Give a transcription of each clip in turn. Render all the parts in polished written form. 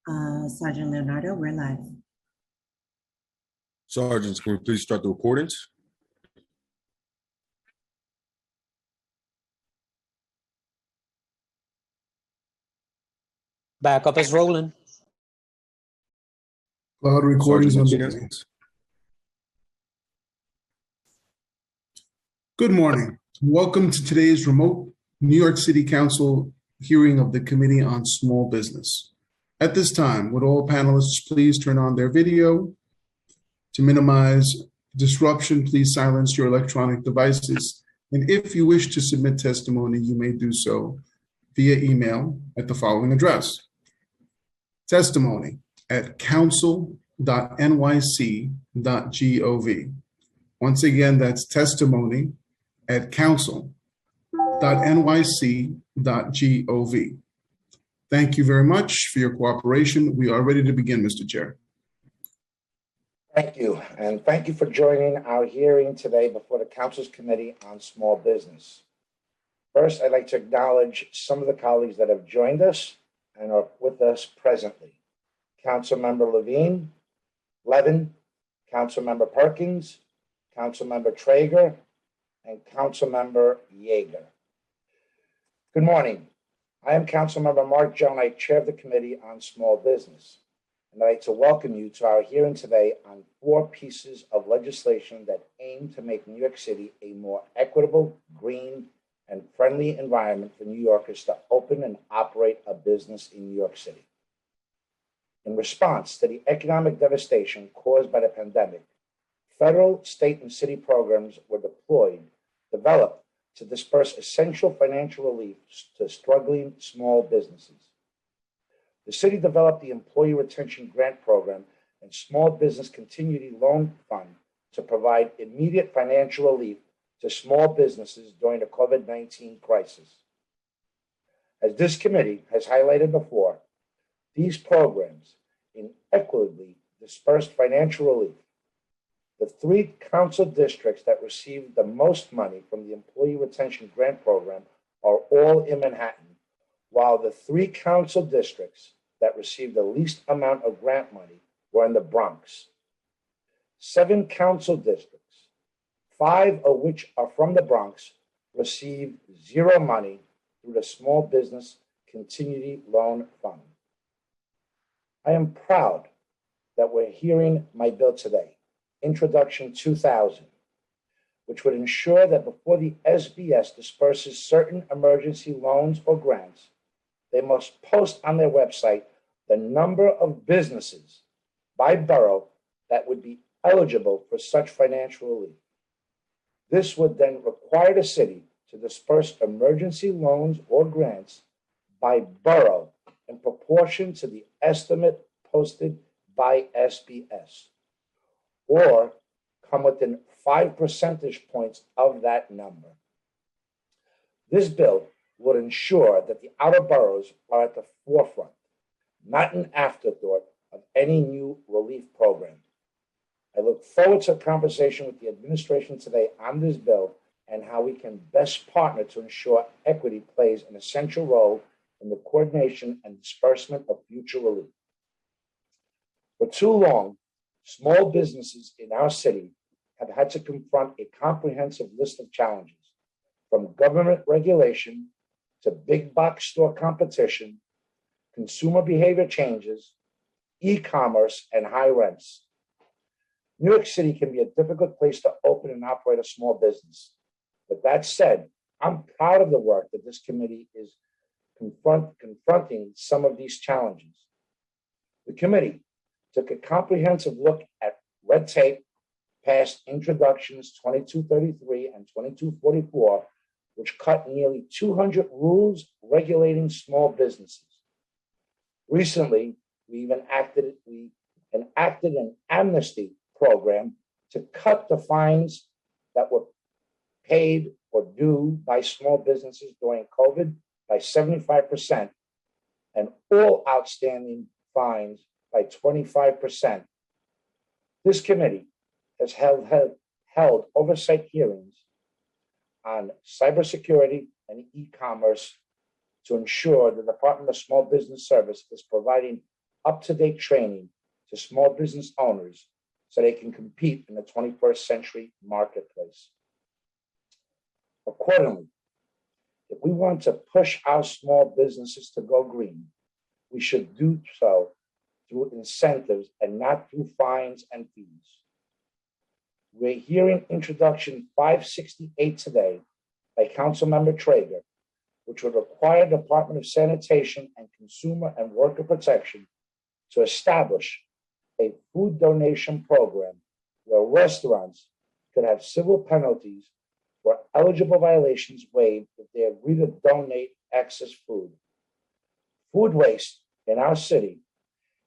Sergeant Leonardo, we're live. Sergeants, can we please start the recordings? Backup is rolling. Cloud recordings Sergeant underway. Martinez. Good morning. Welcome to today's remote New York City Council hearing of the Committee on Small Business. At this time, would all panelists please turn on their video? To minimize disruption, please silence your electronic devices. And if you wish to submit testimony, you may do so via email at the following address: testimony@council.nyc.gov. Once again, that's testimony@council.nyc.gov. Thank you very much for your cooperation. We are ready to begin, Mr. Chair. Thank you, and thank you for joining our hearing today before the Council's Committee on Small Business. First, I'd like to acknowledge some of the colleagues that have joined us and are with us presently. Councilmember Levin, Councilmember Perkins, Councilmember Traeger, and Councilmember Yeager. Good morning. I am Councilmember Mark Jones. I chair of the Committee on Small Business. And I'd like to welcome you to our hearing today on 4 pieces of legislation that aim to make New York City a more equitable, green, and friendly environment for New Yorkers to open and operate a business in New York City. In response to the economic devastation caused by the pandemic, federal, state, and city programs were developed to disperse essential financial relief to struggling small businesses. The city developed the Employee Retention Grant Program and Small Business Continuity Loan Fund to provide immediate financial relief to small businesses during the COVID-19 crisis. As this committee has highlighted before, these programs inequitably dispersed financial relief. The 3 council districts that received the most money from the Employee Retention Grant Program are all in Manhattan, while the 3 council districts that received the least amount of grant money were in the Bronx. 7 council districts, 5 of which are from the Bronx, received 0 money through the Small Business Continuity Loan Fund. I am proud that we're hearing my bill today, Introduction 2000, which would ensure that before the SBS disperses certain emergency loans or grants, they must post on their website the number of businesses by borough that would be eligible for such financial relief. This would then require the city to disperse emergency loans or grants by borough in proportion to the estimate posted by SBS, or come within 5 percentage points of that number. This bill would ensure that the outer boroughs are at the forefront, not an afterthought of any new relief program. I look forward to a conversation with the administration today on this bill and how we can best partner to ensure equity plays an essential role in the coordination and disbursement of future relief. For too long, small businesses in our city have had to confront a comprehensive list of challenges, from government regulation to big box store competition, consumer behavior changes, e-commerce, and high rents. New York City can be a difficult place to open and operate a small business. But that said, I'm proud of the work that this committee is confronting some of these challenges. The committee took a comprehensive look at red tape, passed Introductions 2233 and 2244, which cut nearly 200 rules regulating small businesses. Recently, we enacted an amnesty program to cut the fines that were paid or due by small businesses during COVID by 75%, and all outstanding fines by 25%. This committee has held oversight hearings on cybersecurity and e-commerce to ensure the Department of Small Business Service is providing up-to-date training to small business owners so they can compete in the 21st century marketplace. Accordingly, if we want to push our small businesses to go green, we should do so through incentives and not through fines and fees. We're hearing introduction 568 today by Councilmember Traeger, which would require the Department of Sanitation and Consumer and Worker Protection to establish a food donation program where restaurants could have civil penalties for eligible violations waived if they agree to donate excess food. Food waste in our city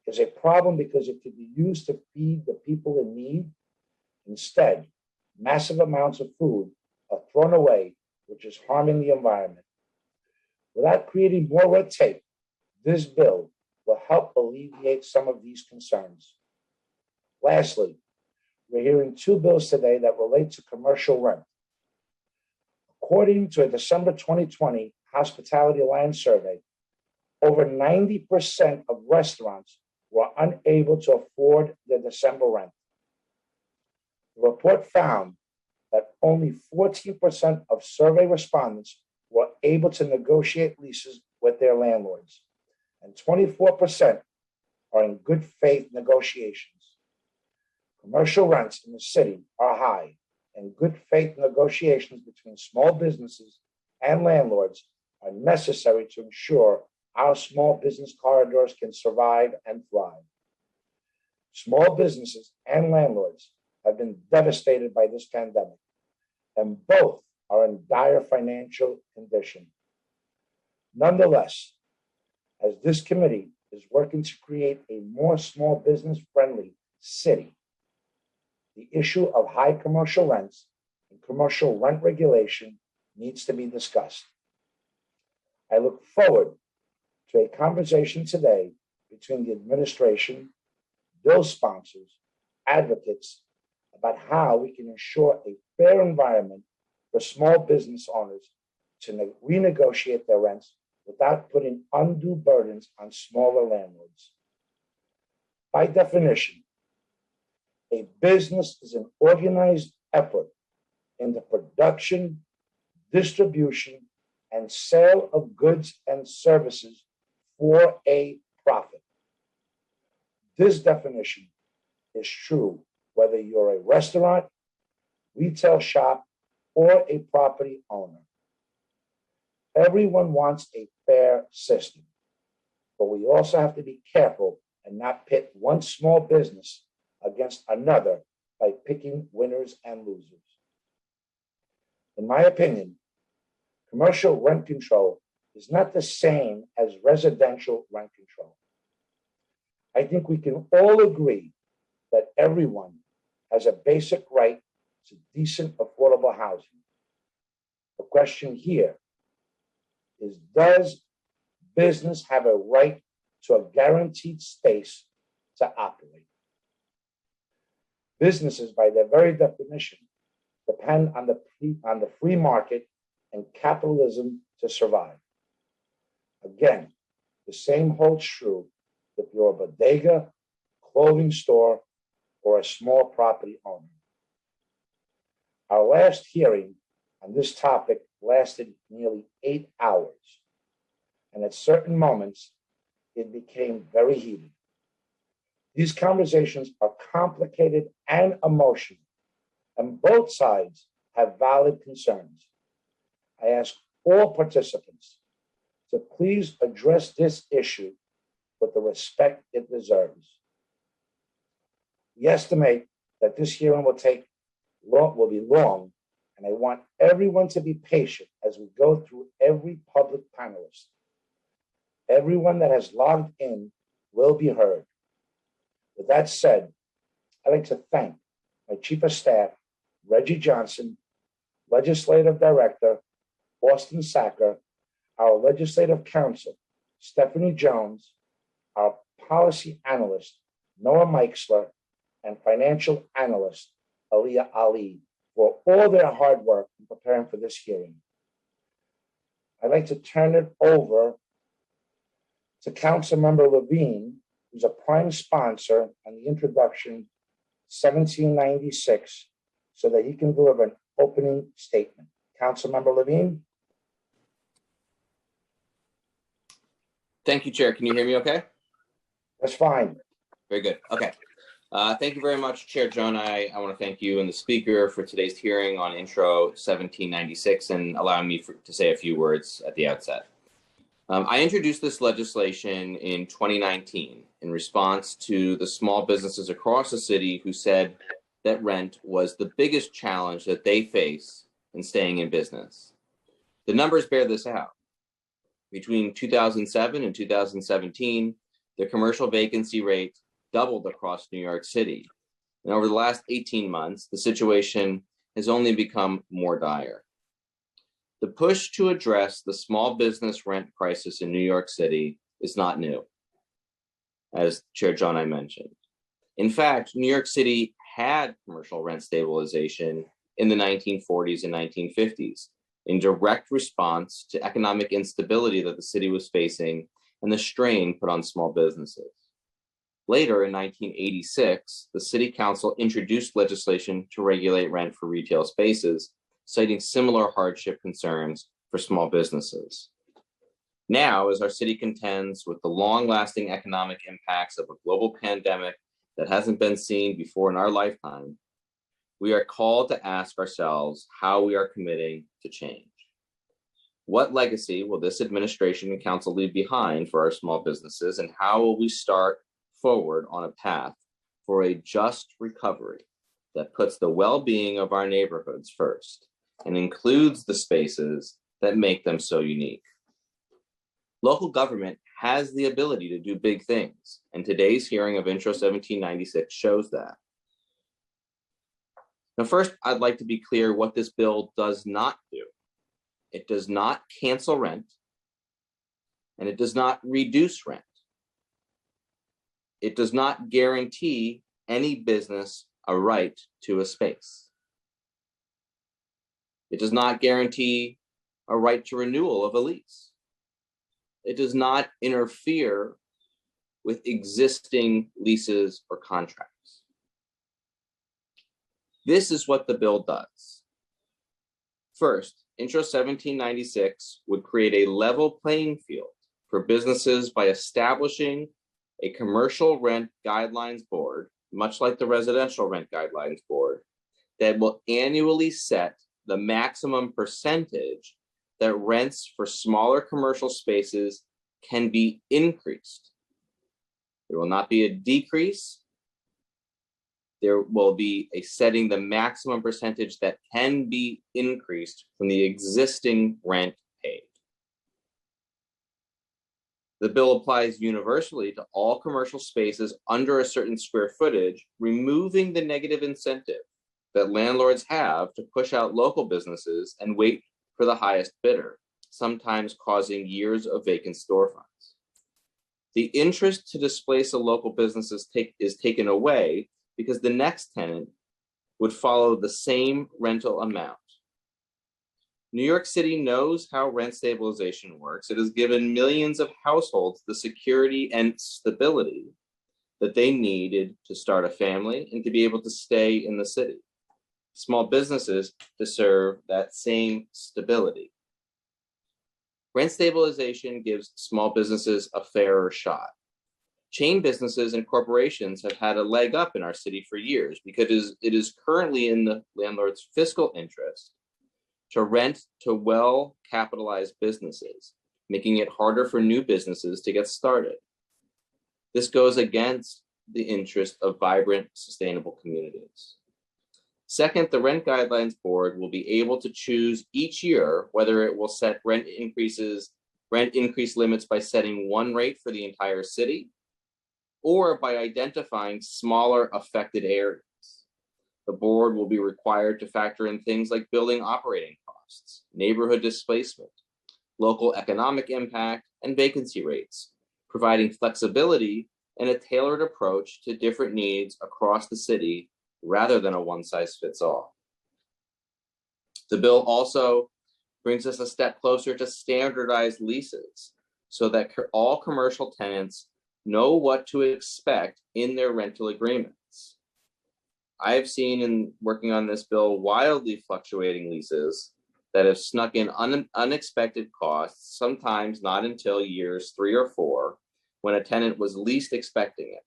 is a problem because it could be used to feed the people in need. Instead, massive amounts of food are thrown away, which is harming the environment. Without creating more red tape, this bill will help alleviate some of these concerns. Lastly, we're hearing two bills today that relate to commercial rent. According to a December 2020 Hospitality Alliance survey, over 90% of restaurants were unable to afford their December rent. The report found that only 14% of survey respondents were able to negotiate leases with their landlords, and 24% are in good faith negotiations. Commercial rents in the city are high, and good faith negotiations between small businesses and landlords are necessary to ensure our small business corridors can survive and thrive. Small businesses and landlords have been devastated by this pandemic, and both are in dire financial condition. Nonetheless, as this committee is working to create a more small business friendly city, the issue of high commercial rents and commercial rent regulation needs to be discussed. I look forward to a conversation today between the administration, bill sponsors, advocates about how we can ensure a fair environment for small business owners to renegotiate their rents without putting undue burdens on smaller landlords. By definition, a business is an organized effort in the production, distribution, and sale of goods and services for a profit. This definition is true whether you're a restaurant, retail shop, or a property owner. Everyone wants a fair system, but we also have to be careful and not pit one small business against another by picking winners and losers. In my opinion, commercial rent control is not the same as residential rent control. I think we can all agree that everyone has a basic right to decent, affordable housing. The question here is, does business have a right to a guaranteed space to operate? Businesses, by their very definition, depend on the free market and capitalism to survive. Again, the same holds true if you're a bodega, clothing store, or a small property owner. Our last hearing on this topic lasted nearly 8 hours, and at certain moments, it became very heated. These conversations are complicated and emotional, and both sides have valid concerns. I ask all participants to please address this issue with the respect it deserves. We estimate that this hearing will be long, and I want everyone to be patient as we go through every public panelist. Everyone that has logged in will be heard. With that said, I'd like to thank my Chief of Staff, Reggie Johnson, Legislative Director, Austin Sacker, our Legislative Counsel, Stephanie Jones, our Policy Analyst, Noah Meixler, and Financial Analyst, Aliyah Ali, for all their hard work in preparing for this hearing. I'd like to turn it over to Councilmember Levine who's a prime sponsor on the introduction 1796, so that he can deliver an opening statement. Councilmember Levine? Thank you, Chair. Can you hear me okay? That's fine. Very good. Okay. Thank you very much, Chair Joan. I want to thank you and the speaker for today's hearing on Intro 1796 and allowing me to say a few words at the outset. I introduced this legislation in 2019 in response to the small businesses across the city who said that rent was the biggest challenge that they face in staying in business. The numbers bear this out. Between 2007 and 2017, the commercial vacancy rate doubled across New York City. And over the last 18 months, the situation has only become more dire. The push to address the small business rent crisis in New York City is not new, as Chair John I mentioned. In fact, New York City had commercial rent stabilization in the 1940s and 1950s in direct response to economic instability that the city was facing and the strain put on small businesses. Later, in 1986, the City Council introduced legislation to regulate rent for retail spaces, citing similar hardship concerns for small businesses. Now, as our city contends with the long-lasting economic impacts of a global pandemic that hasn't been seen before in our lifetime, we are called to ask ourselves how we are committing to change. What legacy will this administration and council leave behind for our small businesses, and how will we start forward on a path for a just recovery that puts the well-being of our neighborhoods first and includes the spaces that make them so unique? Local government has the ability to do big things, and today's hearing of Intro 1796 shows that. Now, first, I'd like to be clear what this bill does not do. It does not cancel rent, and it does not reduce rent. It does not guarantee any business a right to a space. It does not guarantee a right to renewal of a lease. It does not interfere with existing leases or contracts. This is what the bill does. First, Intro 1796 would create a level playing field for businesses by establishing a commercial rent guidelines board, much like the residential rent guidelines board, that will annually set the maximum percentage that rents for smaller commercial spaces can be increased. There will not be a decrease. There will be a setting the maximum percentage that can be increased from the existing rent paid. The bill applies universally to all commercial spaces under a certain square footage, removing the negative incentive that landlords have to push out local businesses and wait for the highest bidder, sometimes causing years of vacant storefronts. The interest to displace a local business is taken away because the next tenant would follow the same rental amount. New York City knows how rent stabilization works. It has given millions of households the security and stability that they needed to start a family and to be able to stay in the city. Small businesses deserve that same stability. Rent stabilization gives small businesses a fairer shot. Chain businesses and corporations have had a leg up in our city for years because it is currently in the landlord's fiscal interest to rent to well-capitalized businesses, making it harder for new businesses to get started. This goes against the interest of vibrant, sustainable communities. Second, the Rent Guidelines Board will be able to choose each year whether it will set rent increase limits by setting one rate for the entire city or by identifying smaller affected areas. The board will be required to factor in things like building operating costs, neighborhood displacement, local economic impact, and vacancy rates, providing flexibility and a tailored approach to different needs across the city rather than a one-size-fits-all. The bill also brings us a step closer to standardized leases so that all commercial tenants know what to expect in their rental agreements. I have seen in working on this bill wildly fluctuating leases that have snuck in unexpected costs, sometimes not until years 3 or 4, when a tenant was least expecting it.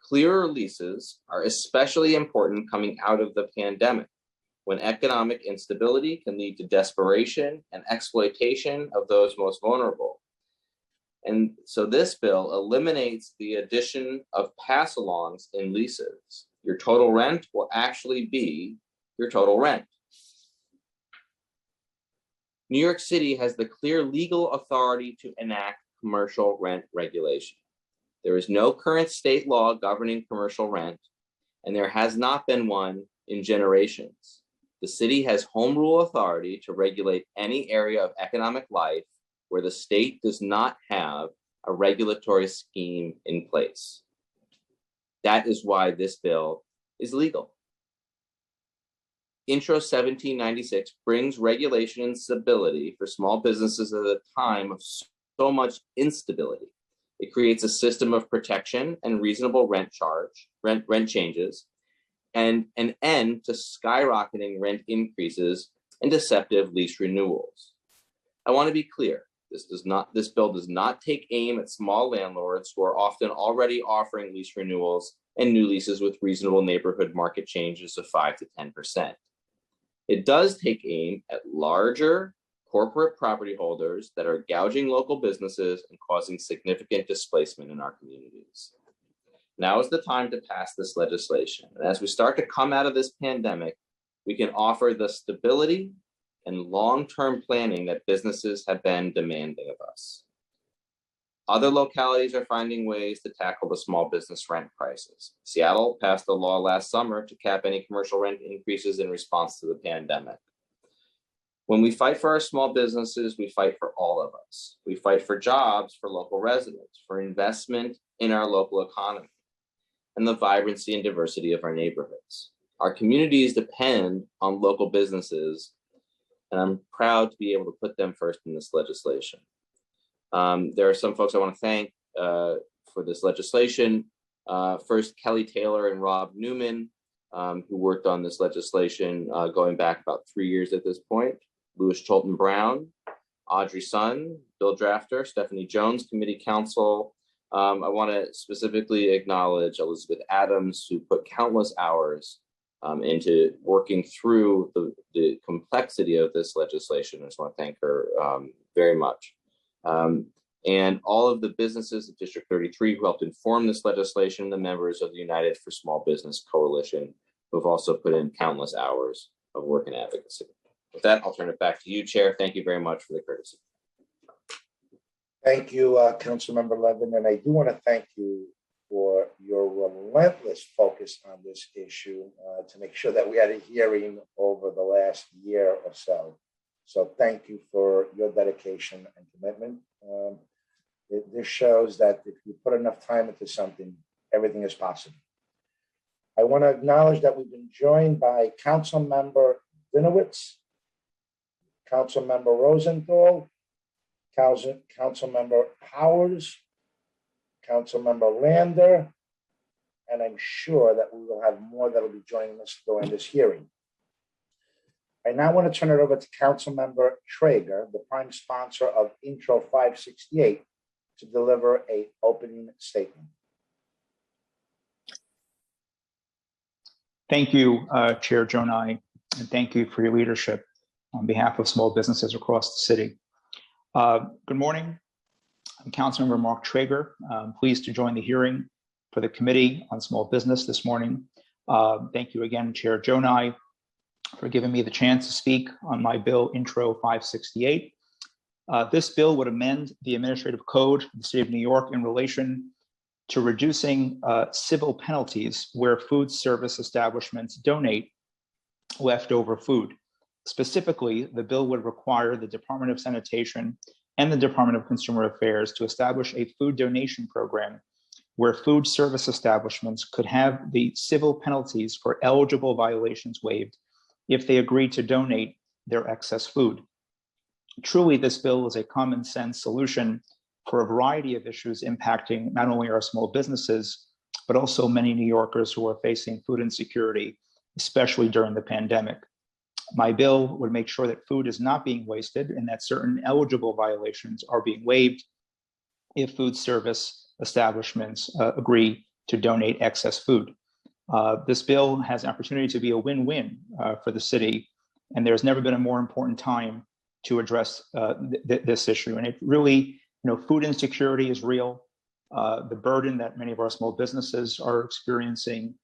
Clearer leases are especially important coming out of the pandemic, when economic instability can lead to desperation and exploitation of those most vulnerable. And so this bill eliminates the addition of pass-alongs in leases. Your total rent will actually be your total rent. New York City has the clear legal authority to enact commercial rent regulation. There is no current state law governing commercial rent, and there has not been one in generations. The city has home rule authority to regulate any area of economic life where the state does not have a regulatory scheme in place. That is why this bill is legal. Intro 1796 brings regulation and stability for small businesses at a time of so much instability. It creates a system of protection and reasonable rent changes, and an end to skyrocketing rent increases and deceptive lease renewals. I want to be clear. This bill does not take aim at small landlords who are often already offering lease renewals and new leases with reasonable neighborhood market changes of 5 to 10%. It does take aim at larger corporate property holders that are gouging local businesses and causing significant displacement in our communities. Now is the time to pass this legislation. And as we start to come out of this pandemic, we can offer the stability and long-term planning that businesses have been demanding of us. Other localities are finding ways to tackle the small business rent crisis. Seattle passed a law last summer to cap any commercial rent increases in response to the pandemic. When we fight for our small businesses, we fight for all of us. We fight for jobs for local residents, for investment in our local economy, and the vibrancy and diversity of our neighborhoods. Our communities depend on local businesses, and I'm proud to be able to put them first in this legislation. There are some folks I want to thank for this legislation. First, Kelly Taylor and Rob Newman, who worked on this legislation going back about 3 years at this point. Louis Cholton Brown, Audrey Sun, Bill Drafter, Stephanie Jones, Committee Counsel. I want to specifically acknowledge Elizabeth Adams, who put countless hours into working through the complexity of this legislation. I just want to thank her very much. And all of the businesses of District 33 who helped inform this legislation, the members of the United for Small Business Coalition, who have also put in countless hours of work and advocacy. With that, I'll turn it back to you, Chair. Thank you very much for the courtesy. Thank you, Councilmember Levin, and I do want to thank you for your relentless focus on this issue to make sure that we had a hearing over the last year or so. So thank you for your dedication and commitment. This shows that if you put enough time into something, everything is possible. I want to acknowledge that we've been joined by Councilmember Dinowitz, Councilmember Rosenthal, Councilmember Powers, Councilmember Lander, and I'm sure that we will have more that will be joining us during this hearing. I now want to turn it over to Councilmember Traeger, the prime sponsor of Intro 568, to deliver an opening statement. Thank you, Chair Jonai, and thank you for your leadership on behalf of small businesses across the city. Good morning. I'm Councilmember Mark Traeger. I'm pleased to join the hearing for the Committee on Small Business this morning. Thank you again, Chair Jonai, for giving me the chance to speak on my bill, Intro 568. This bill would amend the Administrative Code of the City of New York in relation to reducing civil penalties where food service establishments donate leftover food. Specifically, the bill would require the Department of Sanitation and the Department of Consumer Affairs to establish a food donation program where food service establishments could have the civil penalties for eligible violations waived if they agree to donate their excess food. Truly, this bill is a common sense solution for a variety of issues impacting not only our small businesses, but also many New Yorkers who are facing food insecurity, especially during the pandemic. My bill would make sure that food is not being wasted and that certain eligible violations are being waived if food service establishments agree to donate excess food. This bill has an opportunity to be a win-win for the city, and there's never been a more important time to address this issue. And it really, food insecurity is real. The burden that many of our small businesses are experiencing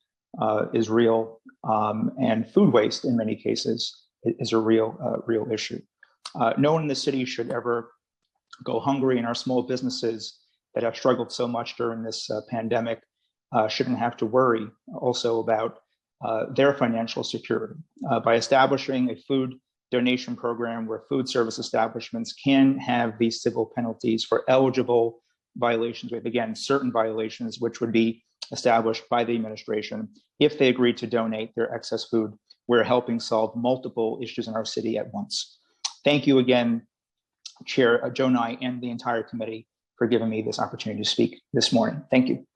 is real, and food waste in many cases is a real issue. No one in the city should ever go hungry, and our small businesses that have struggled so much during this pandemic shouldn't have to worry also about their financial security. By establishing a food donation program where food service establishments can have these civil penalties for eligible violations, with again, certain violations, which would be established by the administration. If they agree to donate their excess food, we're helping solve multiple issues in our city at once. Thank you again, Chair Jonai, and the entire committee for giving me this opportunity to speak this morning. Thank you.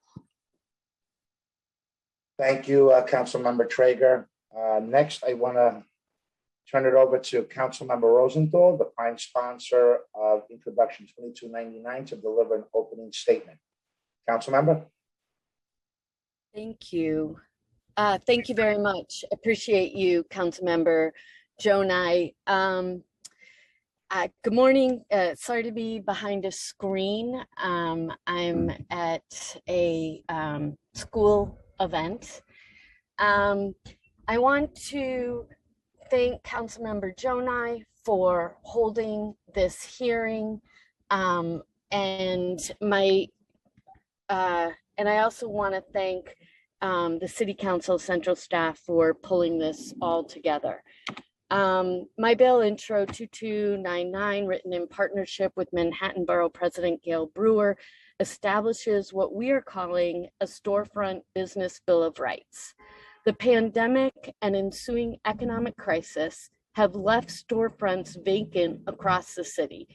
Thank you, Councilmember Traeger. Next, I want to turn it over to Councilmember Rosenthal, the prime sponsor of Introduction 2299, to deliver an opening statement. Councilmember. Thank you. Thank you very much. Appreciate you, Councilmember Jonai. Good morning. Sorry to be behind a screen. I'm at a school event. I want to thank Councilmember Jonai for holding this hearing, and I also want to thank the City Council Central staff for pulling this all together. My bill, Intro 2299, written in partnership with Manhattan Borough President Gail Brewer, establishes what we are calling a storefront business bill of rights. The pandemic and ensuing economic crisis have left storefronts vacant across the city.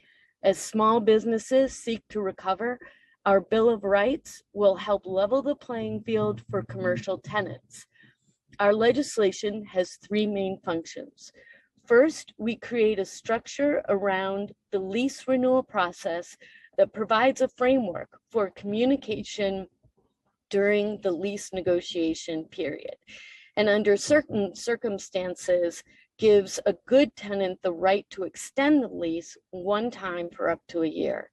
As small businesses seek to recover, our Bill of Rights will help level the playing field for commercial tenants. Our legislation has three main functions. First, we create a structure around the lease renewal process that provides a framework for communication during the lease negotiation period, and under certain circumstances gives a good tenant the right to extend the lease one time for up to a year.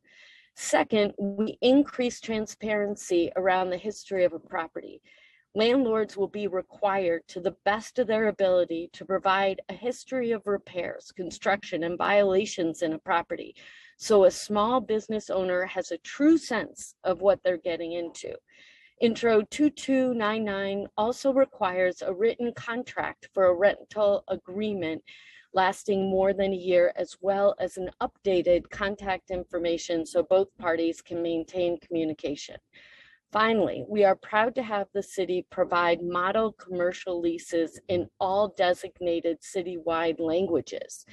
Second, we increase transparency around the history of a property. Landlords will be required, to the best of their ability, to provide a history of repairs, construction, and violations in a property, so a small business owner has a true sense of what they're getting into. Intro 2299 also requires a written contract for a rental agreement lasting more than a year, as well as an updated contact information so both parties can maintain communication. Finally, we are proud to have the city provide model commercial leases in all designated citywide languages.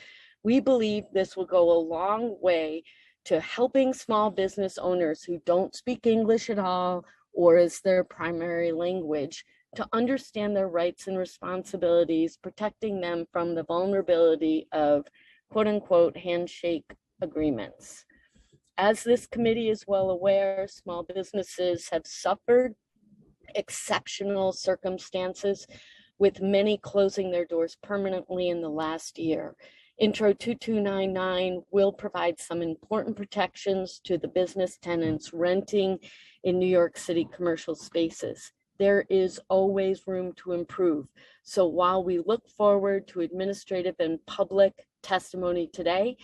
We believe this will go a long way to helping small business owners who don't speak English at all or as their primary language to understand their rights and responsibilities, protecting them from the vulnerability of quote unquote handshake agreements. As this committee is well aware, small businesses have suffered exceptional circumstances, with many closing their doors permanently in the last year. Intro 2299 will provide some important protections to the business tenants renting in New York City commercial spaces. There is always room to improve. So while we look forward to administrative and public testimony today,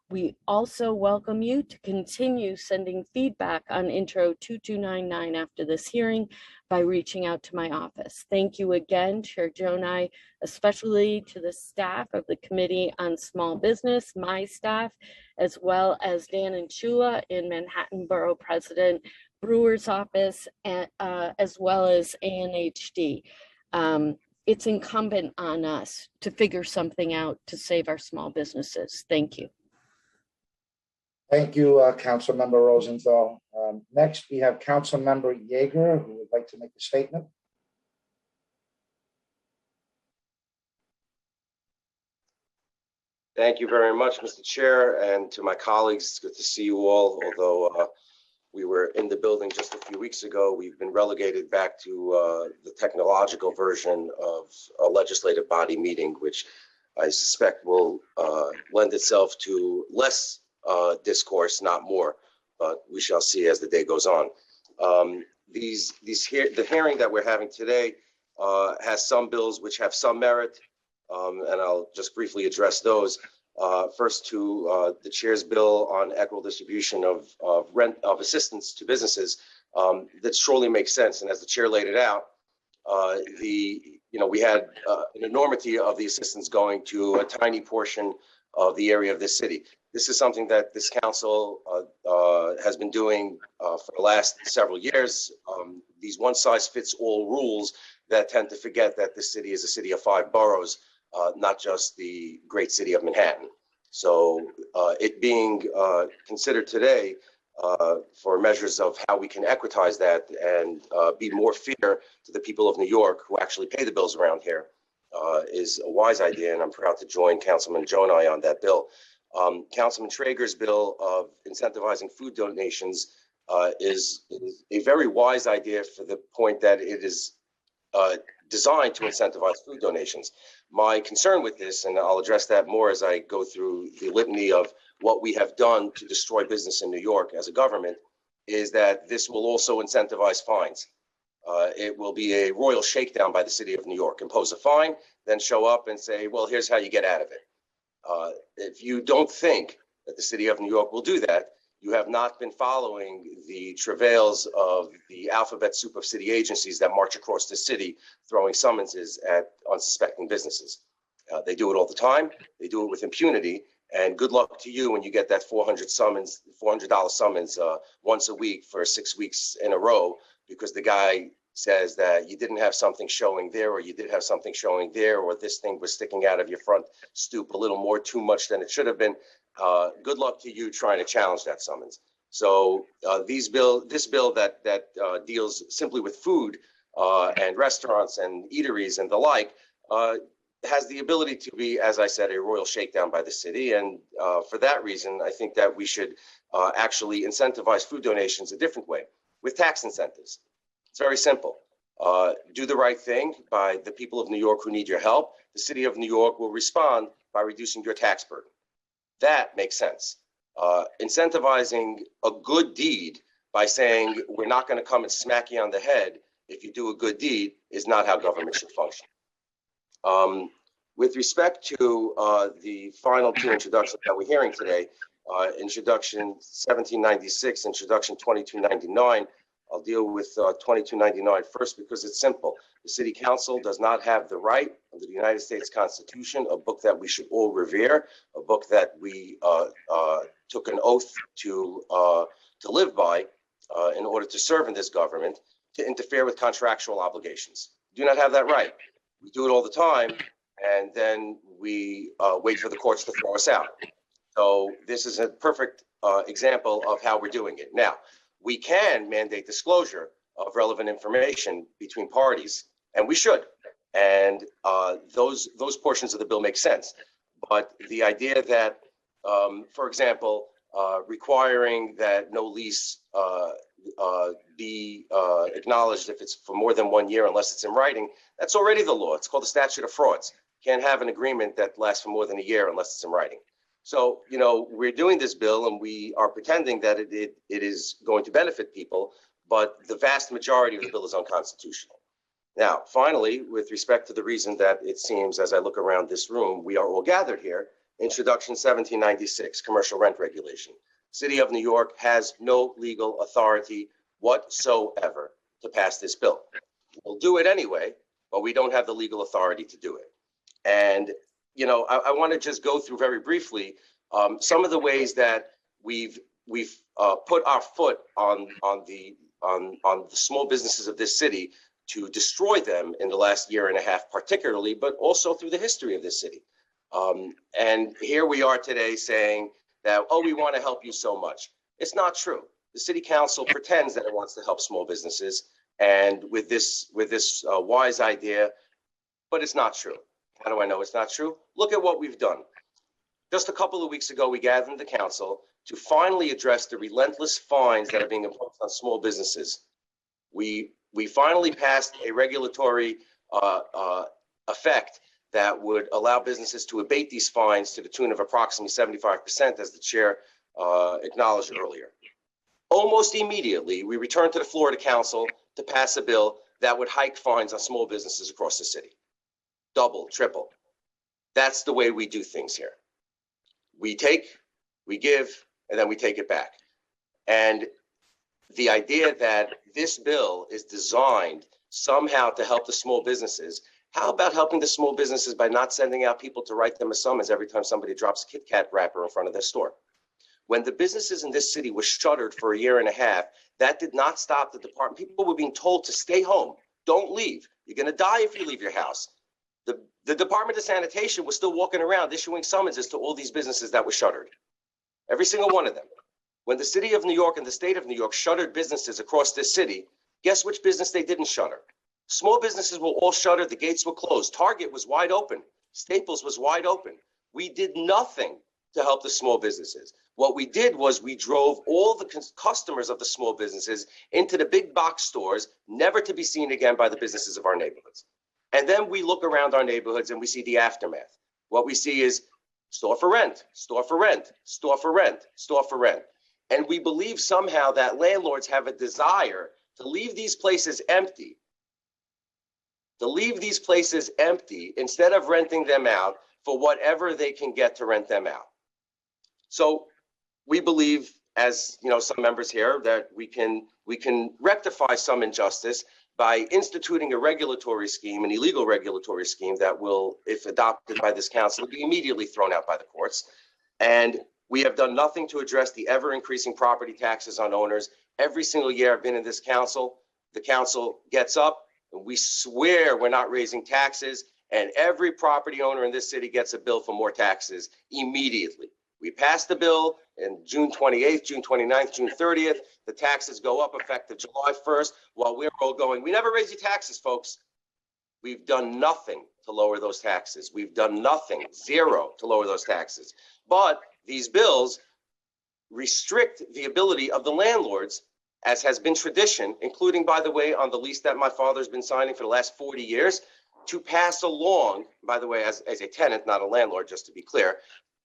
we also welcome you to continue sending feedback on Intro 2299 after this hearing by reaching out to my office. Thank you again, Chair Jonai, especially to the staff of the Committee on Small Business, my staff, as well as Dan and Chula in Manhattan Borough President Brewer's office, and, as well as ANHD. It's incumbent on us to figure something out to save our small businesses. Thank you. Thank you, Councilmember Rosenthal. Next, we have Councilmember Yeager, who would like to make a statement. Thank you very much, Mr. Chair, and to my colleagues. It's good to see you all. Although we were in the building just a few weeks ago, we've been relegated back to the technological version of a legislative body meeting, which I suspect will lend itself to less discourse, not more. But we shall see as the day goes on. The hearing that we're having today has some bills which have some merit. And I'll just briefly address those. First, to the chair's bill on equitable distribution of assistance to businesses. That surely makes sense. And as the chair laid it out, we had an enormity of the assistance going to a tiny portion of the area of this city. This is something that this council has been doing for the last several years. These one-size-fits-all rules that tend to forget that this city is a city of 5 boroughs. Not just the great city of Manhattan. So it being considered today for measures of how we can equitize that and be more fair to the people of New York who actually pay the bills around here is a wise idea, and I'm proud to join Councilman Jonai on that bill. Councilman Traeger's bill of incentivizing food donations is a very wise idea for the point that it is designed to incentivize food donations. My concern with this, and I'll address that more as I go through the litany of what we have done to destroy business in New York as a government, is that this will also incentivize fines. It will be a royal shakedown by the city of New York. Impose a fine, then show up and say, well, here's how you get out of it. If you don't think that the city of New York will do that, you have not been following the travails of the alphabet soup of city agencies that march across the city throwing summonses at unsuspecting businesses. They do it all the time. They do it with impunity. And good luck to you when you get that $400 summons once a week for 6 weeks in a row, because the guy says that you didn't have something showing there, or you did have something showing there, or this thing was sticking out of your front stoop a little more too much than it should have been. Good luck to you trying to challenge that summons. So this bill that deals simply with food and restaurants and eateries and the like has the ability to be, as I said, a royal shakedown by the city. And for that reason, I think that we should actually incentivize food donations a different way, with tax incentives. It's very simple. Do the right thing by the people of New York who need your help. The city of New York will respond by reducing your tax burden. That makes sense. Incentivizing a good deed by saying we're not going to come and smack you on the head if you do a good deed is not how government should function. With respect to the final two introductions that we're hearing today, Introduction 1796, Introduction 2299, I'll deal with 2299 first because it's simple. The City Council does not have the right under the United States Constitution, a book that we should all revere, a book that we took an oath to live by in order to serve in this government, to interfere with contractual obligations. Do not have that right. We do it all the time, and then we wait for the courts to throw us out. So this is a perfect example of how we're doing it. Now, we can mandate disclosure of relevant information between parties, and we should. And those portions of the bill make sense. But the idea that, for example, requiring that no lease be acknowledged if it's for more than 1 year unless it's in writing, that's already the law. It's called the statute of frauds. Can't have an agreement that lasts for more than a year unless it's in writing. So, we're doing this bill and we are pretending that it is going to benefit people, but the vast majority of the bill is unconstitutional. Now, finally, with respect to the reason that it seems, as I look around this room, we are all gathered here, Introduction 1796, Commercial Rent Regulation. City of New York has no legal authority whatsoever to pass this bill. We'll do it anyway, but we don't have the legal authority to do it. And I want to just go through very briefly some of the ways that we've put our foot on the small businesses of this city to destroy them in the last year and a half, particularly, but also through the history of this city. And here we are today saying that, oh, we want to help you so much. It's not true. The city council pretends that it wants to help small businesses and with this wise idea, but it's not true. How do I know it's not true? Look at what we've done. Just a couple of weeks ago, we gathered in the council to finally address the relentless fines that are being imposed on small businesses. We finally passed a regulatory effect that would allow businesses to abate these fines to the tune of approximately 75%, as the chair acknowledged earlier. Almost immediately, we returned to the floor of the council to pass a bill that would hike fines on small businesses across the city. Double, triple. That's the way we do things here. We take, we give, and then we take it back. And the idea that this bill is designed somehow to help the small businesses, how about helping the small businesses by not sending out people to write them a summons every time somebody drops a Kit Kat wrapper in front of their store? When the businesses in this city were shuttered for a year and a half, that did not stop the department. People were being told to stay home. Don't leave. You're going to die if you leave your house. The Department of Sanitation was still walking around issuing summonses to all these businesses that were shuttered. Every single one of them. When the city of New York and the state of New York shuttered businesses across this city, guess which business they didn't shutter? Small businesses were all shuttered. The gates were closed. Target was wide open. Staples was wide open. We did nothing to help the small businesses. What we did was we drove all the customers of the small businesses into the big box stores, never to be seen again by the businesses of our neighborhoods. And then we look around our neighborhoods and we see the aftermath. What we see is store for rent, store for rent, store for rent, store for rent. And we believe somehow that landlords have a desire to leave these places empty, instead of renting them out for whatever they can get to rent them out. So we believe, as you know, some members here, that we can rectify some injustice by instituting a regulatory scheme, an illegal regulatory scheme that will, if adopted by this council, be immediately thrown out by the courts. And we have done nothing to address the ever-increasing property taxes on owners. Every single year I've been in this council, the council gets up and we swear we're not raising taxes, and every property owner in this city gets a bill for more taxes immediately. We passed the bill in June 28th, June 29th, June 30th. The taxes go up effective July 1st, while we're all going, we never raise your taxes, folks. We've done nothing to lower those taxes. We've done nothing, zero, to lower those taxes. But these bills restrict the ability of the landlords, as has been tradition, including, by the way, on the lease that my father's been signing for the last 40 years, to pass along, by the way, as a tenant, not a landlord, just to be clear,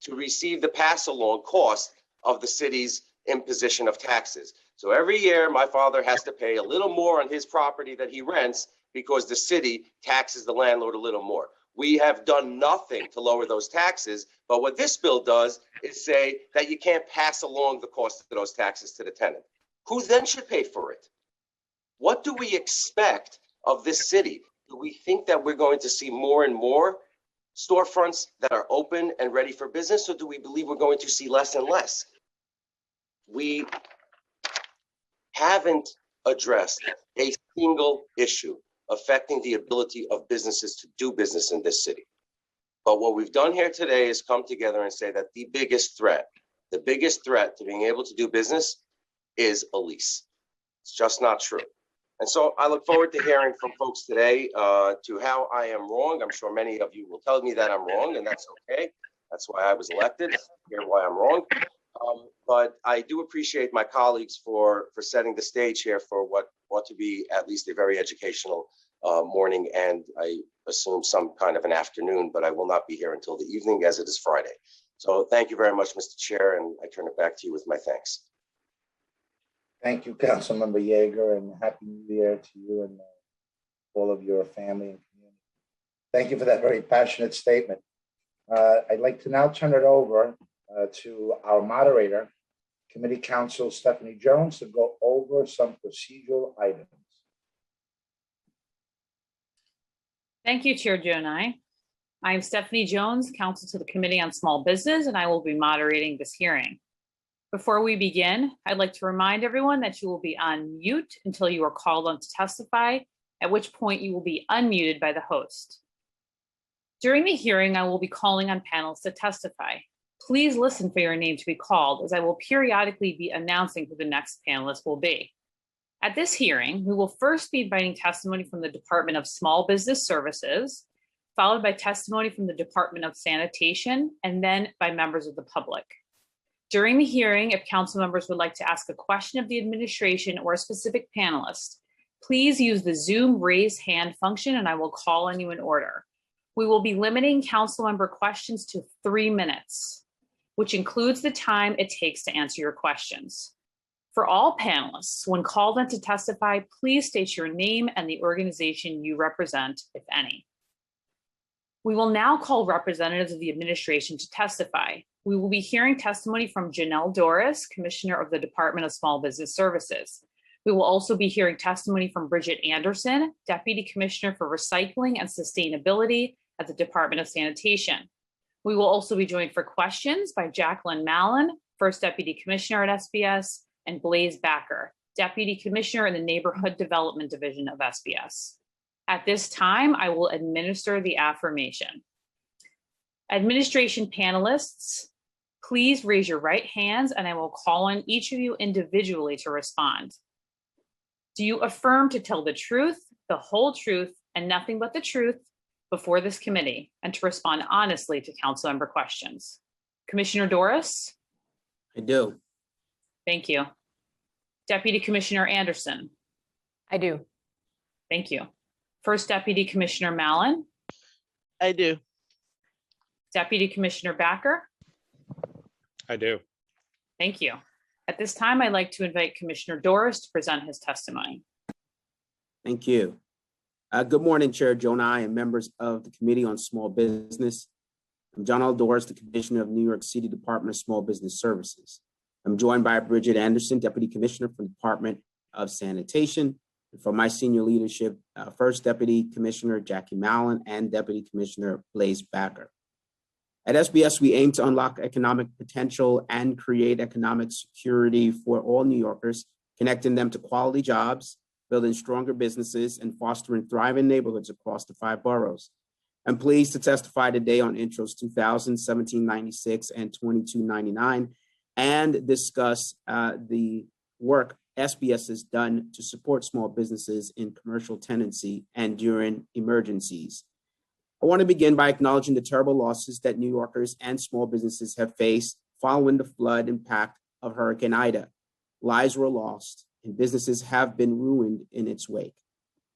to receive the pass-along cost of the city's imposition of taxes. So every year, my father has to pay a little more on his property that he rents because the city taxes the landlord a little more. We have done nothing to lower those taxes, but what this bill does is say that you can't pass along the cost of those taxes to the tenant. Who then should pay for it? What do we expect of this city? Do we think that we're going to see more and more storefronts that are open and ready for business, or do we believe we're going to see less and less? We haven't addressed a single issue affecting the ability of businesses to do business in this city. But what we've done here today is come together and say that the biggest threat to being able to do business is a lease. It's just not true. And so I look forward to hearing from folks today to how I am wrong. I'm sure many of you will tell me that I'm wrong, and that's okay. That's why I was elected, hear why I'm wrong. But I do appreciate my colleagues for setting the stage here for what ought to be at least a very educational morning, and I assume some kind of an afternoon, but I will not be here until the evening, as it is Friday. So thank you very much, Mr. Chair, and I turn it back to you with my thanks. Thank you, Councilmember Yeager, and Happy New Year to you and all of your family and community. Thank you for that very passionate statement. I'd like to now turn it over to our moderator, Committee Counsel Stephanie Jones, to go over some procedural items. Thank you, Chair Jonai. I am Stephanie Jones, Counsel to the Committee on Small Business, and I will be moderating this hearing. Before we begin, I'd like to remind everyone that you will be on mute until you are called on to testify, at which point you will be unmuted by the host. During the hearing, I will be calling on panelists to testify. Please listen for your name to be called, as I will periodically be announcing who the next panelist will be. At this hearing, we will first be inviting testimony from the Department of Small Business Services, followed by testimony from the Department of Sanitation, and then by members of the public. During the hearing, if council members would like to ask a question of the administration or a specific panelist, please use the Zoom raise hand function and I will call on you in order. We will be limiting council member questions to 3 minutes, which includes the time it takes to answer your questions. For all panelists, when called on to testify, please state your name and the organization you represent, if any. We will now call representatives of the administration to testify. We will be hearing testimony from Janelle Doris, Commissioner of the Department of Small Business Services. We will also be hearing testimony from Bridget Anderson, Deputy Commissioner for Recycling and Sustainability at the Department of Sanitation. We will also be joined for questions by Jacqueline Mallon, First Deputy Commissioner at SBS, and Blaise Backer, Deputy Commissioner in the Neighborhood Development Division of SBS. At this time, I will administer the affirmation. Administration panelists, please raise your right hands and I will call on each of you individually to respond. Do you affirm to tell the truth, the whole truth, and nothing but the truth before this committee, and to respond honestly to council member questions? Commissioner Doris? I do. Thank you. Deputy Commissioner Anderson? I do. Thank you. First Deputy Commissioner Mallon? I do. Deputy Commissioner Backer? I do. Thank you. At this time, I'd like to invite Commissioner Doris to present his testimony. Thank you. Good morning, Chair Jonai and members of the Committee on Small Business. I'm John L. Doris, the Commissioner of New York City Department of Small Business Services. I'm joined by Bridget Anderson, Deputy Commissioner from the Department of Sanitation. And from my senior leadership, First Deputy Commissioner Jackie Mallon and Deputy Commissioner Blaise Backer. At SBS, we aim to unlock economic potential and create economic security for all New Yorkers, connecting them to quality jobs, building stronger businesses, and fostering thriving neighborhoods across the 5 boroughs. I'm pleased to testify today on intros 2000, 1796, and 2299, and discuss the work SBS has done to support small businesses in commercial tenancy and during emergencies. I want to begin by acknowledging the terrible losses that New Yorkers and small businesses have faced following the flood impact of Hurricane Ida. Lives were lost and businesses have been ruined in its wake.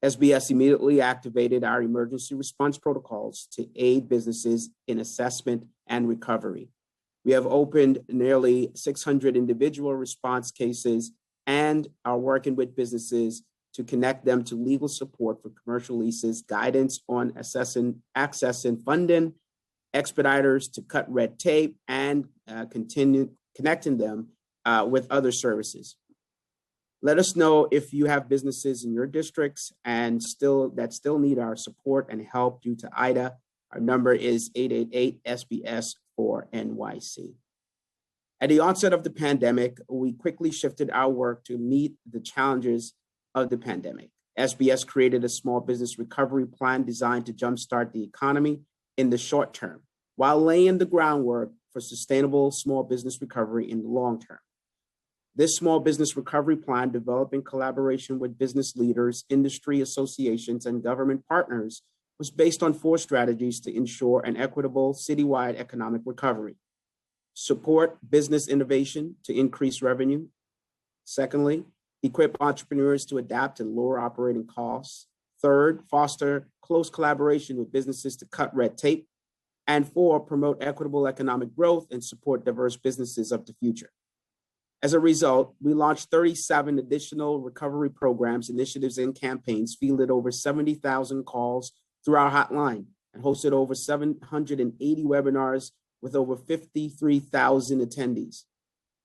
SBS immediately activated our emergency response protocols to aid businesses in assessment and recovery. We have opened nearly 600 individual response cases and are working with businesses to connect them to legal support for commercial leases, guidance on accessing funding, expediters to cut red tape, and continue connecting them with other services. Let us know if you have businesses in your districts and still need our support and help due to Ida. Our number is 888-SBS-4NYC. At the onset of the pandemic, we quickly shifted our work to meet the challenges of the pandemic. SBS created a small business recovery plan designed to jumpstart the economy in the short term, while laying the groundwork for sustainable small business recovery in the long term. This small business recovery plan, developed in collaboration with business leaders, industry associations, and government partners, was based on 4 strategies to ensure an equitable citywide economic recovery. Support business innovation to increase revenue. Secondly, equip entrepreneurs to adapt and lower operating costs. Third, foster close collaboration with businesses to cut red tape. And 4, promote equitable economic growth and support diverse businesses of the future. As a result, we launched 37 additional recovery programs, initiatives, and campaigns, fielded over 70,000 calls through our hotline, and hosted over 780 webinars with over 53,000 attendees.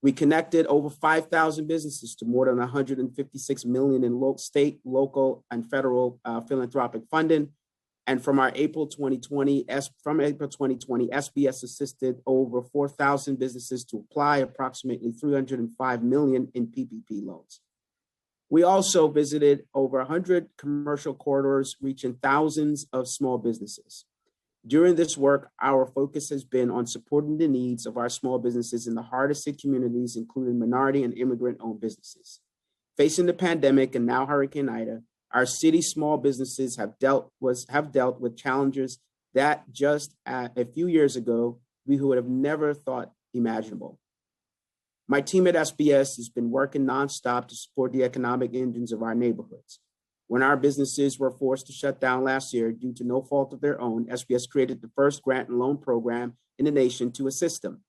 We connected over 5,000 businesses to more than $156 million in state, local, and federal philanthropic funding. And from April 2020, SBS assisted over 4,000 businesses to apply approximately $305 million in PPP loans. We also visited over 100 commercial corridors, reaching thousands of small businesses. During this work, our focus has been on supporting the needs of our small businesses in the hardest hit communities, including minority and immigrant-owned businesses. Facing the pandemic and now Hurricane Ida, our city's small businesses have dealt with challenges that just a few years ago we would have never thought imaginable. My team at SBS has been working nonstop to support the economic engines of our neighborhoods. When our businesses were forced to shut down last year due to no fault of their own, SBS created the first grant and loan program in the nation to assist them.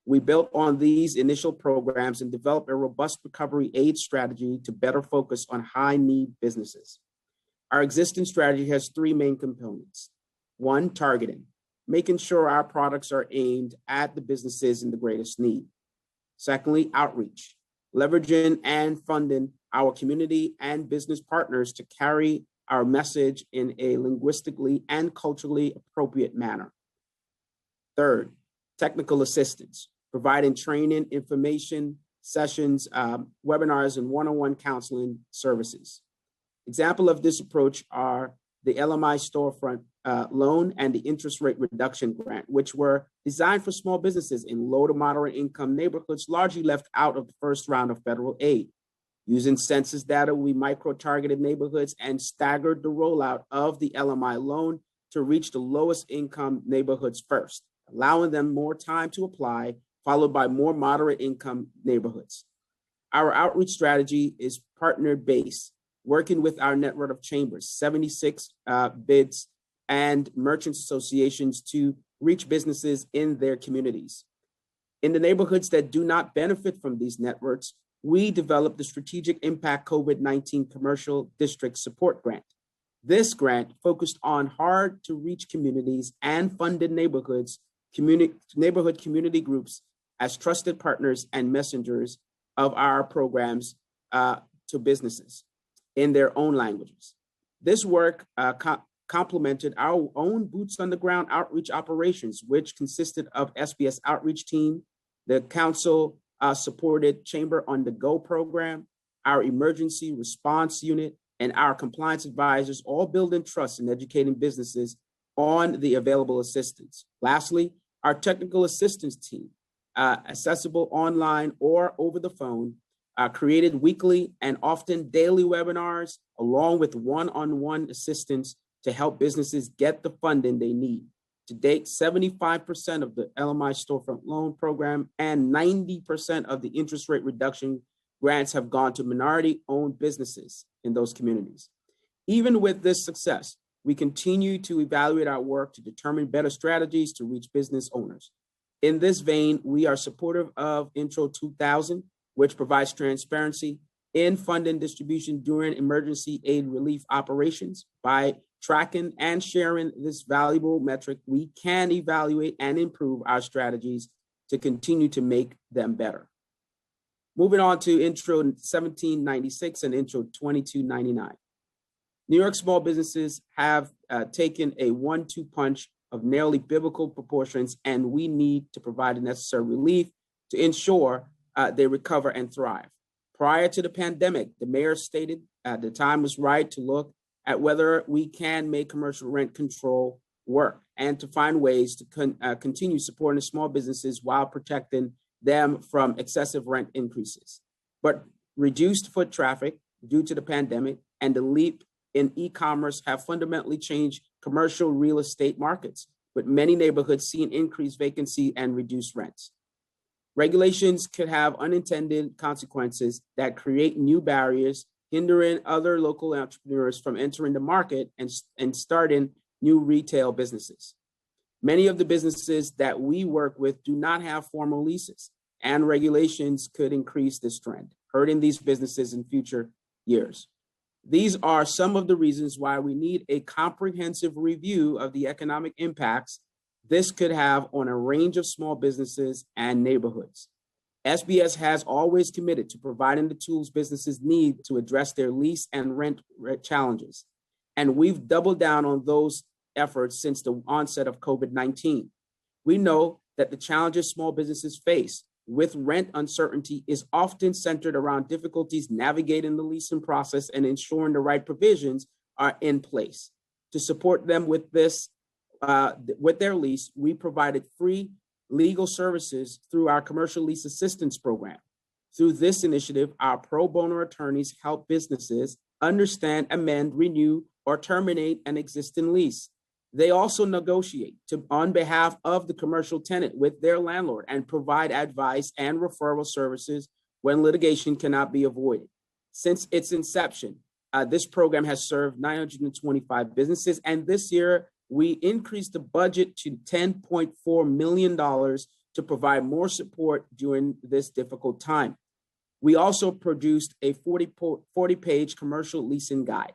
We built on these initial programs and developed a robust recovery aid strategy to better focus on high-need businesses. Our existing strategy has three main components. One, targeting, making sure our products are aimed at the businesses in the greatest need. Secondly, outreach, leveraging and funding our community and business partners to carry our message in a linguistically and culturally appropriate manner. Third, technical assistance, providing training, information, sessions, webinars, and one-on-one counseling services. Example of this approach are the LMI storefront loan and the interest rate reduction grant, which were designed for small businesses in low to moderate income neighborhoods, largely left out of the first round of federal aid. Using census data, we micro-targeted neighborhoods and staggered the rollout of the LMI loan to reach the lowest income neighborhoods first, allowing them more time to apply, followed by more moderate income neighborhoods. Our outreach strategy is partner-based, working with our network of chambers, 76 bids and merchants associations to reach businesses in their communities. In the neighborhoods that do not benefit from these networks, we developed the Strategic Impact COVID-19 Commercial District Support Grant. This grant focused on hard to reach communities and funded neighborhood community groups as trusted partners and messengers of our programs to businesses in their own languages. This work complemented our own boots on the ground outreach operations, which consisted of SBS outreach team, the council supported Chamber on the Go program, our emergency response unit, and our compliance advisors, all building trust and educating businesses on the available assistance. Lastly, our technical assistance team, accessible online or over the phone, created weekly and often daily webinars, along with one-on-one assistance to help businesses get the funding they need. To date, 75% of the LMI storefront loan program and 90% of the interest rate reduction grants have gone to minority-owned businesses in those communities. Even with this success, we continue to evaluate our work to determine better strategies to reach business owners. In this vein, we are supportive of Intro 2000, which provides transparency in funding distribution during emergency aid relief operations. By tracking and sharing this valuable metric, we can evaluate and improve our strategies to continue to make them better. Moving on to Intro 1796 and Intro 2299. New York small businesses have taken a 1-2 punch of nearly biblical proportions, and we need to provide the necessary relief to ensure they recover and thrive. Prior to the pandemic, the mayor stated the time was right to look at whether we can make commercial rent control work and to find ways to continue supporting small businesses while protecting them from excessive rent increases. But reduced foot traffic due to the pandemic and the leap in e-commerce have fundamentally changed commercial real estate markets, with many neighborhoods seeing increased vacancy and reduced rents. Regulations could have unintended consequences that create new barriers, hindering other local entrepreneurs from entering the market and starting new retail businesses. Many of the businesses that we work with do not have formal leases, and regulations could increase this trend, hurting these businesses in future years. These are some of the reasons why we need a comprehensive review of the economic impacts this could have on a range of small businesses and neighborhoods. SBS has always committed to providing the tools businesses need to address their lease and rent challenges, and we've doubled down on those efforts since the onset of COVID-19. We know that the challenges small businesses face with rent uncertainty is often centered around difficulties navigating the leasing process and ensuring the right provisions are in place. To support them with this, with their lease, we provided free legal services through our commercial lease assistance program. Through this initiative, our pro bono attorneys help businesses understand, amend, renew, or terminate an existing lease. They also negotiate on behalf of the commercial tenant with their landlord and provide advice and referral services when litigation cannot be avoided. Since its inception, this program has served 925 businesses, and this year we increased the budget to $10.4 million to provide more support during this difficult time. We also produced a 40-page commercial leasing guide.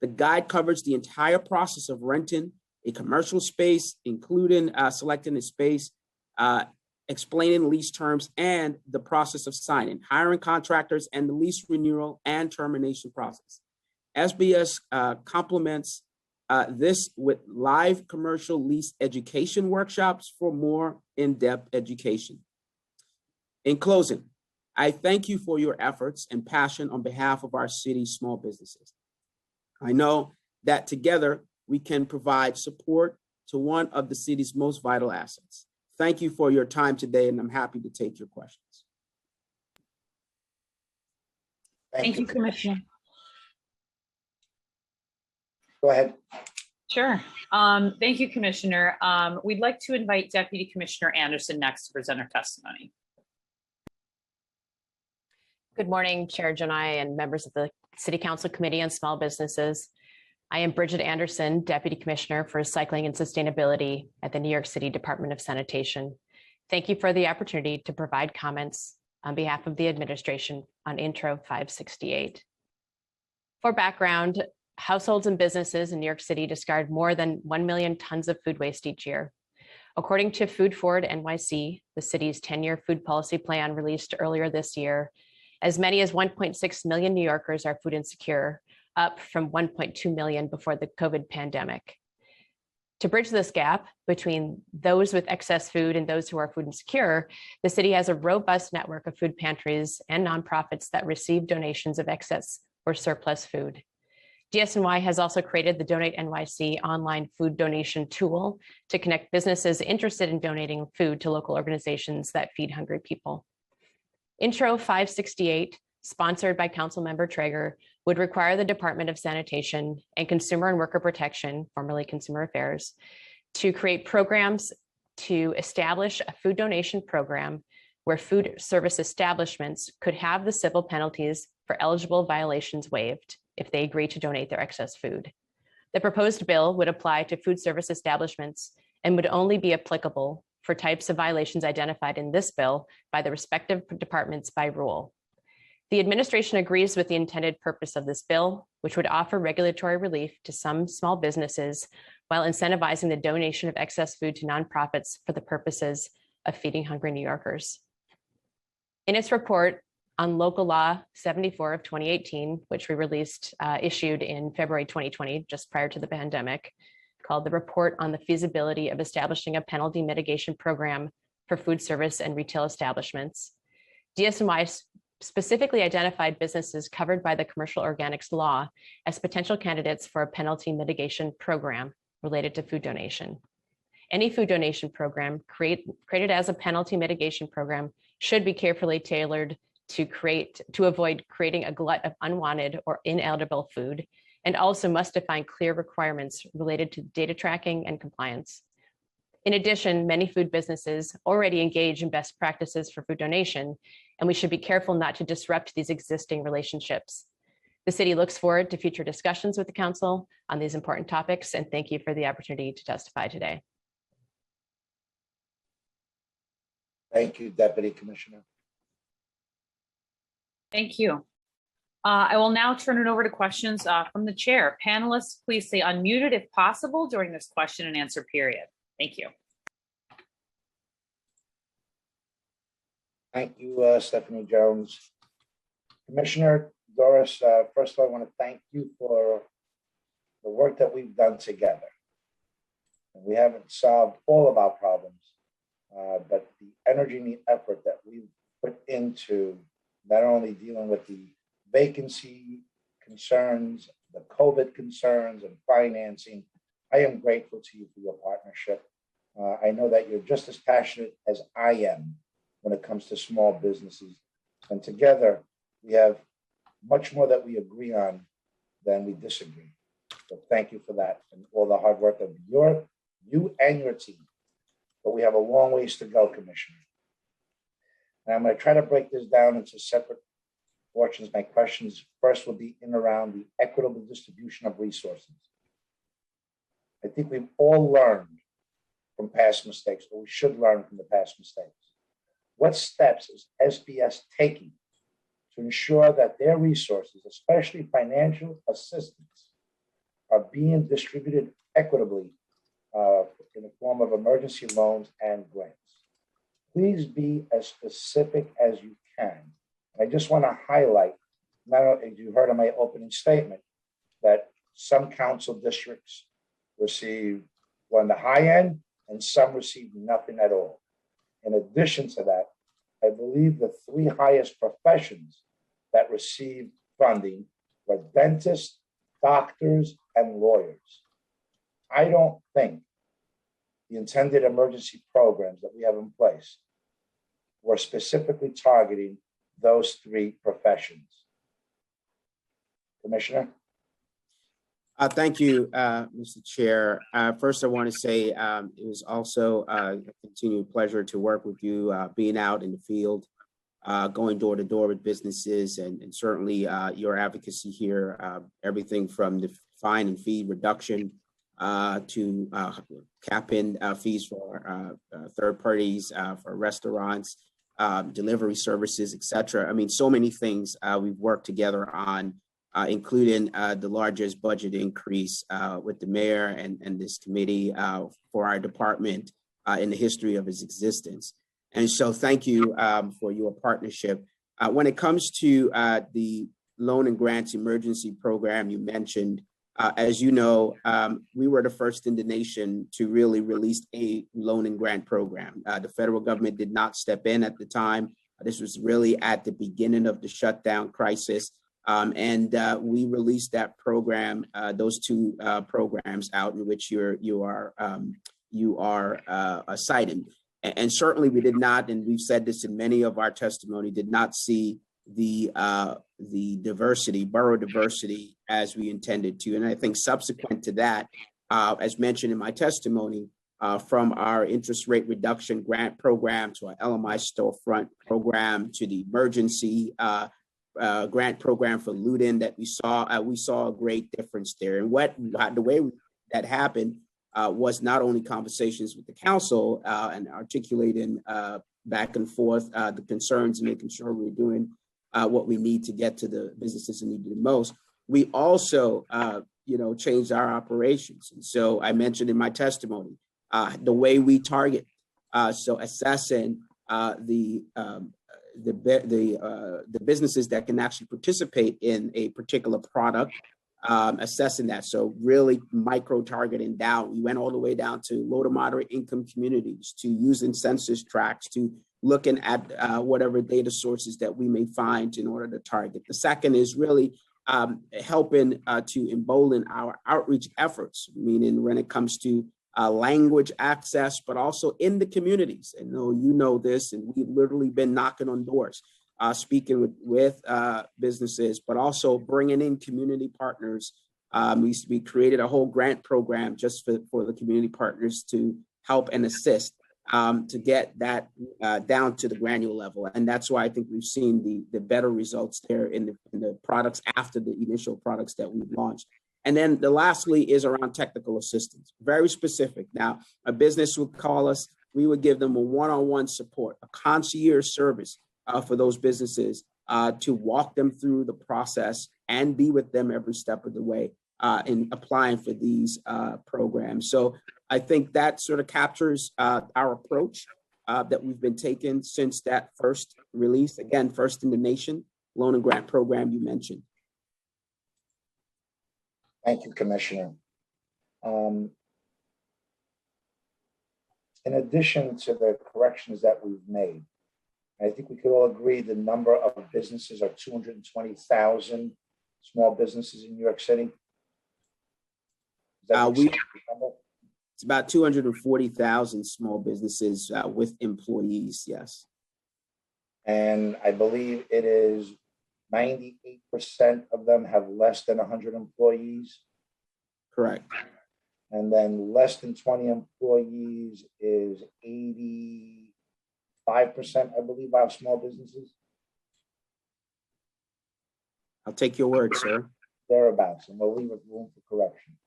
The guide covers the entire process of renting a commercial space, including selecting a space, explaining lease terms and the process of signing, hiring contractors, and the lease renewal and termination process. SBS complements this with live commercial lease education workshops for more in-depth education. In closing, I thank you for your efforts and passion on behalf of our city's small businesses. I know that together we can provide support to one of the city's most vital assets. Thank you for your time today, and I'm happy to take your questions. Thank you, Commissioner. Go ahead. Sure. Thank you, Commissioner. We'd like to invite Deputy Commissioner Anderson next to present her testimony. Good morning, Chair Jonai and members of the City Council Committee on Small Businesses. I am Bridget Anderson, Deputy Commissioner for Recycling and Sustainability at the New York City Department of Sanitation. Thank you for the opportunity to provide comments on behalf of the administration on Intro 568. For background, households and businesses in New York City discard more than 1 million tons of food waste each year. According to Food Forward NYC, the city's 10-year food policy plan released earlier this year, as many as 1.6 million New Yorkers are food insecure, up from 1.2 million before the COVID pandemic. To bridge this gap between those with excess food and those who are food insecure, the city has a robust network of food pantries and nonprofits that receive donations of excess or surplus food. DSNY has also created the Donate NYC online food donation tool to connect businesses interested in donating food to local organizations that feed hungry people. Intro 568, sponsored by Councilmember Traeger, would require the Department of Sanitation and Consumer and Worker Protection, formerly Consumer Affairs, to create programs to establish a food donation program where food service establishments could have the civil penalties for eligible violations waived if they agree to donate their excess food. The proposed bill would apply to food service establishments and would only be applicable for types of violations identified in this bill by the respective departments by rule. The administration agrees with the intended purpose of this bill, which would offer regulatory relief to some small businesses while incentivizing the donation of excess food to nonprofits for the purposes of feeding hungry New Yorkers. In its report on Local Law 74 of 2018, which we issued in February 2020, just prior to the pandemic, called the Report on the Feasibility of Establishing a Penalty Mitigation Program for Food Service and Retail Establishments, DSNY specifically identified businesses covered by the Commercial Organics Law as potential candidates for a penalty mitigation program related to food donation. Any food donation program created as a penalty mitigation program should be carefully tailored to avoid creating a glut of unwanted or inedible food, and also must define clear requirements related to data tracking and compliance. In addition, many food businesses already engage in best practices for food donation, and we should be careful not to disrupt these existing relationships. The city looks forward to future discussions with the council on these important topics, and thank you for the opportunity to testify today. Thank you, Deputy Commissioner. Thank you. I will now turn it over to questions from the chair. Panelists, please stay unmuted if possible during this question and answer period. Thank you. Thank you, Stephanie Jones. Commissioner Doris, first of all, I want to thank you for the work that we've done together. And we haven't solved all of our problems, but the energy and the effort that we've put into not only dealing with the vacancy concerns, the COVID concerns and financing, I am grateful to you for your partnership. I know that you're just as passionate as I am when it comes to small businesses. And together, we have much more that we agree on than we disagree. So thank you for that and all the hard work of you and your team. But we have a long ways to go, Commissioner. And I'm going to try to break this down into separate portions. My questions first will be in around the equitable distribution of resources. I think we've all learned from past mistakes, or we should learn from the past mistakes. What steps is SBS taking to ensure that their resources, especially financial assistance, are being distributed equitably in the form of emergency loans and grants? Please be as specific as you can. I just want to highlight, not only, as you heard in my opening statement, that some council districts receive on the high end and some receive nothing at all. In addition to that, I believe the three highest professions that received funding were dentists, doctors, and lawyers. I don't think the intended emergency programs that we have in place were specifically targeting those three professions. Commissioner? Thank you, Mr. Chair. First, I want to say it was also a continued pleasure to work with you, being out in the field, going door to door with businesses, and certainly your advocacy here, everything from the fine and fee reduction to capping fees for third parties, for restaurants, delivery services, et cetera. I mean, so many things we've worked together on, including the largest budget increase with the mayor and this committee for our department in the history of its existence. And so thank you for your partnership. When it comes to the loan and grants emergency program you mentioned, as you know, we were the first in the nation to really release a loan and grant program. The federal government did not step in at the time. This was really at the beginning of the shutdown crisis. And we released that program, those two programs out in which you are citing. And certainly we did not, and we've said this in many of our testimony, did not see the diversity, borough diversity, as we intended to. And I think subsequent to that, as mentioned in my testimony, from our interest rate reduction grant program to our LMI storefront program to the emergency grant program for Ludin that we saw a great difference there. And the way that happened was not only conversations with the council and articulating back and forth the concerns and making sure we're doing what we need to get to the businesses that need it the most. We also, changed our operations. And so I mentioned in my testimony the way we target, so assessing the businesses that can actually participate in a particular product, assessing that. So really micro targeting down. We went all the way down to low to moderate income communities, to using census tracts, to looking at whatever data sources that we may find in order to target. The second is really helping to embolden our outreach efforts, meaning when it comes to language access, but also in the communities. And you know this, and we've literally been knocking on doors, speaking with businesses, but also bringing in community partners. We created a whole grant program just for the community partners to help and assist to get that down to the granular level. And that's why I think we've seen the better results there in the products after the initial products that we've launched. And then the lastly is around technical assistance, very specific. Now, a business would call us, we would give them a one-on-one support, a concierge service for those businesses to walk them through the process and be with them every step of the way in applying for these programs. So I think that sort of captures our approach that we've been taking since that first release, again, first in the nation, loan and grant program you mentioned. Thank you, Commissioner. In addition to the corrections that we've made, I think we could all agree the number of businesses are 220,000 small businesses in New York City. Is that We- make sense? Remember? It's about 240,000 small businesses with employees, yes. And I believe it is 98% of them have less than 100 employees. Correct. And then less than 20 employees is 85%, I believe, of small businesses, I'll take your word, sir. thereabouts, and we'll leave room for correction.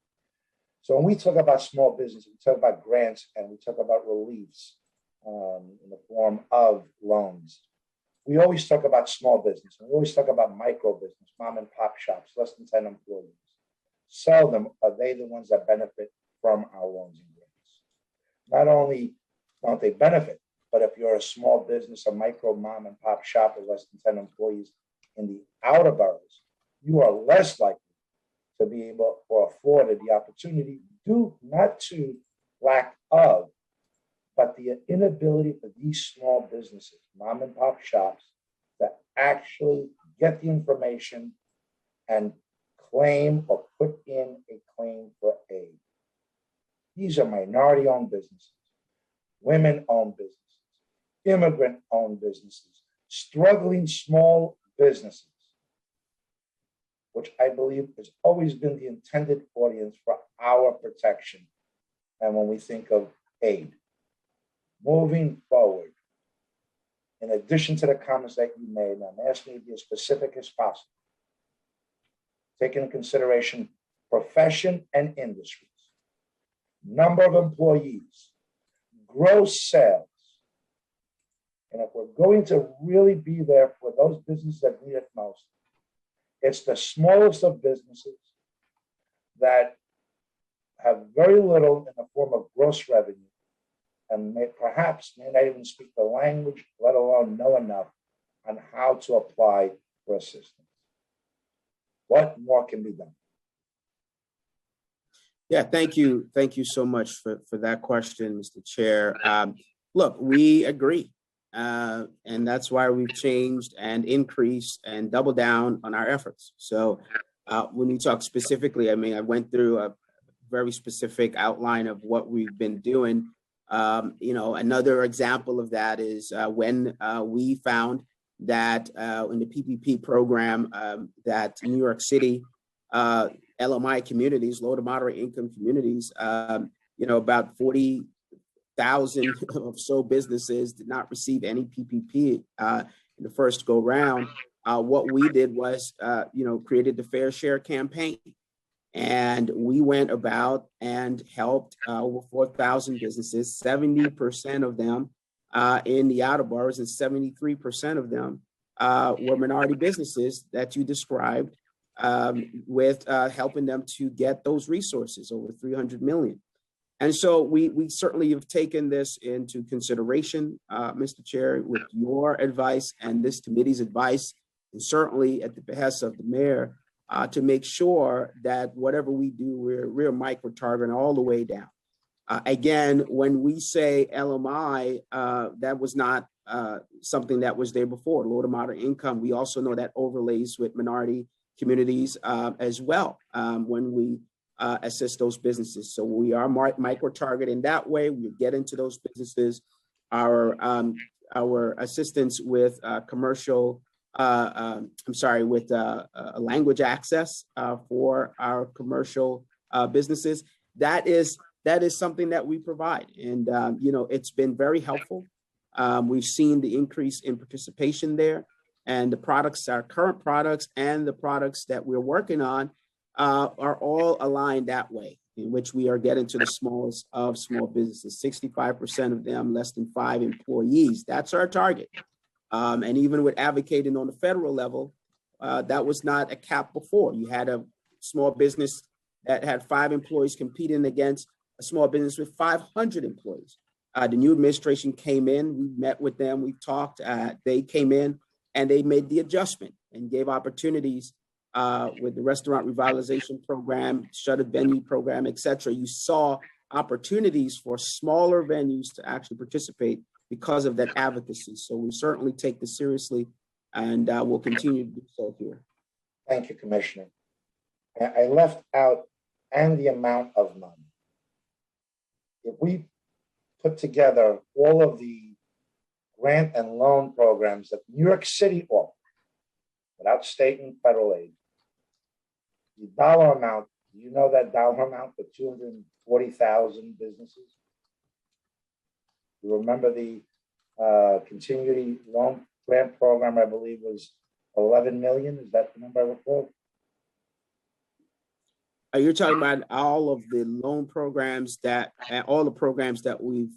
So when we talk about small business, we talk about grants and we talk about reliefs in the form of loans. We always talk about small business, and we always talk about micro business, mom and pop shops, less than 10 employees. Seldom are they the ones that benefit from our loans and grants. Not only don't they benefit, but if you're a small business, a micro mom and pop shop with less than 10 employees in the outer boroughs, you are less likely to be able or afforded the opportunity due not to lack of, but the inability for these small businesses, mom and pop shops, to actually get the information and claim or put in a claim for aid. These are minority-owned businesses, women-owned businesses, immigrant-owned businesses, struggling small businesses, which I believe has always been the intended audience for our protection. And when we think of aid, moving forward, in addition to the comments that you made, I'm asking you to be as specific as possible. Take into consideration profession and industries, number of employees, gross sales. And if we're going to really be there for those businesses that need it most, it's the smallest of businesses that have very little in the form of gross revenue and may not even speak the language, let alone know enough on how to apply for assistance. What more can be done? Yeah, thank you. Thank you so much for that question, Mr. Chair. Look, we agree. And that's why we've changed and increased and doubled down on our efforts. So when you talk specifically, I mean, I went through a very specific outline of what we've been doing. Another example of that is when we found that in the PPP program that New York City LMI communities, low to moderate income communities, about 40,000 or so businesses did not receive any PPP in the first go round. What we did was, created the Fair Share campaign. And we went about and helped over 4,000 businesses, 70% of them in the outer boroughs and 73% of them were minority businesses that you described, with helping them to get those resources, over 300 million. And so we certainly have taken this into consideration, Mr. Chair, with your advice and this committee's advice, and certainly at the behest of the mayor, to make sure that whatever we do, we're micro-targeting all the way down. Again, when we say LMI, that was not something that was there before, low to moderate income. We also know that overlays with minority communities as well when we assist those businesses. So we are micro-targeting that way. We get into those businesses. Our assistance with commercial, with language access for our commercial businesses. That is something that we provide. And, it's been very helpful. We've seen the increase in participation there, and the products, our current products and the products that we're working on are all aligned that way, in which we are getting to the smallest of small businesses, 65% of them less than 5 employees. That's our target. And even with advocating on the federal level, that was not a cap before. You had a small business that had 5 employees competing against a small business with 500 employees. The new administration came in, we met with them, we talked, they came in and they made the adjustment and gave opportunities with the restaurant revitalization program, shuttered venue program, et cetera. You saw opportunities for smaller venues to actually participate because of that advocacy. So we certainly take this seriously, and we'll continue to do so here. Thank you, Commissioner. I left out and the amount of money. If we put together all of the grant and loan programs that New York City offers, without state and federal aid, the dollar amount, you know that dollar amount for 240,000 businesses? You remember the continuity loan grant program, I believe, was 11 million. Is that the number I recall? You're talking about all of the loan programs all the programs that we've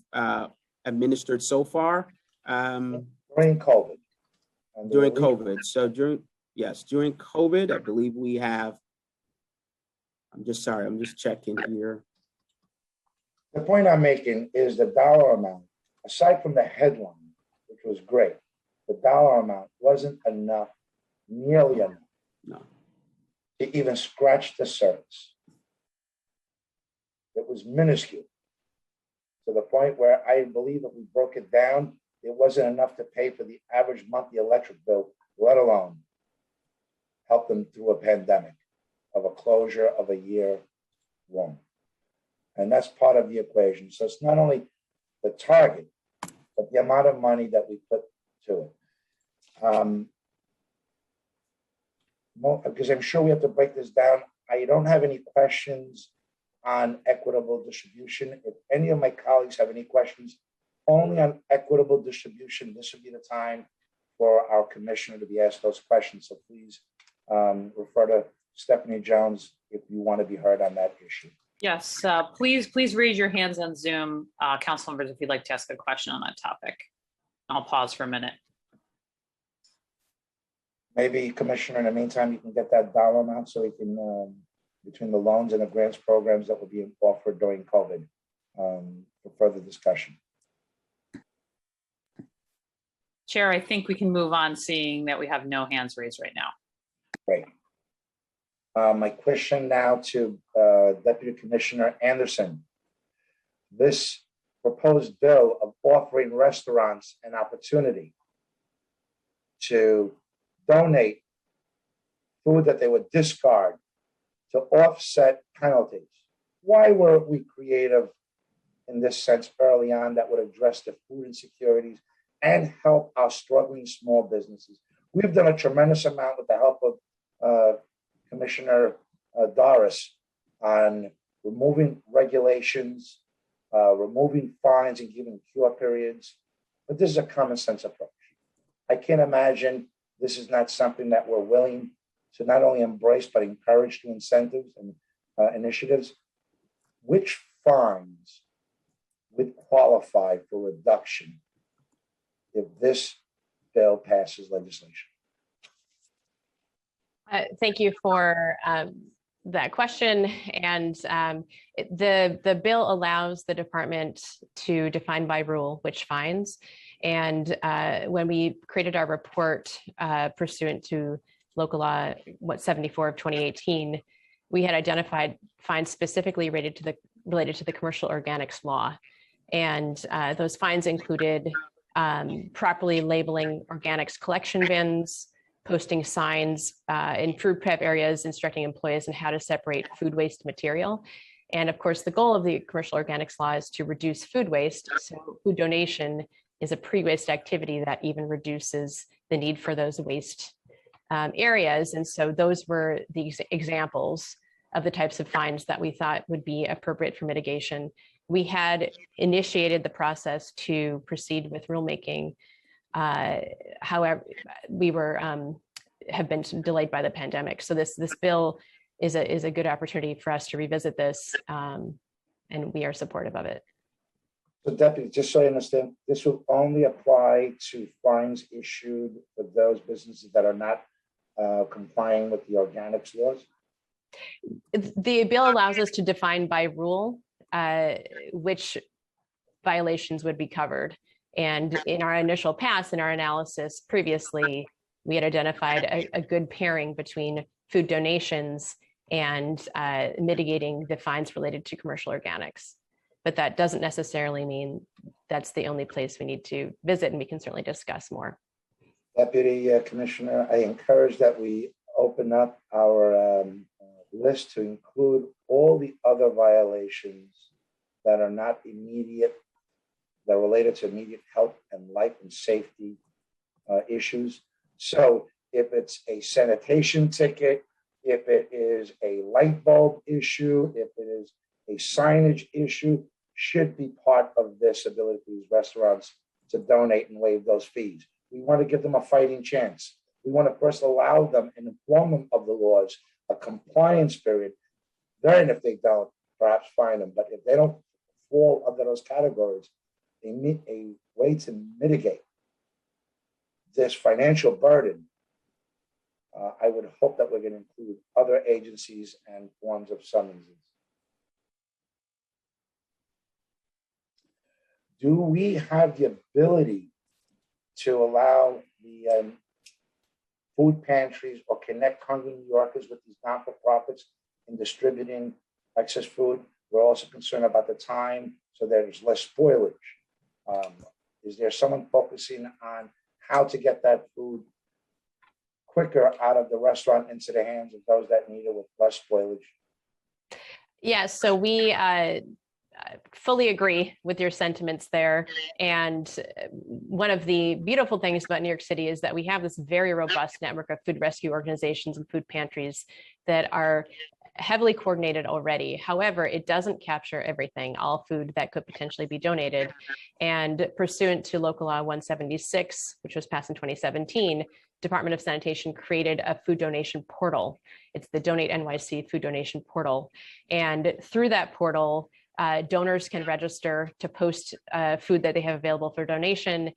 administered so far? During COVID. During COVID. So during COVID, I believe we have, I'm just checking here. The point I'm making is the dollar amount, aside from the headline, which was great, the dollar amount wasn't enough, nearly enough, No. to even scratch the surface. It was minuscule, to the point where I believe that we broke it down, it wasn't enough to pay for the average monthly electric bill, let alone help them through a pandemic of a closure of a year long. And that's part of the equation. So it's not only the target, but the amount of money that we put to it. Because I'm sure we have to break this down. I don't have any questions on equitable distribution. If any of my colleagues have any questions only on equitable distribution, this would be the time for our commissioner to be asked those questions. So please refer to Stephanie Jones if you want to be heard on that issue. Yes, please raise your hands on Zoom, council members, if you'd like to ask a question on that topic. I'll pause for a minute. Maybe, Commissioner, in the meantime, you can get that dollar amount so we can, between the loans and the grants programs that will be offered during COVID, for further discussion. Chair, I think we can move on, seeing that we have no hands raised right now. Great. My question now to Deputy Commissioner Anderson. This proposed bill of offering restaurants an opportunity to donate food that they would discard to offset penalties. Why weren't we creative in this sense early on that would address the food insecurities and help our struggling small businesses? We've done a tremendous amount with the help of Commissioner Doris on removing regulations, removing fines and giving cure periods. But this is a common sense approach. I can't imagine this is not something that we're willing to not only embrace, but encourage through incentives and initiatives. Which fines would qualify for reduction if this bill passes legislation? Thank you for that question. And the bill allows the department to define by rule which fines. And when we created our report pursuant to local law 74 of 2018, we had identified fines specifically related to the commercial organics law. And those fines included properly labeling organics collection bins, posting signs in food prep areas, instructing employees on how to separate food waste material. And of course, the goal of the commercial organics law is to reduce food waste. So food donation is a pre-waste activity that even reduces the need for those waste areas. And so those were the examples of the types of fines that we thought would be appropriate for mitigation. We had initiated the process to proceed with rulemaking. However, we have been delayed by the pandemic. So this bill is a good opportunity for us to revisit this, and we are supportive of it. So, Deputy, just so I understand, this will only apply to fines issued for those businesses that are not complying with the organics laws? The bill allows us to define by rule which violations would be covered. And in our initial pass, in our analysis previously, we had identified a good pairing between food donations and mitigating the fines related to commercial organics. But that doesn't necessarily mean that's the only place we need to visit, and we can certainly discuss more. Deputy Commissioner, I encourage that we open up our list to include all the other violations that are not immediate, that are related to immediate health and life and safety issues. So if it's a sanitation ticket, if it is a light bulb issue, if it is a signage issue, should be part of this ability for these restaurants to donate and waive those fees. We want to give them a fighting chance. We want to first allow them and inform them of the laws, a compliance period. Then if they don't, perhaps fine them. But if they don't fall under those categories, they need a way to mitigate this financial burden. I would hope that we're going to include other agencies and forms of summonses. Do we have the ability to allow the food pantries or connect hungry New Yorkers with these not-for-profits in distributing excess food? We're also concerned about the time so there's less spoilage. Is there someone focusing on how to get that food quicker out of the restaurant into the hands of those that need it with less spoilage? Yeah, so we fully agree with your sentiments there. And one of the beautiful things about New York City is that we have this very robust network of food rescue organizations and food pantries that are heavily coordinated already. However, it doesn't capture everything, all food that could potentially be donated. And pursuant to Local Law 176, which was passed in 2017, Department of Sanitation created a food donation portal. It's the Donate NYC food donation portal. And through that portal, donors can register to post food that they have available for donation.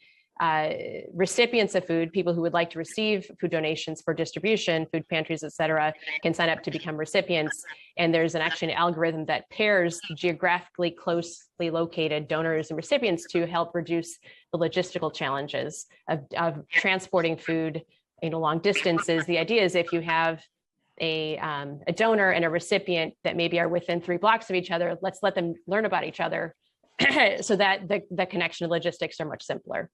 Recipients of food, people who would like to receive food donations for distribution, food pantries, et cetera, can sign up to become recipients. And there's actually an algorithm that pairs geographically closely located donors and recipients to help reduce the logistical challenges of transporting food long distances. The idea is if you have a donor and a recipient that maybe are within 3 blocks of each other, let's let them learn about each other so that the connection and logistics are much simpler.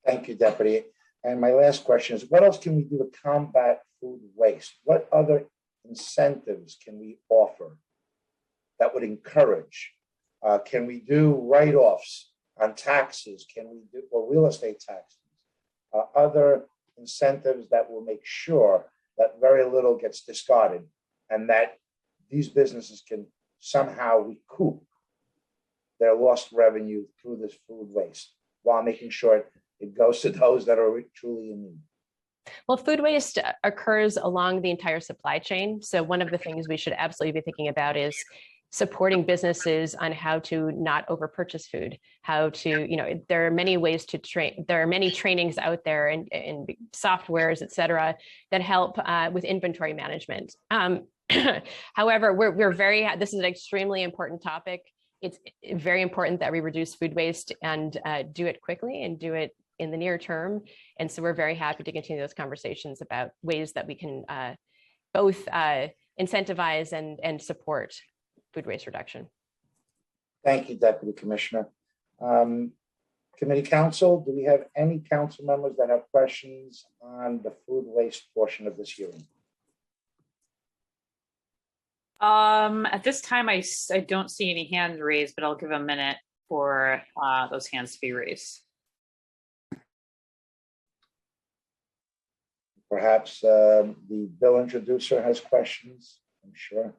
Thank you, Deputy. And my last question is, what else can we do to combat food waste? What other incentives can we offer that would encourage? Can we do write-offs on taxes? Can we do, or real estate taxes? Other incentives that will make sure that very little gets discarded and that these businesses can somehow recoup their lost revenue through this food waste while making sure it goes to those that are truly in need. Well, food waste occurs along the entire supply chain. So one of the things we should absolutely be thinking about is supporting businesses on how to not overpurchase food, how to, there are many ways to train. There are many trainings out there and softwares, et cetera, that help with inventory management. However, this is an extremely important topic. It's very important that we reduce food waste and do it quickly and do it in the near term. And so we're very happy to continue those conversations about ways that we can both incentivize and support food waste reduction. Thank you, Deputy Commissioner. Committee counsel, do we have any council members that have questions on the food waste portion of this hearing? At this time, I don't see any hands raised, but I'll give a minute for those hands to be raised. Perhaps the bill introducer has questions, I'm sure.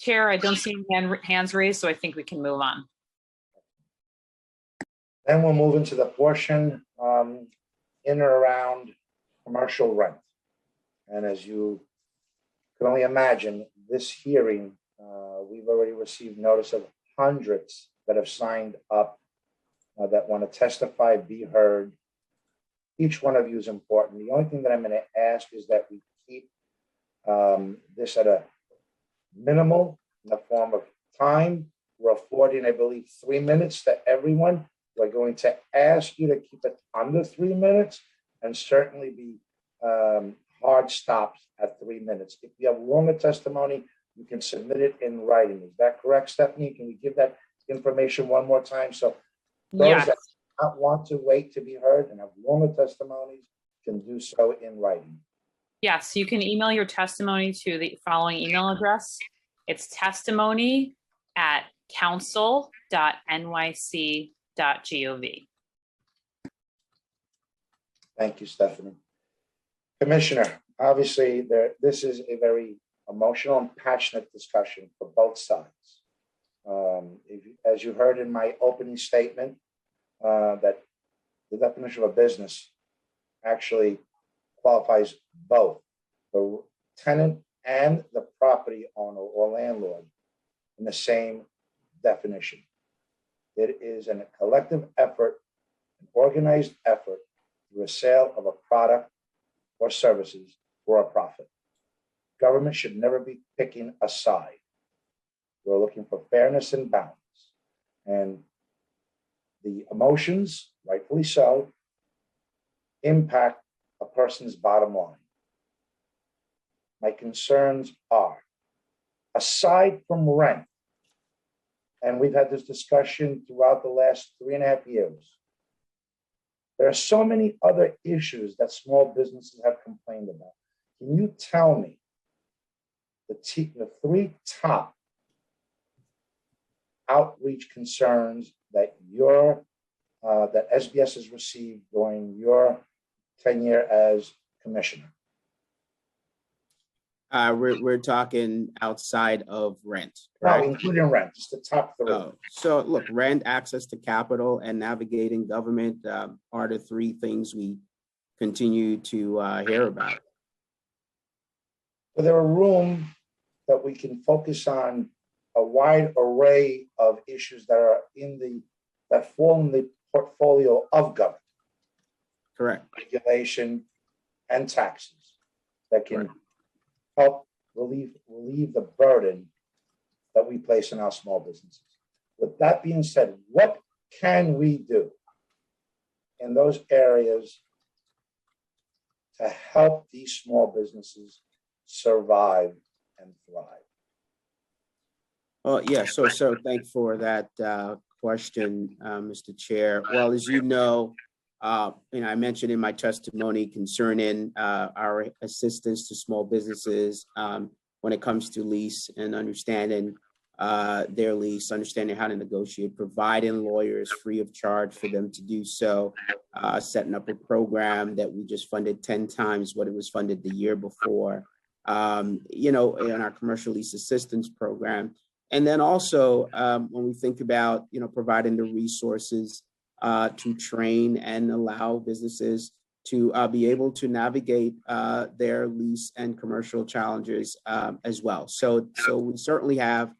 Chair, I don't see any hands raised, so I think we can move on. Then we'll move into the portion in or around commercial rent. And as you can only imagine, this hearing, we've already received notice of hundreds that have signed up that want to testify, be heard. Each one of you is important. The only thing that I'm going to ask is that we keep this at a minimal in the form of time. We're affording, I believe, 3 minutes to everyone. We're going to ask you to keep it under 3 minutes and certainly be hard stops at 3 minutes. If you have longer testimony, you can submit it in writing. Is that correct, Stephanie? Can we give that information one more time? So those that do not want to wait to be heard and have longer testimonies can do so in writing. Yes, you can email your testimony to the following email address. It's testimony@council.nyc.gov. Thank you, Stephanie. Commissioner, obviously, this is a very emotional and passionate discussion for both sides. As you heard in my opening statement, that the definition of a business actually qualifies both the tenant and the property owner or landlord in the same definition. It is a collective effort, an organized effort through a sale of a product or services for a profit. Government should never be picking a side. We're looking for fairness and balance. And the emotions, rightfully so, impact a person's bottom line. My concerns are, aside from rent, and we've had this discussion throughout the last 3.5 years, there are so many other issues that small businesses have complained about. Can you tell me the 3 top outreach concerns that that SBS has received during your tenure as commissioner? We're talking outside of rent, No, right? including rent, just the top 3. Oh, so look, rent, access to capital, and navigating government are the 3 things we continue to hear about. So there are room that we can focus on a wide array of issues that are that fall in the portfolio of government. Correct. Regulation and taxes that can Correct. help relieve the burden that we place on our small businesses. With that being said, what can we do in those areas to help these small businesses survive and thrive? Well, yeah, so thank you for that question, Mr. Chair. Well, as you know, I mentioned in my testimony concerning our assistance to small businesses when it comes to lease and understanding their lease, understanding how to negotiate, providing lawyers free of charge for them to do so, setting up a program that we just funded 10 times what it was funded the year before, in our commercial lease assistance program. And then also when we think about, providing the resources to train and allow businesses to be able to navigate their lease and commercial challenges as well. So we certainly have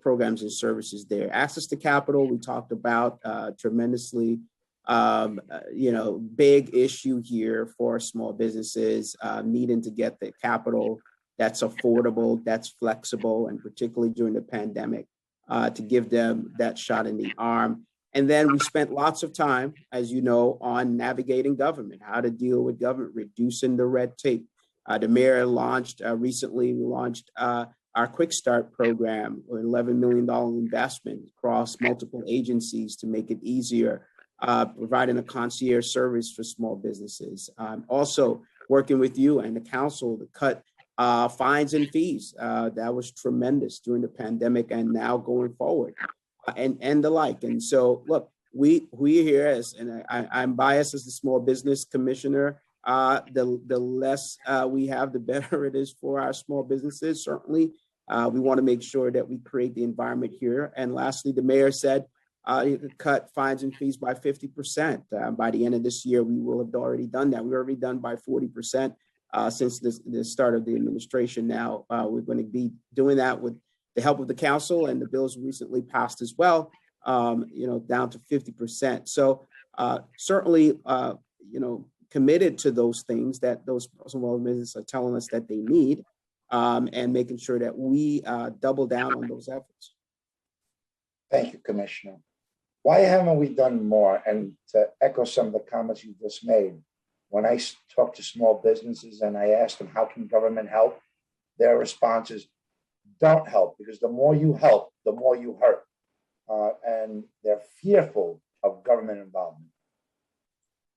programs and services there. Access to capital, we talked about tremendously, big issue here for small businesses needing to get the capital that's affordable, that's flexible, and particularly during the pandemic, to give them that shot in the arm. And then we spent lots of time, as you know, on navigating government, how to deal with government, reducing the red tape. The mayor recently launched our Quick Start program, with $11 million investment across multiple agencies to make it easier, providing a concierge service for small businesses. Also working with you and the council to cut fines and fees. That was tremendous during the pandemic and now going forward, and the like. And so, look, we here I'm biased as the small business commissioner. The less we have, the better it is for our small businesses. Certainly, we want to make sure that we create the environment here. And lastly, the mayor said you could cut fines and fees by 50%. By the end of this year, we will have already done that. We've already done by 40%. Since the start of the administration. Now we're going to be doing that with the help of the council, and the bills recently passed as well, down to 50%. So certainly, committed to those things that those small businesses are telling us that they need, and making sure that we double down on those efforts. Thank you, Commissioner. Why haven't we done more? And to echo some of the comments you just made, when I talk to small businesses and I ask them, how can government help? Their response is, don't help, because the more you help, the more you hurt. And they're fearful of government involvement.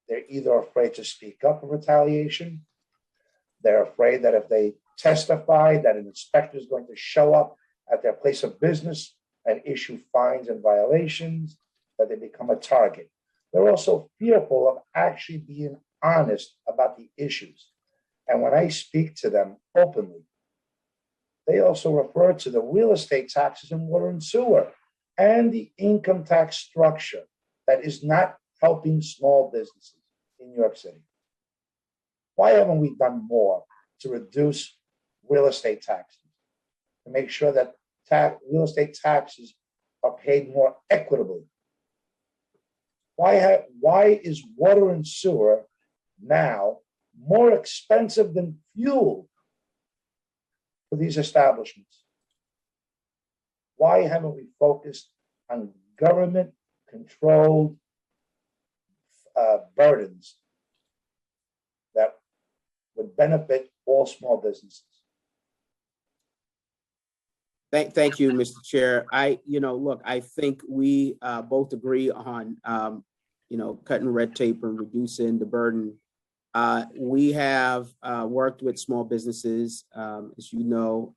They're either afraid to speak up for retaliation, They're afraid that if they testify, that an inspector is going to show up at their place of business and issue fines and violations, that they become a target. They're also fearful of actually being honest about the issues. And when I speak to them openly, they also refer to the real estate taxes in water and sewer and the income tax structure that is not helping small businesses in New York City. Why haven't we done more to reduce real estate taxes, to make sure that real estate taxes are paid more equitably? Why is water and sewer now more expensive than fuel for these establishments? Why haven't we focused on government-controlled burdens that would benefit all small businesses? Thank you, Mr. Chair. Look, I think we both agree on, cutting red tape and reducing the burden. We have worked with small businesses, as you know,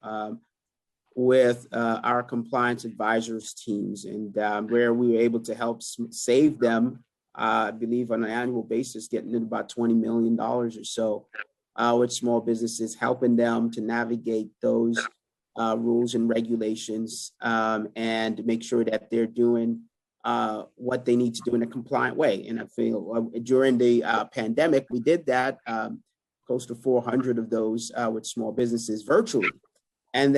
with our compliance advisors teams, and where we were able to help save them, I believe on an annual basis, getting in about $20 million or so with small businesses, helping them to navigate those rules and regulations and make sure that they're doing what they need to do in a compliant way. And I feel during the pandemic, we did that, close to 400 of those with small businesses virtually. And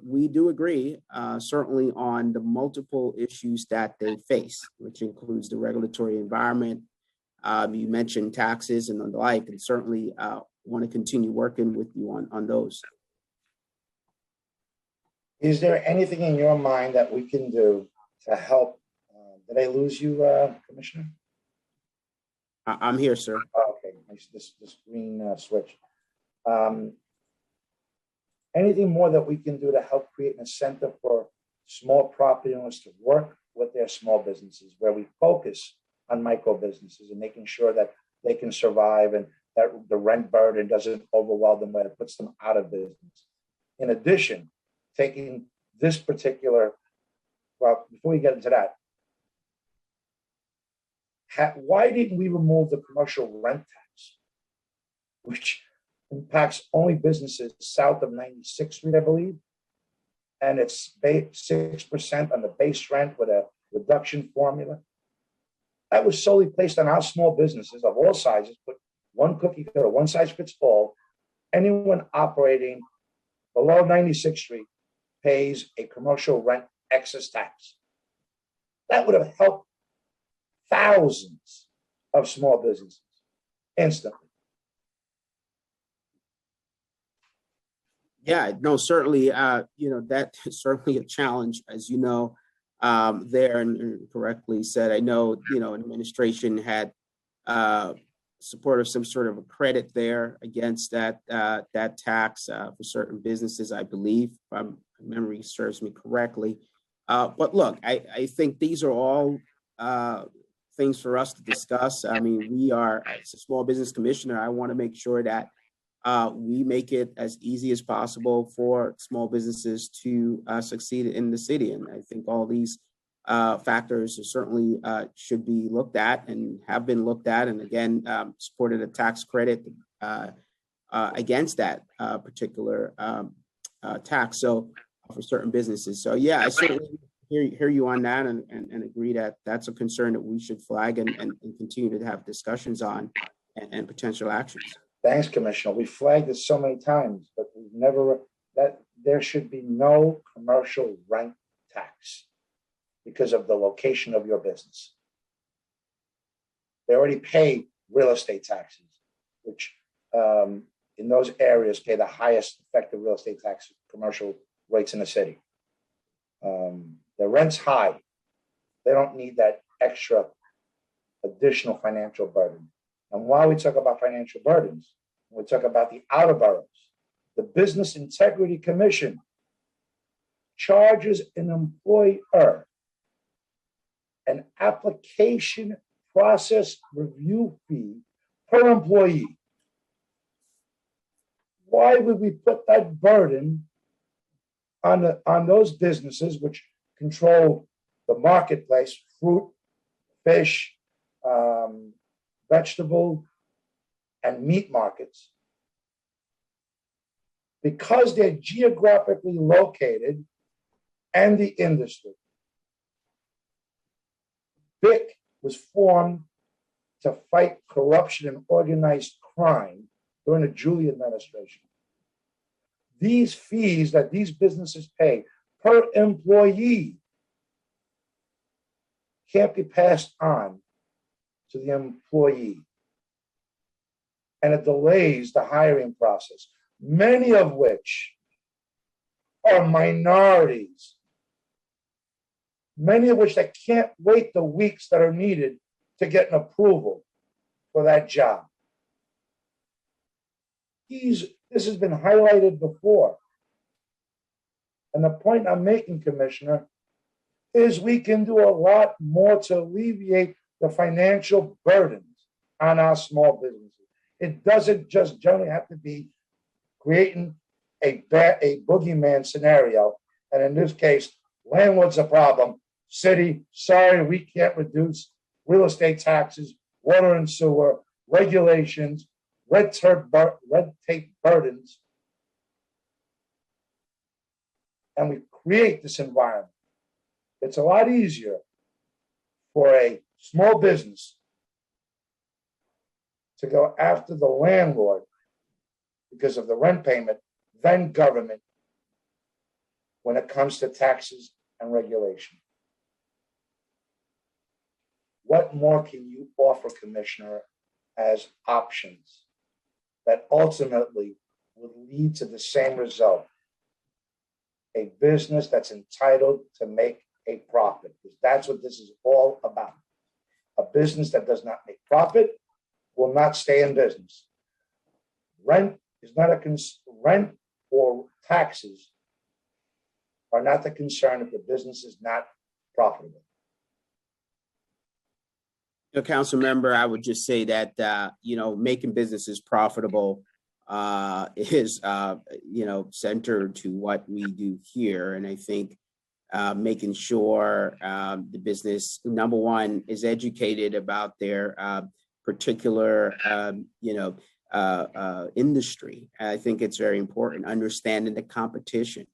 we do agree certainly on the multiple issues that they face, which includes the regulatory environment. You mentioned taxes and the like, and certainly want to continue working with you on those. Is there anything in your mind that we can do to help? Did I lose you, Commissioner? I'm here, sir. Okay, this green switch. Anything more that we can do to help create an incentive for small property owners to work with their small businesses, where we focus on micro businesses and making sure that they can survive and that the rent burden doesn't overwhelm them when it puts them out of business? In addition, taking this particular, well, before we get into that, why didn't we remove the commercial rent tax, which impacts only businesses south of 96th Street, I believe, and it's 6% on the base rent with a reduction formula? That was solely placed on our small businesses of all sizes, but one cookie cutter, one size fits all. Anyone operating below 96th Street pays a commercial rent excess tax. That would have helped thousands of small businesses instantly. Yeah, no, certainly, that's certainly a challenge, as you know, there, and correctly said. I know, administration had support of some sort of a credit there against that tax for certain businesses, I believe, if my memory serves me correctly. But look, I think these are all things for us to discuss. I mean, we are, as a small business commissioner, I want to make sure that we make it as easy as possible for small businesses to succeed in the city. And I think all these factors certainly should be looked at and have been looked at. And again, supported a tax credit against that particular tax. So for certain businesses. So yeah, I certainly hear you on that and agree that that's a concern that we should flag and continue to have discussions on and potential actions. Thanks, Commissioner. We flagged it so many times, but we've never, that there should be no commercial rent tax because of the location of your business. They already pay real estate taxes, which in those areas pay the highest effective real estate tax commercial rates in the city. The rent's high. They don't need that extra additional financial burden. And while we talk about financial burdens, we talk about the outer boroughs. The Business Integrity Commission charges an employer an application process review fee per employee. why would we put that burden on those businesses which control the marketplace, fruit, fish, vegetable, and meat markets? Because they're geographically located and the industry. BIC was formed to fight corruption and organized crime during the Julie administration. These fees that these businesses pay per employee can't be passed on to the employee. And it delays the hiring process, many of which are minorities, many of which that can't wait the weeks that are needed to get an approval for that job. This has been highlighted before. And the point I'm making, Commissioner, is we can do a lot more to alleviate the financial burdens on our small businesses. It doesn't just generally have to be creating a boogeyman scenario. And in this case, landlord's a problem. City, sorry, we can't reduce real estate taxes, water and sewer, regulations, red tape burdens. And we create this environment. It's a lot easier for a small business to go after the landlord because of the rent payment than government when it comes to taxes and regulation. What more can you offer, Commissioner, as options that ultimately would lead to the same result? A business that's entitled to make a profit, because that's what this is all about. A business that does not make profit will not stay in business. Rent is not rent or taxes are not the concern if the business is not profitable. Council member, I would just say that, making businesses profitable is, centered to what we do here. And I think making sure the business, number one, is educated about their particular, industry. I think it's very important, understanding the competition,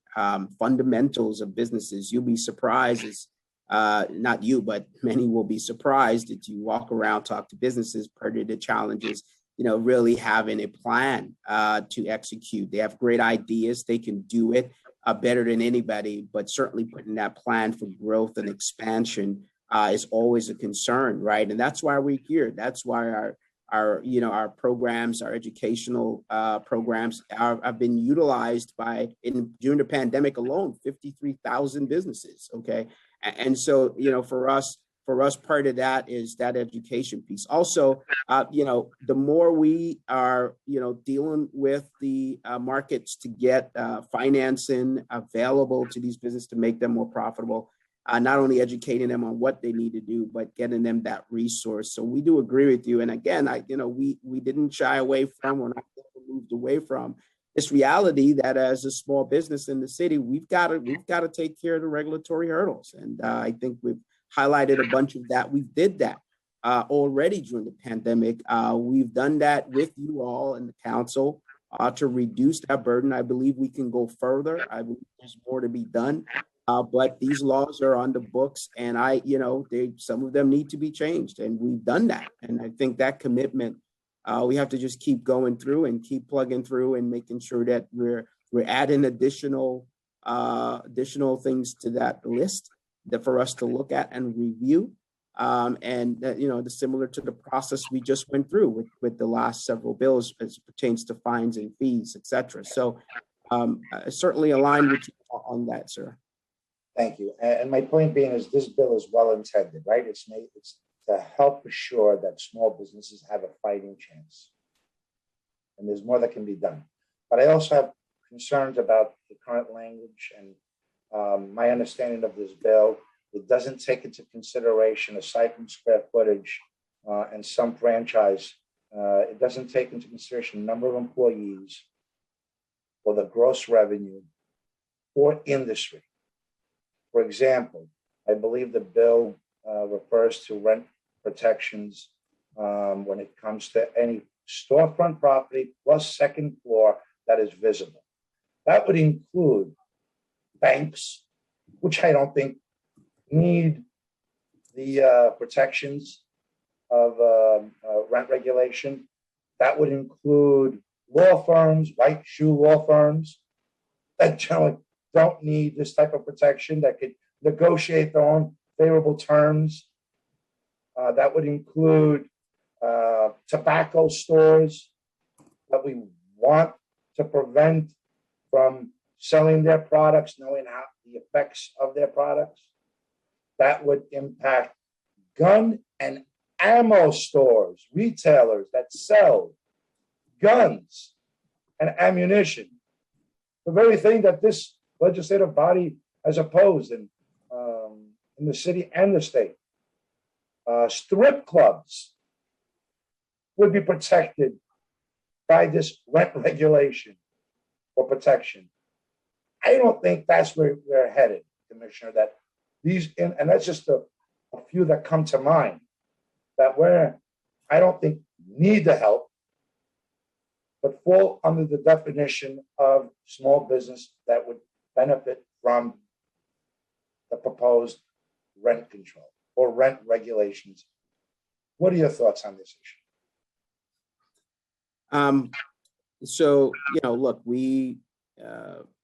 fundamentals of businesses. You'll be surprised as not you, but many will be surprised that you walk around, talk to businesses, part of the challenges, really having a plan to execute. They have great ideas. They can do it better than anybody, but certainly putting that plan for growth and expansion is always a concern, right? And that's why we're here. That's why our programs, our educational programs have been utilized during the pandemic alone, 53,000 businesses. Okay. And so, for us, part of that is that education piece. Also, the more we are, dealing with the markets to get financing available to these businesses to make them more profitable, not only educating them on what they need to do, but getting them that resource. So we do agree with you. And again, we didn't shy away from, or not moved away from this reality that as a small business in the city, we've got to take care of the regulatory hurdles. And I think we've highlighted a bunch of that. We did that already during the pandemic. We've done that with you all and the council to reduce that burden. I believe we can go further. I believe there's more to be done. But these laws are on the books, and some of them need to be changed, and we've done that. And I think that commitment, we have to just keep going through and keep plugging through and making sure that we're adding additional things to that list for us to look at and review. Similar to the process we just went through with the last several bills as it pertains to fines and fees, et cetera. So certainly aligned with you on that, sir. Thank you. And my point being is this bill is well intended, right? It's to help assure that small businesses have a fighting chance. And there's more that can be done. But I also have concerns about the current language and my understanding of this bill. It doesn't take into consideration, aside from square footage and some franchise, it doesn't take into consideration number of employees or the gross revenue or industry. For example, I believe the bill refers to rent protections when it comes to any storefront property plus second floor that is visible. That would include banks, which I don't think need the protections of rent regulation. That would include law firms, white shoe law firms that generally don't need this type of protection, that could negotiate their own favorable terms. That would include tobacco stores that we want to prevent from selling their products, knowing how the effects of their products. That would impact gun and ammo stores, retailers that sell guns and ammunition. The very thing that this legislative body has opposed in the city and the state. Strip clubs would be protected by this rent regulation or protection. I don't think that's where we're headed, Commissioner, that these, and that's just a few that come to mind, that I don't think need the help, but fall under the definition of small business that would benefit from the proposed rent control or rent regulations. What are your thoughts on this issue? So, look, we,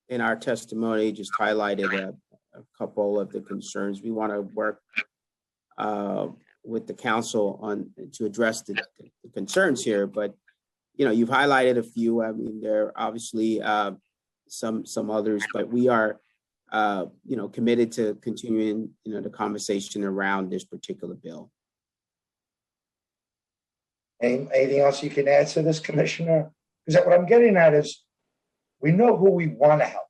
in our testimony, just highlighted a couple of the concerns. We want to work with the council to address the concerns here, but you've highlighted a few. I mean, there are obviously some others, but we are committed to continuing the conversation around this particular bill. Anything else you can add to this, Commissioner? Because what I'm getting at is we know who we want to help,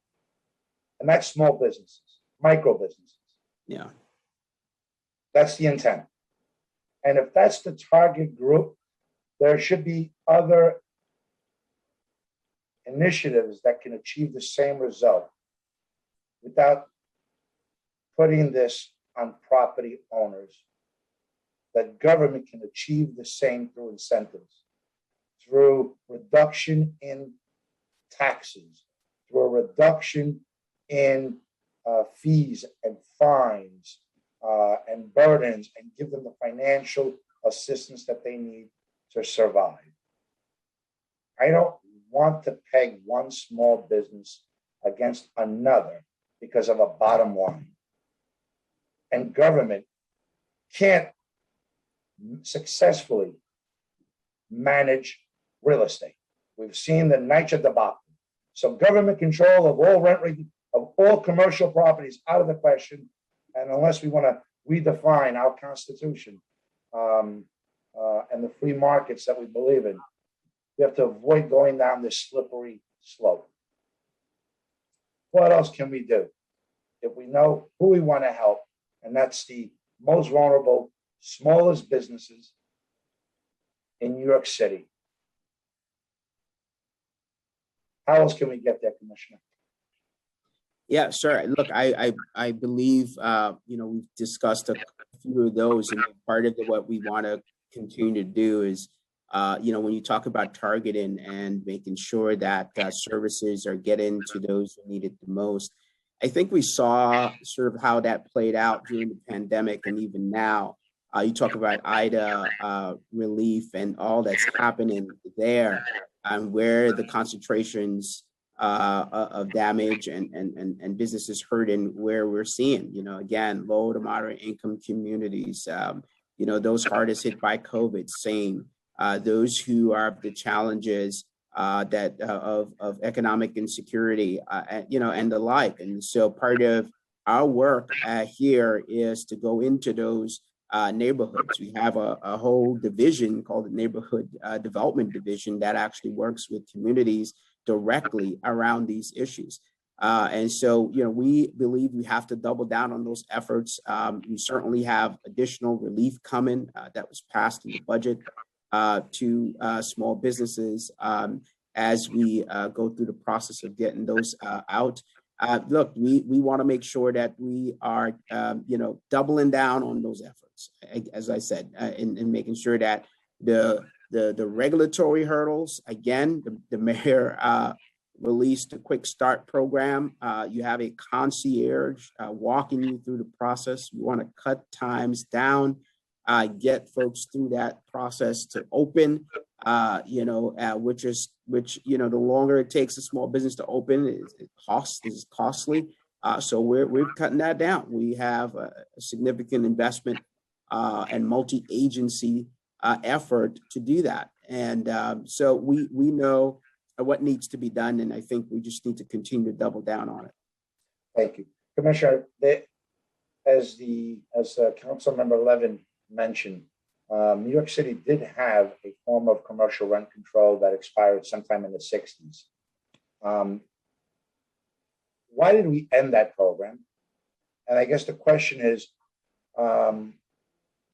and that's small businesses, micro businesses. Yeah. That's the intent. And if that's the target group, there should be other initiatives that can achieve the same result without putting this on property owners. That government can achieve the same through incentives, through reduction in taxes, through a reduction in fees and fines and burdens, and give them the financial assistance that they need to survive. I don't want to peg one small business against another because of a bottom line. And government can't successfully manage real estate. We've seen the NYCHA debacle. So government control of all of all commercial properties out of the question. And unless we want to redefine our Constitution and the free markets that we believe in, we have to avoid going down this slippery slope. What else can we do? If we know who we want to help, and that's the most vulnerable, smallest businesses in New York City. How else can we get there, Commissioner? Yeah, sure. Look, I believe, we've discussed a few of those, and part of what we want to continue to do is, when you talk about targeting and making sure that services are getting to those who need it the most, I think we saw sort of how that played out during the pandemic, and even now. You talk about IDA relief and all that's happening there, and where the concentrations of damage and businesses hurting, where we're seeing, again, low to moderate income communities, those hardest hit by COVID, same. Those who are the challenges that of economic insecurity, and the like. And so part of our work here is to go into those neighborhoods. We have a whole division called the Neighborhood Development Division that actually works with communities directly around these issues. And so, we believe we have to double down on those efforts. We certainly have additional relief coming that was passed in the budget to small businesses. as we go through the process of getting those out. Look, we want to make sure that we are, doubling down on those efforts, as I said, in making sure that the regulatory hurdles, again, the mayor released a quick start program. You have a concierge walking you through the process. You want to cut times down, get folks through that process to open, which the longer it takes a small business to open, it is costly. So we're cutting that down. We have a significant investment and multi-agency effort to do that. And so we know what needs to be done, and I think we just need to continue to double down on it. Thank you. Commissioner, as Councilmember Levin mentioned, New York City did have a form of commercial rent control that expired sometime in the 60s. Why did we end that program? And I guess the question is, do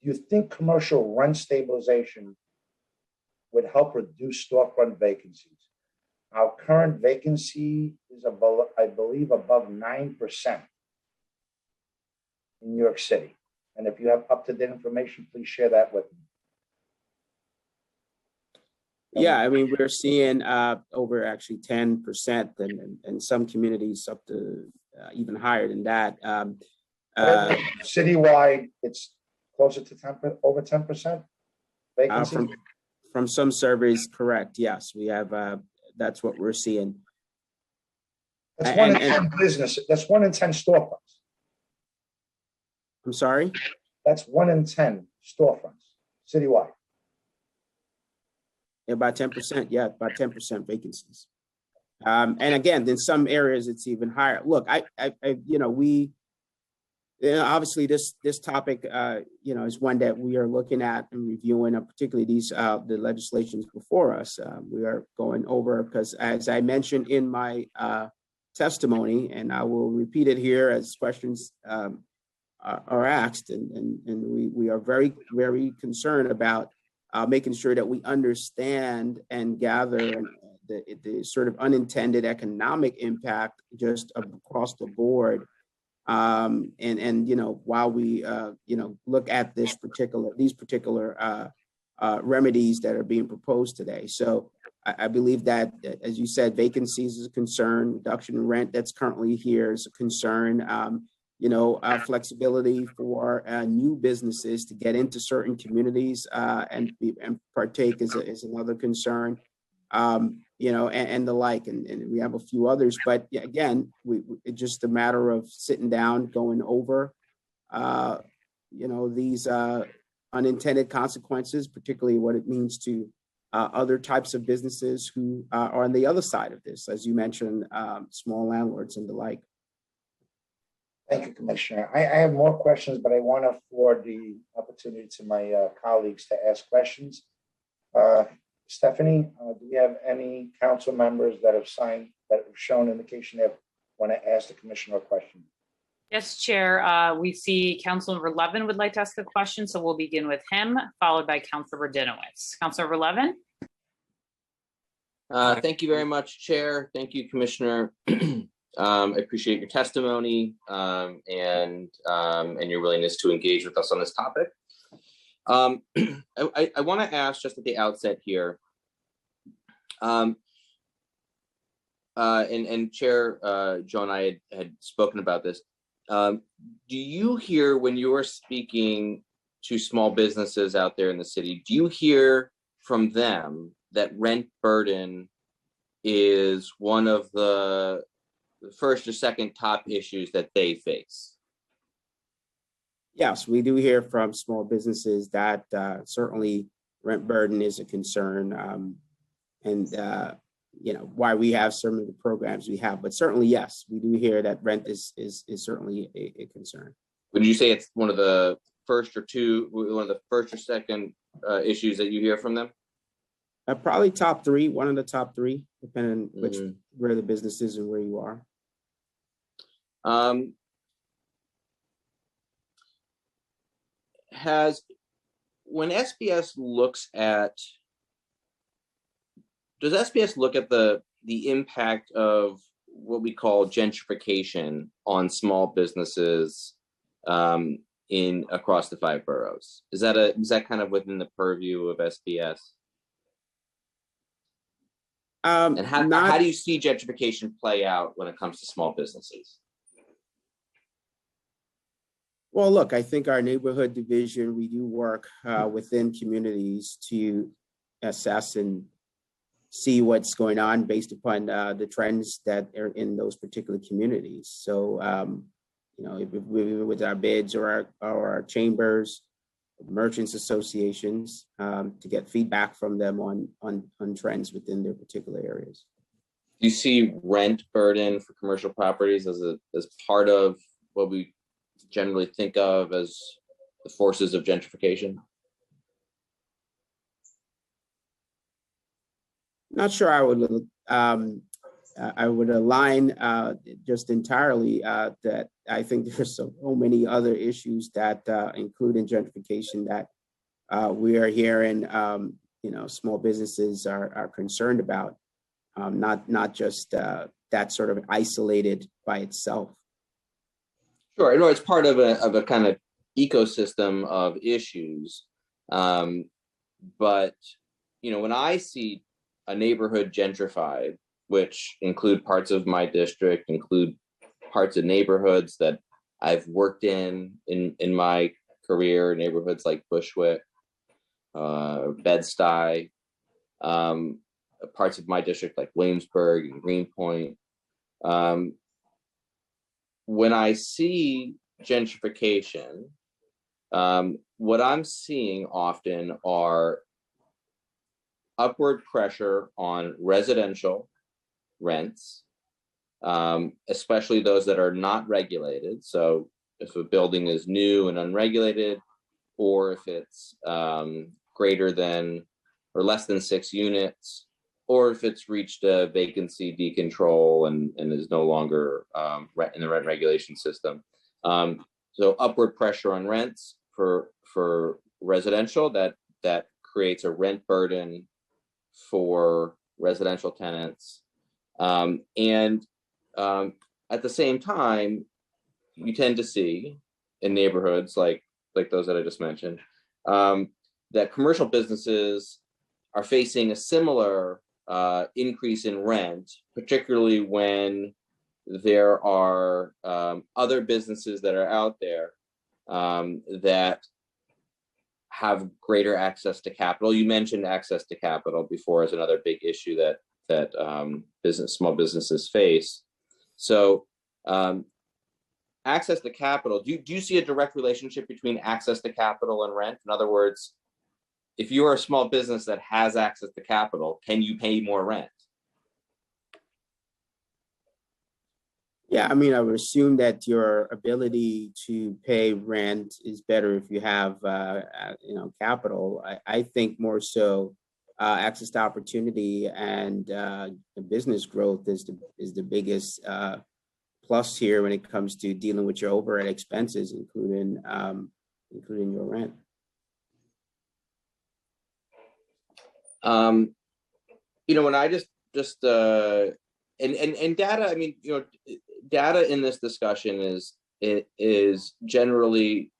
you think commercial rent stabilization would help reduce storefront vacancies? Our current vacancy is above, I believe, above 9% in New York City. And if you have up-to-date information, please share that with me. Yeah, I mean, we're seeing over actually 10%, and some communities up to even higher than that. Citywide, it's closer to over 10% vacancy? From some surveys, correct. Yes, we have. That's what we're seeing. That's one in 10 businesses. That's 1 in 10 storefronts. I'm sorry? That's 1 in 10 storefronts citywide. About 10%. Yeah, about 10% vacancies. And again, in some areas, it's even higher. Look, obviously this topic, is one that we are looking at and reviewing, particularly the legislations before us. We are going over, because as I mentioned in my testimony, and I will repeat it here as questions are asked, and we are very, very concerned about making sure that we understand and gather the sort of unintended economic impact just across the board. While we look at these particular remedies that are being proposed today. So I believe that, as you said, vacancies is a concern, reduction in rent that's currently here is a concern. Flexibility for new businesses to get into certain communities and partake is another concern. And the like, and we have a few others, but again, it's just a matter of sitting down, going over, these unintended consequences, particularly what it means to other types of businesses who are on the other side of this, as you mentioned, small landlords and the like. Thank you, Commissioner. I have more questions, but I want to afford the opportunity to my colleagues to ask questions. Stephanie, do we have any council members that have shown indication they want to ask the commissioner a question? Yes, Chair. We see Councilmember Levin would like to ask a question, so we'll begin with him, followed by Councilor Dinowitz. Councilmember Levin. Thank you very much, Chair. Thank you, Commissioner. I appreciate your testimony and your willingness to engage with us on this topic. I want to ask just at the outset here, and Chair Joe and I had spoken about this. Do you hear, when you are speaking to small businesses out there in the city, do you hear from them that rent burden is one of the first or second top issues that they face? Yes, we do hear from small businesses that certainly rent burden is a concern, why we have some of the programs we have. But certainly, yes, we do hear that rent is certainly a concern. Would you say it's one of the first or second issues that you hear from them? Probably top three, one of the top three, depending on where the business is and where you are. When SBS looks at does SBS look at the impact of what we call gentrification on small businesses in across the 5 boroughs? Is that kind of within the purview of SBS? And how do you see gentrification play out when it comes to small businesses? Well, look, I think our neighborhood division, we do work within communities to assess and see what's going on based upon the trends that are in those particular communities. So, if we with our bids or our chambers, merchants associations, to get feedback from them on trends within their particular areas. Do you see rent burden for commercial properties as part of what we generally think of as the forces of gentrification? Not sure I would align just entirely that I think there's so many other issues that include in gentrification that we are hearing, small businesses are concerned about, not just that sort of isolated by itself. Sure, I know it's part of a kind of ecosystem of issues, but when I see a neighborhood gentrified, which include parts of my district, include parts of neighborhoods that I've worked in my career, neighborhoods like Bushwick, Bed-Stuy, parts of my district like Williamsburg and Greenpoint. When I see gentrification, what I'm seeing often are upward pressure on residential rents, especially those that are not regulated. So if a building is new and unregulated, or if it's greater than or less than 6 units, or if it's reached a vacancy decontrol and is no longer in the rent regulation system. So upward pressure on rents for residential, that creates a rent burden for residential tenants. And at the same time, you tend to see in neighborhoods like those that I just mentioned, that commercial businesses are facing a similar increase in rent, particularly when there are other businesses that are out there that have greater access to capital. You mentioned access to capital before as another big issue that small businesses face. So access to capital, do you see a direct relationship between access to capital and rent? In other words, if you are a small business that has access to capital, can you pay more rent? Yeah, I mean, I would assume that your ability to pay rent is better if you have, capital. I think more so access to opportunity and the business growth is the biggest plus here when it comes to dealing with your overhead expenses, including your rent. When I just and data, I mean, data in this discussion is generally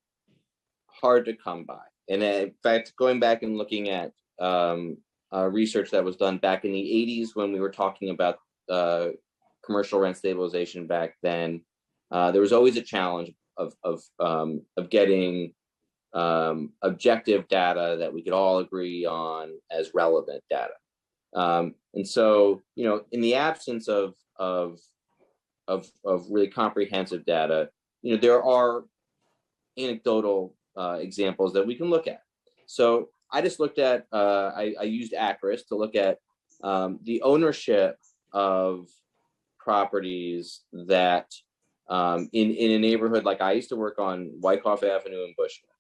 hard to come by. And in fact, going back and looking at research that was done back in the 80s when we were talking about commercial rent stabilization back then, there was always a challenge of getting objective data that we could all agree on as relevant data. And so, in the absence of really comprehensive data, there are anecdotal examples that we can look at. So I just looked at, I used Acris to look at the ownership of properties that in a neighborhood like I used to work on Wyckoff Avenue in Bushwick.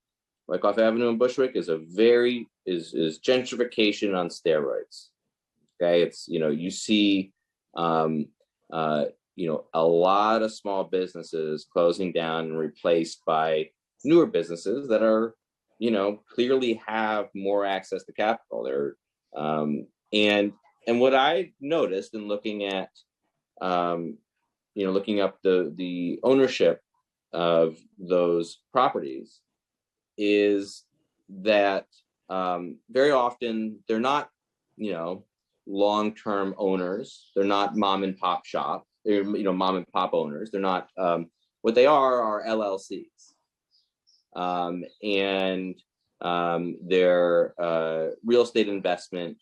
Wyckoff Avenue in Bushwick is is gentrification on steroids. Okay, it's you see a lot of small businesses closing down and replaced by newer businesses that are clearly have more access to capital. And And what I noticed in looking at, looking up the ownership of those properties is that very often they're not, long-term owners. They're not mom and pop shops. They're, mom and pop owners. They're not, what they are LLCs. They're real estate investment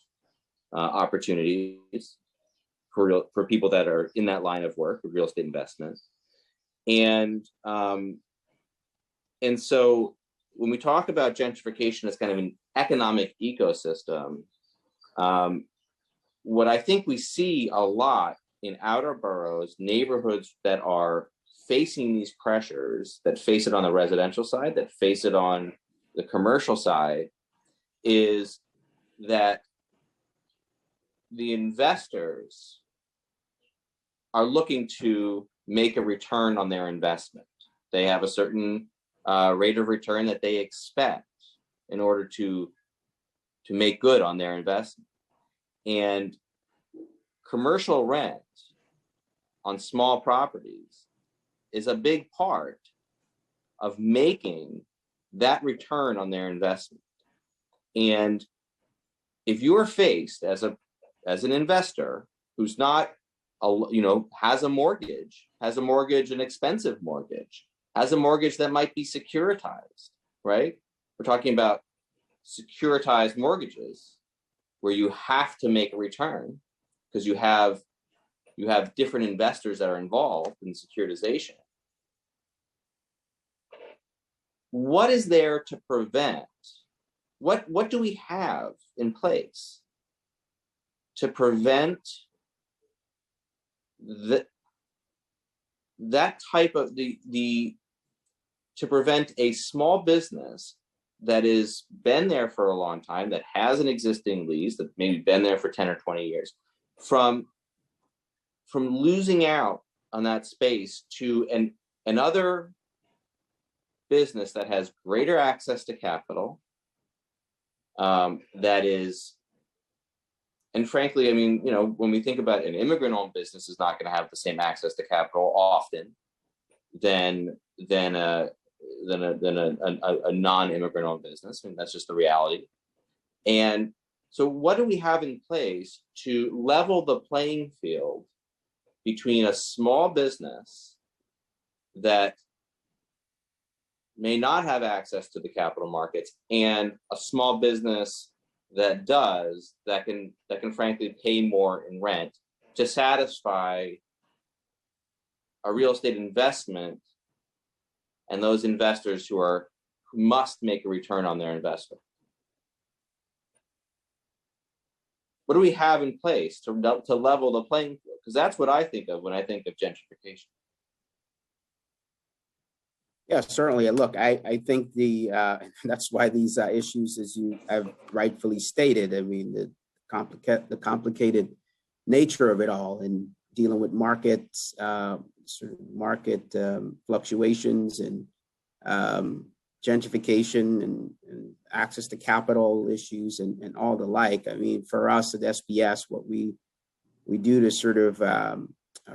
opportunities for people that are in that line of work with real estate investment. And so when we talk about gentrification as kind of an economic ecosystem, what I think we see a lot in outer boroughs, neighborhoods that are facing these pressures, that face it on the residential side, that face it on the commercial side, is that the investors are looking to make a return on their investment. They have a certain rate of return that they expect in order to make good on their investment. And commercial rent on small properties is a big part of making that return on their investment. And if you are faced as an investor who's not, has a mortgage, an expensive mortgage, has a mortgage that might be securitized, right? We're talking about securitized mortgages where you have to make a return because you have different investors that are involved in securitization. What is there to prevent? What do we have in place to prevent that type of to prevent a small business that has been there for a long time, that has an existing lease, that maybe been there for 10 or 20 years, from losing out on that space to another business that has greater access to capital, that is, and frankly, when we think about an immigrant-owned business, is not going to have the same access to capital often than a non-immigrant-owned business. That's just the reality. And so what do we have in place to level the playing field between a small business that may not have access to the capital markets and a small business that does, that can frankly pay more in rent to satisfy a real estate investment and those investors who must make a return on their investment? What do we have in place to level the playing field? Because that's what I think of when I think of gentrification. Yeah, certainly. Look, I think that's why these issues, as you have rightfully stated, the complicated nature of it all, and dealing with markets, market fluctuations, and gentrification, and access to capital issues, and all the like. For us at SBS, what we do to sort of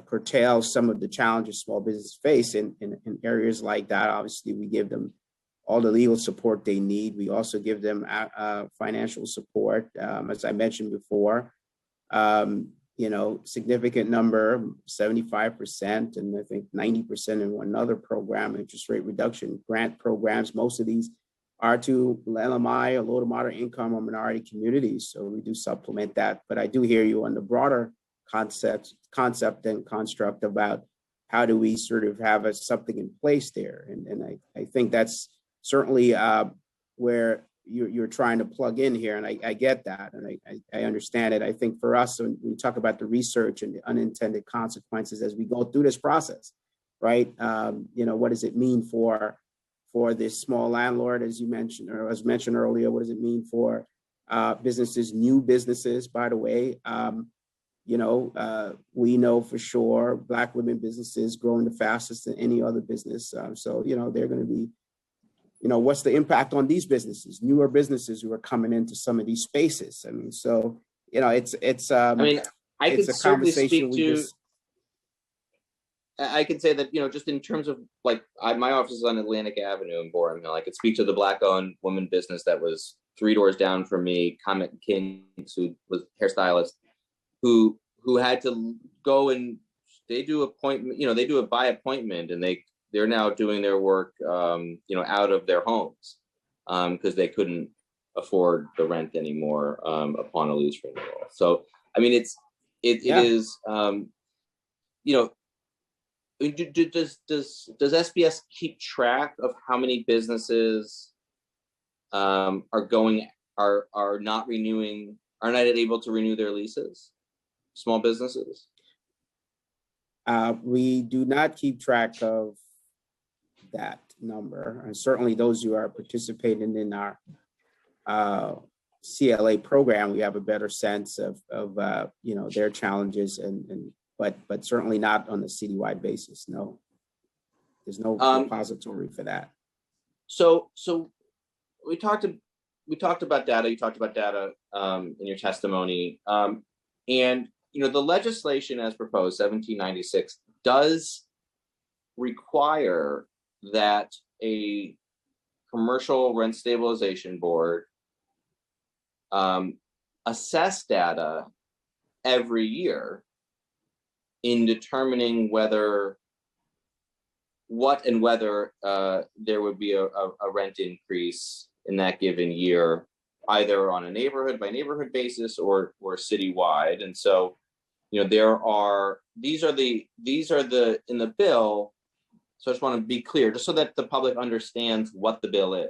curtail some of the challenges small businesses face in areas like that. Obviously, we give them all the legal support they need. We also give them financial support, as I mentioned before. Significant number, 75%, and I think 90% in one other program, interest rate reduction grant programs. Most of these are to LMI, or low to moderate income, or minority communities. So we do supplement that. But I do hear you on the broader concept and construct about how do we sort of have something in place there. And I think that's certainly where you're trying to plug in here. And I get that, and I understand it. I think for us, when we talk about the research and the unintended consequences as we go through this process, right? What does it mean for this small landlord, as you mentioned, or as mentioned earlier? What does it mean for businesses, new businesses, by the way? We know for sure Black women businesses growing the fastest than any other business. So they're going to be, what's the impact on these businesses, newer businesses who are coming into some of these spaces? So it's I mean, I it's could a certainly conversation speak we to. just. I can say that, just in terms of like, my office is on Atlantic Avenue in Borum Hill. I could speak to the Black-owned woman business that was 3 doors down from me, Comet Kings, who was hairstylist, who had to go and they do appointment, they do it by appointment, and they're now doing their work, out of their homes, because they couldn't afford the rent anymore upon a lease renewal. So, I mean, it is, does SBS keep track of how many businesses are not able to renew their leases? Small businesses? We do not keep track of that number, and certainly those who are participating in our CLA program, we have a better sense of their challenges, but certainly not on a citywide basis. No, there's no repository for that. So we talked about data. You talked about data in your testimony, and the legislation as proposed, 1796, does require that a commercial rent stabilization board assess data every year in determining whether there would be a rent increase in that given year, either on a neighborhood by neighborhood basis or citywide. And so, these are the in the bill. So I just want to be clear, just so that the public understands what the bill is.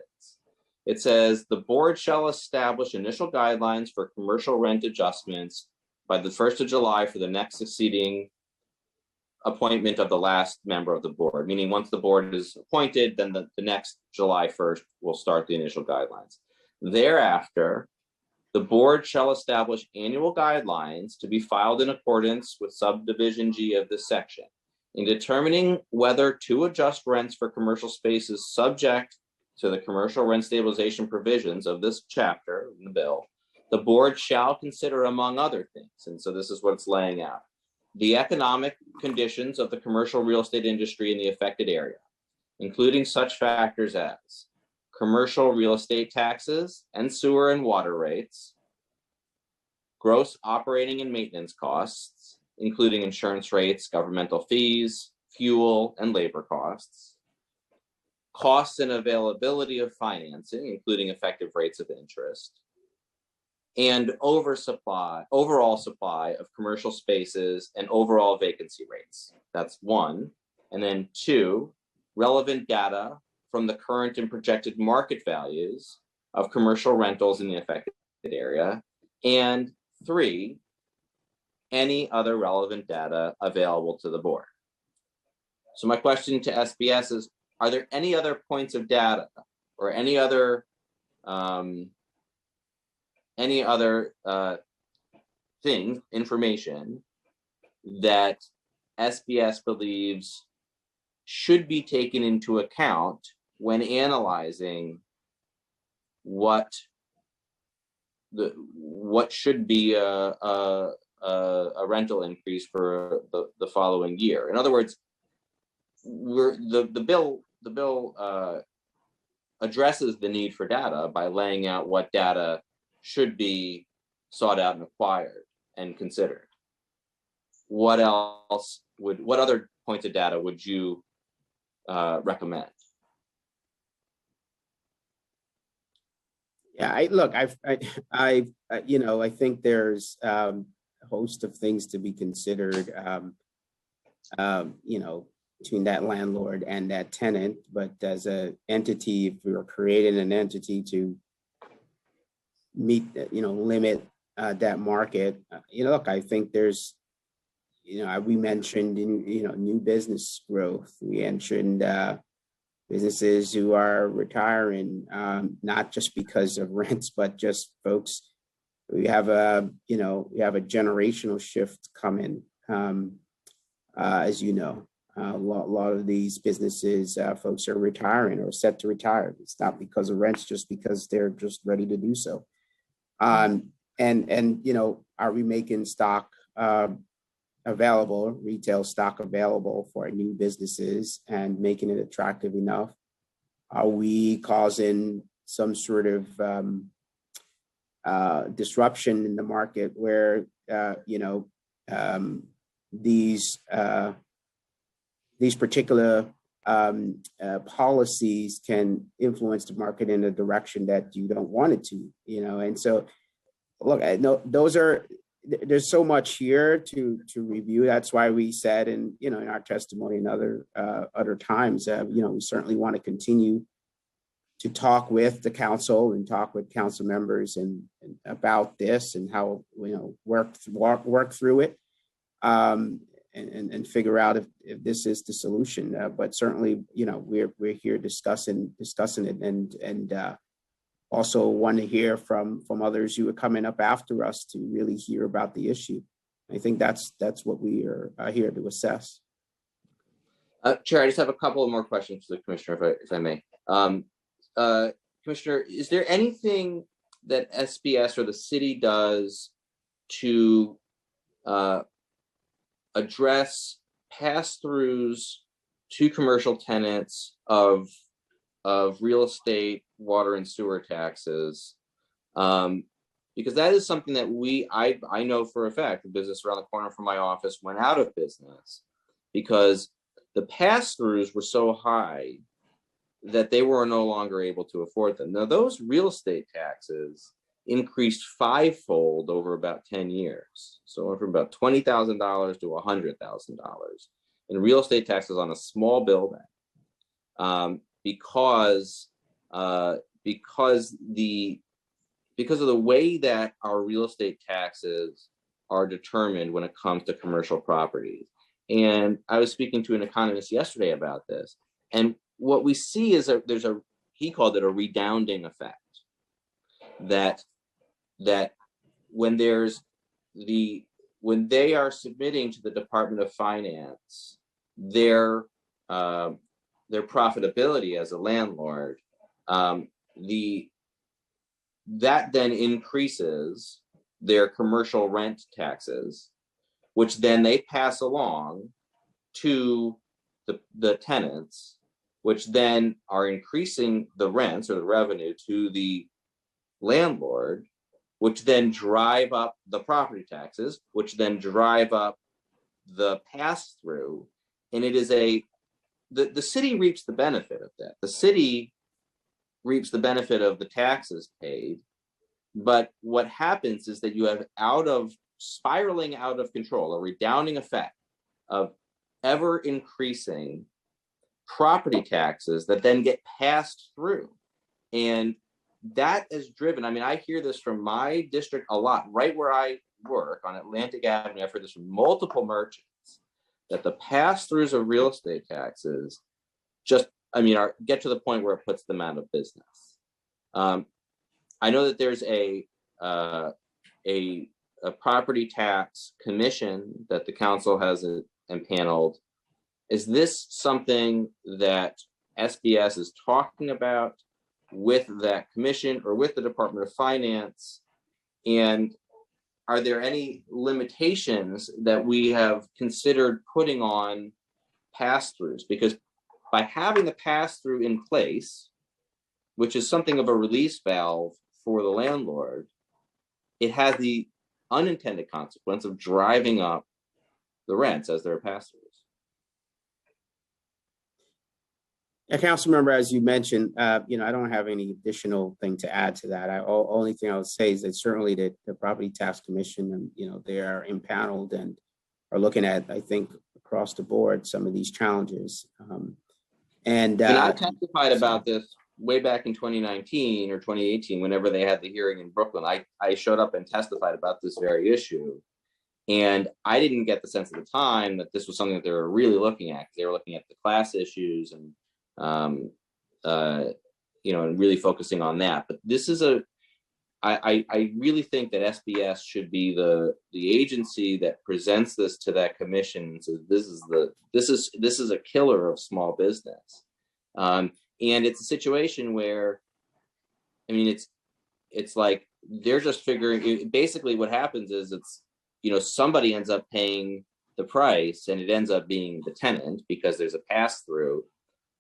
It says the board shall establish initial guidelines for commercial rent adjustments by the 1st of July for the next succeeding appointment of the last member of the board, meaning once the board is appointed, then the next July 1st will start the initial guidelines. Thereafter, the board shall establish annual guidelines to be filed in accordance with subdivision G of this section. In determining whether to adjust rents for commercial spaces subject to the commercial rent stabilization provisions of this chapter in the bill, the board shall consider, among other things, and so this is what it's laying out, the economic conditions of the commercial real estate industry in the affected area, including such factors as commercial real estate taxes and sewer and water rates, gross operating and maintenance costs, including insurance rates, governmental fees, fuel, and labor costs, costs and availability of financing, including effective rates of interest, and overall supply of commercial spaces and overall vacancy rates. That's 1. And then 2, relevant data from the current and projected market values of commercial rentals in the affected area. And 3, any other relevant data available to the board. So my question to SBS is, are there any other points of data or any other information that SBS believes should be taken into account when analyzing what should be a rental increase for the following year? In other words, the bill addresses the need for data by laying out what data should be sought out and acquired and considered. What other points of data would you recommend? Yeah, I think there's a host of things to be considered, between that landlord and that tenant. But as an entity, if we were creating an entity to meet, limit that market, I think there's, we mentioned new business growth. We mentioned businesses who are retiring, not just because of rents, but just folks. We have a generational shift coming, as you know. A lot of these businesses, folks are retiring or set to retire. It's not because of rents, just because they're just ready to do so. And are we making stock available, retail stock available for new businesses and making it attractive enough? Are we causing some sort of disruption in the market where these particular policies can influence the market in a direction that you don't want it to, and so look, I know there's so much here to review. That's why we said in our testimony and other times, we certainly want to continue to talk with the council and talk with council members and about this and how work through it and figure out if this is the solution. But certainly, we're here discussing it and also want to hear from others who are coming up after us to really hear about the issue. I think that's what we are here to assess. Chair, I just have a couple of more questions for the commissioner, if I may. Commissioner, is there anything that SBS or the city does to address pass-throughs to commercial tenants of real estate, water, and sewer taxes? Because that is something that I know for a fact the business around the corner from my office went out of business because the pass-throughs were so high that they were no longer able to afford them. Now, those real estate taxes increased fivefold over about 10 years. So went from about $20,000 to $100,000 in real estate taxes on a small building, because of the way that our real estate taxes are determined when it comes to commercial properties. And I was speaking to an economist yesterday about this, and what we see is he called it a redounding effect, that when they are submitting to the Department of Finance their profitability as a landlord, that then increases their commercial rent taxes, which then they pass along to the tenants, which then are increasing the rents or the revenue to the landlord, which then drive up the property taxes, which then drive up the pass-through. And it is the city reaps the benefit of that. The city reaps the benefit of the taxes paid. But what happens is that you have spiraling out of control, a redounding effect of ever increasing property taxes that then get passed through. And that is driven, I hear this from my district a lot, right where I work on Atlantic Avenue. I've heard this from multiple merchants, that the pass-throughs of real estate taxes get to the point where it puts them out of business. I know that there's a property tax commission that the council has impaneled. Is this something that SBS is talking about with that commission or with the Department of Finance? And are there any limitations that we have considered putting on pass-throughs? Because by having the pass-through in place, which is something of a release valve for the landlord, it has the unintended consequence of driving up the rents as they're pass-throughs. Yeah, council member, as you mentioned, I don't have any additional thing to add to that. Only thing I would say is that certainly the Property Tax Commission, they are impaneled and are looking at, I think, across the board, some of these challenges. And I testified about this way back in 2019 or 2018, whenever they had the hearing in Brooklyn. I showed up and testified about this very issue. And I didn't get the sense at the time that this was something that they were really looking at. They were looking at the class issues and and really focusing on that. But this is I really think that SBS should be the agency that presents this to that commission and says this is a killer of small business. And it's a situation where, it's like they're just figuring, basically what happens is it's, somebody ends up paying the price and it ends up being the tenant because there's a pass through,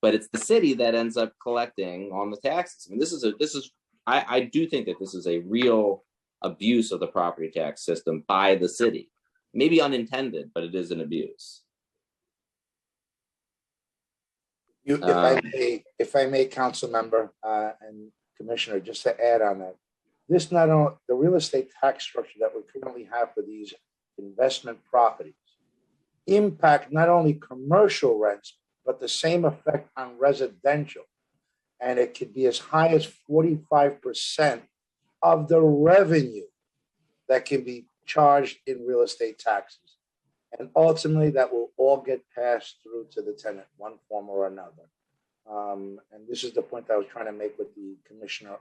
but it's the city that ends up collecting on the taxes. I mean, I do think that this is a real abuse of the property tax system by the city. Maybe unintended, but it is an abuse. If I may, council member and commissioner, just to add on that, this not only the real estate tax structure that we currently have for these investment properties impact not only commercial rents, but the same effect on residential. And it could be as high as 45% of the revenue that can be charged in real estate taxes. And ultimately, that will all get passed through to the tenant, one form or another. And this is the point I was trying to make with the commissioner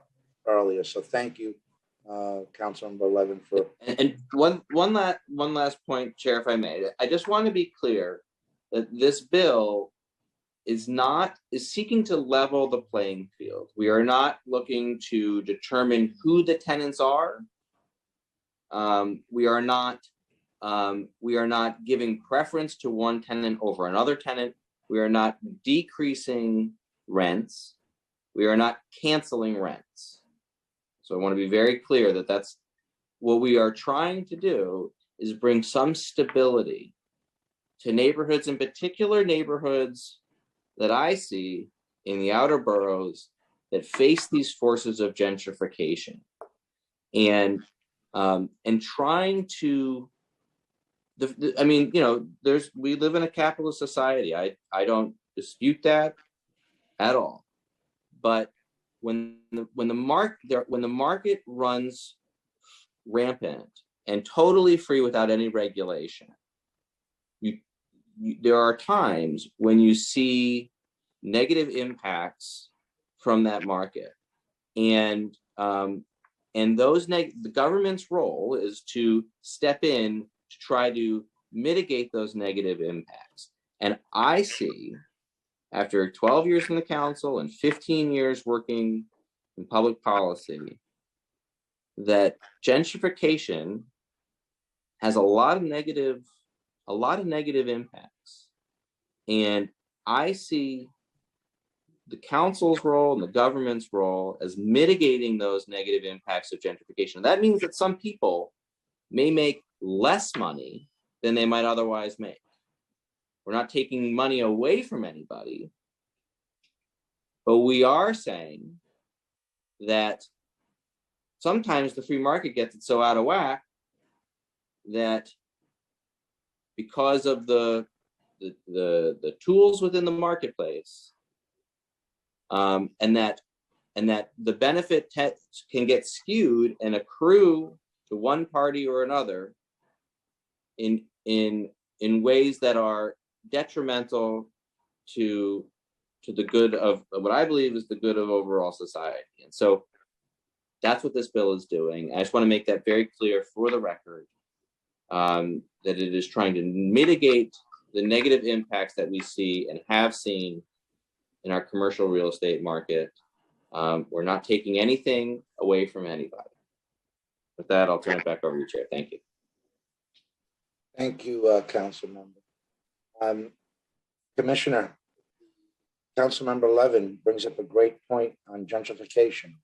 earlier. So thank you, Councilmember Levin, for. And one last point, Chair, if I may. I just want to be clear that this bill is seeking to level the playing field. We are not looking to determine who the tenants are. We are not giving preference to one tenant over another tenant. We are not decreasing rents. We are not canceling rents. So I want to be very clear that that's what we are trying to do, is bring some stability to neighborhoods, in particular neighborhoods that I see in the outer boroughs that face these forces of gentrification, and trying to, I mean, we live in a capitalist society. I don't dispute that at all. But when the market runs rampant and totally free without any regulation, there are times when you see negative impacts from that market, and the government's role is to step in to try to mitigate those negative impacts. And I see, after 12 years in the council and 15 years working in public policy, that gentrification has a lot of negative impacts. And I see the council's role and the government's role as mitigating those negative impacts of gentrification. That means that some people may make less money than they might otherwise make. We're not taking money away from anybody, but we are saying that sometimes the free market gets it so out of whack that because of the tools within the marketplace, and that the benefit can get skewed and accrue to one party or another in ways that are detrimental to the good of what I believe is the good of overall society. And so that's what this bill is doing. I just want to make that very clear for the record, that it is trying to mitigate the negative impacts that we see and have seen in our commercial real estate market. We're not taking anything away from anybody. With that, I'll turn it back over to you, Chair. Thank you. Thank you, Council Member. Commissioner, Councilmember Levin brings up a great point on gentrification.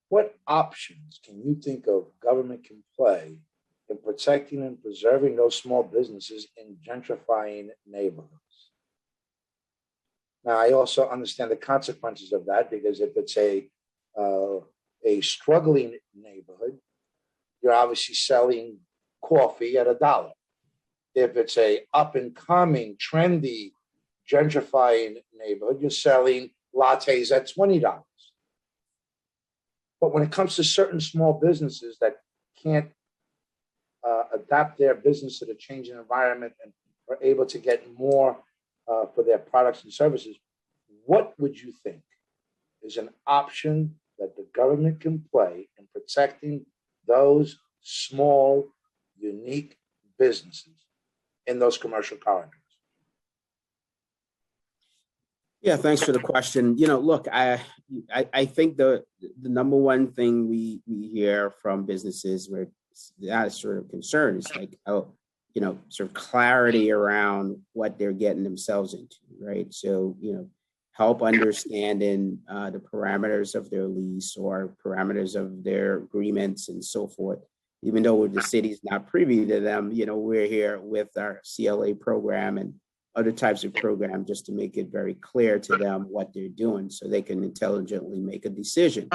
What options can you think of government can play in protecting and preserving those small businesses in gentrifying neighborhoods? Now, I also understand the consequences of that, because if it's a struggling neighborhood, you're obviously selling coffee at $1. If it's a up and coming, trendy, gentrifying neighborhood, you're selling lattes at $20. But when it comes to certain small businesses that can't adapt their business to the changing environment and are able to get more for their products and services, what would you think is an option that the government can play in protecting those small, unique businesses in those commercial corridors? Yeah, thanks for the question. Look, I think the number one thing we hear from businesses where that sort of concern is like, sort of clarity around what they're getting themselves into, right? So, help understanding the parameters of their lease or parameters of their agreements and so forth. Even though the city's not privy to them, we're here with our CLA program and other types of programs just to make it very clear to them what they're doing so they can intelligently make a decision.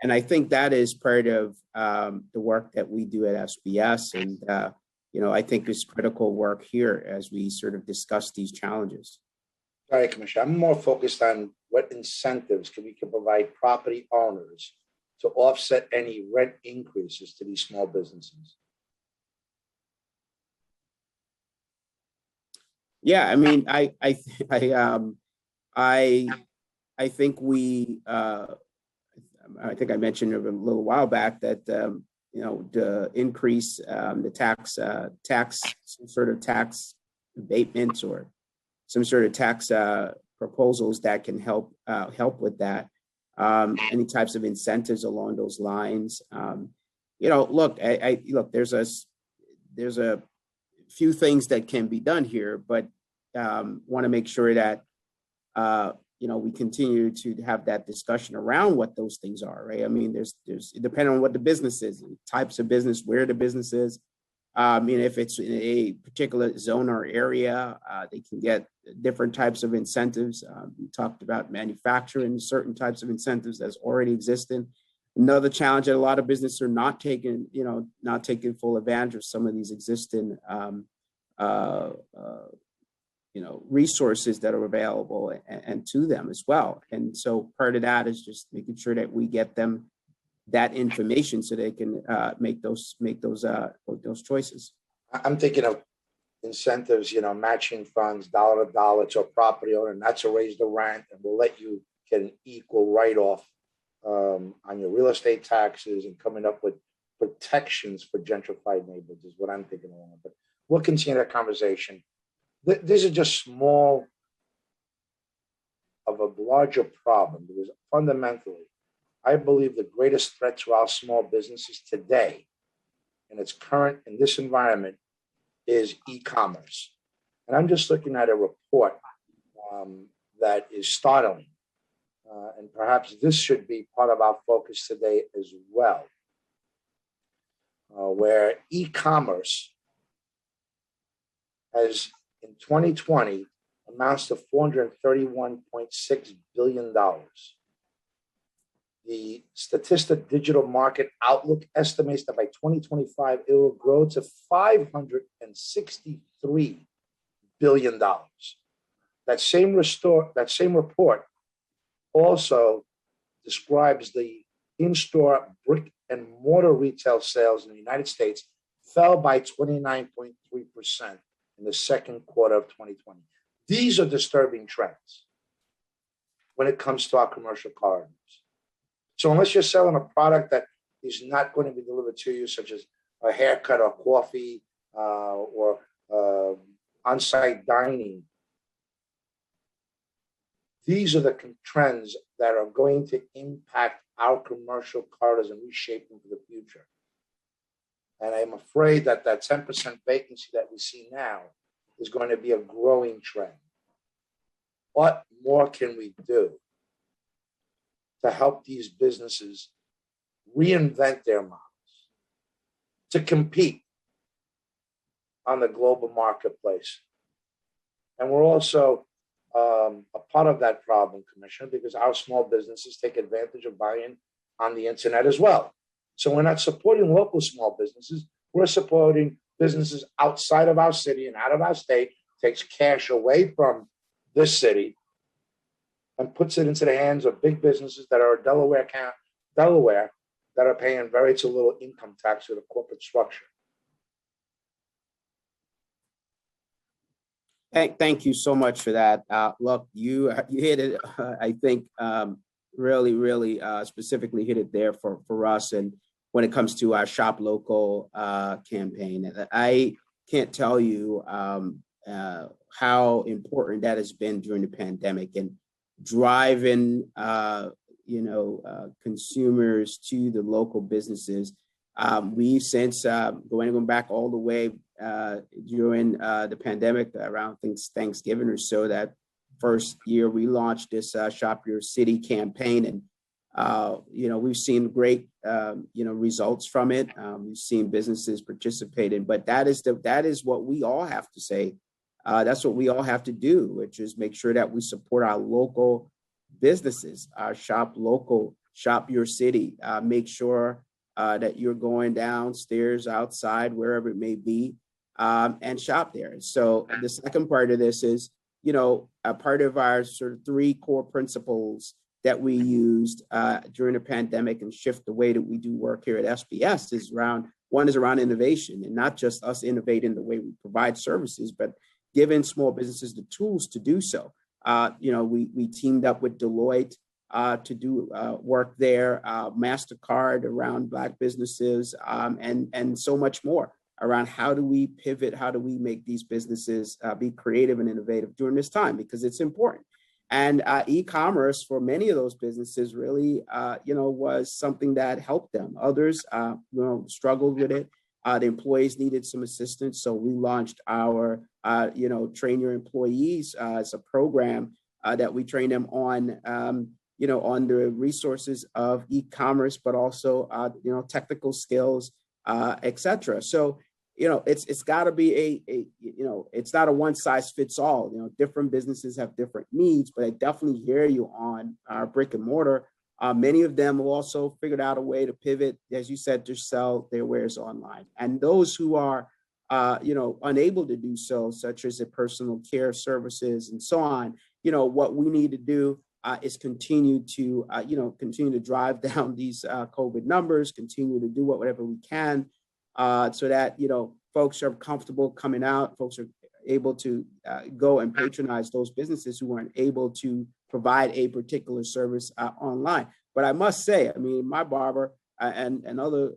And I think that is part of the work that we do at SBS. And, I think it's critical work here as we sort of discuss these challenges. Sorry, Commissioner, I'm more focused on what incentives we can provide property owners to offset any rent increases to these small businesses. Yeah, I mean, I think I think I mentioned a little while back that the increase, the some sort of tax abatements or some sort of tax proposals that can help with that. Any types of incentives along those lines. Look, look. There's a few things that can be done here, but want to make sure that we continue to have that discussion around what those things are, right? I mean, there's depending on what the business is, types of business, where the business is. If it's in a particular zone or area, they can get different types of incentives. We talked about manufacturing, certain types of incentives that's already existing. Another challenge that a lot of businesses are not taking full advantage of some of these existing, resources that are available and to them as well. And so part of that is just making sure that we get them that information so they can make those choices. I'm thinking of incentives, matching funds, dollar to dollar to a property owner, not to raise the rent, and we'll let you get an equal write-off on your real estate taxes, and coming up with protections for gentrified neighborhoods is what I'm thinking of. But we'll continue that conversation. These are just small of a larger problem, because fundamentally, I believe the greatest threat to our small businesses today, in this environment, is e-commerce. And I'm just looking at a report that is startling. And perhaps this should be part of our focus today as well, where e-commerce has, in 2020, amounts to $431.6 billion. The Statista Digital Market Outlook estimates that by 2025, it will grow to $563 billion. That same report also describes the in-store brick and mortar retail sales in the United States fell by 29.3% in the second quarter of 2020. These are disturbing trends when it comes to our commercial corridors. So unless you're selling a product that is not going to be delivered to you, such as a haircut or coffee or on-site dining, these are the trends that are going to impact our commercial corridors and reshape them for the future. And I'm afraid that 10% vacancy that we see now is going to be a growing trend. What more can we do to help these businesses reinvent their models, to compete on the global marketplace? And we're also a part of that problem, Commissioner, because our small businesses take advantage of buying on the internet as well. So we're not supporting local small businesses. We're supporting businesses outside of our city and out of our state, takes cash away from this city and puts it into the hands of big businesses that are Delaware that are paying very little income tax to the corporate structure. Thank you so much for that. Look, you hit it. I think really specifically hit it there for us. And when it comes to our Shop Local campaign, I can't tell you how important that has been during the pandemic. And driving, consumers to the local businesses. We've since going back all the way during the pandemic around Thanksgiving or so, that first year we launched this Shop Your City campaign, and we've seen great results from it. We've seen businesses participating, but that is what we all have to say. That's what we all have to do, which is make sure that we support our local businesses, our shop local, shop your city. Make sure that you're going downstairs, outside, wherever it may be, and shop there. So the second part of this is, a part of our sort of 3 core principles that we used during the pandemic and shift the way that we do work here at SBS is around innovation, and not just us innovating the way we provide services, but giving small businesses the tools to do so. We teamed up with Deloitte to do work there, MasterCard around Black businesses, and so much more around how do we pivot, how do we make these businesses be creative and innovative during this time, because it's important. And e-commerce for many of those businesses really, was something that helped them. Others, struggled with it. The employees needed some assistance. So we launched our, Train Your Employees as a program that we train them on, on the resources of e-commerce, but also, technical skills, et cetera. So, it's got to be it's not a one size fits all. Different businesses have different needs, but I definitely hear you on our brick and mortar. Many of them have also figured out a way to pivot, as you said, to sell their wares online. And those who are, unable to do so, such as the personal care services and so on, what we need to do is continue to drive down these COVID numbers, continue to do whatever we can so that, folks are comfortable coming out, folks are able to go and patronize those businesses who weren't able to provide a particular service online. But I must say, my barber and other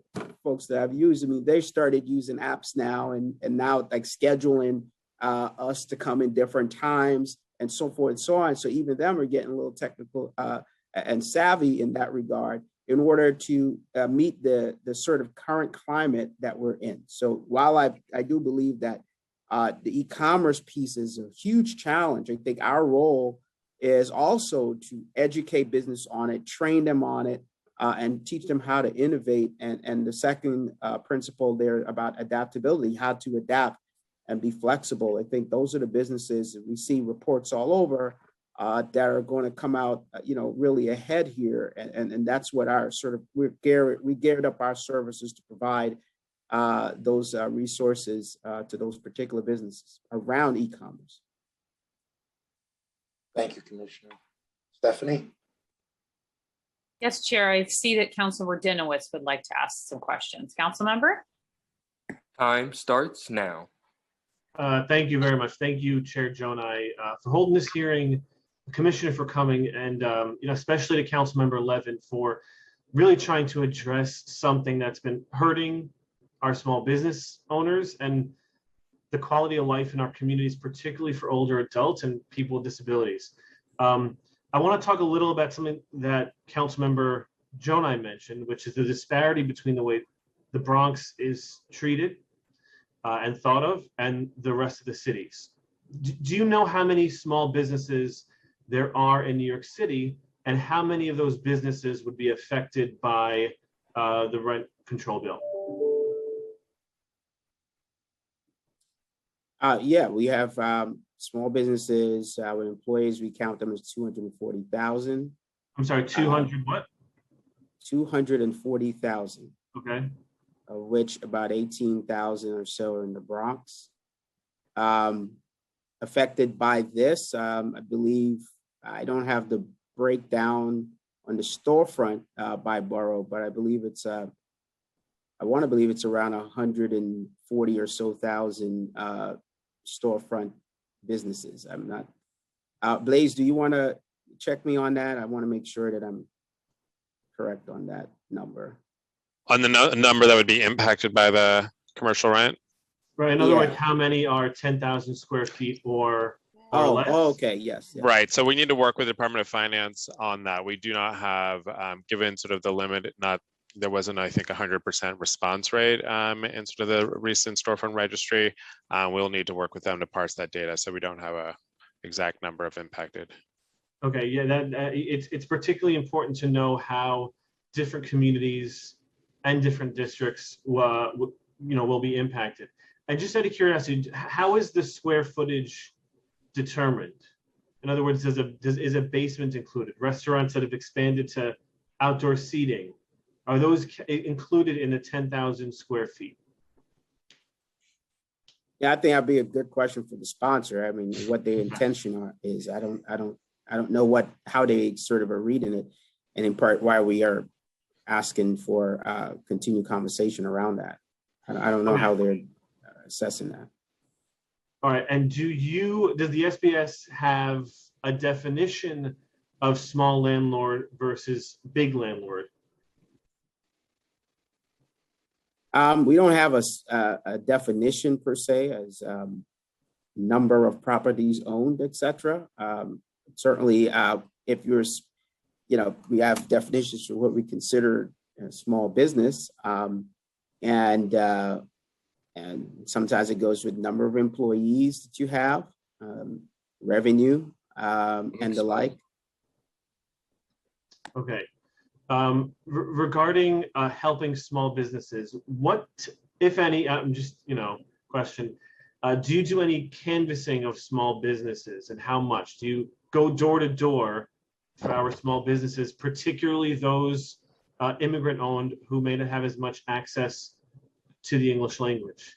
folks that I've used, they started using apps now and now like scheduling us to come in different times and so forth and so on. So even them are getting a little technical and savvy in that regard in order to meet the sort of current climate that we're in. So while I do believe that the e-commerce piece is a huge challenge, I think our role is also to educate business on it, train them on it, and teach them how to innovate. And the second principle there about adaptability, how to adapt and be flexible. I think those are the businesses that we see reports all over that are going to come out, really ahead here. And that's what our sort of, we geared up our services to provide those resources to those particular businesses around e-commerce. Thank you, Commissioner. Stephanie? Yes, Chair, I see that Councilmember Dinowitz would like to ask some questions. Council member? Time starts now. Thank you very much. Thank you, Chair Jonai, for holding this hearing, Commissioner for coming, and especially to Councilmember Levin for really trying to address something that's been hurting our small business owners and the quality of life in our communities, particularly for older adults and people with disabilities. I want to talk a little about something that Councilmember Jonai mentioned, which is the disparity between the way the Bronx is treated and thought of and the rest of the cities. Do you know how many small businesses there are in New York City, and how many of those businesses would be affected by the rent control bill? Yeah, we have small businesses with employees. We count them as 240,000. I'm sorry, 200 what? 240,000. Okay. Of which about 18,000 or so are in the Bronx. Affected by this, I believe, I don't have the breakdown on the storefront by borough, but I believe it's, I want to believe it's around 140 or so thousand storefront businesses. I'm not, Blaze, do you want to check me on that? I want to make sure that I'm correct on that number. On the number that would be impacted by the commercial rent? Right. In other words, how many are 10,000 square feet or or Oh, less? okay, yes. Right. So we need to work with the Department of Finance on that. We do not have, given sort of the limit, there wasn't, I think, 100% response rate in sort of the recent storefront registry. We'll need to work with them to parse that data, so we don't have a exact number of impacted. Okay, yeah, it's particularly important to know how different communities and different districts, will be impacted. And just out of curiosity, how is the square footage determined? In other words, is a basement included? Restaurants that have expanded to outdoor seating, are those included in the 10,000 square feet? Yeah, I think that'd be a good question for the sponsor. I mean, what their intention is. I don't know how they sort of are reading it, and in part why we are asking for continued conversation around that. I don't know how they're assessing that. All right, and does the SBS have a definition of small landlord versus big landlord? We don't have a definition per se as number of properties owned, et cetera. Certainly, if you're, we have definitions for what we consider a small business, and sometimes it goes with number of employees that you have, revenue, and the like. Okay. Regarding helping small businesses, what, if any, question, do you do any canvassing of small businesses, and how much? Do you go door to door for our small businesses, particularly those immigrant owned who may not have as much access to the English language?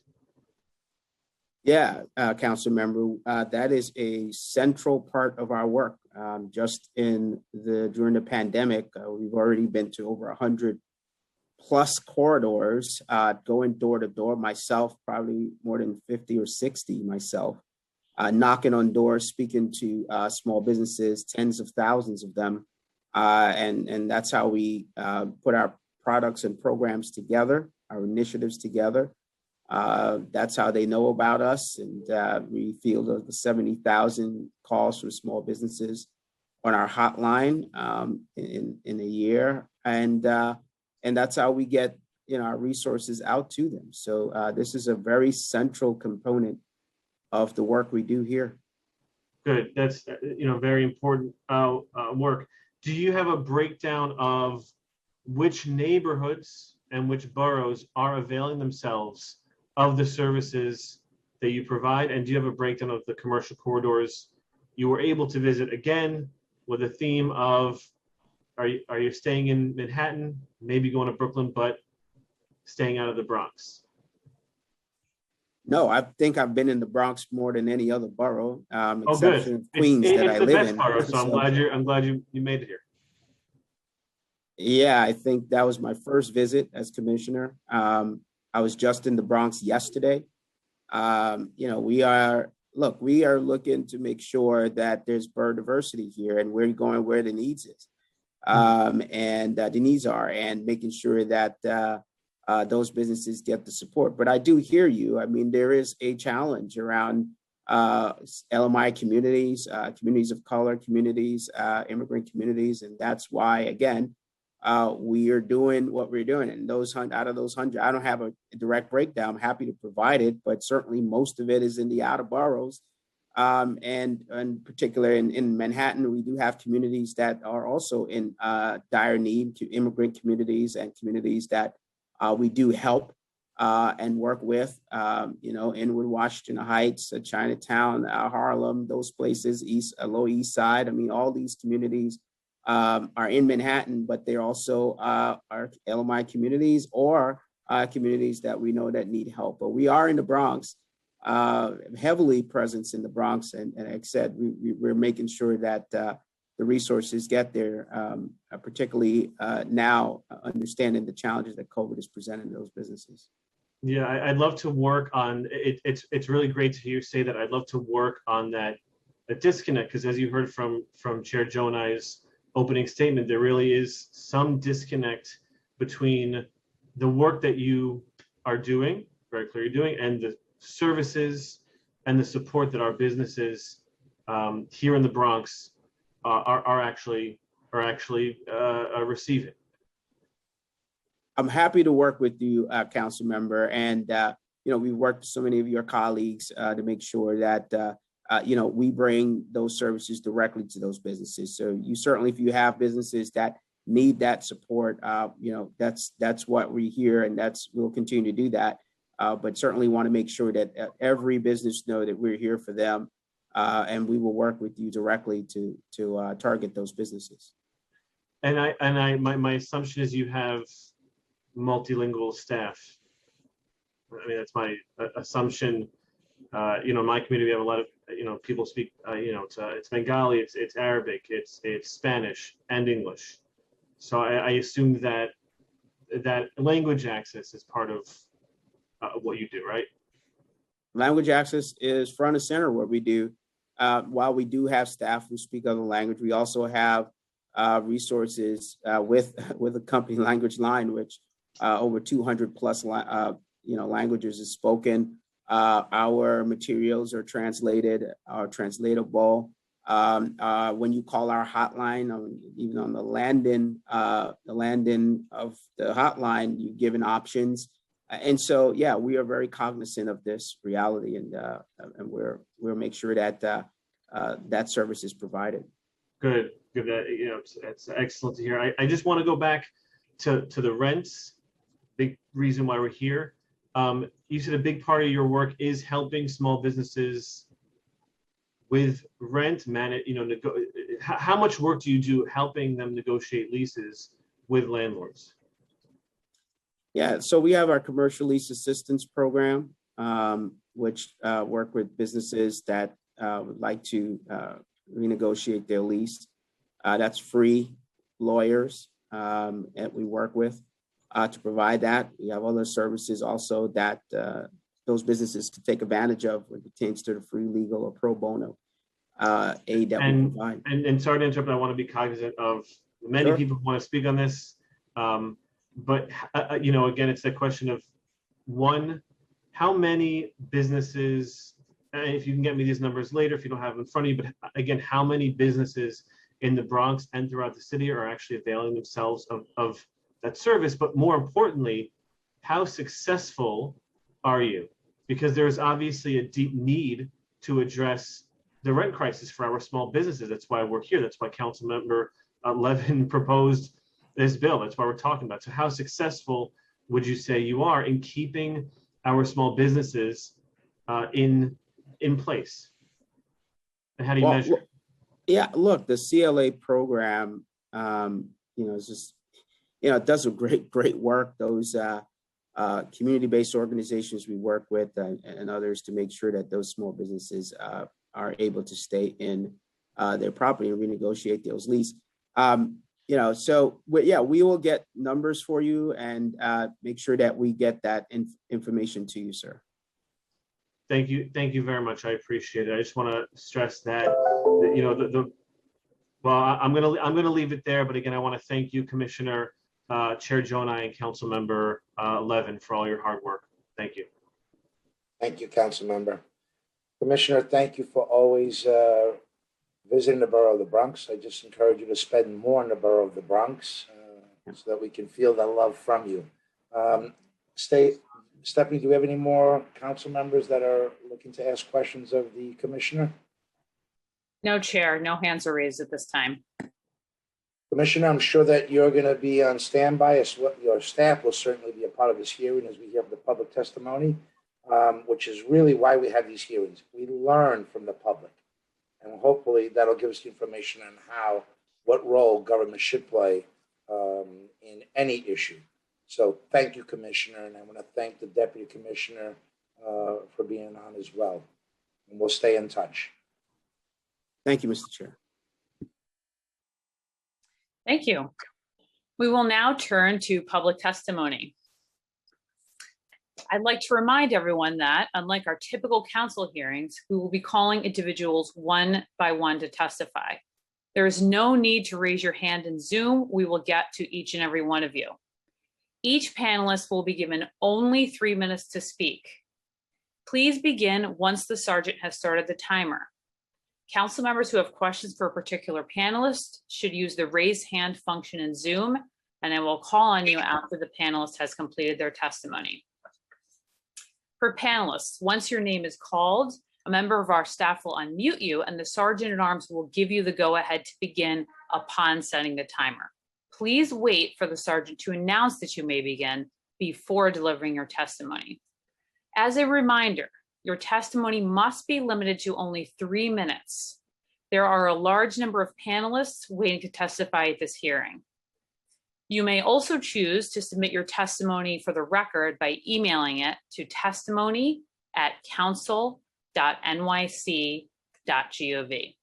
Yeah, council member, that is a central part of our work. Just during the pandemic, we've already been to over 100 plus corridors, going door to door. Myself, probably more than 50 or 60 myself, knocking on doors, speaking to small businesses, tens of thousands of them, and that's how we put our products and programs together, our initiatives together. That's how they know about us, and we field over 70,000 calls from small businesses on our hotline in a year, and that's how we get our resources out to them. So this is a very central component of the work we do here. Good. That's very important work. Do you have a breakdown of which neighborhoods and which boroughs are availing themselves of the services that you provide? And do you have a breakdown of the commercial corridors you were able to visit, again, with a theme of, are you staying in Manhattan, maybe going to Brooklyn, but staying out of the Bronx? No, I think I've been in the Bronx more than any other borough, Oh, exception good. of Queens that I It's the live best in. borough, so I'm glad you made it here. Yeah, I think that was my first visit as commissioner. I was just in the Bronx yesterday. We are looking to make sure that there's borough diversity here, and we're going where the needs is, and the needs are, and making sure that those businesses get the support. But I do hear you. I mean, there is a challenge around LMI communities, communities of color, communities, immigrant communities, and that's why, again, we are doing what we're doing. And out of those 100, I don't have a direct breakdown. I'm happy to provide it, but certainly most of it is in the outer boroughs. And in particular in Manhattan, we do have communities that are also in dire need, to immigrant communities and communities that we do help and work with, Inwood, Washington Heights, Chinatown, Harlem, those places, Lower East Side. I mean, all these communities are in Manhattan, but they're also are LMI communities or communities that we know that need help. But we are in the Bronx, heavily presence in the Bronx, and like I said, we're making sure that the resources get there, particularly now, understanding the challenges that COVID is presenting to those businesses. Yeah, I'd love to work on it. It's really great to hear you say that. I'd love to work on that disconnect, because as you heard from Chair Jonai's opening statement, there really is some disconnect between the work that you are doing, very clear you're doing, and the services and the support that our businesses here in the Bronx are actually receiving? I'm happy to work with you, council member, and we worked with so many of your colleagues to make sure that we bring those services directly to those businesses. So you certainly, if you have businesses that need that support, that's what we hear, and we'll continue to do that. But certainly want to make sure that every business know that we're here for them, and we will work with you directly to target those businesses. And my assumption is you have multilingual staff. I mean, that's my assumption. In my community, we have a lot of, people speak, it's Bengali, it's Arabic, it's Spanish and English. So I assume that language access is part of what you do, right? Language access is front and center what we do. While we do have staff who speak other language, we also have resources with a company Language Line, which over 200 plus languages is spoken. Our materials are translated, are translatable. When you call our hotline, even on the landing of the hotline, you're given options. And so, yeah, we are very cognizant of this reality, and we'll make sure that that service is provided. Good. It's excellent to hear. I just want to go back to the rents. Big reason why we're here. You said a big part of your work is helping small businesses with rent, how much work do you do helping them negotiate leases with landlords? Yeah, so we have our commercial lease assistance program, which work with businesses that would like to renegotiate their lease. That's free lawyers that we work with to provide that. We have other services also that those businesses can take advantage of when it pertains to the free legal or pro bono aid that we provide. And sorry to interrupt, I want to be cognizant of many Sure. people who want to speak on this. But again, it's that question of one, how many businesses, if you can get me these numbers later, if you don't have them in front of you, but again, how many businesses in the Bronx and throughout the city are actually availing themselves of that service? But more importantly, how successful are you? Because there's obviously a deep need to address the rent crisis for our small businesses. That's why we're here. That's why Councilmember Levin proposed this bill. That's why we're talking about. So how successful would you say you are in keeping our small businesses in place? And how do you measure? Yeah, look, the CLA program, is just, it does a great work. Those community-based organizations we work with and others to make sure that those small businesses are able to stay in their property and renegotiate those leases. So we will get numbers for you and make sure that we get that information to you, sir. Thank you very much. I appreciate it. I just want to stress that, I'm gonna leave it there. But again, I want to thank you, Commissioner, Chair Jonai, and Councilmember Levin, for all your hard work. Thank you. Thank you, Councilmember. Commissioner, thank you for always visiting the borough of the Bronx. I just encourage you to spend more in the borough of the Bronx so that we can feel the love from you. Stephanie, do we have any more council members that are looking to ask questions of the commissioner? No, Chair, no hands are raised at this time. Commissioner, I'm sure that you're going to be on standby. Your staff will certainly be a part of this hearing as we hear the public testimony, which is really why we have these hearings. We learn from the public. And hopefully that'll give us the information on what role government should play in any issue. So thank you, Commissioner, and I want to thank the Deputy Commissioner for being on as well. And we'll stay in touch. Thank you, Mr. Chair. Thank you. We will now turn to public testimony. I'd like to remind everyone that, unlike our typical council hearings, we will be calling individuals one by one to testify. There is no need to raise your hand in Zoom. We will get to each and every one of you. Each panelist will be given only 3 minutes to speak. Please begin once the sergeant has started the timer. Council members who have questions for a particular panelist should use the raise hand function in Zoom, and I will call on you after the panelist has completed their testimony. For panelists, once your name is called, a member of our staff will unmute you and the Sergeant at Arms will give you the go-ahead to begin upon setting the timer. Please wait for the Sergeant to announce that you may begin before delivering your testimony. As a reminder, your testimony must be limited to only 3 minutes. There are a large number of panelists waiting to testify at this hearing. You may also choose to submit your testimony for the record by emailing it to testimony@council.nyc.gov.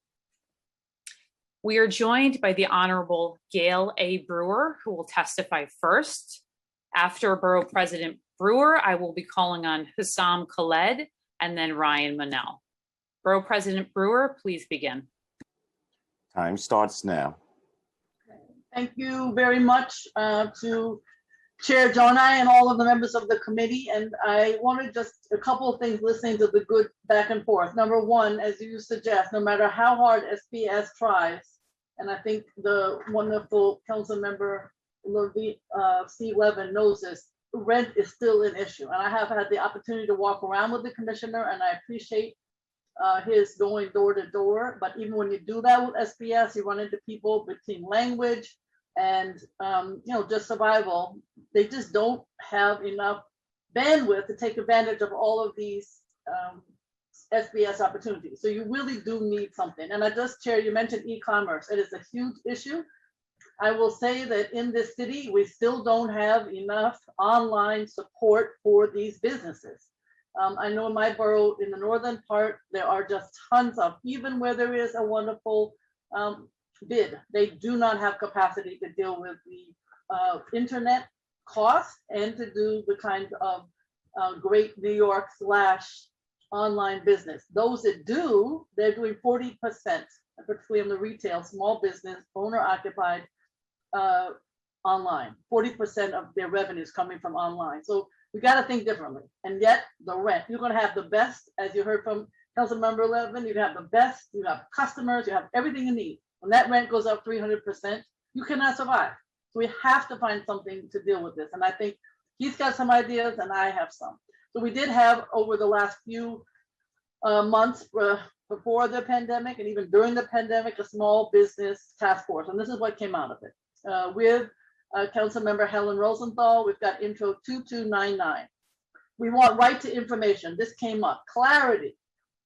We are joined by the Honorable Gail A. Brewer, who will testify first. After Borough President Brewer, I will be calling on Hussam Khaled and then Ryan Monell. Borough President Brewer, please begin. Time starts now. Thank you very much to Chair Jonai and all of the members of the committee. And I wanted just a couple of things listening to the good back and forth. Number one, as you suggest, no matter how hard SBS tries, and I think the wonderful council member C. Levin knows this, rent is still an issue. And I have had the opportunity to walk around with the commissioner, and I appreciate his going door to door. But even when you do that with SBS, you run into people between language and just survival. They just don't have enough bandwidth to take advantage of all of these SBS opportunities. So you really do need something. And Chair, you mentioned e-commerce. It is a huge issue. I will say that in this city, we still don't have enough online support for these businesses. I know in my borough, in the northern part, there are just tons of, even where there is a wonderful bid, they do not have capacity to deal with the internet cost and to do the kind of great New York / online business. Those that do, they're doing 40%, particularly in the retail, small business, owner occupied online. 40% of their revenues coming from online. So we got to think differently. And yet the rent, you're going to have the best, as you heard from Councilmember Levin, you have the best, you have customers, you have everything you need. When that rent goes up 300%, you cannot survive. So we have to find something to deal with this. And I think he's got some ideas and I have some. So we did have over the last few months before the pandemic and even during the pandemic, a small business task force. And this is what came out of it. With Councilmember Helen Rosenthal, we've got intro 2299. We want right to information. This came up. Clarity.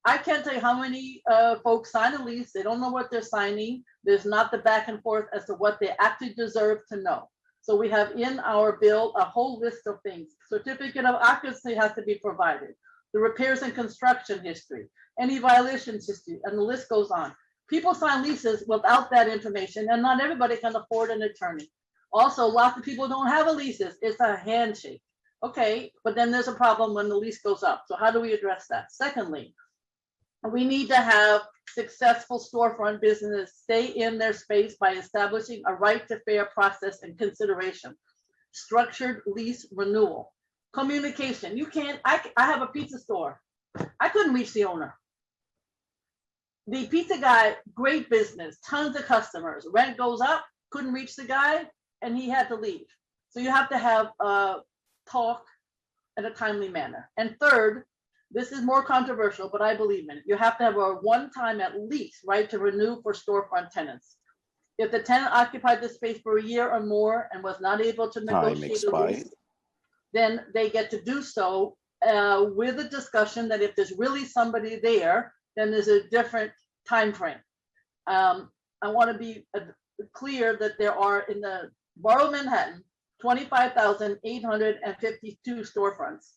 I can't tell you how many folks sign a lease. They don't know what they're signing. There's not the back and forth as to what they actually deserve to know. So we have in our bill a whole list of things. Certificate of occupancy has to be provided. The repairs and construction history, any violations history, and the list goes on. People sign leases without that information, and not everybody can afford an attorney. Also, lots of people don't have a leases. It's a handshake. Okay, but then there's a problem when the lease goes up. So how do we address that? Secondly, we need to have successful storefront businesses stay in their space by establishing a right to fair process and consideration. Structured lease renewal. Communication. You can't, I have a pizza store. I couldn't reach the owner. The pizza guy, great business, tons of customers. Rent goes up, couldn't reach the guy, and he had to leave. So you have to have a talk in a timely manner. And third, this is more controversial, but I believe in it. You have to have a one-time at least right to renew for storefront tenants. If the tenant occupied the space for a year or more and was not able to negotiate a lease, then they get to do so with a discussion that if there's really somebody there, then there's a different time frame. I want to be clear that there are in the borough of Manhattan 25,852 storefronts,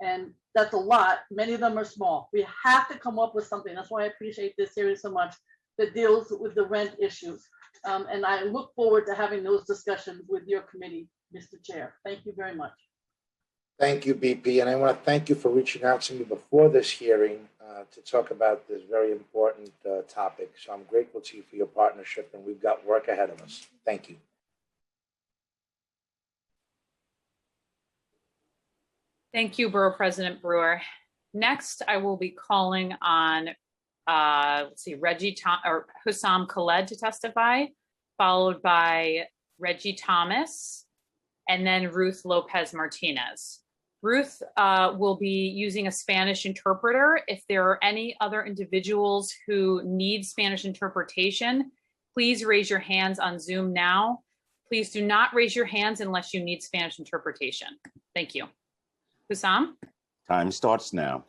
and that's a lot. Many of them are small. We have to come up with something. That's why I appreciate this series so much, that deals with the rent issues. And I look forward to having those discussions with your committee, Mr. Chair. Thank you very much. Thank you, BP. And I want to thank you for reaching out to me before this hearing to talk about this very important topic. So I'm grateful to you for your partnership, and we've got work ahead of us. Thank you. Thank you, Borough President Brewer. Next, I will be calling on let's see, Hussam Khaled to testify, followed by Reggie Thomas, and then Ruth Lopez Martinez. Ruth will be using a Spanish interpreter. If there are any other individuals who need Spanish interpretation, please raise your hands on Zoom now. Please do not raise your hands unless you need Spanish interpretation. Thank you. Hussam? Time starts now.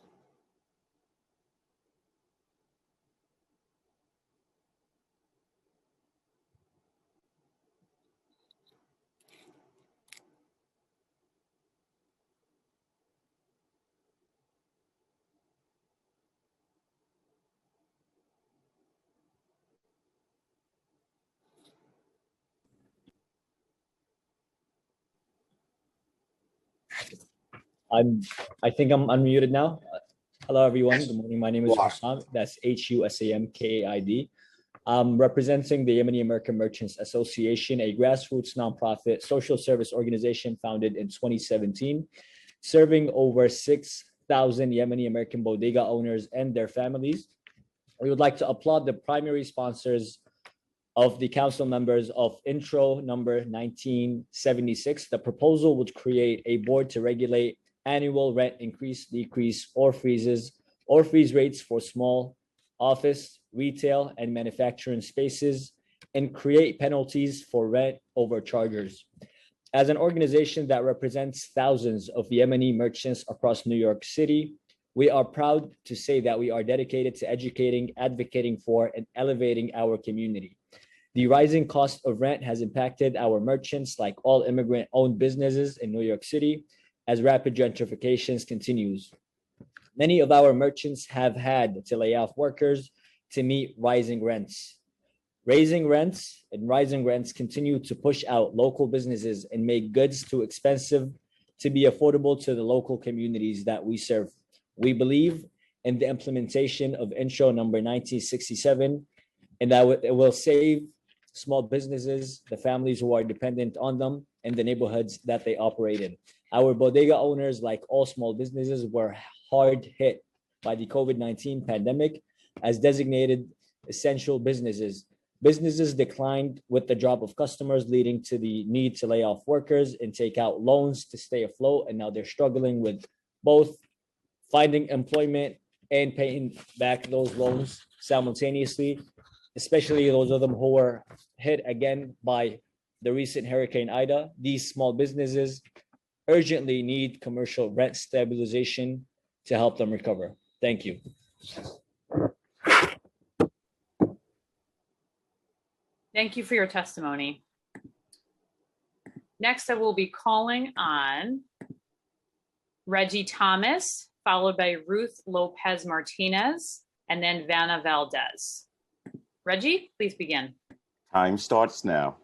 I think I'm unmuted now. Hello, everyone. Good morning. My name is Hussam. That's HUSAMKAID. I'm representing the Yemeni American Merchants Association, a grassroots nonprofit social service organization founded in 2017, serving over 6,000 Yemeni American bodega owners and their families. We would like to applaud the primary sponsors of the council members of intro number 1976. The proposal would create a board to regulate annual rent increase, decrease, or freeze rates for small office, retail, and manufacturing spaces, and create penalties for rent overchargers. As an organization that represents thousands of Yemeni merchants across New York City, we are proud to say that we are dedicated to educating, advocating for, and elevating our community. The rising cost of rent has impacted our merchants, like all immigrant-owned businesses in New York City, as rapid gentrification continues. Many of our merchants have had to lay off workers to meet rising rents. Raising rents and rising rents continue to push out local businesses and make goods too expensive to be affordable to the local communities that we serve. We believe in the implementation of intro number 1967, and that it will save small businesses, the families who are dependent on them, and the neighborhoods that they operate in. Our bodega owners, like all small businesses, were hard hit by the COVID-19 pandemic as designated essential businesses. Businesses declined with the drop of customers, leading to the need to lay off workers and take out loans to stay afloat. And now they're struggling with both finding employment and paying back those loans simultaneously, especially those of them who were hit again by the recent Hurricane Ida. These small businesses urgently need commercial rent stabilization to help them recover. Thank you. Thank you for your testimony. Next, I will be calling on Reggie Thomas, followed by Ruth Lopez Martinez, and then Vanna Valdez. Reggie, please begin. Time starts now.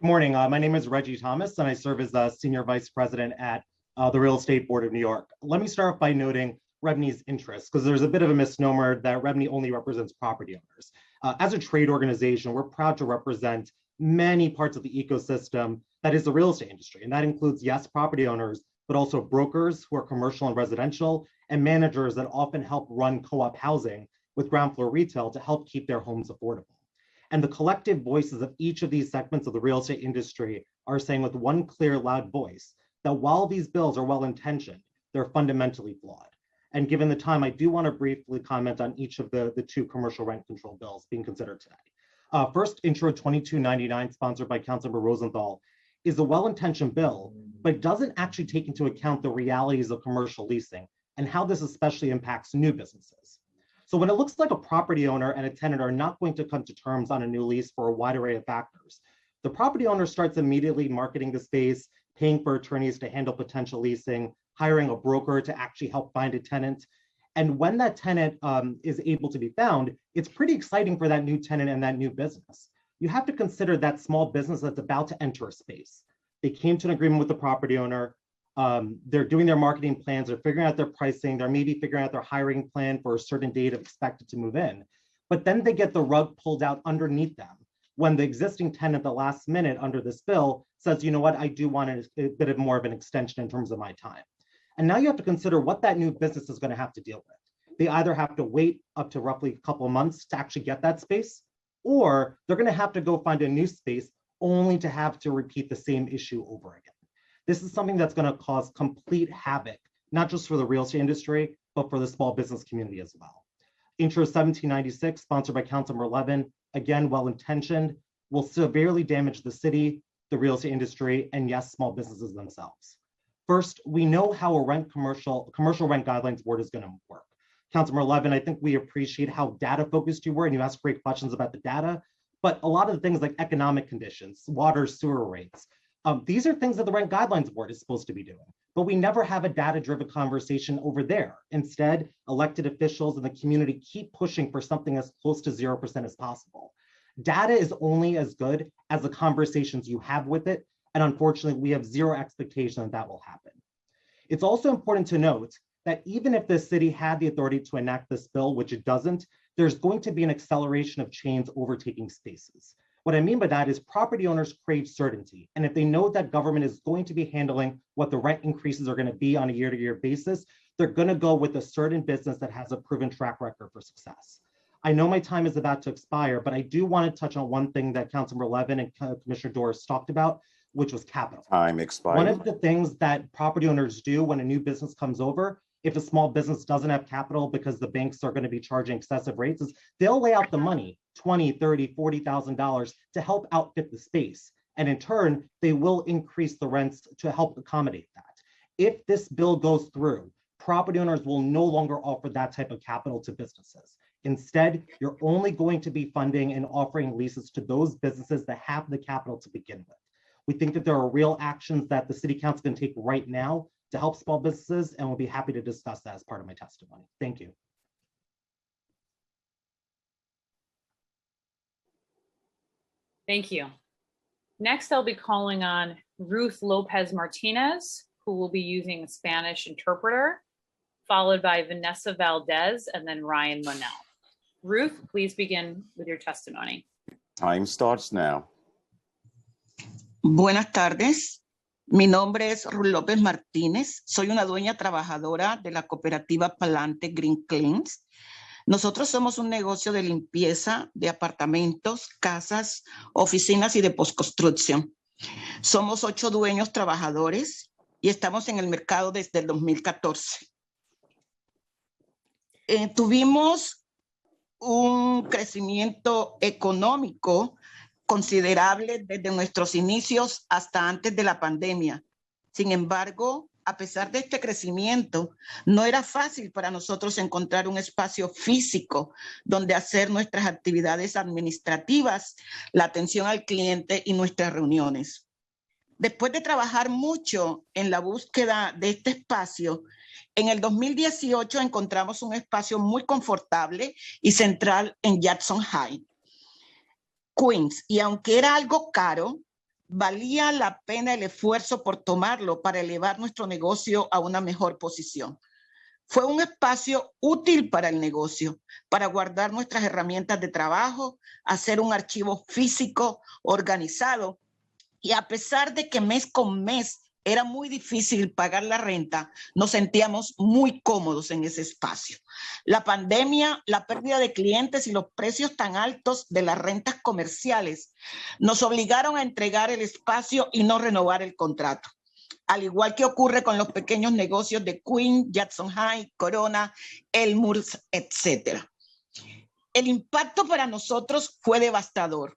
Good morning. My name is Reggie Thomas, and I serve as the Senior Vice President at the Real Estate Board of New York. Let me start off by noting REBNY's interests, because there's a bit of a misnomer that REBNY only represents property owners. As a trade organization, we're proud to represent many parts of the ecosystem that is the real estate industry, and that includes, yes, property owners, but also brokers who are commercial and residential, and managers that often help run co-op housing with ground floor retail to help keep their homes affordable. And the collective voices of each of these segments of the real estate industry are saying with one clear, loud voice that while these bills are well-intentioned, they're fundamentally flawed. And given the time, I do want to briefly comment on each of the two commercial rent control bills being considered today. First, Intro 2299, sponsored by Councilmember Rosenthal, is a well-intentioned bill, but it doesn't actually take into account the realities of commercial leasing and how this especially impacts new businesses. So when it looks like a property owner and a tenant are not going to come to terms on a new lease for a wide array of factors, the property owner starts immediately marketing the space, paying for attorneys to handle potential leasing, hiring a broker to actually help find a tenant. And when that tenant is able to be found, it's pretty exciting for that new tenant and that new business. You have to consider that small business that's about to enter a space. They came to an agreement with the property owner. They're doing their marketing plans, they're figuring out their pricing, they're maybe figuring out their hiring plan for a certain date of expected to move in. But then they get the rug pulled out underneath them when the existing tenant at the last minute under this bill says, you know what, I do want a bit of more of an extension in terms of my time. And now you have to consider what that new business is going to have to deal with. They either have to wait up to roughly a couple of months to actually get that space, or they're going to have to go find a new space only to have to repeat the same issue over again. This is something that's going to cause complete havoc, not just for the real estate industry, but for the small business community as well. Intro 1796, sponsored by Councilmember Levin, again, well-intentioned, will severely damage the city, the real estate industry, and yes, small businesses themselves. First, we know how a commercial rent guidelines board is going to work. Councilmember Levin, I think we appreciate how data-focused you were, and you asked great questions about the data, but a lot of the things like economic conditions, water, sewer rates, these are things that the Rent Guidelines Board is supposed to be doing, but we never have a data-driven conversation over there. Instead, elected officials in the community keep pushing for something as close to 0% as possible. Data is only as good as the conversations you have with it, and unfortunately, we have zero expectation that will happen. It's also important to note that even if the city had the authority to enact this bill, which it doesn't, there's going to be an acceleration of chains overtaking spaces. What I mean by that is property owners crave certainty. And if they know that government is going to be handling what the rent increases are going to be on a year-to-year basis, they're going to go with a certain business that has a proven track record for success. I know my time is about to expire, but I do want to touch on one thing that Councilmember Levin and Commissioner Doris talked about, which was capital. Time expired. One of the things that property owners do when a new business comes over, if a small business doesn't have capital because the banks are going to be charging excessive rates, is they'll lay out the money, $20,000, $30,000, $40,000 to help outfit the space. And in turn, they will increase the rents to help accommodate that. If this bill goes through, property owners will no longer offer that type of capital to businesses. Instead, you're only going to be funding and offering leases to those businesses that have the capital to begin with. We think that there are real actions that the City Council can take right now to help small businesses, and we'll be happy to discuss that as part of my testimony. Thank you. Thank you. Next, I'll be calling on Ruth Lopez Martinez, who will be using a Spanish interpreter, followed by Vanessa Valdez and then Ryan Monell. Ruth, please begin with your testimony. Time starts now. Buenas tardes. Mi nombre es Ruth López Martínez. Soy una dueña trabajadora de la cooperativa Palante Green Cleans. Nosotros somos un negocio de limpieza de apartamentos, casas, oficinas y de postconstrucción. Somos 8 dueños trabajadores y estamos en el mercado desde el 2014. Tuvimos un crecimiento económico considerable desde nuestros inicios hasta antes de la pandemia. Sin embargo, a pesar de este crecimiento, no era fácil para nosotros encontrar un espacio físico donde hacer nuestras actividades administrativas, la atención al cliente y nuestras reuniones. Después de trabajar mucho en la búsqueda de este espacio, en el 2018 encontramos un espacio muy confortable y central en Jackson Heights, Queens, y aunque era algo caro, valía la pena el esfuerzo por tomarlo para elevar nuestro negocio a una mejor posición. Fue un espacio útil para el negocio, para guardar nuestras herramientas de trabajo, hacer un archivo físico organizado, y a pesar de que mes con mes era muy difícil pagar la renta, nos sentíamos muy cómodos en ese espacio. La pandemia, la pérdida de clientes y los precios tan altos de las rentas comerciales nos obligaron a entregar el espacio y no renovar el contrato. Al igual que ocurre con los pequeños negocios de Queens, Jackson Heights, Corona, Elmhurst, etc. El impacto para nosotros fue devastador.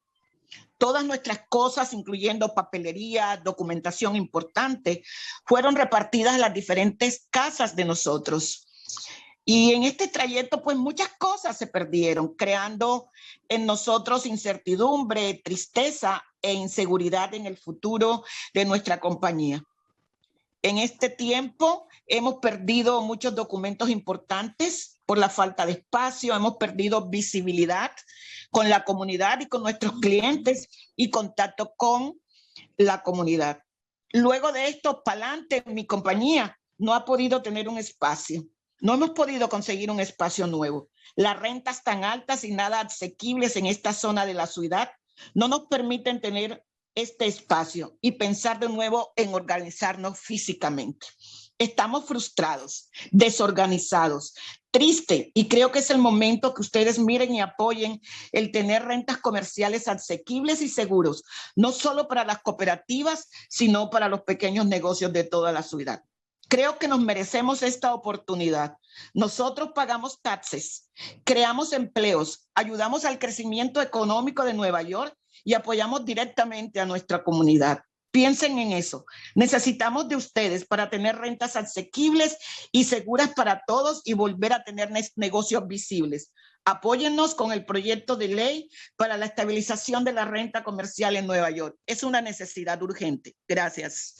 Todas nuestras cosas, incluyendo papelería, documentación importante, fueron repartidas a las diferentes casas de nosotros. Y en este trayecto, pues muchas cosas se perdieron, creando en nosotros incertidumbre, tristeza e inseguridad en el futuro de nuestra compañía. En este tiempo hemos perdido muchos documentos importantes por la falta de espacio, hemos perdido visibilidad con la comunidad y con nuestros clientes y contacto con la comunidad. Luego de esto, Palante, mi compañía, no ha podido tener un espacio. No hemos podido conseguir un espacio nuevo. Las rentas tan altas y nada asequibles en esta zona de la ciudad no nos permiten tener este espacio y pensar de nuevo en organizarnos físicamente. Estamos frustrados, desorganizados, tristes y creo que es el momento que ustedes miren y apoyen el tener rentas comerciales asequibles y seguros, no solo para las cooperativas, sino para los pequeños negocios de toda la ciudad. Creo que nos merecemos esta oportunidad. Nosotros pagamos taxes, creamos empleos, ayudamos al crecimiento económico de Nueva York y apoyamos directamente a nuestra comunidad. Piensen en eso. Necesitamos de ustedes para tener rentas asequibles y seguras para todos y volver a tener negocios visibles. Apóyennos con el proyecto de ley para la estabilización de la renta comercial en Nueva York. Es una necesidad urgente. Gracias.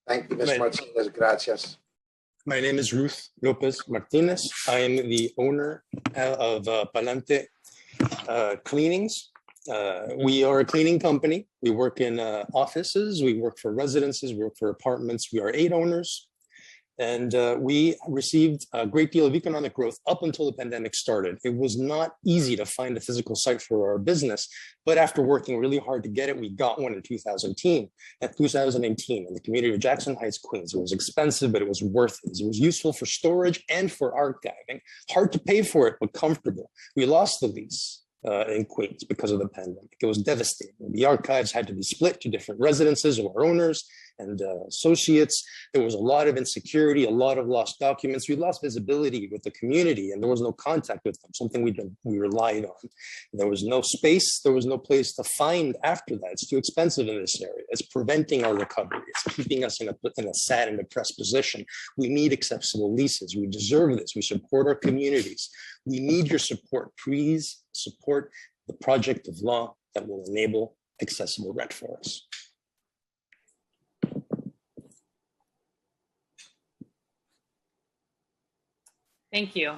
Thank you, Ms. Martinez. Gracias. My name is Ruth Lopez Martinez. I am the owner of Palante Cleanings. We are a cleaning company. We work in offices, we work for residences, we work for apartments. We are 8 owners. And we received a great deal of economic growth up until the pandemic started. It was not easy to find a physical site for our business, but after working really hard to get it, we got one in 2018 in the community of Jackson Heights, Queens. It was expensive, but it was worth it. It was useful for storage and for archiving. Hard to pay for it, but comfortable. We lost the lease in Queens because of the pandemic. It was devastating. The archives had to be split to different residences of our owners and associates. There was a lot of insecurity, a lot of lost documents. We lost visibility with the community and there was no contact with them, something we relied on. There was no space, there was no place to find after that. It's too expensive in this area. It's preventing our recovery. It's keeping us in a sad and depressed position. We need accessible leases. We deserve this. We support our communities. We need your support. Please support the project of law that will enable accessible rent for us. Thank you.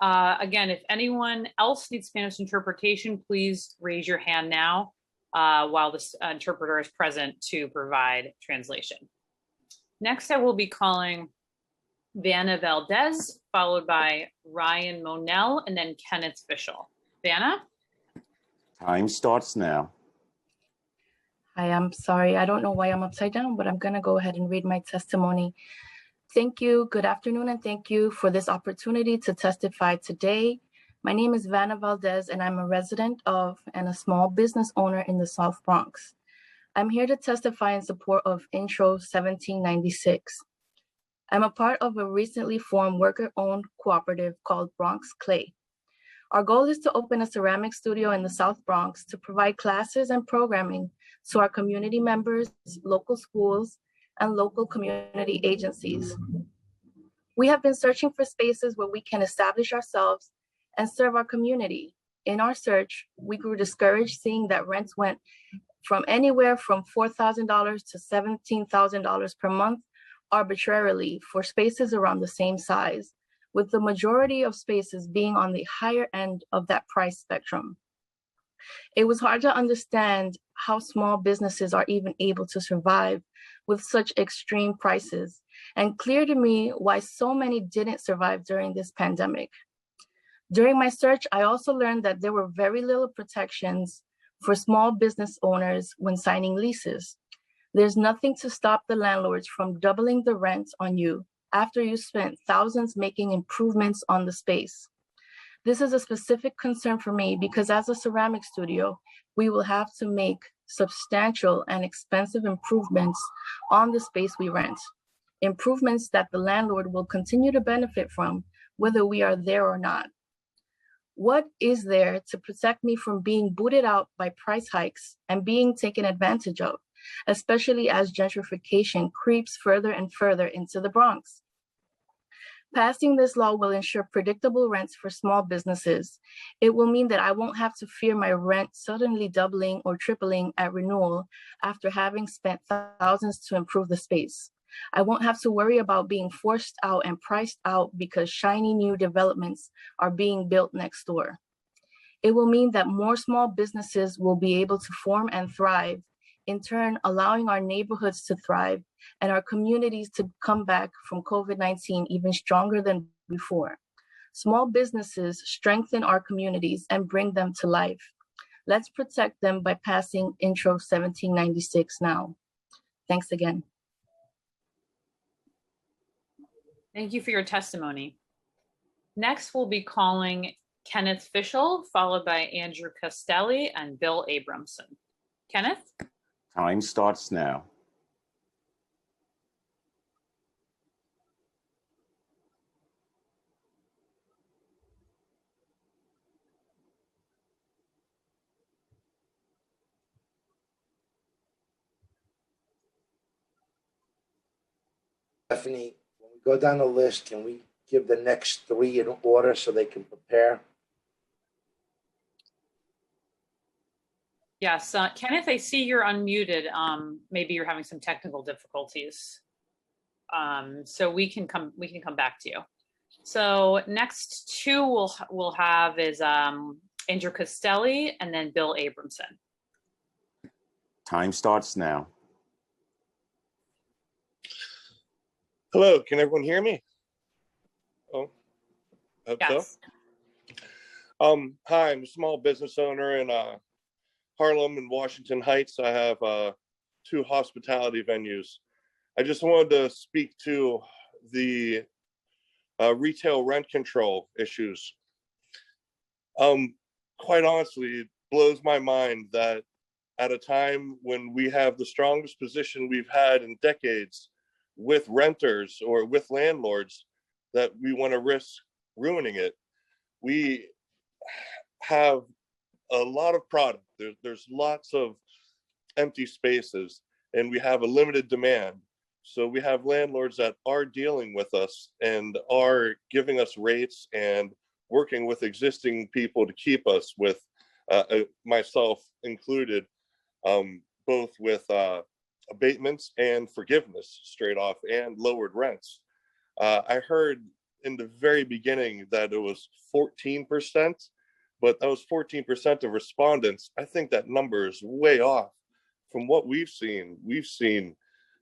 Again, if anyone else needs Spanish interpretation, please raise your hand now while this interpreter is present to provide translation. Next, I will be calling Vanna Valdez, followed by Ryan Monell, and then Kenneth Fishel. Vanna? Time starts now. Hi, I'm sorry. I don't know why I'm upside down, but I'm going to go ahead and read my testimony. Thank you. Good afternoon, and thank you for this opportunity to testify today. My name is Vanna Valdez, and I'm a resident of and a small business owner in the South Bronx. I'm here to testify in support of Intro 1796. I'm a part of a recently formed worker-owned cooperative called Bronx Clay. Our goal is to open a ceramic studio in the South Bronx to provide classes and programming to our community members, local schools, and local community agencies. We have been searching for spaces where we can establish ourselves and serve our community. In our search, we grew discouraged seeing that rents went from anywhere from $4,000 to $17,000 per month arbitrarily for spaces around the same size, with the majority of spaces being on the higher end of that price spectrum. It was hard to understand how small businesses are even able to survive with such extreme prices, and clear to me why so many didn't survive during this pandemic. During my search, I also learned that there were very little protections for small business owners when signing leases. There's nothing to stop the landlords from doubling the rent on you after you spent thousands making improvements on the space. This is a specific concern for me because as a ceramic studio, we will have to make substantial and expensive improvements on the space we rent. Improvements that the landlord will continue to benefit from, whether we are there or not. What is there to protect me from being booted out by price hikes and being taken advantage of, especially as gentrification creeps further and further into the Bronx? Passing this law will ensure predictable rents for small businesses. It will mean that I won't have to fear my rent suddenly doubling or tripling at renewal after having spent thousands to improve the space. I won't have to worry about being forced out and priced out because shiny new developments are being built next door. It will mean that more small businesses will be able to form and thrive, in turn allowing our neighborhoods to thrive and our communities to come back from COVID-19 even stronger than before. Small businesses strengthen our communities and bring them to life. Let's protect them by passing Intro 1796 now. Thanks again. Thank you for your testimony. Next, we'll be calling Kenneth Fishel, followed by Andrew Castelli and Bill Abramson. Kenneth? Time starts now. Stephanie, when we go down the list, can we give the next three in order so they can prepare? Yes, Kenneth, I see you're unmuted. Maybe you're having some technical difficulties. So we can come back to you. So next two we'll have is Andrew Castelli and then Bill Abramson. Time starts now. Hello, can everyone hear me? Oh, hope yes. So. Hi, I'm a small business owner in Harlem and Washington Heights. I have two hospitality venues. I just wanted to speak to the retail rent control issues. Quite honestly, it blows my mind that at a time when we have the strongest position we've had in decades with renters or with landlords, that we want to risk ruining it. We have a lot of product. There's lots of empty spaces and we have a limited demand. So we have landlords that are dealing with us and are giving us rates and working with existing people to keep us with, myself included, both with abatements and forgiveness straight off and lowered rents. I heard in the very beginning that it was 14%, but that was 14% of respondents. I think that number is way off from what we've seen. We've seen,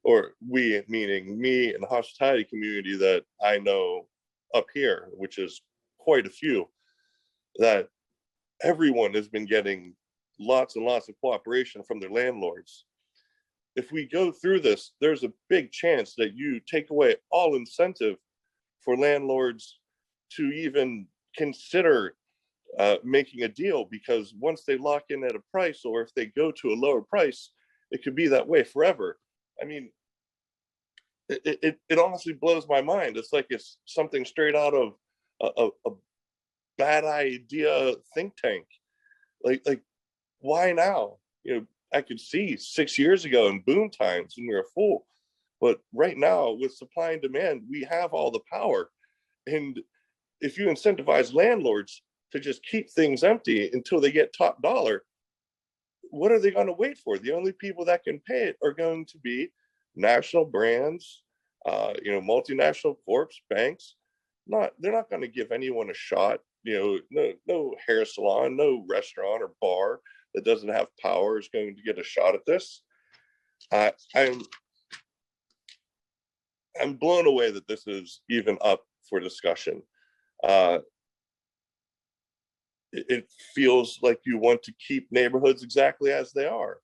or we, meaning me and the hospitality community that I know up here, which is quite a few, that everyone has been getting lots and lots of cooperation from their landlords. If we go through this, there's a big chance that you take away all incentive for landlords to even consider making a deal, because once they lock in at a price, or if they go to a lower price, it could be that way forever. I mean, it honestly blows my mind. It's like it's something straight out of a bad idea think tank. Like why now? You know, I could see 6 years ago in boom times when we were full, but right now with supply and demand, we have all the power. And if you incentivize landlords to just keep things empty until they get top dollar, what are they going to wait for? The only people that can pay it are going to be national brands, multinational corps, banks. They're not going to give anyone a shot. No hair salon, no restaurant or bar that doesn't have power is going to get a shot at this. I'm blown away that this is even up for discussion. It feels like you want to keep neighborhoods exactly as they are.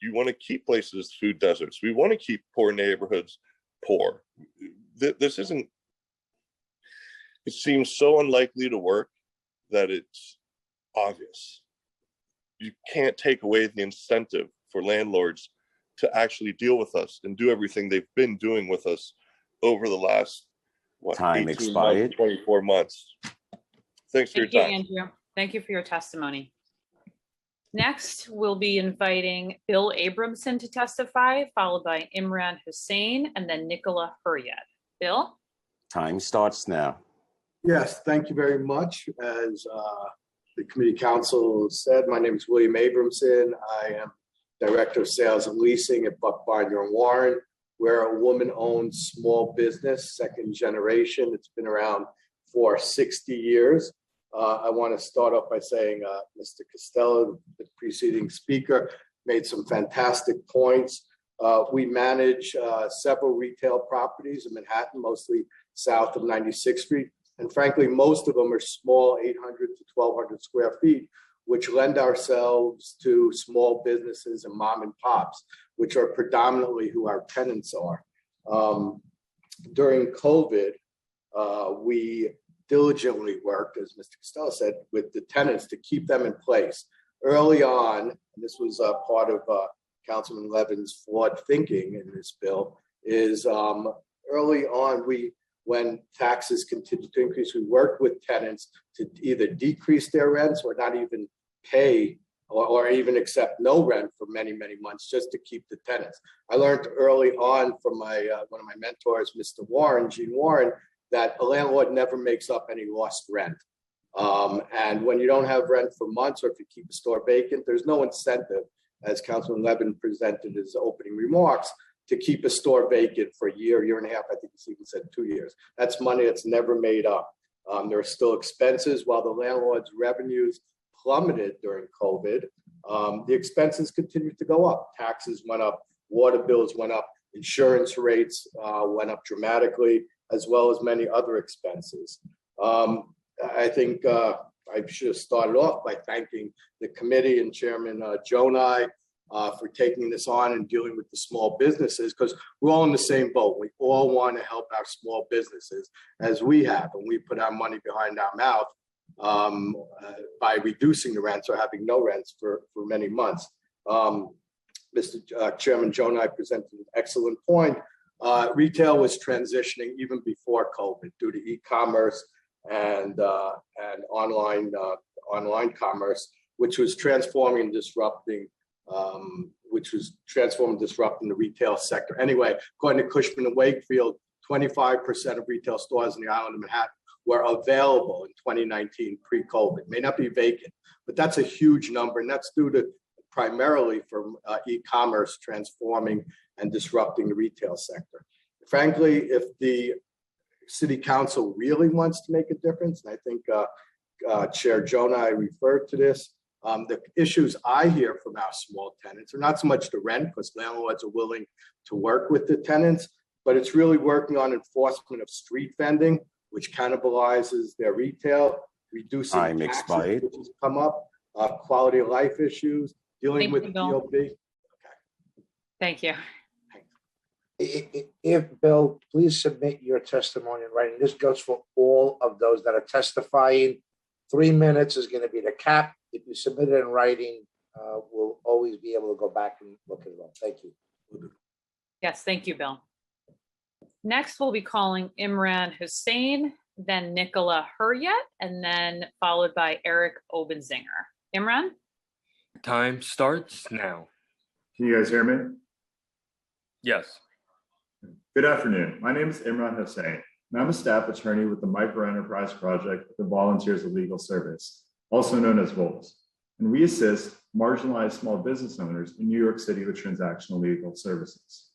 You want to keep places food deserts. We want to keep poor neighborhoods poor. This isn't, it seems so unlikely to work that it's obvious. You can't take away the incentive for landlords to actually deal with us and do everything they've been doing with us over the last, Time expired. 24 months. Thanks for your time. Andrew. Thank you for your testimony. Next, we'll be inviting Bill Abramson to testify, followed by Imran Hussein and then Nicola Hurriet. Bill? Time starts now. Yes, thank you very much. As the committee council said, my name is William Abramson. I am Director of Sales and Leasing at Buck Binder and Warren. We're a woman-owned small business, second generation. It's been around for 60 years. I want to start off by saying Mr. Costello, the preceding speaker, made some fantastic points. We manage several retail properties in Manhattan, mostly south of 96th Street. And frankly, most of them are small, 800 to 1,200 square feet, which lend ourselves to small businesses and mom and pops, which are predominantly who our tenants are. During COVID, we diligently worked, as Mr. Costello said, with the tenants to keep them in place. Early on, and this was part of Councilman Levin's flawed thinking in this bill, is early on, when taxes continued to increase, we worked with tenants to either decrease their rents or not even pay or even accept no rent for many, many months just to keep the tenants. I learned early on from my one of my mentors, Mr. Warren, Gene Warren, that a landlord never makes up any lost rent. And when you don't have rent for months, or if you keep a store vacant, there's no incentive, as Councilman Levin presented his opening remarks, to keep a store vacant for a year, year and a half. I think he even said 2 years. That's money that's never made up. There are still expenses. While the landlord's revenues plummeted during COVID, the expenses continued to go up. Taxes went up, water bills went up, insurance rates went up dramatically, as well as many other expenses. I think I should have started off by thanking the committee and Chairman Jonai for taking this on and dealing with the small businesses, because we're all in the same boat. We all want to help our small businesses, as we have, and we put our money behind our mouth by reducing the rents or having no rents for many months. Mr. Chairman Jonai presented an excellent point. Retail was transitioning even before COVID due to e-commerce and online commerce, which was transforming and disrupting the retail sector. Anyway, according to Cushman and Wakefield, 25% of retail stores in the island of Manhattan were available in 2019 pre-COVID. May not be vacant, but that's a huge number, and that's due to primarily from e-commerce transforming and disrupting the retail sector. Frankly, if the City Council really wants to make a difference, and I think Chair Jonai referred to this, the issues I hear from our small tenants are not so much the rent, because landlords are willing to work with the tenants, but it's really working on enforcement of street vending, which cannibalizes their retail, reducing taxes, which has come up, quality of life issues, dealing with DOB. Thank you. If Bill, please submit your testimony in writing. This goes for all of those that are testifying. 3 minutes is going to be the cap. If you submit it in writing, we'll always be able to go back and look at it all. Thank you. Yes, thank you, Bill. Next, we'll be calling Imran Hussein, then Nicola Hurriet, and then followed by Eric Obenzinger. Imran? Time starts now. Can you guys hear me? Yes. Good afternoon. My name is Imran Hussein, and I'm a staff attorney with the Microenterprise Project with the Volunteers of Legal Service, also known as VOLS. And we assist marginalized small business owners in New York City with transactional legal services.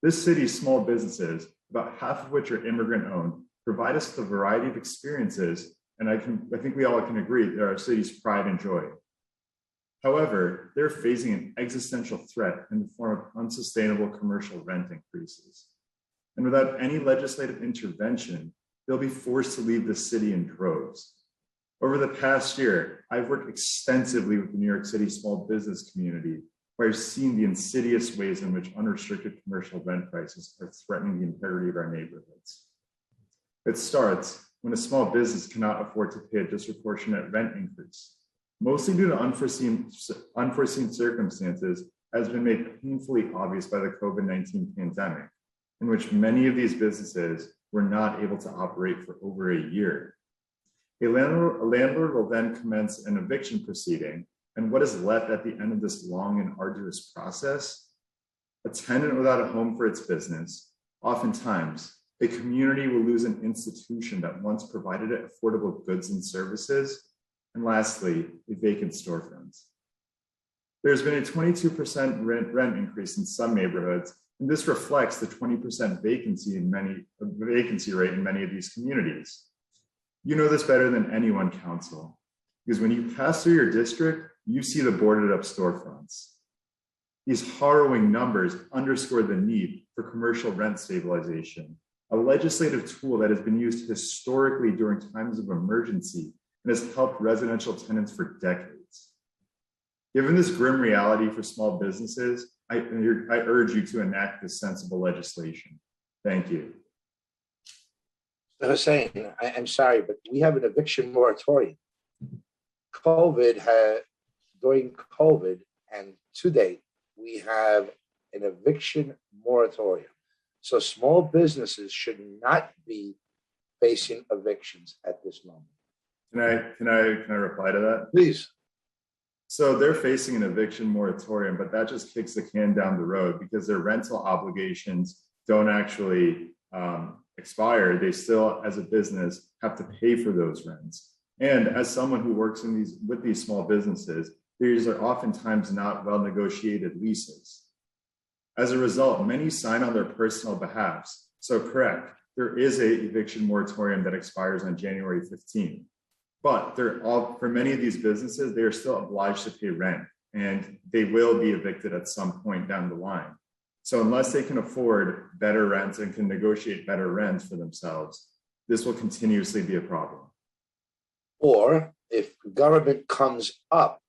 This city's small businesses, about half of which are immigrant-owned, provide us with a variety of experiences, and I think we all can agree they're our city's pride and joy. However, they're facing an existential threat in the form of unsustainable commercial rent increases. And without any legislative intervention, they'll be forced to leave the city in droves. Over the past year, I've worked extensively with the New York City small business community, where I've seen the insidious ways in which unrestricted commercial rent prices are threatening the integrity of our neighborhoods. It starts when a small business cannot afford to pay a disproportionate rent increase, mostly due to unforeseen circumstances, has been made painfully obvious by the COVID-19 pandemic, in which many of these businesses were not able to operate for over a year. A landlord will then commence an eviction proceeding, and what is left at the end of this long and arduous process? A tenant without a home for its business. Oftentimes, a community will lose an institution that once provided it affordable goods and services. And lastly, a vacant storefront. There's been a 22% rent increase in some neighborhoods, and this reflects the 20% vacancy rate in many of these communities. You know this better than anyone, Council, because when you pass through your district, you see the boarded up storefronts. These harrowing numbers underscore the need for commercial rent stabilization, a legislative tool that has been used historically during times of emergency and has helped residential tenants for decades. Given this grim reality for small businesses, I urge you to enact this sensible legislation. Thank you. Hussein, I'm sorry, but we have an eviction moratorium. During COVID and to date, we have an eviction moratorium. So small businesses should not be facing evictions at this moment. Can I reply to that? Please. So they're facing an eviction moratorium, but that just kicks the can down the road because their rental obligations don't actually expire. They still, as a business, have to pay for those rents. And as someone who works with these small businesses, these are oftentimes not well negotiated leases. As a result, many sign on their personal behalves. So correct, there is a eviction moratorium that expires on January 15th. But for many of these businesses, they are still obliged to pay rent, and they will be evicted at some point down the line. So unless they can afford better rents and can negotiate better rents for themselves, this will continuously be a problem. Or if government comes up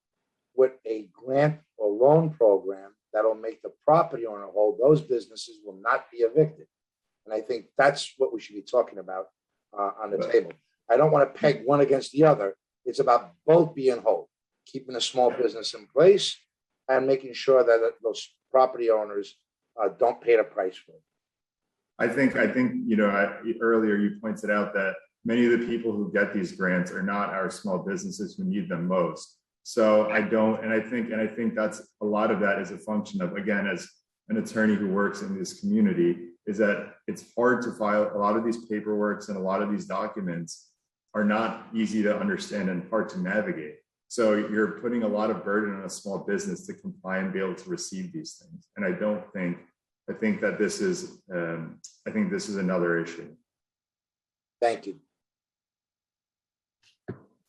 with a grant or loan program that'll make the property owner whole, those businesses will not be evicted. And I think that's what we should be talking about on the table. I don't want to peg one against the other. It's about both being whole, keeping a small business in place and making sure that those property owners don't pay the price for it. I think earlier you pointed out that many of the people who get these grants are not our small businesses who need them most. So I think that's a lot of that is a function of, again, as an attorney who works in this community, is that it's hard to file a lot of these paperworks, and a lot of these documents are not easy to understand and hard to navigate. So you're putting a lot of burden on a small business to comply and be able to receive these things. And I think that this is another issue. Thank you.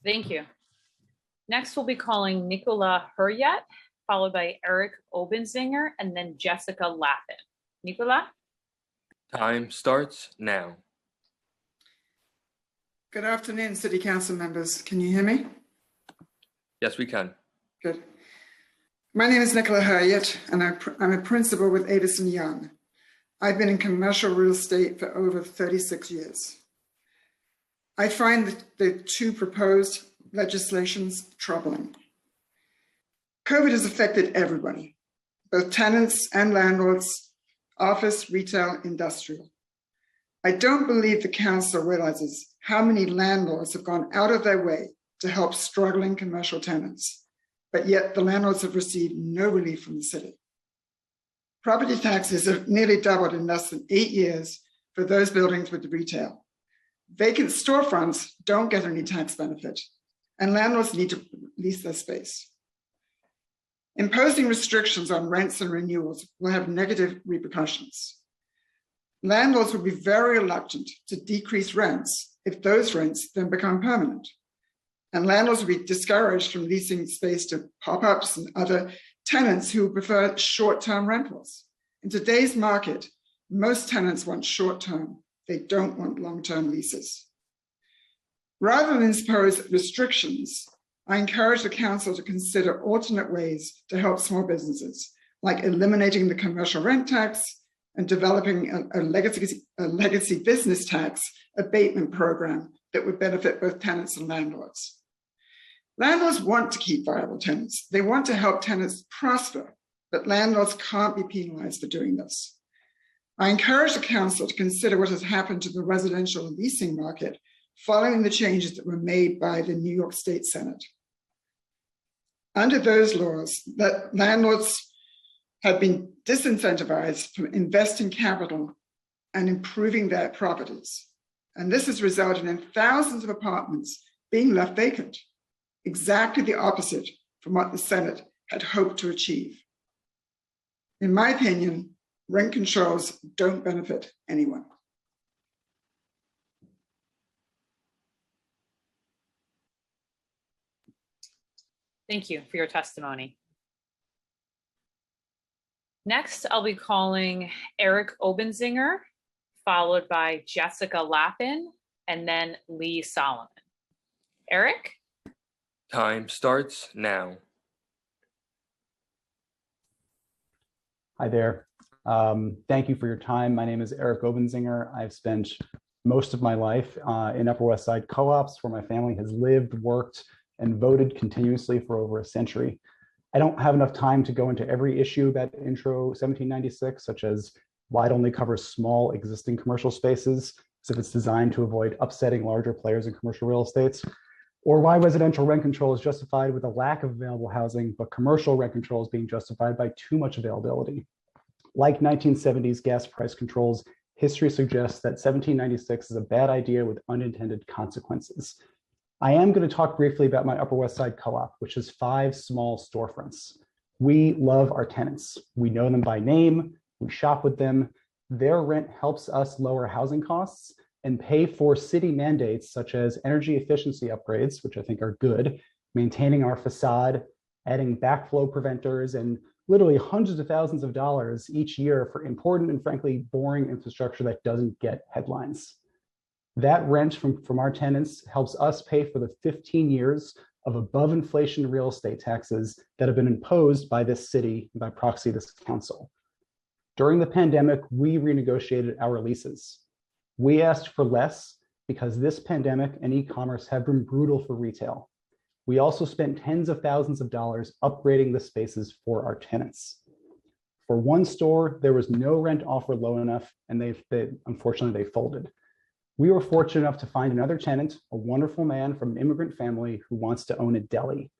Thank you. Next, we'll be calling Nicola Huryat, followed by Eric Obenzinger, and then Jessica Lappin. Nicola? Time starts now. Good afternoon, City Council members. Can you hear me? Yes, we can. Good. My name is Nicola Huryat, and I'm a principal with Avison Young. I've been in commercial real estate for over 36 years. I find the two proposed legislations troubling. COVID has affected everybody, both tenants and landlords, office, retail, industrial. I don't believe the council realizes how many landlords have gone out of their way to help struggling commercial tenants, but yet the landlords have received no relief from the city. Property taxes have nearly doubled in less than 8 years for those buildings with retail. Vacant storefronts don't get any tax benefit, and landlords need to lease their space. Imposing restrictions on rents and renewals will have negative repercussions. Landlords will be very reluctant to decrease rents if those rents then become permanent. And landlords will be discouraged from leasing space to pop-ups and other tenants who prefer short-term rentals. In today's market, most tenants want short-term. They don't want long-term leases. Rather than impose restrictions, I encourage the council to consider alternate ways to help small businesses, like eliminating the commercial rent tax and developing a legacy business tax abatement program that would benefit both tenants and landlords. Landlords want to keep viable tenants. They want to help tenants prosper, but landlords can't be penalized for doing this. I encourage the council to consider what has happened to the residential leasing market following the changes that were made by the New York State Senate. Under those laws, that landlords have been disincentivized from investing capital and improving their properties. And this has resulted in thousands of apartments being left vacant, exactly the opposite from what the Senate had hoped to achieve. In my opinion, rent controls don't benefit anyone. Thank you for your testimony. Next, I'll be calling Eric Obenzinger, followed by Jessica Lappin, and then Lee Solomon. Eric? Time starts now. Hi there. Thank you for your time. My name is Eric Obenzinger. I've spent most of my life in Upper West Side co-ops where my family has lived, worked, and voted continuously for over a century. I don't have enough time to go into every issue about Intro 1796, such as why it only covers small existing commercial spaces, as if it's designed to avoid upsetting larger players in commercial real estates, or why residential rent control is justified with a lack of available housing, but commercial rent control is being justified by too much availability. Like 1970s gas price controls, history suggests that 1796 is a bad idea with unintended consequences. I am going to talk briefly about my Upper West Side co-op, which has 5 small storefronts. We love our tenants. We know them by name, we shop with them. Their rent helps us lower housing costs and pay for city mandates such as energy efficiency upgrades, which I think are good, maintaining our facade, adding backflow preventers, and literally hundreds of thousands of dollars each year for important and frankly boring infrastructure that doesn't get headlines. That rent from our tenants helps us pay for the 15 years of above inflation real estate taxes that have been imposed by this city, by proxy this council. During the pandemic, we renegotiated our leases. We asked for less because this pandemic and e-commerce have been brutal for retail. We also spent tens of thousands of dollars upgrading the spaces for our tenants. For one store, there was no rent offer low enough, and unfortunately they folded. We were fortunate enough to find another tenant, a wonderful man from an immigrant family who wants to own a deli.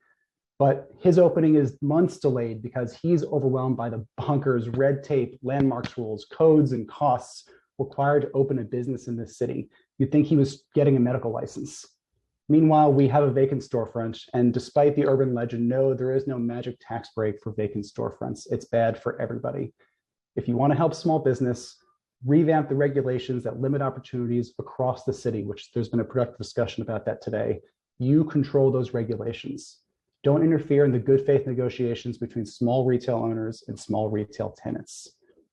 But his opening is months delayed because he's overwhelmed by the bonkers red tape, landmarks rules, codes, and costs required to open a business in this city. You'd think he was getting a medical license. Meanwhile, we have a vacant storefront, and despite the urban legend, no, there is no magic tax break for vacant storefronts. It's bad for everybody. If you want to help small business, revamp the regulations that limit opportunities across the city, which there's been a productive discussion about that today. You control those regulations. Don't interfere in the good faith negotiations between small retail owners and small retail tenants.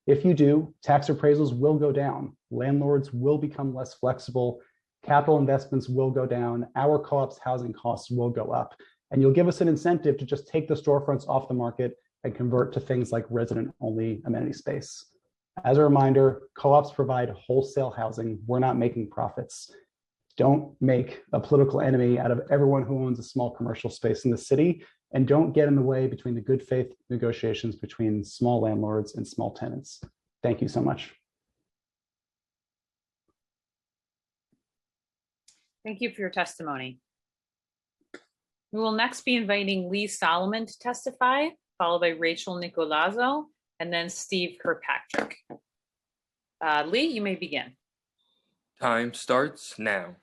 If you do, tax appraisals will go down. Landlords will become less flexible. Capital investments will go down. Our co-op's housing costs will go up. And you'll give us an incentive to just take the storefronts off the market and convert to things like resident-only amenity space. As a reminder, co-ops provide wholesale housing. We're not making profits. Don't make a political enemy out of everyone who owns a small commercial space in the city, and don't get in the way between the good faith negotiations between small landlords and small tenants. Thank you so much. Thank you for your testimony. We will next be inviting Lee Solomon to testify, followed by Rachel Nicolazzo, and then Steve Kirkpatrick. Lee, you may begin. Time starts now.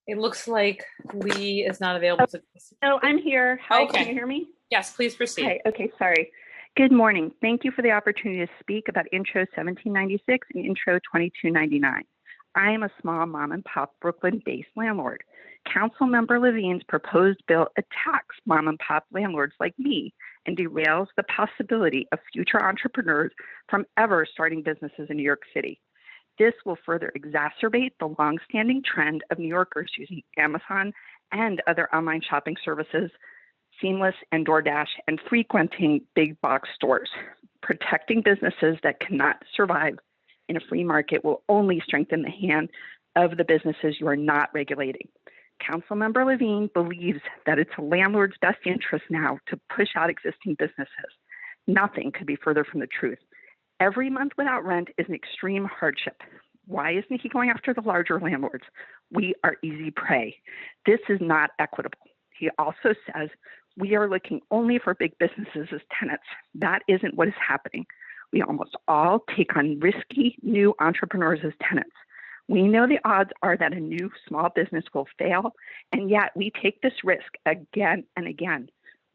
It looks like Lee is not available to. Oh, I'm here. Hi, Okay. Can you hear me? Yes, please proceed. Hi, okay, sorry. Good morning. Thank you for the opportunity to speak about Intro 1796 and Intro 2299. I am a small mom and pop Brooklyn-based landlord. Councilmember Levine's proposed bill attacks mom and pop landlords like me and derails the possibility of future entrepreneurs from ever starting businesses in New York City. This will further exacerbate the longstanding trend of New Yorkers using Amazon and other online shopping services, Seamless and DoorDash, and frequenting big box stores. Protecting businesses that cannot survive in a free market will only strengthen the hand of the businesses you are not regulating. Councilmember Levine believes that it's a landlord's best interest now to push out existing businesses. Nothing could be further from the truth. Every month without rent is an extreme hardship. Why isn't he going after the larger landlords? We are easy prey. This is not equitable. He also says we are looking only for big businesses as tenants. That isn't what is happening. We almost all take on risky new entrepreneurs as tenants. We know the odds are that a new small business will fail, and yet we take this risk again and again.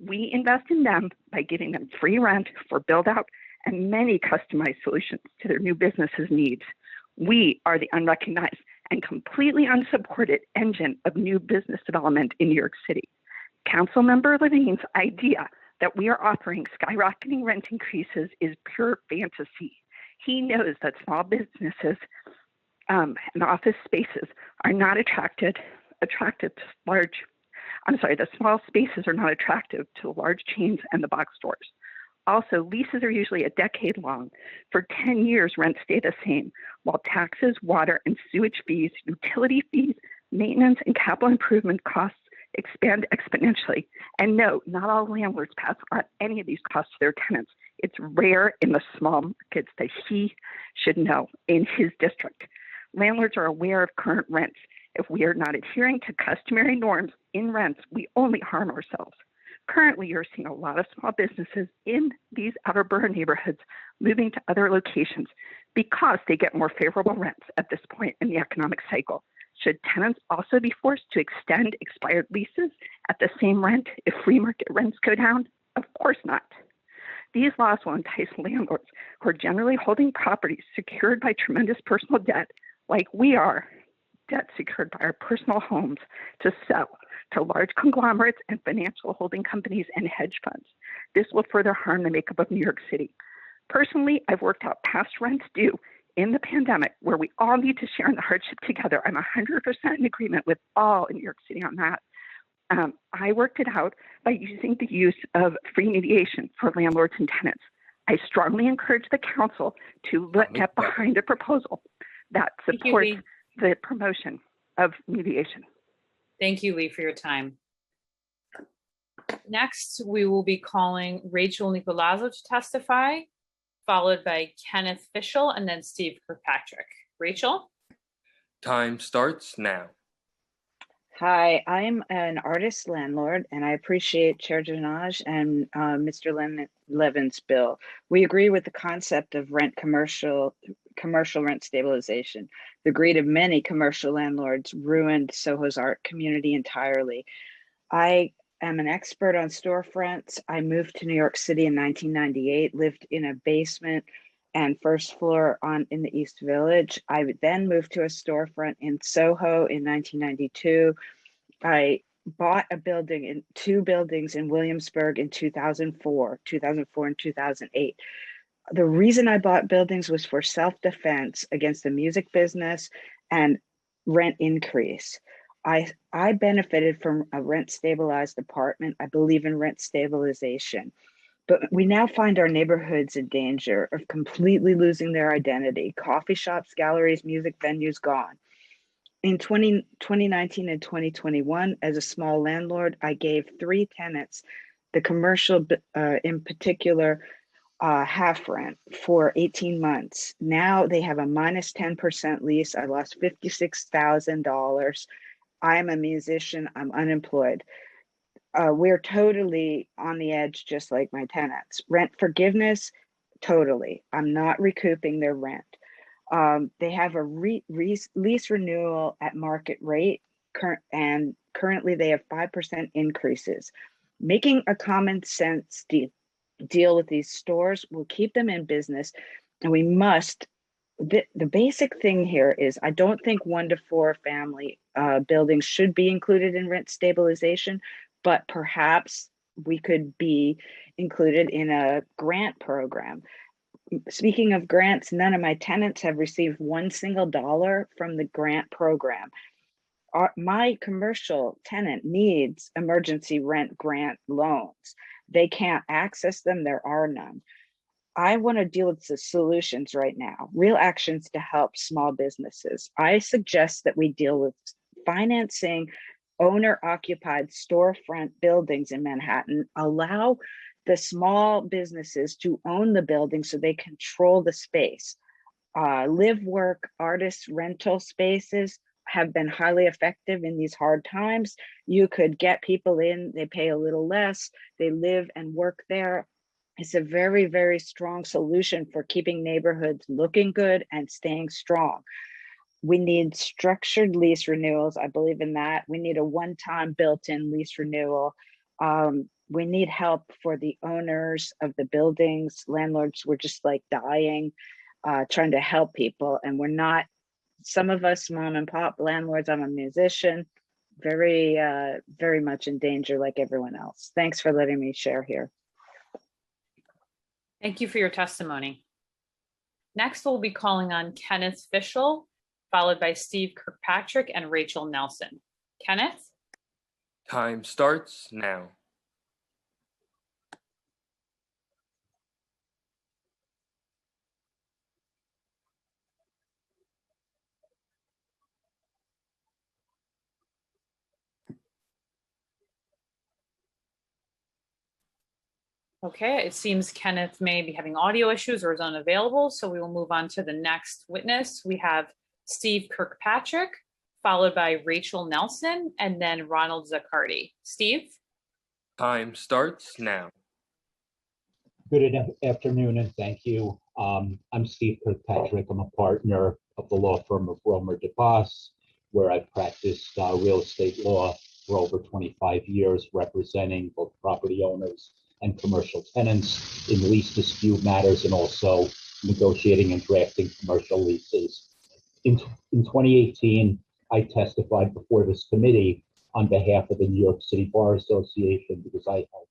We invest in them by giving them free rent for build out and many customized solutions to their new businesses' needs. We are the unrecognized and completely unsupported engine of new business development in New York City. Councilmember Levine's idea that we are offering skyrocketing rent increases is pure fantasy. He knows that small businesses and office spaces are not attracted to large, the small spaces are not attractive to large chains and the box stores. Also, leases are usually a decade long. For 10 years, rents stay the same, while taxes, water and sewage fees, utility fees, maintenance and capital improvement costs expand exponentially. And no, not all landlords pass on any of these costs to their tenants. It's rare in the small markets that he should know in his district. Landlords are aware of current rents. If we are not adhering to customary norms in rents, we only harm ourselves. Currently, you're seeing a lot of small businesses in these outer borough neighborhoods moving to other locations because they get more favorable rents at this point in the economic cycle. Should tenants also be forced to extend expired leases at the same rent if free market rents go down? Of course not. These laws will entice landlords who are generally holding properties secured by tremendous personal debt, like we are, debt secured by our personal homes, to sell to large conglomerates and financial holding companies and hedge funds. This will further harm the makeup of New York City. Personally, I've worked out past rents due in the pandemic where we all need to share in the hardship together. I'm 100% in agreement with all in New York City on that. I worked it out by using the use of free mediation for landlords and tenants. I strongly encourage the council to get behind a proposal that supports the promotion of mediation. Thank you, Lee, for your time. Next, we will be calling Rachel Nicolazzo to testify, followed by Kenneth Fischel and then Steve Kirkpatrick. Rachel? Time starts now. Hi, I'm an artist landlord, and I appreciate Chair Janaj and Mr. Levin's bill. We agree with the concept of commercial rent stabilization. The greed of many commercial landlords ruined Soho's art community entirely. I am an expert on storefronts. I moved to New York City in 1998, lived in a basement and first floor in the East Village. I then moved to a storefront in Soho in 1992. I bought two buildings in Williamsburg in 2004 and 2008. The reason I bought buildings was for self-defense against the music business and rent increase. I benefited from a rent stabilized apartment. I believe in rent stabilization. But we now find our neighborhoods in danger of completely losing their identity. Coffee shops, galleries, music venues gone. In 2019 and 2021, as a small landlord, I gave 3 tenants, the commercial in particular, half rent for 18 months. Now they have a minus 10% lease. I lost $56,000. I'm a musician, I'm unemployed. We're totally on the edge, just like my tenants. Rent forgiveness, totally. I'm not recouping their rent. They have a lease renewal at market rate, and currently they have 5% increases. Making a common sense deal with these stores will keep them in business, and we must. The basic thing here is I don't think 1 to 4 family buildings should be included in rent stabilization, but perhaps we could be included in a grant program. Speaking of grants, none of my tenants have received $1 single from the grant program. My commercial tenant needs emergency rent grant loans. They can't access them, there are none. I want to deal with the solutions right now, real actions to help small businesses. I suggest that we deal with financing owner-occupied storefront buildings in Manhattan, allow the small businesses to own the building so they control the space. Live work artists rental spaces have been highly effective in these hard times. You could get people in, they pay a little less, they live and work there. It's a very, very strong solution for keeping neighborhoods looking good and staying strong. We need structured lease renewals. I believe in that. We need a one-time built-in lease renewal. We need help for the owners of the buildings. Landlords were just like dying, trying to help people. And we're not, some of us mom and pop landlords, I'm a musician, very much in danger like everyone else. Thanks for letting me share here. Thank you for your testimony. Next, we'll be calling on Kenneth Fischel, followed by Steve Kirkpatrick and Rachel Nelson. Kenneth? Time starts now. Okay, it seems Kenneth may be having audio issues or is unavailable, so we will move on to the next witness. We have Steve Kirkpatrick, followed by Rachel Nelson, and then Ronald Zaccardi. Steve? Time starts now. Good afternoon, and thank you. I'm Steve Kirkpatrick. I'm a partner of the law firm of Romer DeBoss, where I've practiced real estate law for over 25 years, representing both property owners and commercial tenants in lease dispute matters, and also negotiating and drafting commercial leases. In 2018, I testified before this committee on behalf of the New York City Bar Association because I helped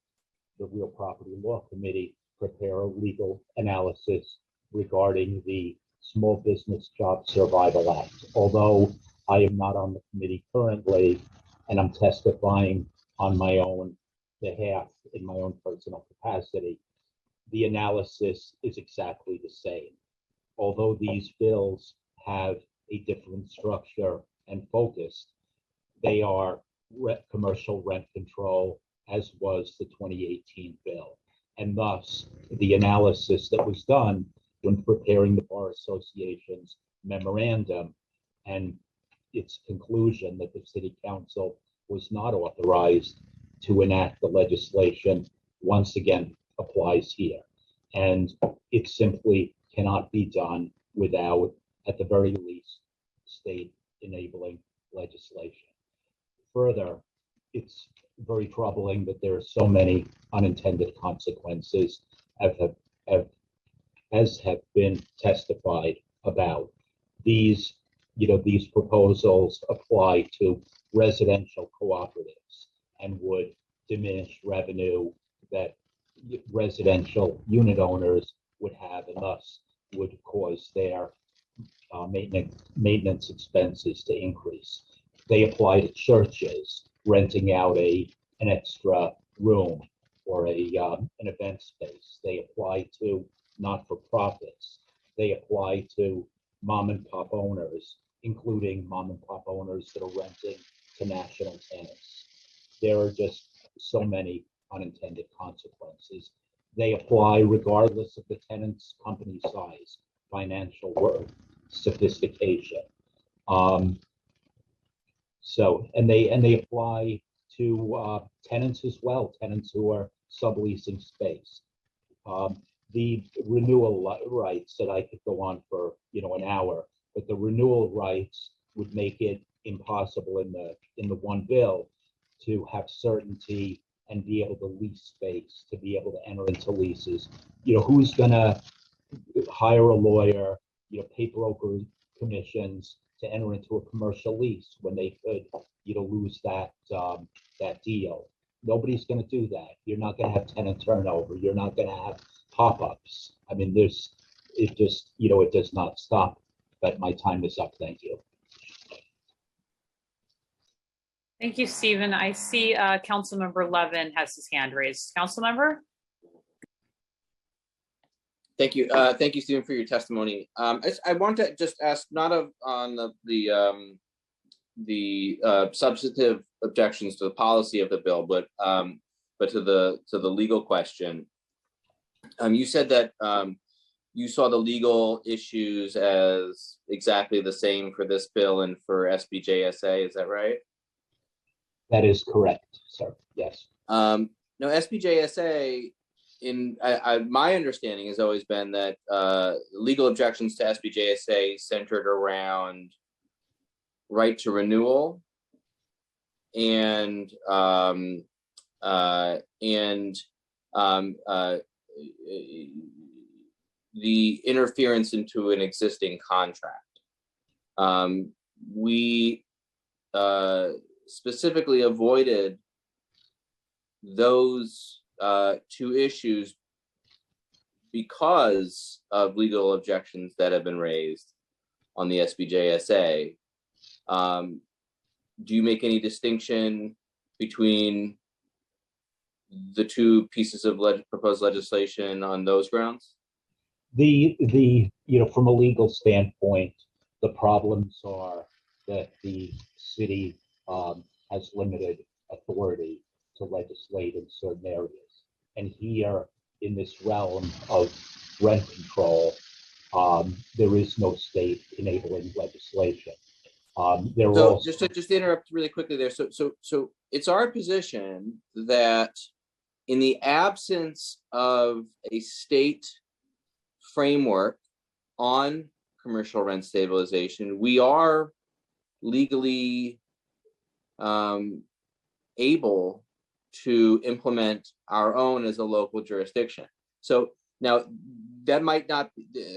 the Real Property Law Committee prepare a legal analysis regarding the Small Business Job Survival Act. Although I am not on the committee currently, and I'm testifying on my own behalf in my own personal capacity, the analysis is exactly the same. Although these bills have a different structure and focus, they are commercial rent control, as was the 2018 bill. And thus, the analysis that was done when preparing the Bar Association's memorandum and its conclusion that the City Council was not authorized to enact the legislation once again applies here. And it simply cannot be done without, at the very least, state enabling legislation. Further, it's very troubling that there are so many unintended consequences as have been testified about. These proposals apply to residential cooperatives and would diminish revenue that residential unit owners would have, and thus would cause their maintenance expenses to increase. They apply to churches renting out an extra room or an event space. They apply to not-for-profits. They apply to mom and pop owners, including mom and pop owners that are renting to national tenants. There are just so many unintended consequences. They apply regardless of the tenant's company size, financial worth, sophistication. And they apply to tenants as well, tenants who are subleasing space. The renewal rights that I could go on for an hour, but the renewal rights would make it impossible in the one bill to have certainty and be able to lease space, to be able to enter into leases. Who's gonna hire a lawyer, pay broker commissions to enter into a commercial lease when they could, lose that deal? Nobody's going to do that. You're not going to have tenant turnover. You're not going to have pop-ups. I mean, it does not stop. But my time is up. Thank you. Thank you, Stephen. I see Councilmember Levin has his hand raised. Councilmember? Thank you. Thank you, Stephen, for your testimony. I want to just ask, not on the substantive objections to the policy of the bill, but to the legal question. You said that you saw the legal issues as exactly the same for this bill and for SBJSA. Is that right? That is correct, sir. Yes. No, SBJSA, my understanding has always been that legal objections to SBJSA centered around right to renewal and the interference into an existing contract. specifically avoided those two issues because of legal objections that have been raised on the SBJSA. Do you make any distinction between the two pieces of proposed legislation on those grounds? From a legal standpoint, the problems are that the city has limited authority to legislate in certain areas. And here in this realm of rent control, there is no state enabling legislation. Just to interrupt really quickly there. So it's our position that in the absence of a state framework on commercial rent stabilization, we are legally able to implement our own as a local jurisdiction. So now that might not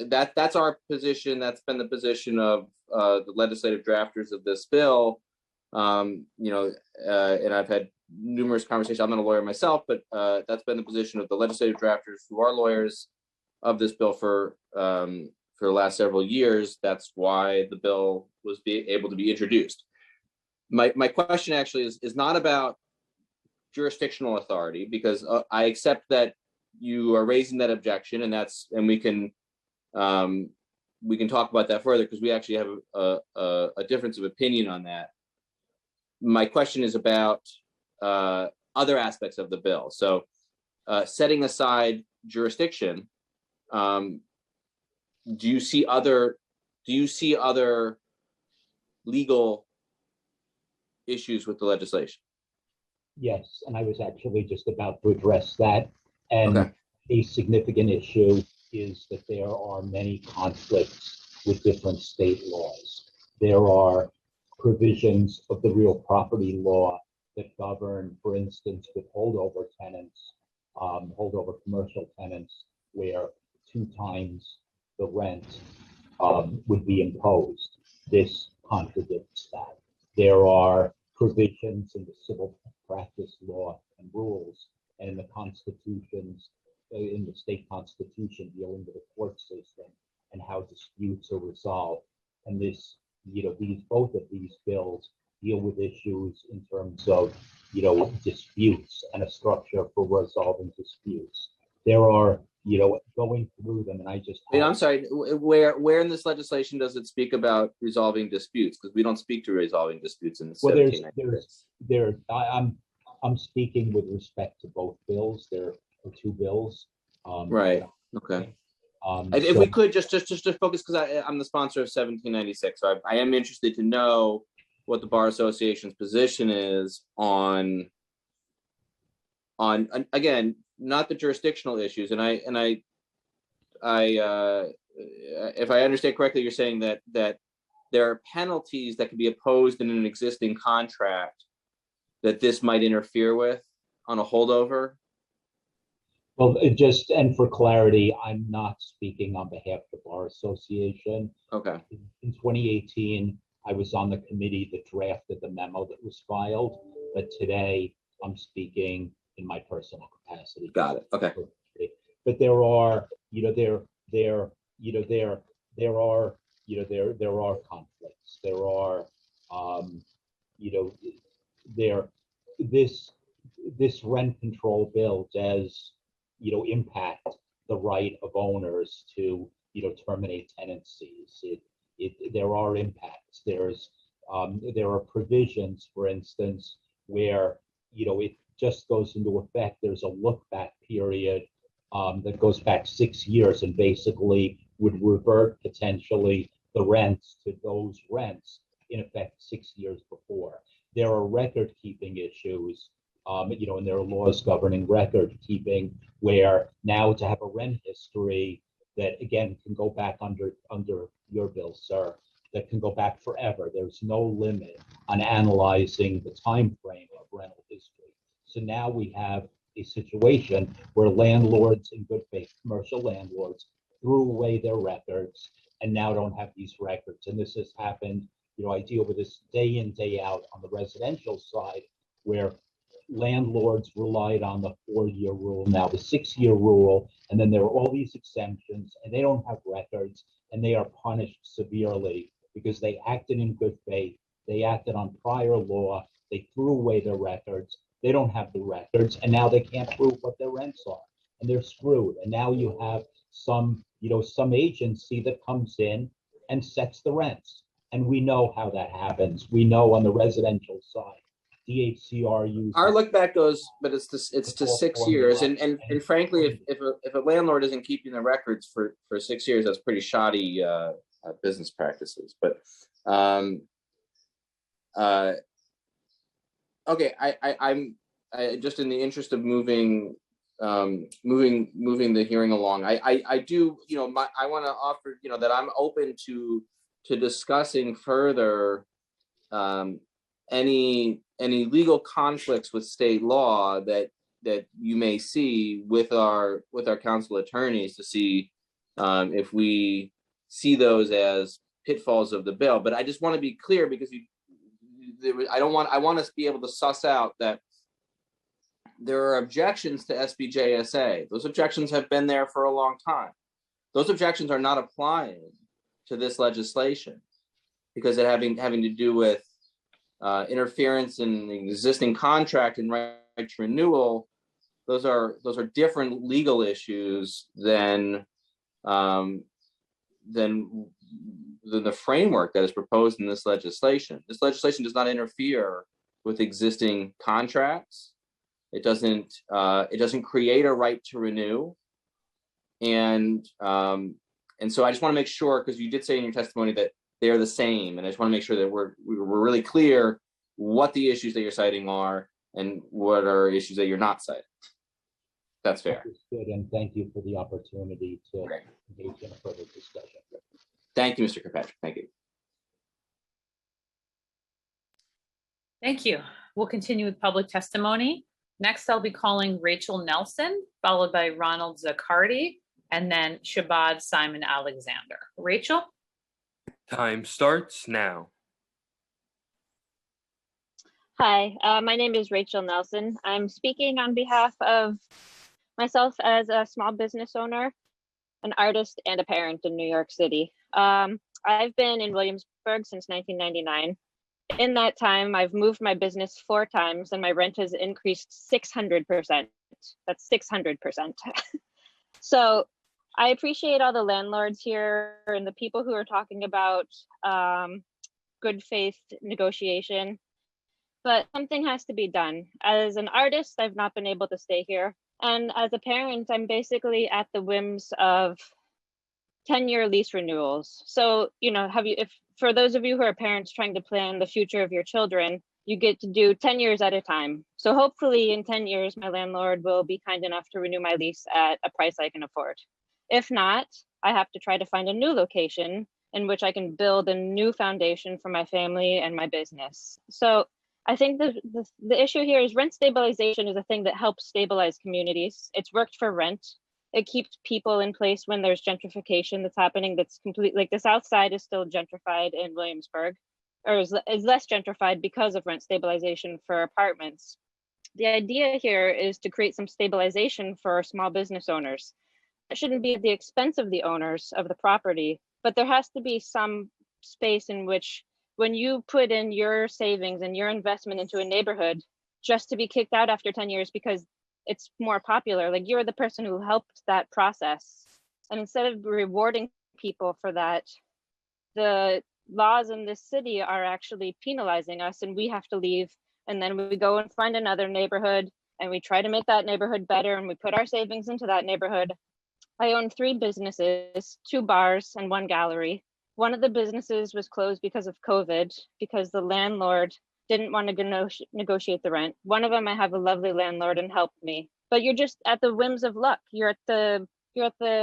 that's our position. That's been the position of the legislative drafters of this bill. And I've had numerous conversations. I'm not a lawyer myself, but that's been the position of the legislative drafters who are lawyers of this bill for the last several years. That's why the bill was able to be introduced. My question actually is not about jurisdictional authority, because I accept that you are raising that objection, and we can talk about that further, because we actually have a difference of opinion on that. My question is about other aspects of the bill. So setting aside jurisdiction, do you see other legal issues with the legislation? Yes, and I was actually just about to address that. And a significant issue is that there are many conflicts with different state laws. There are provisions of the real property law that govern, for instance, with holdover tenants, holdover commercial tenants, where 2 times the rent would be imposed. This contradicts that. There are provisions in the civil practice law and rules and in the constitutions, in the state constitution, dealing with the court system and how disputes are resolved. And both of these bills deal with issues in terms of, disputes and a structure for resolving disputes. There are, going through them, and I'm sorry, where in this legislation does it speak about resolving disputes? Because we don't speak to resolving disputes in the 1796. I'm speaking with respect to both bills. There are 2 bills. Right. Okay. If we could just focus, because I'm the sponsor of 1796, so I am interested to know what the Bar Association's position is on again, not the jurisdictional issues. And I if I understand correctly, you're saying that there are penalties that can be imposed in an existing contract that this might interfere with on a holdover. Well, and for clarity, I'm not speaking on behalf of the Bar Association. Okay. In 2018, I was on the committee that drafted the memo that was filed, but today I'm speaking in my personal capacity. Got it. Okay. But there are, conflicts. There are, this rent control bill does, impact the right of owners to, terminate tenancies. There are impacts. There are provisions, for instance, where, it just goes into effect. There's a look back period that goes back 6 years and basically would revert potentially the rents to those rents in effect 6 years before. There are record keeping issues, and there are laws governing record keeping, where now to have a rent history that again can go back under your bill, sir, that can go back forever. There's no limit on analyzing the time frame of rental history. So now we have a situation where landlords in good faith, commercial landlords, threw away their records and now don't have these records. And this has happened I deal with this day in, day out on the residential side, where landlords relied on the 4-year rule, now the 6-year rule, and then there are all these exemptions, and they don't have records, and they are punished severely because they acted in good faith. They acted on prior law. They threw away their records. They don't have the records, and now they can't prove what their rents are, and they're screwed. And now you have some agency that comes in and sets the rents, and we know how that happens. We know on the residential side, DHCR uses. Our look back goes, but it's to 6 years, and frankly, if a landlord isn't keeping the records for 6 years, that's pretty shoddy business practices. But okay, I'm just in the interest of moving the hearing along. I do, I want to offer, that I'm open to discussing further any legal conflicts with state law that you may see with our council attorneys to see if we see those as pitfalls of the bill. But I just want to be clear, because I want us to be able to suss out that there are objections to SBJSA. Those objections have been there for a long time. Those objections are not applying to this legislation because it having to do with interference in the existing contract and right to renewal. Those are different legal issues than the framework that is proposed in this legislation. This legislation does not interfere with existing contracts. It doesn't create a right to renew, and so I just want to make sure, because you did say in your testimony that they are the same, and I just want to make sure that we're really clear what the issues that you're citing are and what are issues that you're not citing. That's fair. Good, and thank you for the opportunity to engage in a further discussion. Thank you, Mr. Kirkpatrick. Thank you. Thank you. We'll continue with public testimony. Next, I'll be calling Rachel Nelson, followed by Ronald Zaccardi, and then Shabad Simon Alexander. Rachel? Time starts now. Hi, my name is Rachel Nelson. I'm speaking on behalf of myself as a small business owner, an artist, and a parent in New York City. I've been in Williamsburg since 1999. In that time, I've moved my business 4 times and my rent has increased 600%. That's 600%. So I appreciate all the landlords here and the people who are talking about good faith negotiation, but something has to be done. As an artist, I've not been able to stay here. And as a parent, I'm basically at the whims of 10-year lease renewals. So, if for those of you who are parents trying to plan the future of your children, you get to do 10 years at a time. So hopefully in 10 years, my landlord will be kind enough to renew my lease at a price I can afford. If not, I have to try to find a new location in which I can build a new foundation for my family and my business. So I think the issue here is rent stabilization is a thing that helps stabilize communities. It's worked for rent. It keeps people in place when there's gentrification that's happening. That's like the South Side is still gentrified in Williamsburg, or is less gentrified because of rent stabilization for apartments. The idea here is to create some stabilization for small business owners. It shouldn't be at the expense of the owners of the property, but there has to be some space in which when you put in your savings and your investment into a neighborhood, just to be kicked out after 10 years because it's more popular, like you're the person who helped that process. And instead of rewarding people for that, the laws in this city are actually penalizing us and we have to leave. And then we go and find another neighborhood and we try to make that neighborhood better and we put our savings into that neighborhood. I own 3 businesses, 2 bars and 1 gallery. One of the businesses was closed because of COVID, because the landlord didn't want to negotiate the rent. One of them, I have a lovely landlord and helped me. But you're just at the whims of luck. You're at the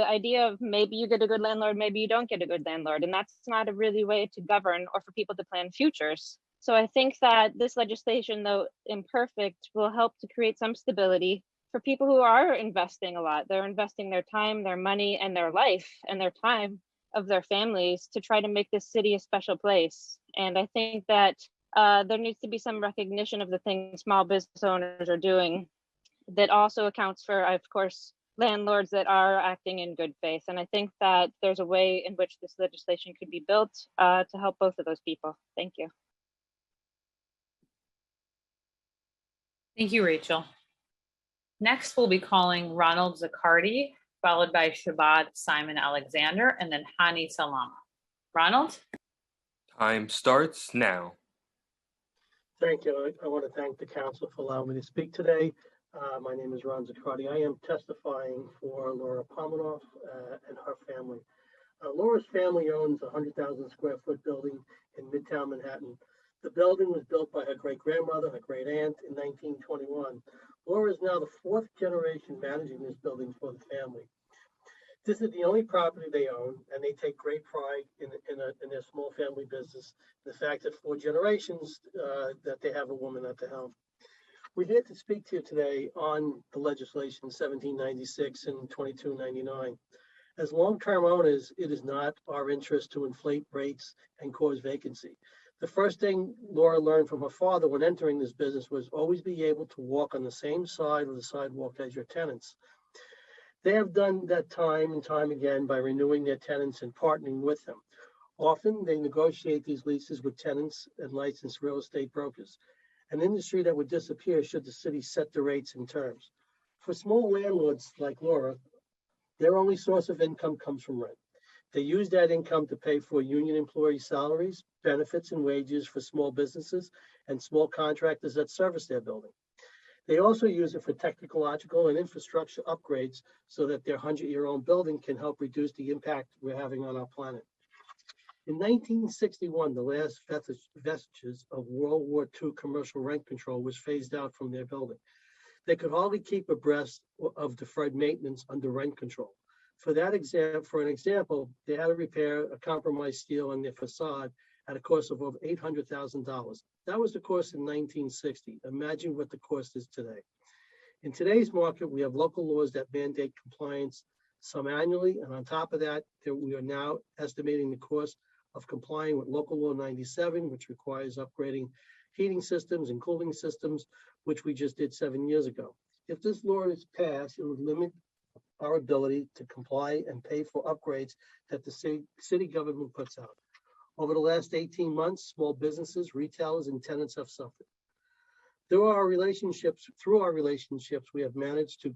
idea of maybe you get a good landlord, maybe you don't get a good landlord. And that's not a really way to govern or for people to plan futures. So I think that this legislation, though imperfect, will help to create some stability for people who are investing a lot. They're investing their time, their money, and their life and their time. of their families to try to make this city a special place. And I think that there needs to be some recognition of the things small business owners are doing that also accounts for, of course, landlords that are acting in good faith. And I think that there's a way in which this legislation could be built to help both of those people. Thank you. Thank you, Rachel. Next, we'll be calling Ronald Zaccardi, followed by Shabad Simon Alexander, and then Hani Salama. Ronald? Time starts now. Thank you. I want to thank the council for allowing me to speak today. My name is Ron Zaccardi. I am testifying for Laura Pomanoff and her family. Laura's family owns a 100,000 square foot building in Midtown Manhattan. The building was built by her great-grandmother, her great-aunt in 1921. Laura is now the fourth generation managing this building for the family. This is the only property they own, and they take great pride in their small family business. The fact that 4 generations that they have a woman at the helm. We're here to speak to you today on the legislation 1796 and 2299. As long-term owners, it is not our interest to inflate rates and cause vacancy. The first thing Laura learned from her father when entering this business was always be able to walk on the same side of the sidewalk as your tenants. They have done that time and time again by renewing their tenants and partnering with them. Often they negotiate these leases with tenants and licensed real estate brokers, an industry that would disappear should the city set the rates and terms. For small landlords like Laura, their only source of income comes from rent. They use that income to pay for union employee salaries, benefits and wages for small businesses and small contractors that service their building. They also use it for technological and infrastructure upgrades so that their 100-year-old building can help reduce the impact we're having on our planet. In 1961, the last vestiges of World War II commercial rent control was phased out from their building. They could hardly keep abreast of deferred maintenance under rent control. For an example, they had to repair a compromised steel on their facade at a cost of over $800,000. That was the cost in 1960. Imagine what the cost is today. In today's market, we have local laws that mandate compliance, some annually, and on top of that, we are now estimating the cost of complying with Local Law 97, which requires upgrading heating systems and cooling systems, which we just did 7 years ago. If this law is passed, it would limit our ability to comply and pay for upgrades that the city government puts out. Over the last 18 months, small businesses, retailers, and tenants have suffered. Through our relationships, we have managed to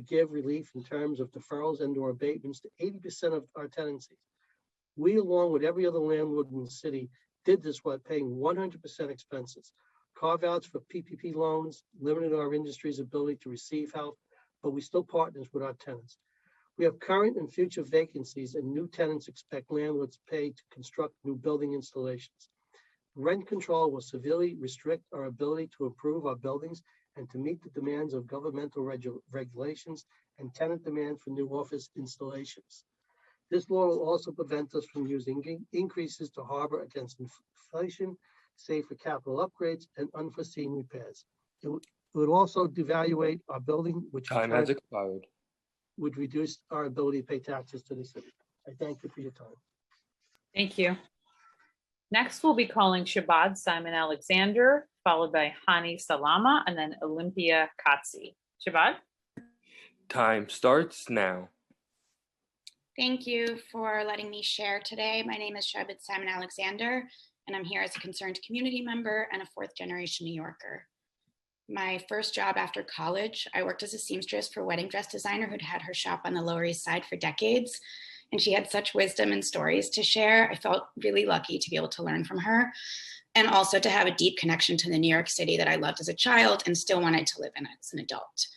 give relief in terms of deferrals and or abatements to 80% of our tenancies. We, along with every other landlord in the city, did this while paying 100% expenses. Carve-outs for PPP loans limited our industry's ability to receive help, but we still partners with our tenants. We have current and future vacancies, and new tenants expect landlords to pay to construct new building installations. Rent control will severely restrict our ability to improve our buildings and to meet the demands of governmental regulations and tenant demand for new office installations. This law will also prevent us from using increases to harbor against inflation, save for capital upgrades and unforeseen repairs. It would also devaluate our building, which Time has expired. Would reduce our ability to pay taxes to the city. I thank you for your time. Thank you. Next, we'll be calling Shabad Simon Alexander, followed by Hani Salama, and then Olympia Katsi. Shabad? Time starts now. Thank you for letting me share today. My name is Shabad Simon Alexander, and I'm here as a concerned community member and a fourth-generation New Yorker. My first job after college, I worked as a seamstress for a wedding dress designer who'd had her shop on the Lower East Side for decades. And she had such wisdom and stories to share. I felt really lucky to be able to learn from her and also to have a deep connection to the New York City that I loved as a child and still wanted to live in as an adult.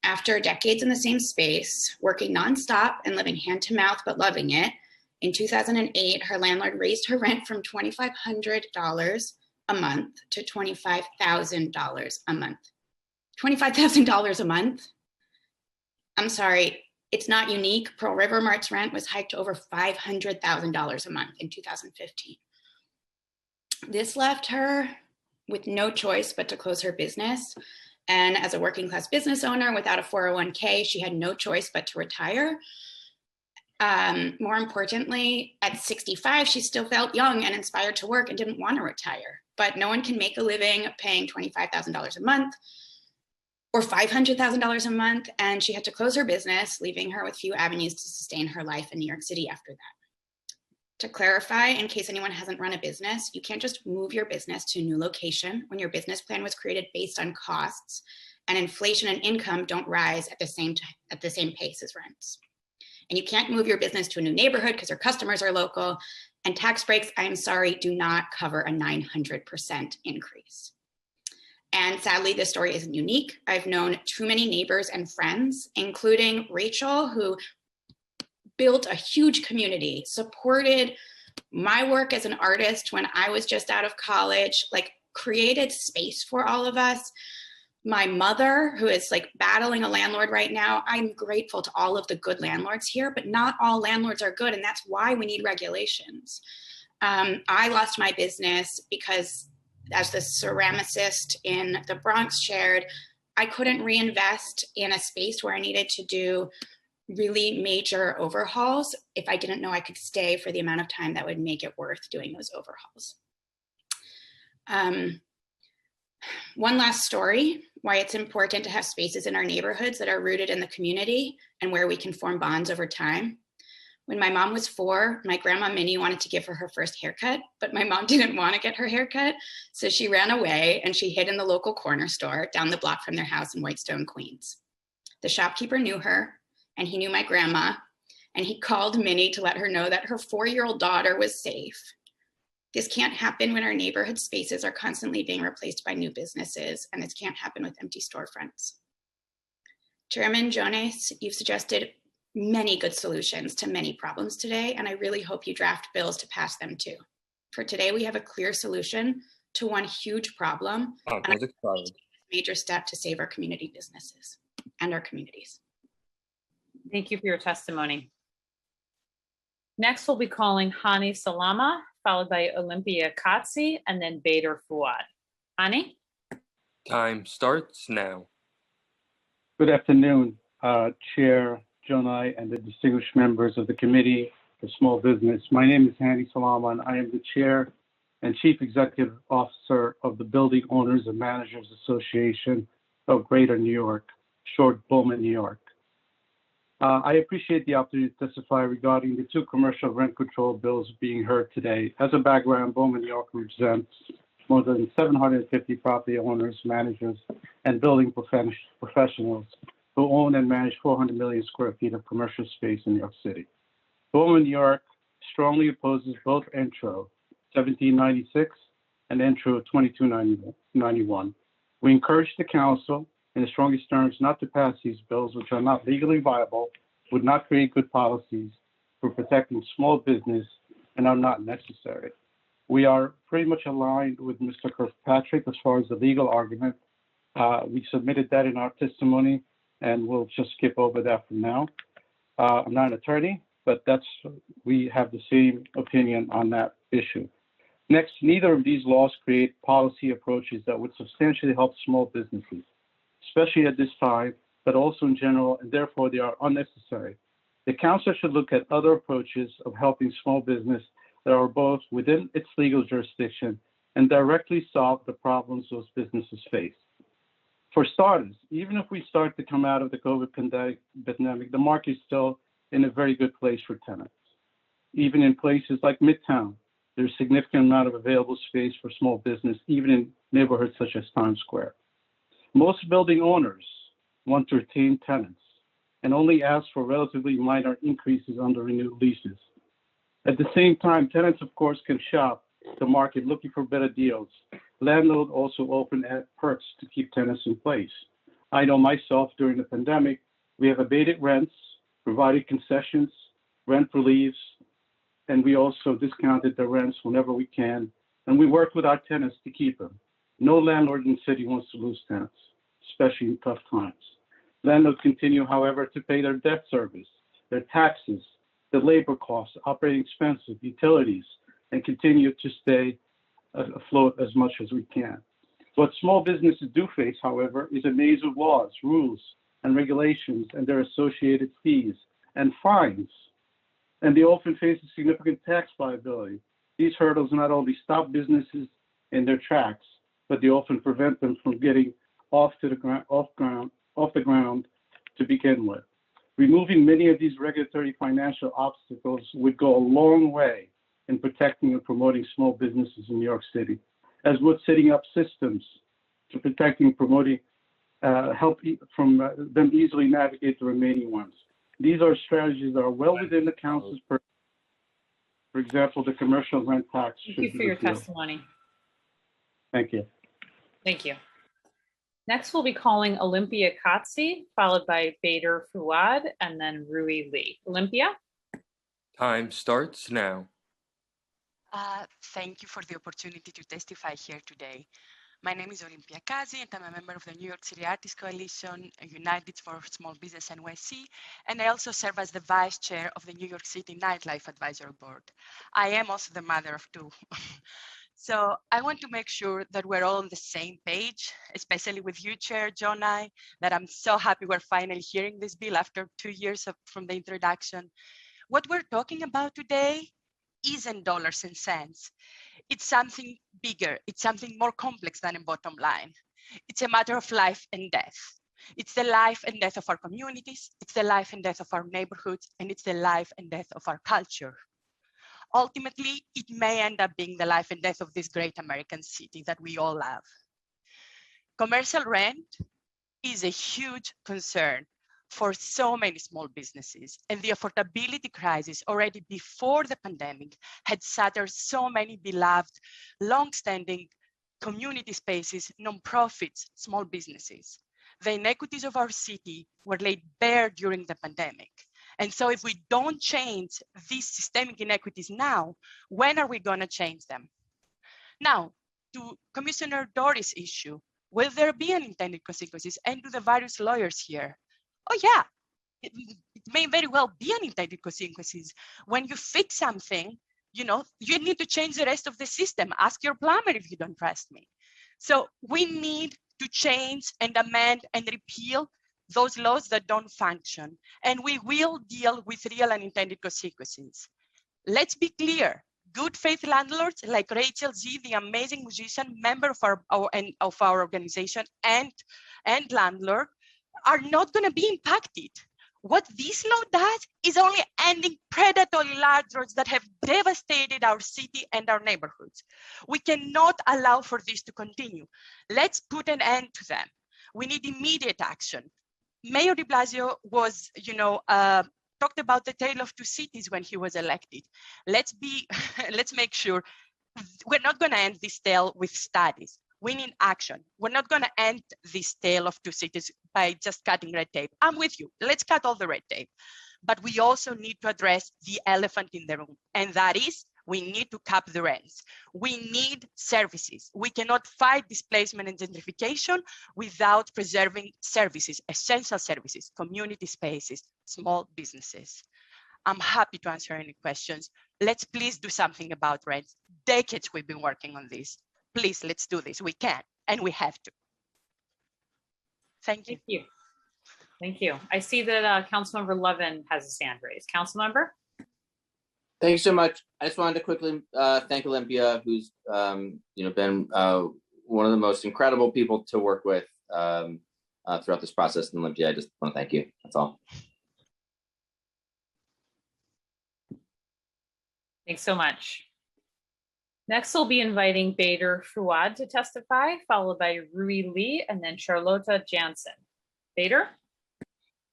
After decades in the same space, working nonstop and living hand to mouth, but loving it, in 2008, her landlord raised her rent from $2,500 a month to $25,000 a month. $25,000 a month? I'm sorry, it's not unique. Pearl River Mart's rent was hiked to over $500,000 a month in 2015. This left her with no choice but to close her business. And as a working class business owner without a 401k, she had no choice but to retire. More importantly, at 65, she still felt young and inspired to work and didn't want to retire. But no one can make a living paying $25,000 a month or $500,000 a month. And she had to close her business, leaving her with few avenues to sustain her life in New York City after that. To clarify, in case anyone hasn't run a business, you can't just move your business to a new location when your business plan was created based on costs, and inflation and income don't rise at the same pace as rents. And you can't move your business to a new neighborhood because your customers are local, and tax breaks, I'm sorry, do not cover a 900% increase. And sadly, this story isn't unique. I've known too many neighbors and friends, including Rachel, who built a huge community, supported my work as an artist when I was just out of college, like created space for all of us. My mother, who is like battling a landlord right now, I'm grateful to all of the good landlords here, but not all landlords are good. And that's why we need regulations. I lost my business because, as the ceramicist in the Bronx shared, I couldn't reinvest in a space where I needed to do really major overhauls if I didn't know I could stay for the amount of time that would make it worth doing those overhauls. One last story, why it's important to have spaces in our neighborhoods that are rooted in the community and where we can form bonds over time. When my mom was 4, my grandma Minnie wanted to give her her first haircut, but my mom didn't want to get her haircut. So she ran away and she hid in the local corner store down the block from their house in Whitestone, Queens. The shopkeeper knew her and he knew my grandma, and he called Minnie to let her know that her 4-year-old daughter was safe. This can't happen when our neighborhood spaces are constantly being replaced by new businesses, and this can't happen with empty storefronts. Chairman Jones, you've suggested many good solutions to many problems today, and I really hope you draft bills to pass them too. For today, we have a clear solution to one huge problem, and a major step to save our community businesses and our communities. Thank you for your testimony. Next, we'll be calling Hani Salama, followed by Olympia Katsi, and then Bader Fuad. Hani? Time starts now. Good afternoon, Chair Jonai and the distinguished members of the Committee for Small Business. My name is Hani Salama, and I am the Chair and Chief Executive Officer of the Building Owners and Managers Association of Greater New York, short Bowman, New York. I appreciate the opportunity to testify regarding the 2 commercial rent control bills being heard today. As a background, Bowman, New York represents more than 750 property owners, managers, and building professionals who own and manage 400 million square feet of commercial space in New York City. Bowman, New York strongly opposes both Intro 1796 and Intro 2291. We encourage the Council in the strongest terms not to pass these bills, which are not legally viable, would not create good policies for protecting small business, and are not necessary. We are pretty much aligned with Mr. Kirkpatrick as far as the legal argument. We submitted that in our testimony, and we'll just skip over that for now. I'm not an attorney, but we have the same opinion on that issue. Next, neither of these laws create policy approaches that would substantially help small businesses, especially at this time, but also in general, and therefore they are unnecessary. The Council should look at other approaches of helping small business that are both within its legal jurisdiction and directly solve the problems those businesses face. For starters, even if we start to come out of the COVID pandemic, the market is still in a very good place for tenants. Even in places like Midtown, there's a significant amount of available space for small business, even in neighborhoods such as Times Square. Most building owners want to retain tenants and only ask for relatively minor increases under renewed leases. At the same time, tenants, of course, can shop the market looking for better deals. Landlords also open perks to keep tenants in place. I know myself, during the pandemic, we have abated rents, provided concessions, rent reliefs, and we also discounted the rents whenever we can, and we worked with our tenants to keep them. No landlord in the city wants to lose tenants, especially in tough times. Landlords continue, however, to pay their debt service, their taxes, the labor costs, operating expenses, utilities, and continue to stay afloat as much as we can. What small businesses do face, however, is a maze of laws, rules, and regulations, and their associated fees and fines and they often face a significant tax liability. These hurdles not only stop businesses in their tracks, but they often prevent them from getting off the ground to begin with. Removing many of these regulatory financial obstacles would go a long way in protecting and promoting small businesses in New York City, as would setting up systems to protecting and promoting help from them easily navigate the remaining ones. These are strategies that are well within the council's purview. For example, the commercial rent tax. Thank you for your testimony. Thank you. Thank you. Next, we'll be calling Olympia Kotze, followed by Bader Fuad, and then Rui Lee. Olympia? Time starts now. Thank you for the opportunity to testify here today. My name is Olympia Kazi, and I'm a member of the New York City Artists Coalition, United for Small Business NYC, and I also serve as the Vice Chair of the New York City Nightlife Advisory Board. I am also the mother of two. So I want to make sure that we're all on the same page, especially with you, Chair Jonai, that I'm so happy we're finally hearing this bill after 2 years from the introduction. What we're talking about today isn't dollars and cents. It's something bigger. It's something more complex than a bottom line. It's a matter of life and death. It's the life and death of our communities. It's the life and death of our neighborhoods, and it's the life and death of our culture. Ultimately, it may end up being the life and death of this great American city that we all love. Commercial rent is a huge concern for so many small businesses, and the affordability crisis already before the pandemic had shattered so many beloved, long-standing community spaces, nonprofits, small businesses. The inequities of our city were laid bare during the pandemic. And so if we don't change these systemic inequities now, when are we going to change them? Now, to Commissioner Doris' issue, will there be unintended consequences? And to the various lawyers here, oh yeah, it may very well be unintended consequences. When you fix something, you need to change the rest of the system. Ask your plumber if you don't trust me. So we need to change and amend and repeal those laws that don't function, and we will deal with real unintended consequences. Let's be clear, good faith landlords like Rachel Z, the amazing musician, member of our organization and landlord, are not going to be impacted. What this law does is only ending predatory landlords that have devastated our city and our neighborhoods. We cannot allow for this to continue. Let's put an end to them. We need immediate action. Mayor de Blasio was, talked about the tale of two cities when he was elected. Let's make sure we're not going to end this tale with studies. We need action. We're not going to end this tale of two cities by just cutting red tape. I'm with you. Let's cut all the red tape. But we also need to address the elephant in the room, and that is we need to cap the rents. We need services. We cannot fight displacement and gentrification without preserving services, essential services, community spaces, small businesses. I'm happy to answer any questions. Let's please do something about rents. Decades we've been working on this. Please, let's do this. We can, and we have to. Thank you. Thank you. Thank you. I see that Councilmember Levin has his hand raised. Councilmember? Thank you so much. I just wanted to quickly thank Olympia, who's been one of the most incredible people to work with throughout this process. And Olympia, I just want to thank you. That's all. Thanks so much. Next, we'll be inviting Bader Fuad to testify, followed by Rui Lee and then Charlotta Jansen. Bader?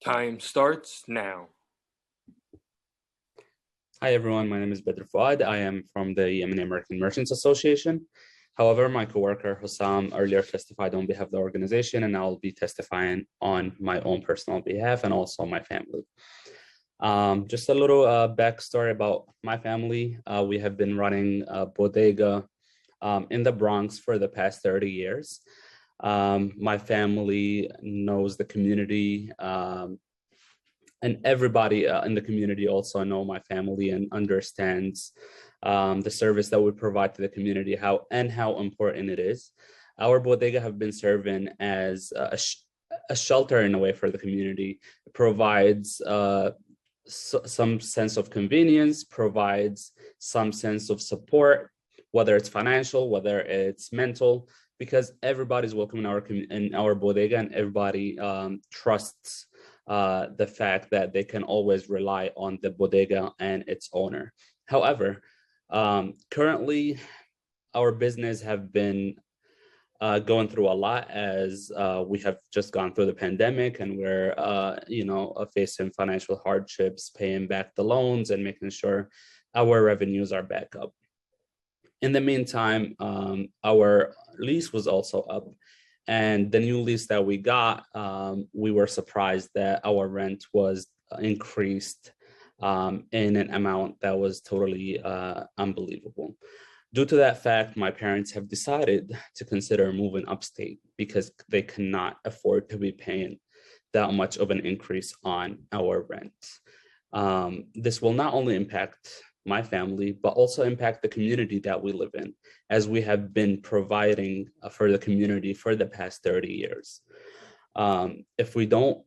Time starts now. Hi, everyone. My name is Bader Fuad. I am from the Yemeni American Merchants Association. However, my coworker Hussam earlier testified on behalf of the organization, and I'll be testifying on my own personal behalf and also my family. Just a little backstory about my family. We have been running a bodega in the Bronx for the past 30 years. My family knows the community, and everybody in the community also know my family and understands the service that we provide to the community, how important it is. Our bodega have been serving as a shelter in a way for the community. It provides some sense of convenience, provides some sense of support, whether it's financial, whether it's mental, because everybody's welcome in our bodega, and everybody trusts the fact that they can always rely on the bodega and its owner. However, currently our business have been going through a lot as we have just gone through the pandemic, and we're facing financial hardships, paying back the loans and making sure our revenues are back up. In the meantime, our lease was also up, and the new lease that we got, we were surprised that our rent was increased in an amount that was totally unbelievable. Due to that fact, my parents have decided to consider moving upstate because they cannot afford to be paying that much of an increase on our rent. This will not only impact my family, but also impact the community that we live in, as we have been providing for the community for the past 30 years. If we don't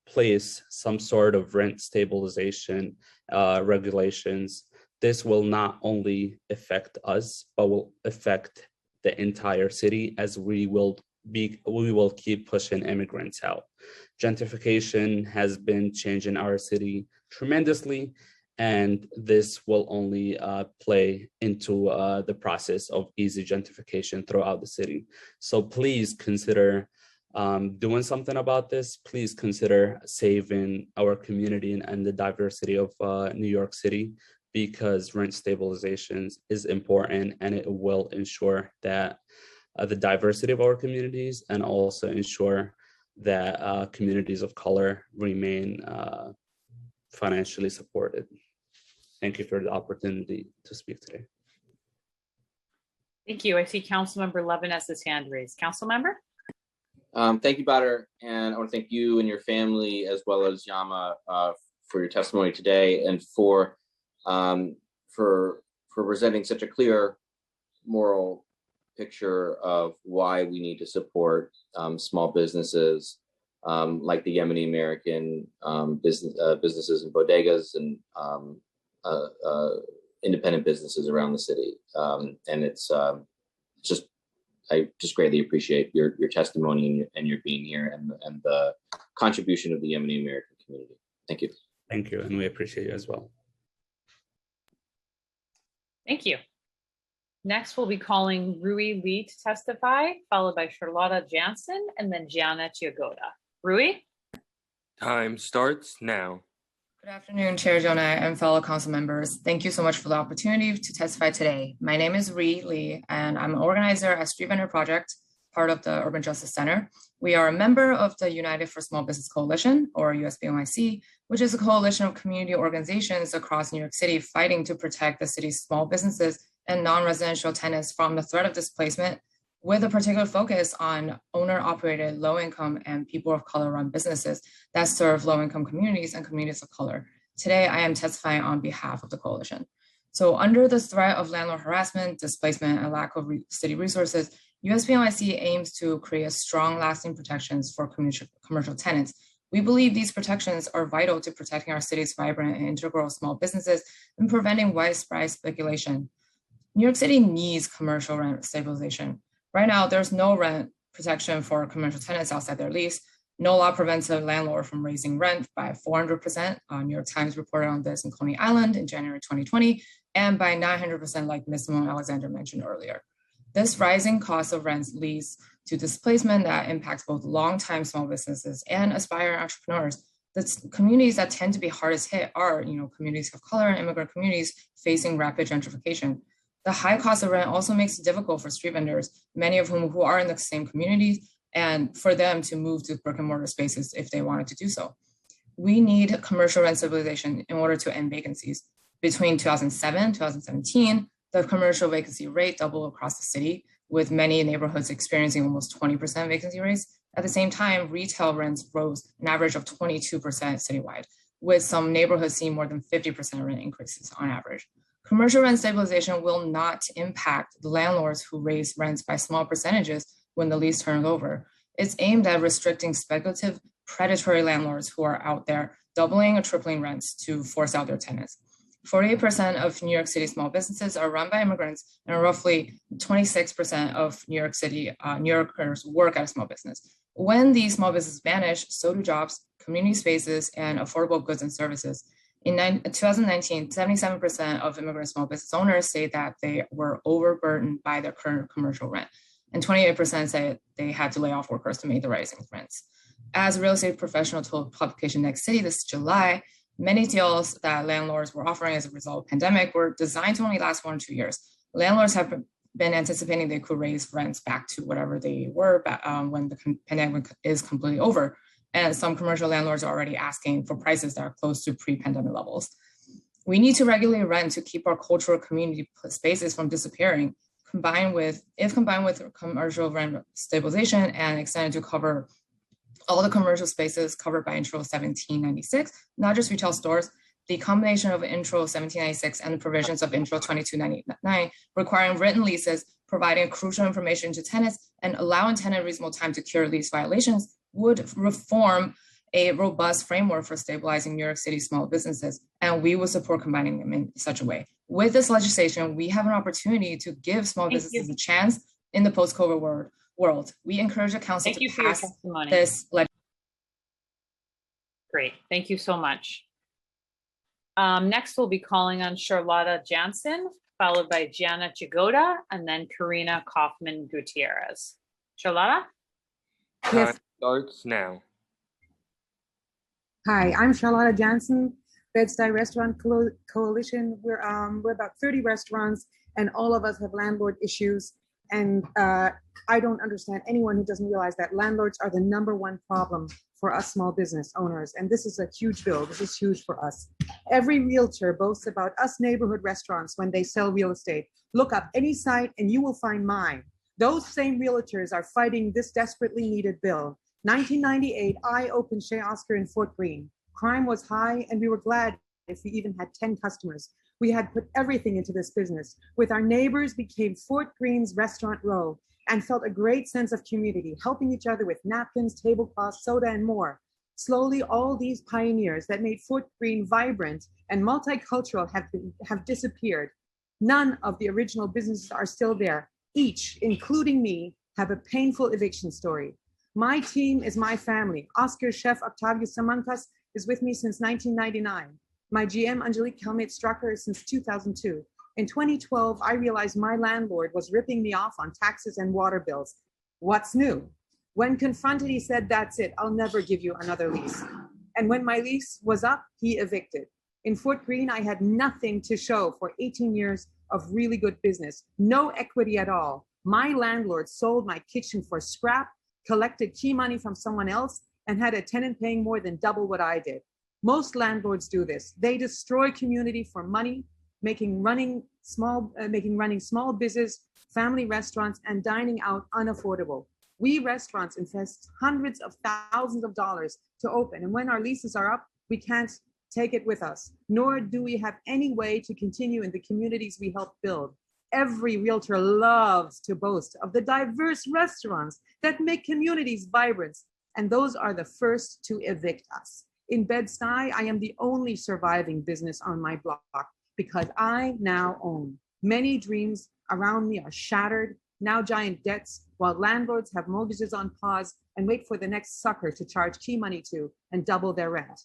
place some sort of rent stabilization regulations, this will not only affect us, but will affect the entire city, as we will keep pushing immigrants out. Gentrification has been changing our city tremendously, and this will only play into the process of easy gentrification throughout the city. So please consider doing something about this. Please consider saving our community and the diversity of New York City, because rent stabilizations is important, and it will ensure that the diversity of our communities, and also ensure that communities of color remain financially supported. Thank you for the opportunity to speak today. Thank you. I see Councilmember Levin has his hand raised. Councilmember? Thank you, Bader, and I want to thank you and your family, as well as Yama, for your testimony today, and for presenting such a clear moral picture of why we need to support small businesses like the Yemeni American businesses and bodegas and independent businesses around the city. And it's I just greatly appreciate your testimony and your being here, and the contribution of the Yemeni American community. Thank you. Thank you, and we appreciate you as well. Thank you. Next, we'll be calling Rui Lee to testify, followed by Charlotta Jansen, and then Gianna Chiagoda. Rui? Time starts now. Good afternoon, Chair Jonai and fellow council members. Thank you so much for the opportunity to testify today. My name is Rui Lee, and I'm an organizer at Street Vendor Project, part of the Urban Justice Center. We are a member of the United for Small Business Coalition, or USBNYC, which is a coalition of community organizations across New York City fighting to protect the city's small businesses and non-residential tenants from the threat of displacement, with a particular focus on owner-operated, low-income, and people of color-run businesses that serve low-income communities and communities of color. Today, I am testifying on behalf of the coalition. So under the threat of landlord harassment, displacement, and lack of city resources, USBNYC aims to create strong, lasting protections for commercial tenants. We believe these protections are vital to protecting our city's vibrant and integral small businesses and preventing widespread speculation. New York City needs commercial rent stabilization. Right now, there's no rent protection for commercial tenants outside their lease. No law prevents a landlord from raising rent by 400%. New York Times reported on this in Coney Island in January 2020, and by 900%, like Ms. Simone Alexander mentioned earlier. This rising cost of rents leads to displacement that impacts both longtime small businesses and aspiring entrepreneurs. The communities that tend to be hardest hit are, communities of color and immigrant communities facing rapid gentrification. The high cost of rent also makes it difficult for street vendors, many of whom who are in the same communities, and for them to move to brick and mortar spaces if they wanted to do so. We need commercial rent stabilization in order to end vacancies. Between 2007 and 2017, the commercial vacancy rate doubled across the city, with many neighborhoods experiencing almost 20% vacancy rates. At the same time, retail rents rose an average of 22% citywide, with some neighborhoods seeing more than 50% rent increases on average. Commercial rent stabilization will not impact the landlords who raise rents by small percentages when the lease turns over. It's aimed at restricting speculative predatory landlords who are out there doubling or tripling rents to force out their tenants. 48% of New York City small businesses are run by immigrants, and roughly 26% of New York City New Yorkers work at a small business. When these small businesses vanish, so do jobs, community spaces, and affordable goods and services. In 2019, 77% of immigrant small business owners say that they were overburdened by their current commercial rent, and 28% say they had to lay off workers to meet the rising rents. As a real estate professional told publication Next City this July, many deals that landlords were offering as a result of the pandemic were designed to only last 1 or 2 years. Landlords have been anticipating they could raise rents back to whatever they were when the pandemic is completely over. And some commercial landlords are already asking for prices that are close to pre-pandemic levels. We need to regulate rent to keep our cultural community spaces from disappearing, combined with commercial rent stabilization and extended to cover all the commercial spaces covered by Intro 1796, not just retail stores. The combination of Intro 1796 and the provisions of Intro 2299 requiring written leases, providing crucial information to tenants, and allowing tenant reasonable time to cure lease violations would reform a robust framework for stabilizing New York City small businesses, and we will support combining them in such a way. With this legislation, we have an opportunity to give small businesses a chance in the post-COVID world. We encourage the council to pass this legislation. Great, thank you so much. Next, we'll be calling on Charlotta Jansen, followed by Gianna Jagoda, and then Karina Kaufman Gutierrez. Charlotta? Time starts now. Hi, I'm Charlotta Jansen, Bed-Stuy Restaurant Coalition. We're about 30 restaurants, and all of us have landlord issues. And I don't understand anyone who doesn't realize that landlords are the #1 problem for us small business owners. And this is a huge bill. This is huge for us. Every realtor boasts about us neighborhood restaurants when they sell real estate. Look up any site and you will find mine. Those same realtors are fighting this desperately needed bill. 1998, I opened Chez Oscar in Fort Greene. Crime was high and we were glad if we even had 10 customers. We had put everything into this business. With our neighbors became Fort Greene's Restaurant Row and felt a great sense of community, helping each other with napkins, tablecloths, soda, and more. Slowly, all these pioneers that made Fort Greene vibrant and multicultural have disappeared. None of the original businesses are still there. Each, including me, have a painful eviction story. My team is my family. Oscar chef Octavius Samancas is with me since 1999. My GM, Angelique Helmet-Strucker, since 2002. In 2012, I realized my landlord was ripping me off on taxes and water bills. What's new? When confronted, he said, "That's it, I'll never give you another lease." And when my lease was up, he evicted. In Fort Greene, I had nothing to show for 18 years of really good business, no equity at all. My landlord sold my kitchen for scrap, collected key money from someone else, and had a tenant paying more than double what I did. Most landlords do this. They destroy community for money, making running small business, family restaurants, and dining out unaffordable. We restaurants invest hundreds of thousands of dollars to open, and when our leases are up, we can't take it with us, nor do we have any way to continue in the communities we help build. Every realtor loves to boast of the diverse restaurants that make communities vibrant, and those are the first to evict us. In Bed-Stuy, I am the only surviving business on my block because I now own. Many dreams around me are shattered, now giant debts, while landlords have mortgages on pause and wait for the next sucker to charge key money to and double their rent.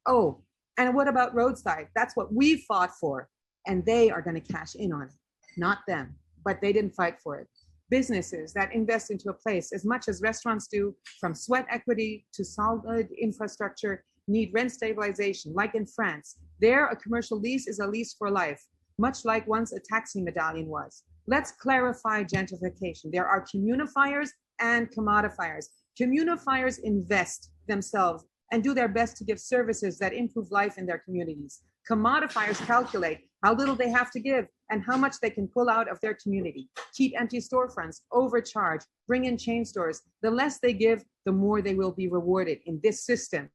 Oh, and what about roadside? That's what we fought for, and they are going to cash in on it. Not them, but they didn't fight for it. Businesses that invest into a place as much as restaurants do, from sweat equity to solid infrastructure, need rent stabilization, like in France. There, a commercial lease is a lease for life, much like once a taxi medallion was. Let's clarify gentrification. There are communifiers and commodifiers. Communifiers invest themselves and do their best to give services that improve life in their communities. Commodifiers calculate how little they have to give and how much they can pull out of their community. Keep empty storefronts, overcharge, bring in chain stores. The less they give, the more they will be rewarded in this system.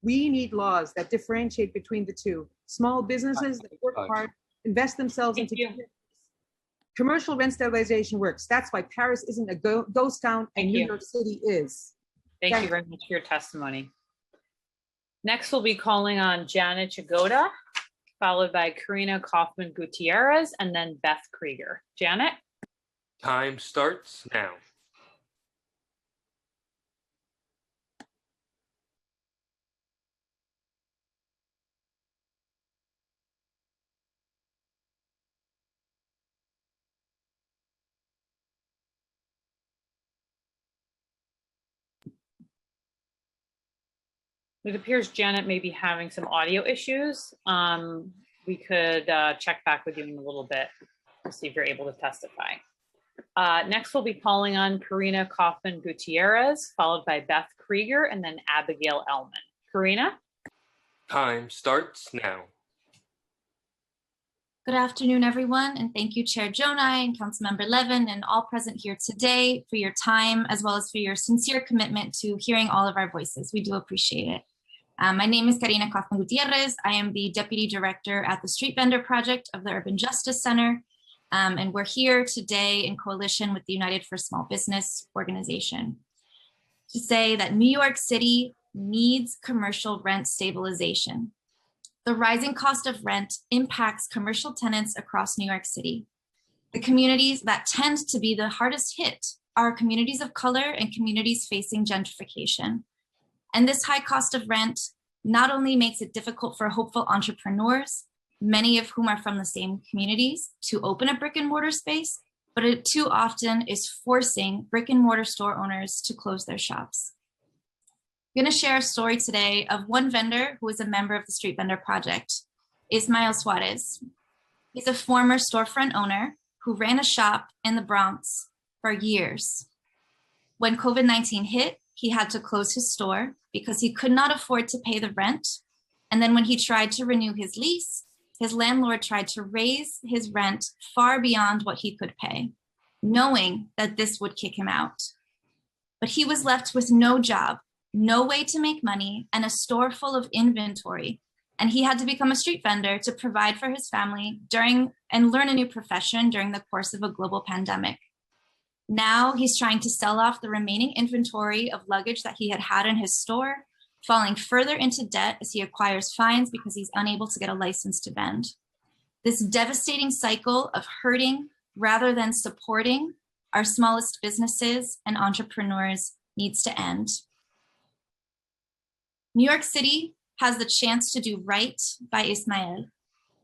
We need laws that differentiate between the two. Small businesses that work hard, invest themselves into commercial rent stabilization works. That's why Paris isn't a ghost town and New York City is. Thank you very much for your testimony. Next, we'll be calling on Janet Jagoda, followed by Karina Kaufman Gutierrez, and then Beth Krieger. Janet? Time starts now. It appears Janet may be having some audio issues. We could check back with you in a little bit to see if you're able to testify. Next, we'll be calling on Karina Kaufman Gutierrez, followed by Beth Krieger, and then Abigail Ellman. Karina? Time starts now. Good afternoon, everyone, and thank you, Chair Jonai and Councilmember Levin and all present here today for your time, as well as for your sincere commitment to hearing all of our voices. We do appreciate it. My name is Karina Kaufman Gutierrez. I am the Deputy Director at the Street Vendor Project of the Urban Justice Center, and we're here today in coalition with the United for Small Business organization to say that New York City needs commercial rent stabilization. The rising cost of rent impacts commercial tenants across New York City. The communities that tend to be the hardest hit are communities of color and communities facing gentrification. And this high cost of rent not only makes it difficult for hopeful entrepreneurs, many of whom are from the same communities, to open a brick and mortar space, but it too often is forcing brick and mortar store owners to close their shops. I'm going to share a story today of one vendor who is a member of the Street Vendor Project, Ismael Suarez. He's a former storefront owner who ran a shop in the Bronx for years. When COVID-19 hit, he had to close his store because he could not afford to pay the rent. And then when he tried to renew his lease, his landlord tried to raise his rent far beyond what he could pay, knowing that this would kick him out. But he was left with no job, no way to make money, and a store full of inventory. And he had to become a street vendor to provide for his family and learn a new profession during the course of a global pandemic. Now he's trying to sell off the remaining inventory of luggage that he had in his store, falling further into debt as he acquires fines because he's unable to get a license to vend. This devastating cycle of hurting rather than supporting our smallest businesses and entrepreneurs needs to end. New York City has the chance to do right by Ismael,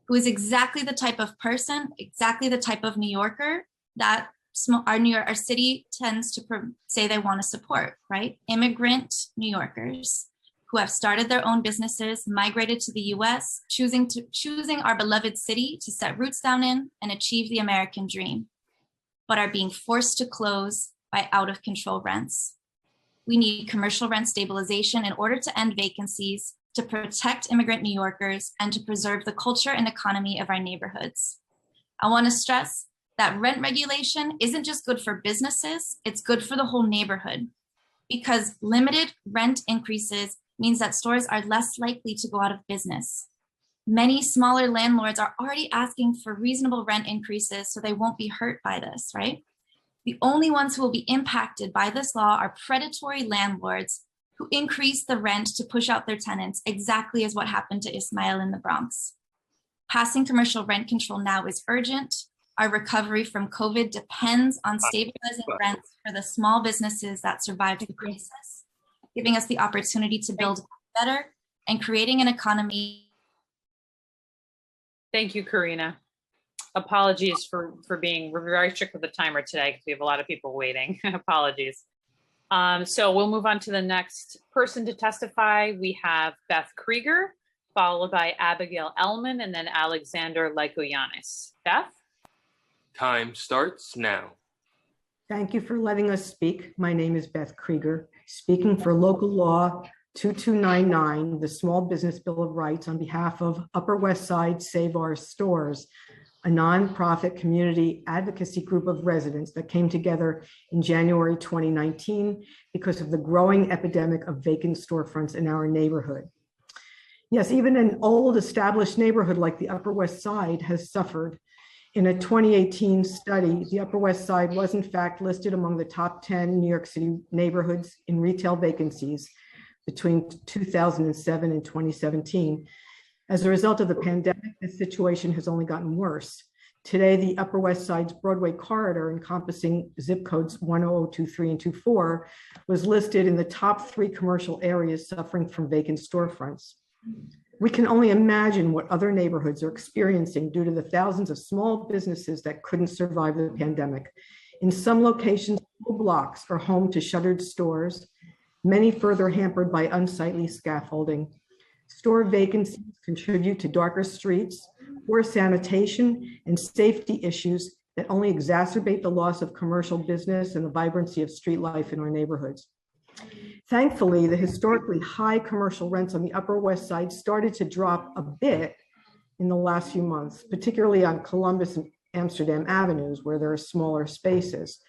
who is exactly the type of person, exactly the type of New Yorker that our city tends to say they want to support, right? Immigrant New Yorkers who have started their own businesses, migrated to the US, choosing our beloved city to set roots down in and achieve the American dream, but are being forced to close by out of control rents. We need commercial rent stabilization in order to end vacancies, to protect immigrant New Yorkers, and to preserve the culture and economy of our neighborhoods. I want to stress that rent regulation isn't just good for businesses, it's good for the whole neighborhood, because limited rent increases means that stores are less likely to go out of business. Many smaller landlords are already asking for reasonable rent increases so they won't be hurt by this, right? The only ones who will be impacted by this law are predatory landlords who increase the rent to push out their tenants, exactly as what happened to Ismael in the Bronx. Passing commercial rent control now is urgent. Our recovery from COVID depends on stabilizing rents for the small businesses that survived the crisis, giving us the opportunity to build better and creating an economy. Thank you, Karina. Apologies for being very strict with the timer today because we have a lot of people waiting. Apologies. So we'll move on to the next person to testify. We have Beth Krieger, followed by Abigail Ellman, and then Alexander Lykoyanis. Beth? Time starts now. Thank you for letting us speak. My name is Beth Krieger, speaking for local law 2299, the Small Business Bill of Rights, on behalf of Upper West Side Save Our Stores, a nonprofit community advocacy group of residents that came together in January 2019 because of the growing epidemic of vacant storefronts in our neighborhood. Yes, even an old established neighborhood like the Upper West Side has suffered. In a 2018 study, the Upper West Side was in fact listed among the top 10 New York City neighborhoods in retail vacancies, between 2007 and 2017. As a result of the pandemic, the situation has only gotten worse. Today, the Upper West Side's Broadway corridor, encompassing zip codes 10023 and 24, was listed in the top 3 commercial areas suffering from vacant storefronts. We can only imagine what other neighborhoods are experiencing due to the thousands of small businesses that couldn't survive the pandemic. In some locations, whole blocks are home to shuttered stores, many further hampered by unsightly scaffolding. Store vacancies contribute to darker streets, poor sanitation, and safety issues that only exacerbate the loss of commercial business and the vibrancy of street life in our neighborhoods. Thankfully, the historically high commercial rents on the Upper West Side started to drop a bit in the last few months, particularly on Columbus and Amsterdam Avenues, where there are smaller spaces.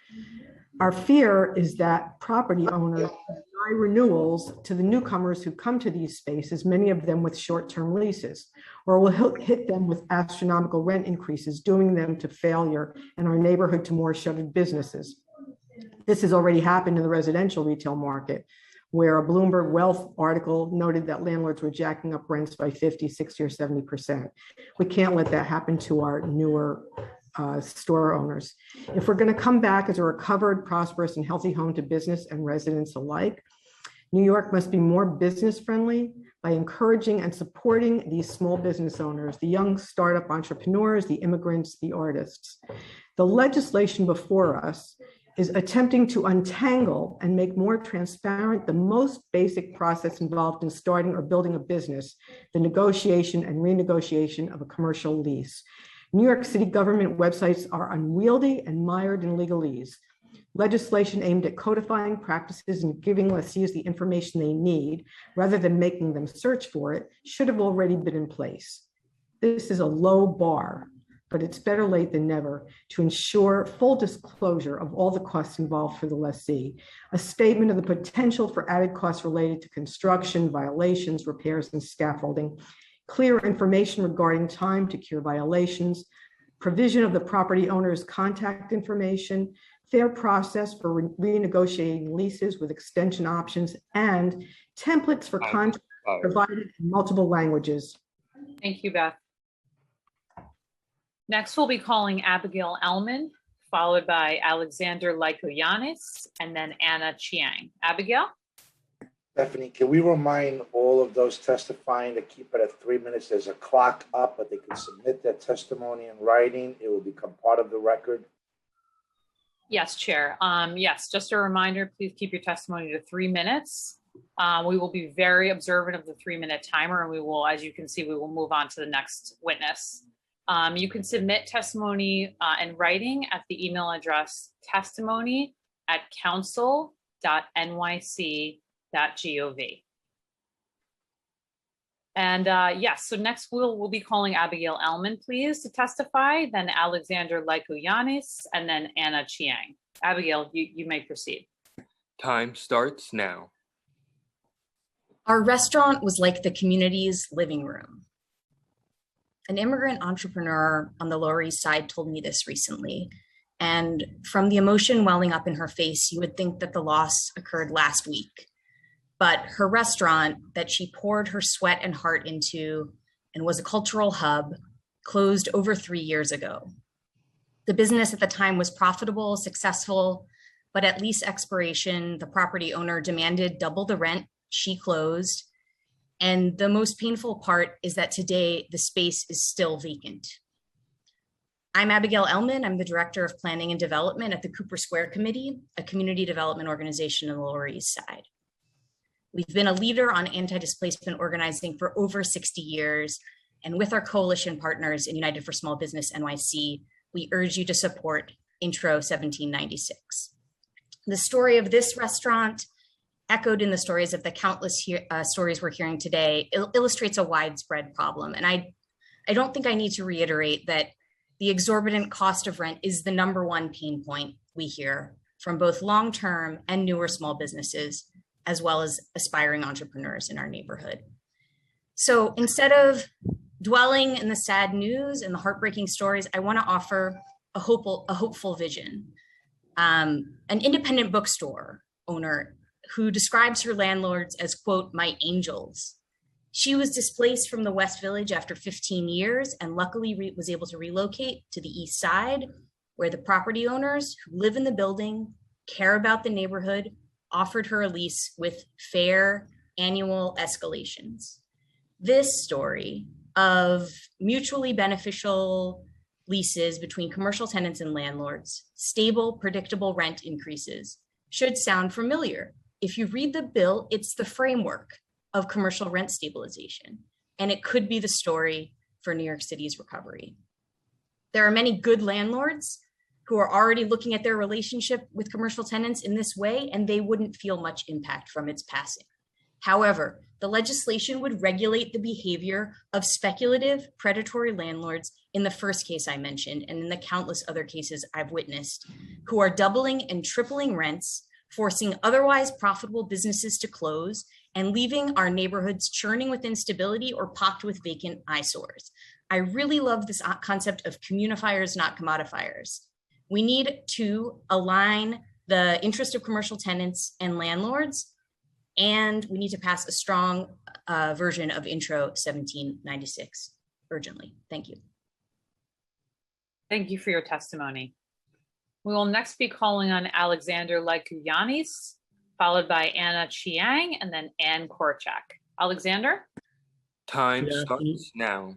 Our fear is that property owners deny renewals to the newcomers who come to these spaces, many of them with short-term leases, or will hit them with astronomical rent increases, dooming them to failure and our neighborhood to more shuttered businesses. This has already happened in the residential retail market, where a Bloomberg Wealth article noted that landlords were jacking up rents by 50, 60, or 70%. We can't let that happen to our newer store owners. If we're going to come back as a recovered, prosperous, and healthy home to business and residents alike, New York must be more business friendly by encouraging and supporting these small business owners, the young startup entrepreneurs, the immigrants, the artists. The legislation before us is attempting to untangle and make more transparent the most basic process involved in starting or building a business, the negotiation and renegotiation of a commercial lease. New York City government websites are unwieldy and mired in legalese. Legislation aimed at codifying practices and giving lessees the information they need, rather than making them search for it, should have already been in place. This is a low bar, but it's better late than never to ensure full disclosure of all the costs involved for the lessee, a statement of the potential for added costs related to construction, violations, repairs, and scaffolding, clear information regarding time to cure violations, provision of the property owner's contact information, fair process for renegotiating leases with extension options, and templates for contracts provided in multiple languages. Thank you, Beth. Next, we'll be calling Abigail Elman, followed by Alexander Lykoyanis, and then Anna Chiang. Abigail? Stephanie, can we remind all of those testifying to keep it at 3 minutes? There's a clock up, but they can submit their testimony in writing. It will become part of the record. Yes, Chair. Yes, just a reminder, please keep your testimony to 3 minutes. We will be very observant of the 3-minute timer, and we will, as you can see, we will move on to the next witness. You can submit testimony in writing at the email address testimony@council.nyc.gov. And yes, so next we'll be calling Abigail Elman, please, to testify, then Alexander Lykoyanis, and then Anna Chiang. Abigail, you may proceed. Time starts now. Our restaurant was like the community's living room. An immigrant entrepreneur on the Lower East Side told me this recently, and from the emotion welling up in her face, you would think that the loss occurred last week. But her restaurant that she poured her sweat and heart into and was a cultural hub closed over 3 years ago. The business at the time was profitable, successful, but at lease expiration, the property owner demanded double the rent. She closed. And the most painful part is that today the space is still vacant. I'm Abigail Elman. I'm the Director of Planning and Development at the Cooper Square Committee, a community development organization in the Lower East Side. We've been a leader on anti-displacement organizing for over 60 years. And with our coalition partners in United for Small Business NYC, we urge you to support Intro 1796. The story of this restaurant, echoed in the stories of the countless stories we're hearing today, illustrates a widespread problem. And I don't think I need to reiterate that the exorbitant cost of rent is the #1 pain point we hear from both long-term and newer small businesses, as well as aspiring entrepreneurs in our neighborhood. So instead of dwelling in the sad news and the heartbreaking stories, I want to offer a hopeful vision. An independent bookstore owner who describes her landlords as, quote, my angels. She was displaced from the West Village after 15 years and luckily was able to relocate to the East Side, where the property owners who live in the building, care about the neighborhood, offered her a lease with fair annual escalations. This story of mutually beneficial leases between commercial tenants and landlords, stable, predictable rent increases, should sound familiar. If you read the bill, it's the framework of commercial rent stabilization, and it could be the story for New York City's recovery. There are many good landlords who are already looking at their relationship with commercial tenants in this way, and they wouldn't feel much impact from its passing. However, the legislation would regulate the behavior of speculative, predatory landlords in the first case I mentioned, and in the countless other cases I've witnessed, who are doubling and tripling rents, forcing otherwise profitable businesses to close, and leaving our neighborhoods churning with instability or pocked with vacant eyesores. I really love this concept of communifiers, not commodifiers. We need to align the interest of commercial tenants and landlords, and we need to pass a strong version of Intro 1796 urgently. Thank you. Thank you for your testimony. We will next be calling on Alexander Lykuyanis, followed by Anna Chiang, and then Ann Korchak. Alexander? Time starts now.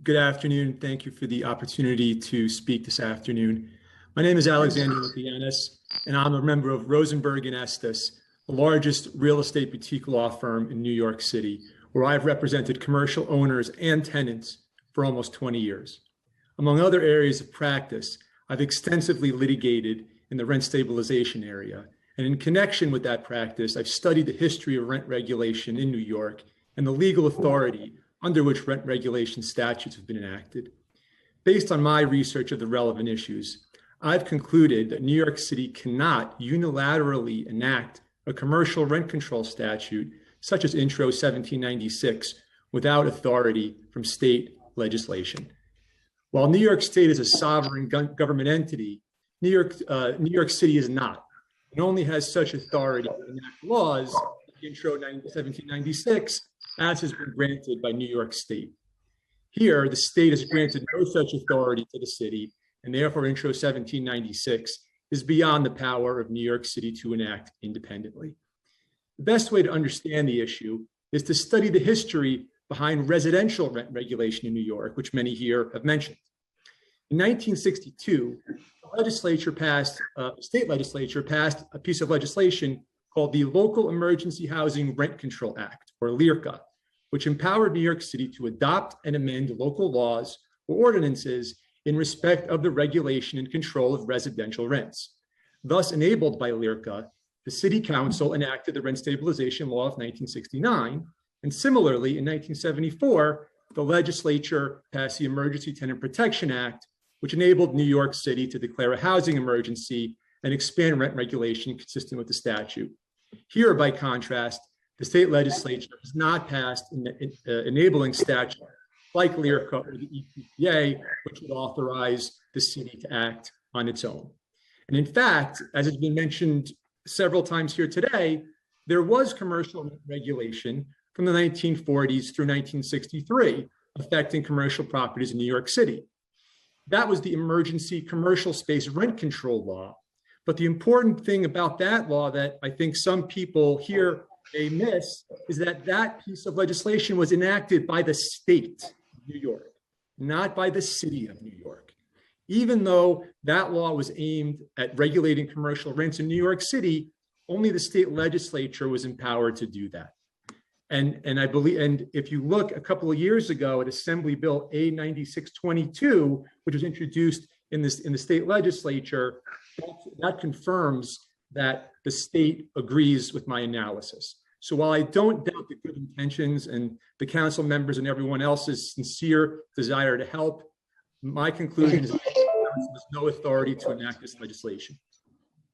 Good afternoon. Thank you for the opportunity to speak this afternoon. My name is Alexander Lykuyanis, and I'm a member of Rosenberg and Estes, the largest real estate boutique law firm in New York City, where I've represented commercial owners and tenants for almost 20 years. Among other areas of practice, I've extensively litigated in the rent stabilization area. And in connection with that practice, I've studied the history of rent regulation in New York and the legal authority under which rent regulation statutes have been enacted. Based on my research of the relevant issues, I've concluded that New York City cannot unilaterally enact a commercial rent control statute, such as Intro 1796, without authority from state legislation. While New York State is a sovereign government entity, New York City is not. It only has such authority to enact laws, like Intro 1796, as has been granted by New York State. Here, the state has granted no such authority to the city, and therefore Intro 1796 is beyond the power of New York City to enact independently. The best way to understand the issue is to study the history behind residential rent regulation in New York, which many here have mentioned. In 1962, the state legislature passed a piece of legislation called the Local Emergency Housing Rent Control Act, or LERCA, which empowered New York City to adopt and amend local laws or ordinances in respect of the regulation and control of residential rents. Thus, enabled by LERCA, the City Council enacted the Rent Stabilization Law of 1969, and similarly, in 1974, the legislature passed the Emergency Tenant Protection Act, which enabled New York City to declare a housing emergency and expand rent regulation consistent with the statute. Here, by contrast, the state legislature has not passed enabling statute like LERCA or the EPPA, which would authorize the city to act on its own. And in fact, as has been mentioned several times here today, there was commercial regulation from the 1940s through 1963 affecting commercial properties in New York City. That was the Emergency Commercial Space Rent Control Law. But the important thing about that law that I think some people here may miss is that that piece of legislation was enacted by the state of New York, not by the city of New York. Even though that law was aimed at regulating commercial rents in New York City, only the state legislature was empowered to do that. And I believe, and if you look a couple of years ago at Assembly Bill A9622, which was introduced in the state legislature, that confirms that the state agrees with my analysis. So while I don't doubt the good intentions and the council members and everyone else's sincere desire to help, my conclusion is that there is no authority to enact this legislation.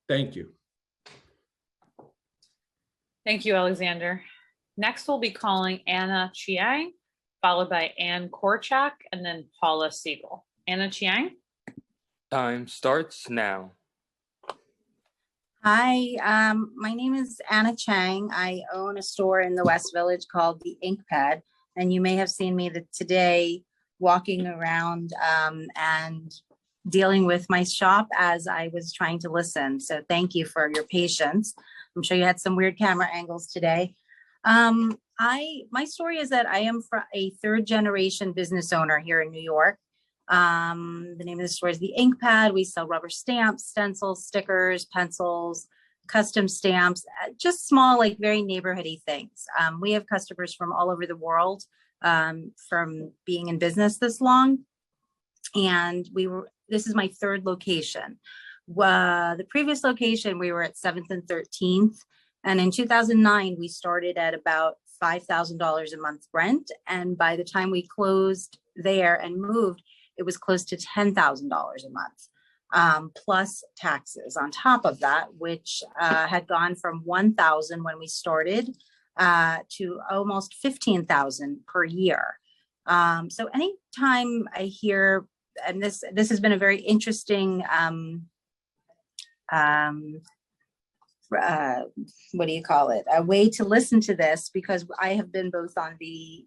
Thank you. Thank you, Alexander. Next, we'll be calling Anna Chiang, followed by Ann Korchak, and then Paula Siegel. Anna Chiang? Time starts now. Hi, my name is Anna Chang. I own a store in the West Village called the Ink Pad, and you may have seen me today walking around and dealing with my shop as I was trying to listen. So thank you for your patience. I'm sure you had some weird camera angles today. My story is that I am a third generation business owner here in New York. The name of the store is the Ink Pad. We sell rubber stamps, stencils, stickers, pencils, custom stamps, just small, like very neighborhoody things. We have customers from all over the world from being in business this long. And this is my third location. The previous location, we were at 7th and 13th. And in 2009, we started at about $5,000 a month rent. And by the time we closed there and moved, it was close to $10,000 a month, plus taxes on top of that, which had gone from $1,000 when we started to almost $15,000 per year. So anytime I hear, and this has been a very interesting, what do you call it? A way to listen to this, because I have been both on the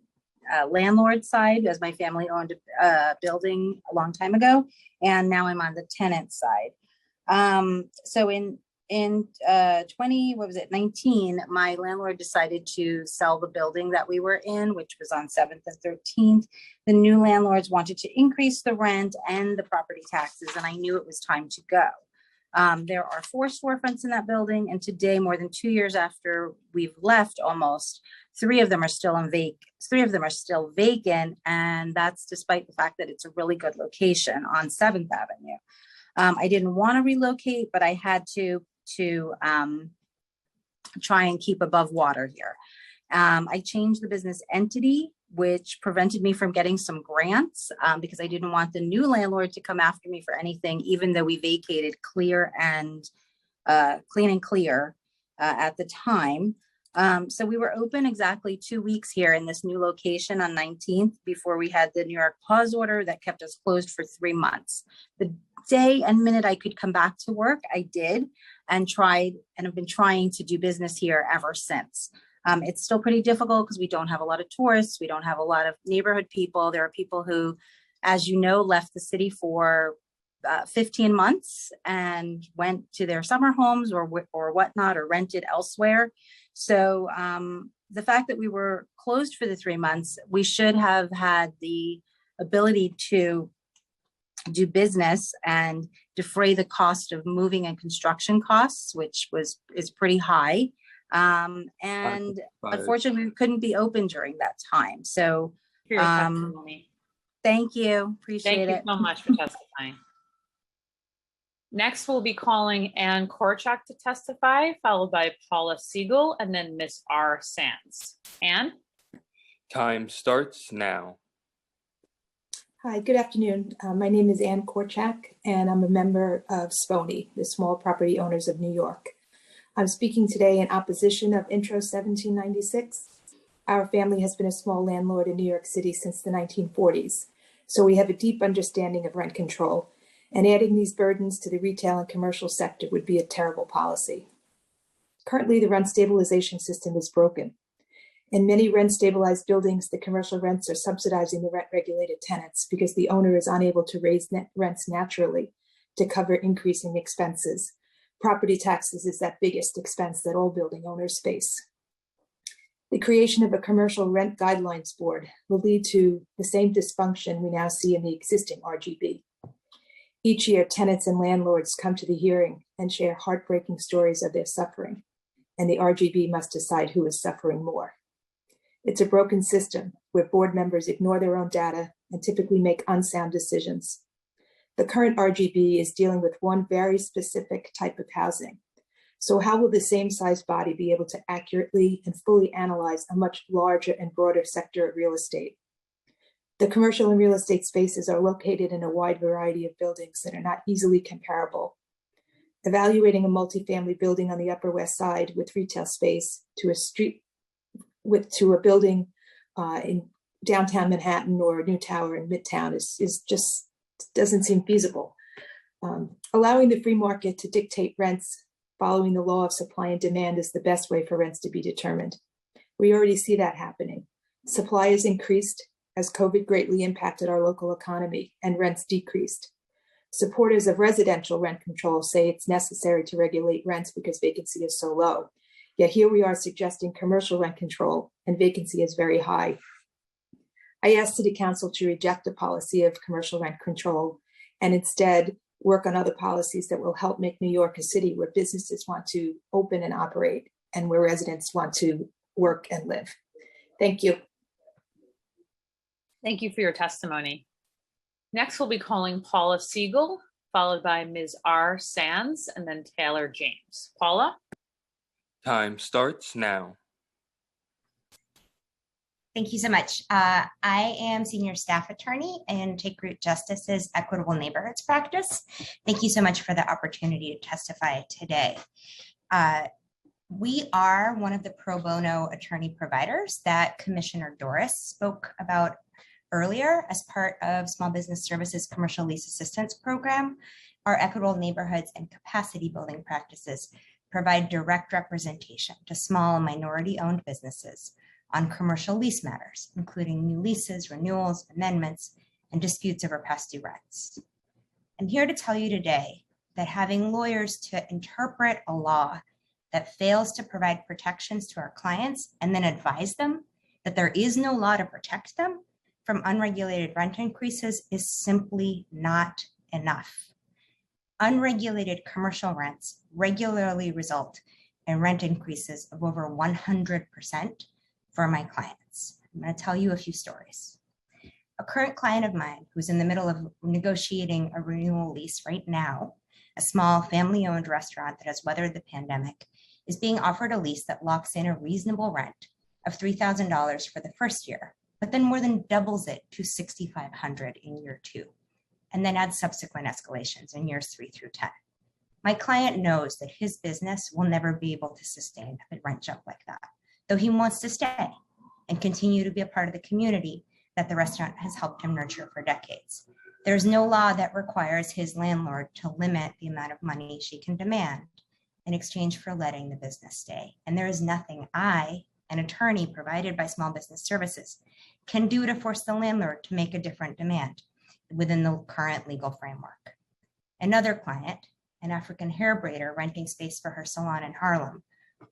landlord side, as my family owned a building a long time ago, and now I'm on the tenant side. So in 19, my landlord decided to sell the building that we were in, which was on 7th and 13th. The new landlords wanted to increase the rent and the property taxes, and I knew it was time to go. There are 4 storefronts in that building, and today, more than 2 years after we've left, almost 3 of them are still vacant, and that's despite the fact that it's a really good location on 7th Avenue. I didn't want to relocate, but I had to try and keep above water here. I changed the business entity, which prevented me from getting some grants because I didn't want the new landlord to come after me for anything, even though we vacated clean and clear at the time. So we were open exactly 2 weeks here in this new location on 19th before we had the New York pause order that kept us closed for 3 months. The day and minute I could come back to work, I did, and have been trying to do business here ever since. It's still pretty difficult because we don't have a lot of tourists. We don't have a lot of neighborhood people. There are people who, as you know, left the city for 15 months and went to their summer homes or whatnot, or rented elsewhere. So the fact that we were closed for the 3 months, we should have had the ability to do business and defray the cost of moving and construction costs, which is pretty high. And unfortunately, we couldn't be open during that time. So thank you. Appreciate it. Thank you so much for testifying. Next, we'll be calling Ann Korchak to testify, followed by Paula Siegel, and then Miss R. Sands. Ann? Time starts now. Hi, good afternoon. My name is Ann Korchak, and I'm a member of SPONY, the Small Property Owners of New York. I'm speaking today in opposition of Intro 1796. Our family has been a small landlord in New York City since the 1940s, so we have a deep understanding of rent control, and adding these burdens to the retail and commercial sector would be a terrible policy. Currently, the rent stabilization system is broken. In many rent-stabilized buildings, the commercial rents are subsidizing the rent-regulated tenants because the owner is unable to raise net rents naturally to cover increasing expenses. Property taxes is that biggest expense that all building owners face. The creation of a commercial rent guidelines board will lead to the same dysfunction we now see in the existing RGB. Each year, tenants and landlords come to the hearing and share heartbreaking stories of their suffering, and the RGB must decide who is suffering more. It's a broken system where board members ignore their own data and typically make unsound decisions. The current RGB is dealing with one very specific type of housing. So how will the same size body be able to accurately and fully analyze a much larger and broader sector of real estate? The commercial and real estate spaces are located in a wide variety of buildings that are not easily comparable. Evaluating a multifamily building on the Upper West Side with retail space to a building in downtown Manhattan or a new tower in Midtown is just doesn't seem feasible. Allowing the free market to dictate rents following the law of supply and demand is the best way for rents to be determined. We already see that happening. Supply has increased as COVID greatly impacted our local economy and rents decreased. Supporters of residential rent control say it's necessary to regulate rents because vacancy is so low. Yet here we are suggesting commercial rent control and vacancy is very high. I asked City Council to reject the policy of commercial rent control and instead work on other policies that will help make New York a city where businesses want to open and operate and where residents want to work and live. Thank you. Thank you for your testimony. Next, we'll be calling Paula Siegel, followed by Ms. R. Sands, and then Taylor James. Paula? Time starts now. Thank you so much. I am senior staff attorney in Take Root Justice's Equitable Neighborhoods practice. Thank you so much for the opportunity to testify today. We are one of the pro bono attorney providers that Commissioner Doris spoke about earlier as part of Small Business Services Commercial Lease Assistance Program. Our Equitable Neighborhoods and capacity building practices provide direct representation to small and minority-owned businesses on commercial lease matters, including new leases, renewals, amendments, and disputes over past due rents. I'm here to tell you today that having lawyers to interpret a law that fails to provide protections to our clients and then advise them that there is no law to protect them from unregulated rent increases is simply not enough. Unregulated commercial rents regularly result in rent increases of over 100% for my clients. I'm going to tell you a few stories. A current client of mine who's in the middle of negotiating a renewal lease right now, a small family-owned restaurant that has weathered the pandemic, is being offered a lease that locks in a reasonable rent of $3,000 for the first year, but then more than doubles it to $6,500 in year 2, and then adds subsequent escalations in years 3 through 10. My client knows that his business will never be able to sustain a rent jump like that, though he wants to stay and continue to be a part of the community that the restaurant has helped him nurture for decades. There's no law that requires his landlord to limit the amount of money she can demand in exchange for letting the business stay. And there is nothing I, an attorney provided by Small Business Services, can do to force the landlord to make a different demand within the current legal framework. Another client, an African hair braider renting space for her salon in Harlem,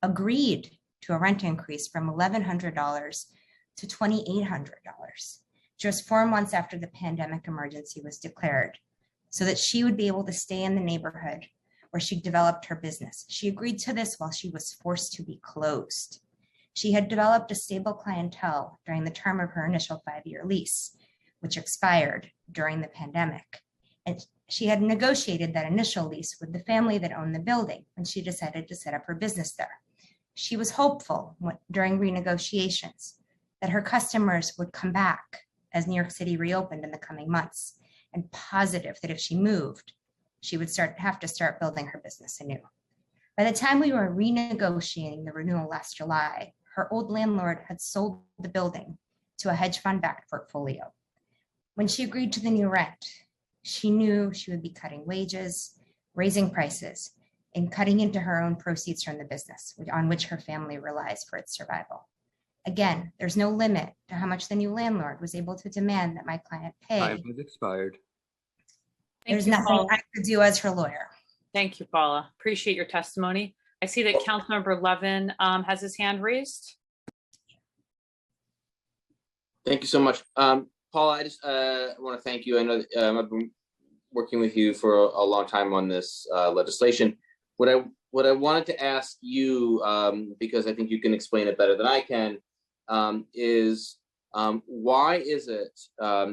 agreed to a rent increase from $1,100 to $2,800 just 4 months after the pandemic emergency was declared, so that she would be able to stay in the neighborhood where she developed her business. She agreed to this while she was forced to be closed. She had developed a stable clientele during the term of her initial 5-year lease, which expired during the pandemic. And she had negotiated that initial lease with the family that owned the building when she decided to set up her business there. She was hopeful during renegotiations that her customers would come back as New York City reopened in the coming months, and positive that if she moved, she would have to start building her business anew. By the time we were renegotiating the renewal last July, her old landlord had sold the building to a hedge fund-backed portfolio. When she agreed to the new rent, she knew she would be cutting wages, raising prices, and cutting into her own proceeds from the business on which her family relies for its survival. Again, there's no limit to how much the new landlord was able to demand that my client pay. Time has expired. There's nothing I could do as her lawyer. Thank you, Paula. Appreciate your testimony. I see that Councilmember Levin has his hand raised. Thank you so much. Paula, I just want to thank you. I know I've been working with you for a long time on this legislation. What I wanted to ask you, because I think you can explain it better than I can, is why is it,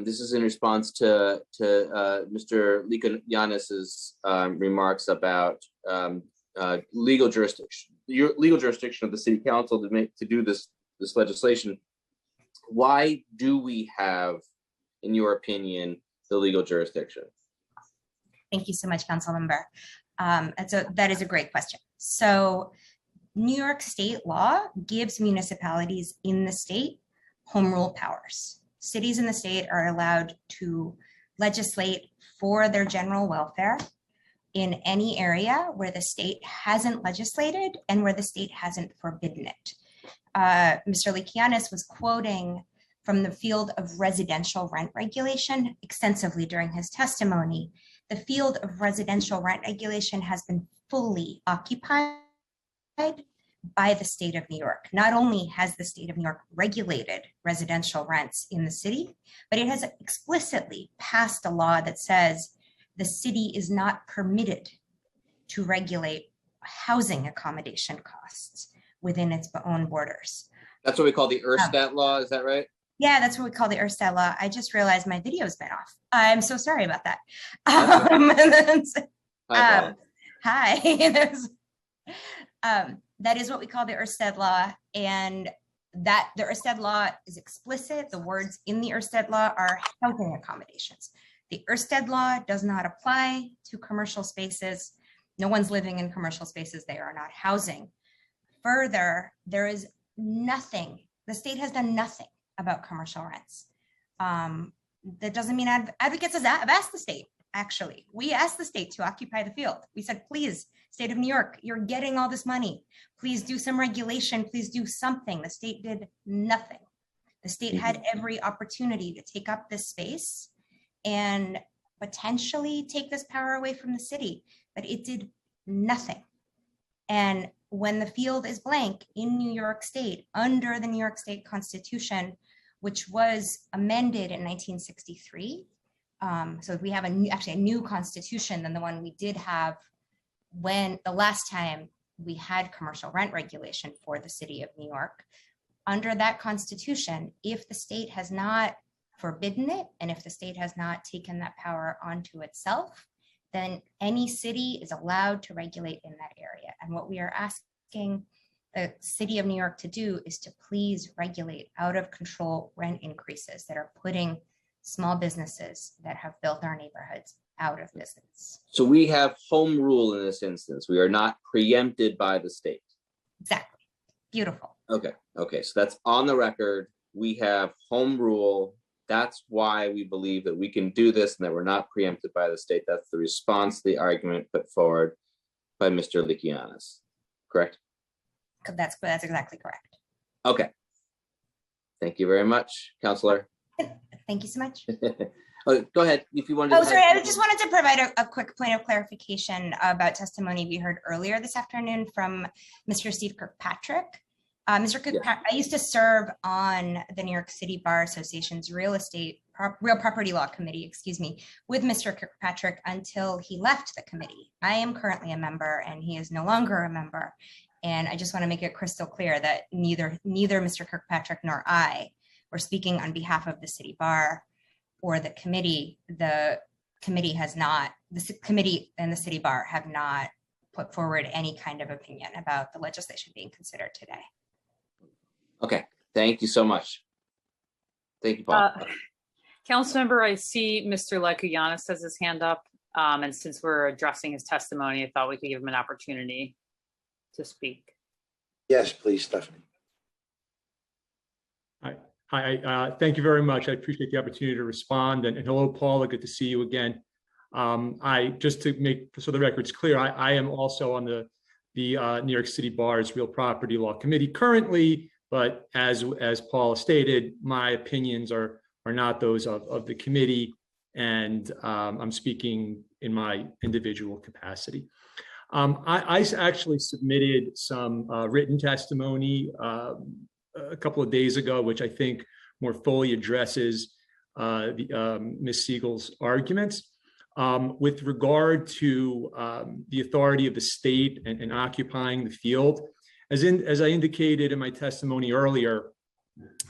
this is in response to Mr. Likayanis's remarks about legal jurisdiction of the City Council to do this legislation. Why do we have, in your opinion, the legal jurisdiction? Thank you so much, Council Member. That is a great question. So New York state law gives municipalities in the state home rule powers. Cities in the state are allowed to legislate for their general welfare in any area where the state hasn't legislated and where the state hasn't forbidden it. Mr. Likianis was quoting from the field of residential rent regulation extensively during his testimony. The field of residential rent regulation has been fully occupied by the state of New York. Not only has the state of New York regulated residential rents in the city, but it has explicitly passed a law that says the city is not permitted to regulate housing accommodation costs within its own borders. That's what we call the Erstad law, is that right? Yeah, that's what we call the Erstad law. I just realized my video's been off. I'm so sorry about that. Hi. That is what we call the Erstad law, and that the Erstad law is explicit. The words in the Erstad law are housing accommodations. The Erstad law does not apply to commercial spaces. No one's living in commercial spaces. They are not housing. Further, there is nothing, the state has done nothing about commercial rents. That doesn't mean advocates have asked the state, actually. We asked the state to occupy the field. We said, please, state of New York, you're getting all this money. Please do some regulation, please do something. The state did nothing. The state had every opportunity to take up this space and potentially take this power away from the city, but it did nothing. And when the field is blank in New York State, under the New York State Constitution, which was amended in 1963, so we have actually a new constitution than the one we did have when the last time we had commercial rent regulation for the city of New York. Under that constitution, if the state has not forbidden it, and if the state has not taken that power onto itself, then any city is allowed to regulate in that area. And what we are asking the city of New York to do is to please regulate out of control rent increases that are putting small businesses that have built our neighborhoods out of business. So we have home rule in this instance. We are not preempted by the state. Exactly. Beautiful. Okay. So that's on the record. We have home rule. That's why we believe that we can do this and that we're not preempted by the state. That's the response to the argument put forward by Mr. Likianis, correct? That's exactly correct. Okay. Thank you very much, Counselor. Thank you so much. Go ahead if you wanted to. Oh, sorry, I just wanted to provide a quick point of clarification about testimony we heard earlier this afternoon from Mr. Steve Kirkpatrick. Mr. Kirkpatrick, I used to serve on the New York City Bar Association's real property law committee, with Mr. Kirkpatrick until he left the committee. I am currently a member and he is no longer a member. And I just want to make it crystal clear that neither Mr. Kirkpatrick nor I were speaking on behalf of the city bar or the committee. The committee and the city bar have not put forward any kind of opinion about the legislation being considered today. Okay, thank you so much. Thank you, Paul. Councilmember, I see Mr. Likianis has his hand up. And since we're addressing his testimony, I thought we could give him an opportunity to speak. Yes, please, Stephanie. Hi, thank you very much. I appreciate the opportunity to respond. And hello, Paula, good to see you again. Just to make, so the record's clear, I am also on the New York City Bar's Real Property Law Committee currently, but as Paula stated, my opinions are not those of the committee, and I'm speaking in my individual capacity. I actually submitted some written testimony a couple of days ago, which I think more fully addresses Ms. Siegel's arguments. With regard to the authority of the state and occupying the field, as I indicated in my testimony earlier,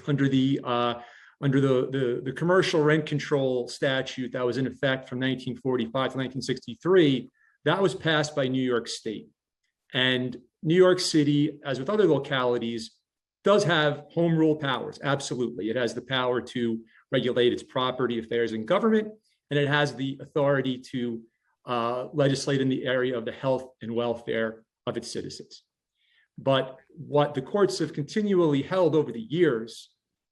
under the commercial rent control statute that was in effect from 1945 to 1963, that was passed by New York State. And New York City, as with other localities, does have home rule powers. Absolutely. It has the power to regulate its property affairs and government, and it has the authority to legislate in the area of the health and welfare of its citizens. But what the courts have continually held over the years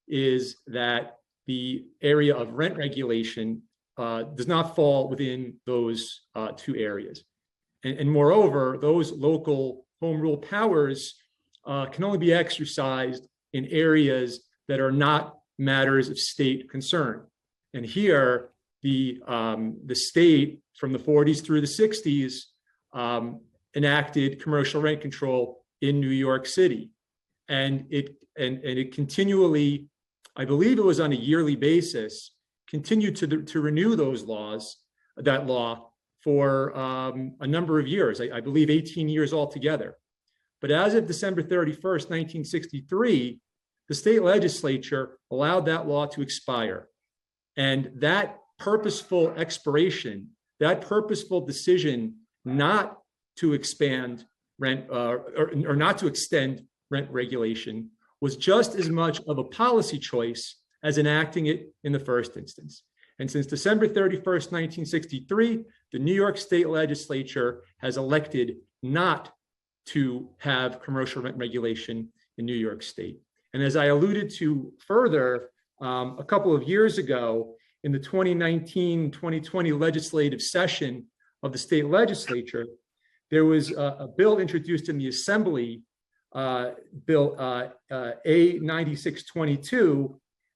is that the area of rent regulation does not fall within those two areas. And moreover, those local home rule powers can only be exercised in areas that are not matters of state concern. And here, the state from the 40s through the 60s enacted commercial rent control in New York City, and it continually, I believe it was on a yearly basis, continued to renew that law for a number of years. I believe 18 years altogether. But as of December 31st, 1963, the state legislature allowed that law to expire. And that purposeful expiration, that purposeful decision not to expand rent or not to extend rent regulation was just as much of a policy choice as enacting it in the first instance. And since December 31st, 1963, the New York State Legislature has elected not to have commercial rent regulation in New York State. And as I alluded to further, a couple of years ago, in the 2019-2020 legislative session of the state legislature, there was a bill introduced in the Assembly, Bill A9622,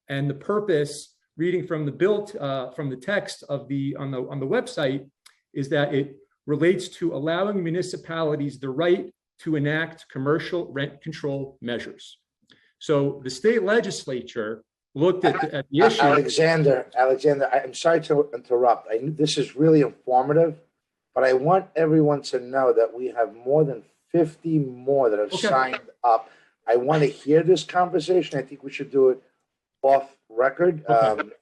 and the purpose, reading from the bill, from the text of on the website, is that it relates to allowing municipalities the right to enact commercial rent control measures. So the state legislature looked at the issue. Alexander, I'm sorry to interrupt. I knew this is really informative, but I want everyone to know that we have more than 50 more that have signed up. I want to hear this conversation. I think we should do it off record, and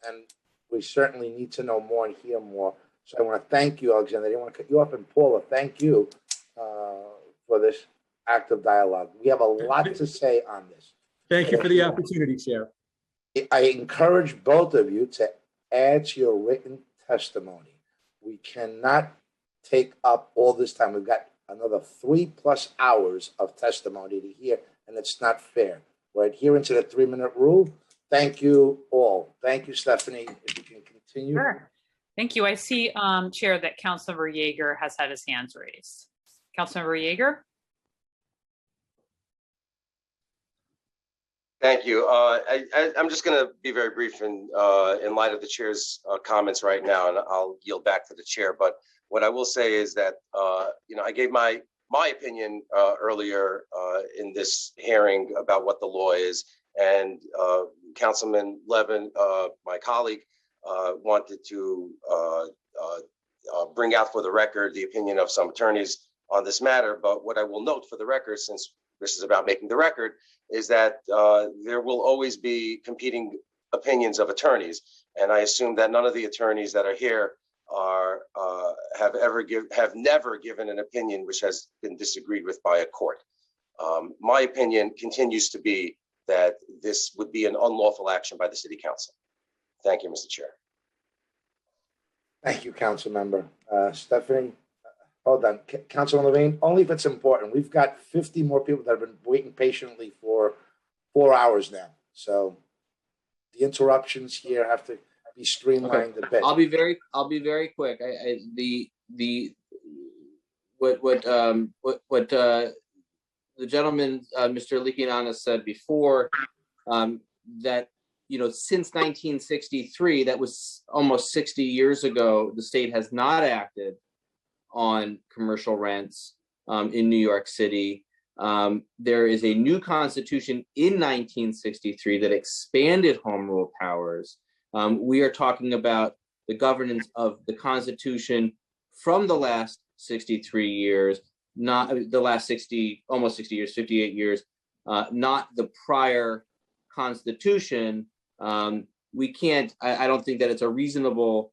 we certainly need to know more and hear more. So I want to thank you, Alexander. I didn't want to cut you off, and Paula, thank you for this active dialogue. We have a lot to say on this. Thank you for the opportunity, Chair. I encourage both of you to add to your written testimony. We cannot take up all this time. We've got another 3+ hours of testimony to hear, and it's not fair. We're adhering to the 3-minute rule. Thank you all. Thank you, Stephanie. If you can continue. Sure. Thank you. I see, Chair, that Councilmember Yeager has had his hands raised. Councilmember Yeager. Thank you. I'm just going to be very brief in light of the chair's comments right now, and I'll yield back to the chair. But what I will say is that I gave my opinion earlier in this hearing about what the law is, and Councilman Levin, my colleague, wanted to bring out for the record the opinion of some attorneys on this matter. But what I will note for the record, since this is about making the record, is that there will always be competing opinions of attorneys, and I assume that none of the attorneys that are here have never given an opinion which has been disagreed with by a court. My opinion continues to be that this would be an unlawful action by the City Council. Thank you, Mr. Chair. Thank you, Council Member. Stephanie, hold on. Councilman Levine, only if it's important. We've got 50 more people that have been waiting patiently for 4 hours now. So the interruptions here have to be streamlined a bit. I'll be very quick. What the gentleman, Mr. Likianis, said before, that since 1963, that was almost 60 years ago, the state has not acted on commercial rents in New York City. There is a new constitution in 1963 that expanded home rule powers. We are talking about the governance of the Constitution from the last 63 years, not the last almost 60 years, 58 years, not the prior Constitution. We can't, I don't think that it's a reasonable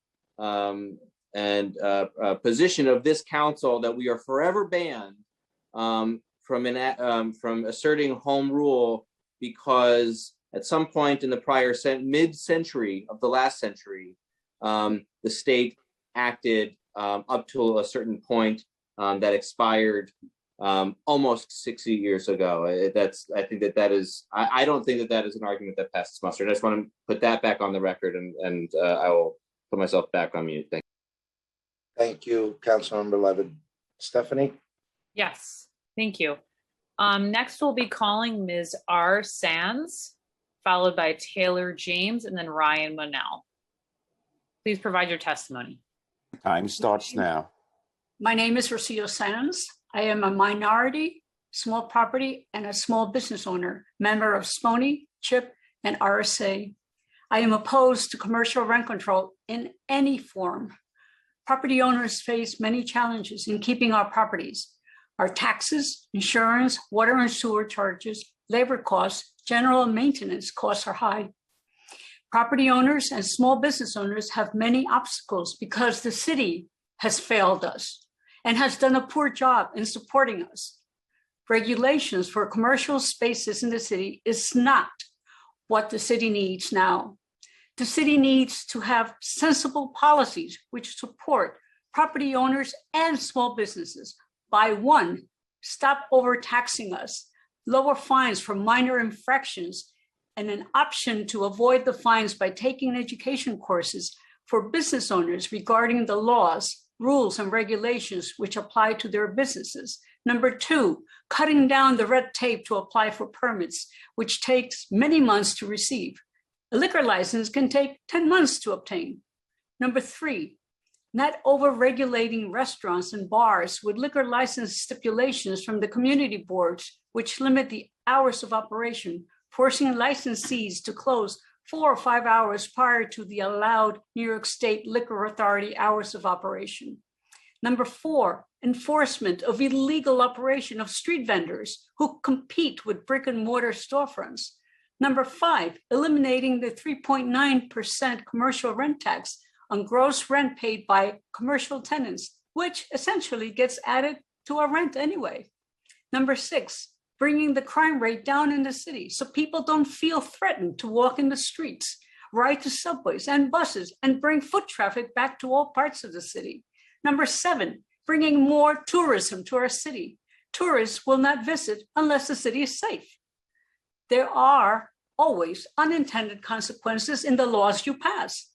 position of this council that we are forever banned from asserting home rule, because at some point in the prior mid-century of the last century, the state acted up to a certain point that expired almost 60 years ago. I don't think that is an argument that passes muster. I just want to put that back on the record, and I will put myself back on mute. Thank you. Thank you, Councilmember Levin. Stephanie? Yes, thank you. Next, we'll be calling Ms. R. Sands, followed by Taylor James, and then Ryan Monell. Please provide your testimony. Time starts now. My name is Rocio Sands. I am a minority, small property, and a small business owner, member of SPONY, CHIP, and RSA. I am opposed to commercial rent control in any form. Property owners face many challenges in keeping our properties. Our taxes, insurance, water and sewer charges, labor costs, general maintenance costs are high. Property owners and small business owners have many obstacles because the city has failed us and has done a poor job in supporting us. Regulations for commercial spaces in the city is not what the city needs now. The city needs to have sensible policies which support property owners and small businesses by one, stop overtaxing us, lower fines for minor infractions, and an option to avoid the fines by taking education courses for business owners regarding the laws, rules, and regulations which apply to their businesses. Number two, cutting down the red tape to apply for permits, which takes many months to receive. A liquor license can take 10 months to obtain. Number three, not over-regulating restaurants and bars with liquor license stipulations from the community boards, which limit the hours of operation, forcing licensees to close 4 or 5 hours prior to the allowed New York State Liquor Authority hours of operation. Number four, enforcement of illegal operation of street vendors who compete with brick and mortar storefronts. Number five, eliminating the 3.9% commercial rent tax on gross rent paid by commercial tenants, which essentially gets added to our rent anyway. Number six, bringing the crime rate down in the city so people don't feel threatened to walk in the streets, ride to subways and buses, and bring foot traffic back to all parts of the city. Number seven, bringing more tourism to our city. Tourists will not visit unless the city is safe. There are always unintended consequences in the laws you pass.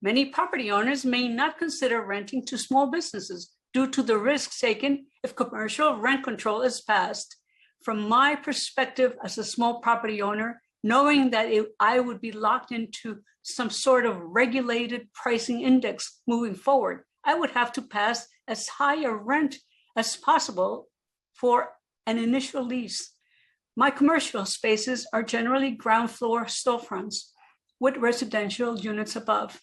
Many property owners may not consider renting to small businesses due to the risks taken if commercial rent control is passed. From my perspective as a small property owner, knowing that I would be locked into some sort of regulated pricing index moving forward, I would have to pass as high a rent as possible for an initial lease. My commercial spaces are generally ground floor storefronts with residential units above,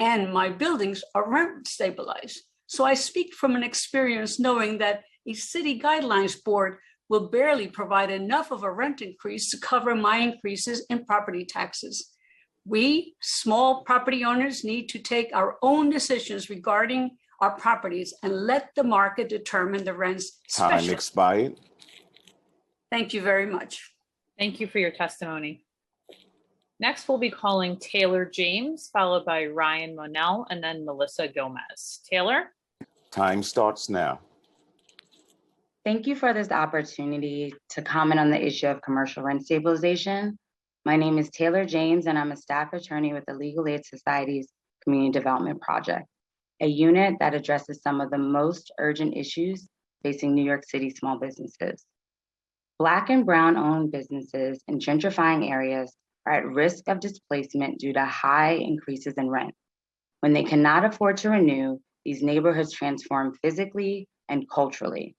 and my buildings are rent stabilized. So I speak from an experience knowing that a city guidelines board will barely provide enough of a rent increase to cover my increases in property taxes. We, small property owners, need to take our own decisions regarding our properties and let the market determine the rents. Time expired. Thank you very much. Thank you for your testimony. Next, we'll be calling Taylor James, followed by Ryan Monell, and then Melissa Gomez. Taylor? Time starts now. Thank you for this opportunity to comment on the issue of commercial rent stabilization. My name is Taylor James, and I'm a staff attorney with the Legal Aid Society's Community Development Project, a unit that addresses some of the most urgent issues facing New York City small businesses. Black and Brown-owned businesses in gentrifying areas are at risk of displacement due to high increases in rent. When they cannot afford to renew, these neighborhoods transform physically and culturally.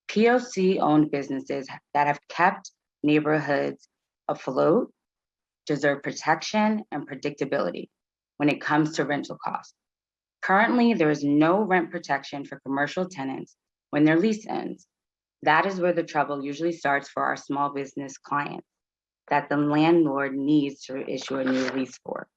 POC-owned businesses that have kept neighborhoods afloat deserve protection and predictability when it comes to rental costs. Currently, there is no rent protection for commercial tenants when their lease ends. That is where the trouble usually starts for our small business clients that the landlord needs to issue a new lease for.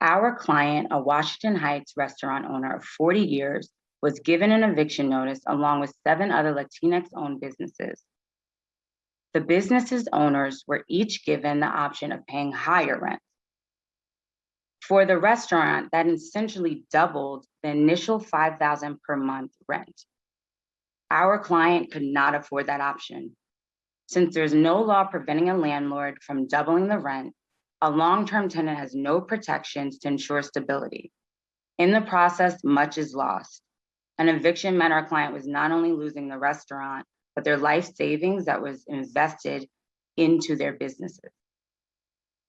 Our client, a Washington Heights restaurant owner of 40 years, was given an eviction notice along with 7 other Latinx-owned businesses. The businesses' owners were each given the option of paying higher rent. For the restaurant, that essentially doubled the initial $5,000 per month rent. Our client could not afford that option. Since there's no law preventing a landlord from doubling the rent, a long-term tenant has no protections to ensure stability. In the process, much is lost. An eviction meant our client was not only losing the restaurant, but their life savings that was invested into their businesses.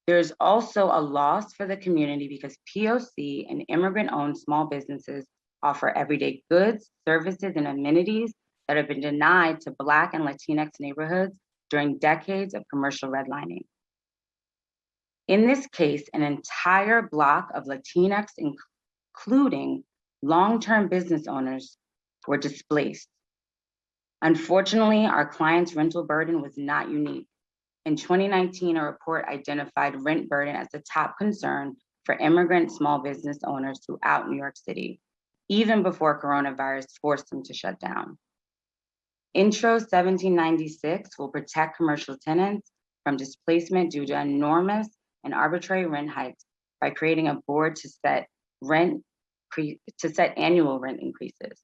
There's also a loss for the community because POC and immigrant-owned small businesses offer everyday goods, services, and amenities that have been denied to Black and Latinx neighborhoods during decades of commercial redlining. In this case, an entire block of Latinx, including long-term business owners, were displaced. Unfortunately, our client's rental burden was not unique. In 2019, a report identified rent burden as the top concern for immigrant small business owners throughout New York City, even before coronavirus forced them to shut down. Intro 1796 will protect commercial tenants from displacement due to enormous and arbitrary rent hikes by creating a board to set annual rent increases.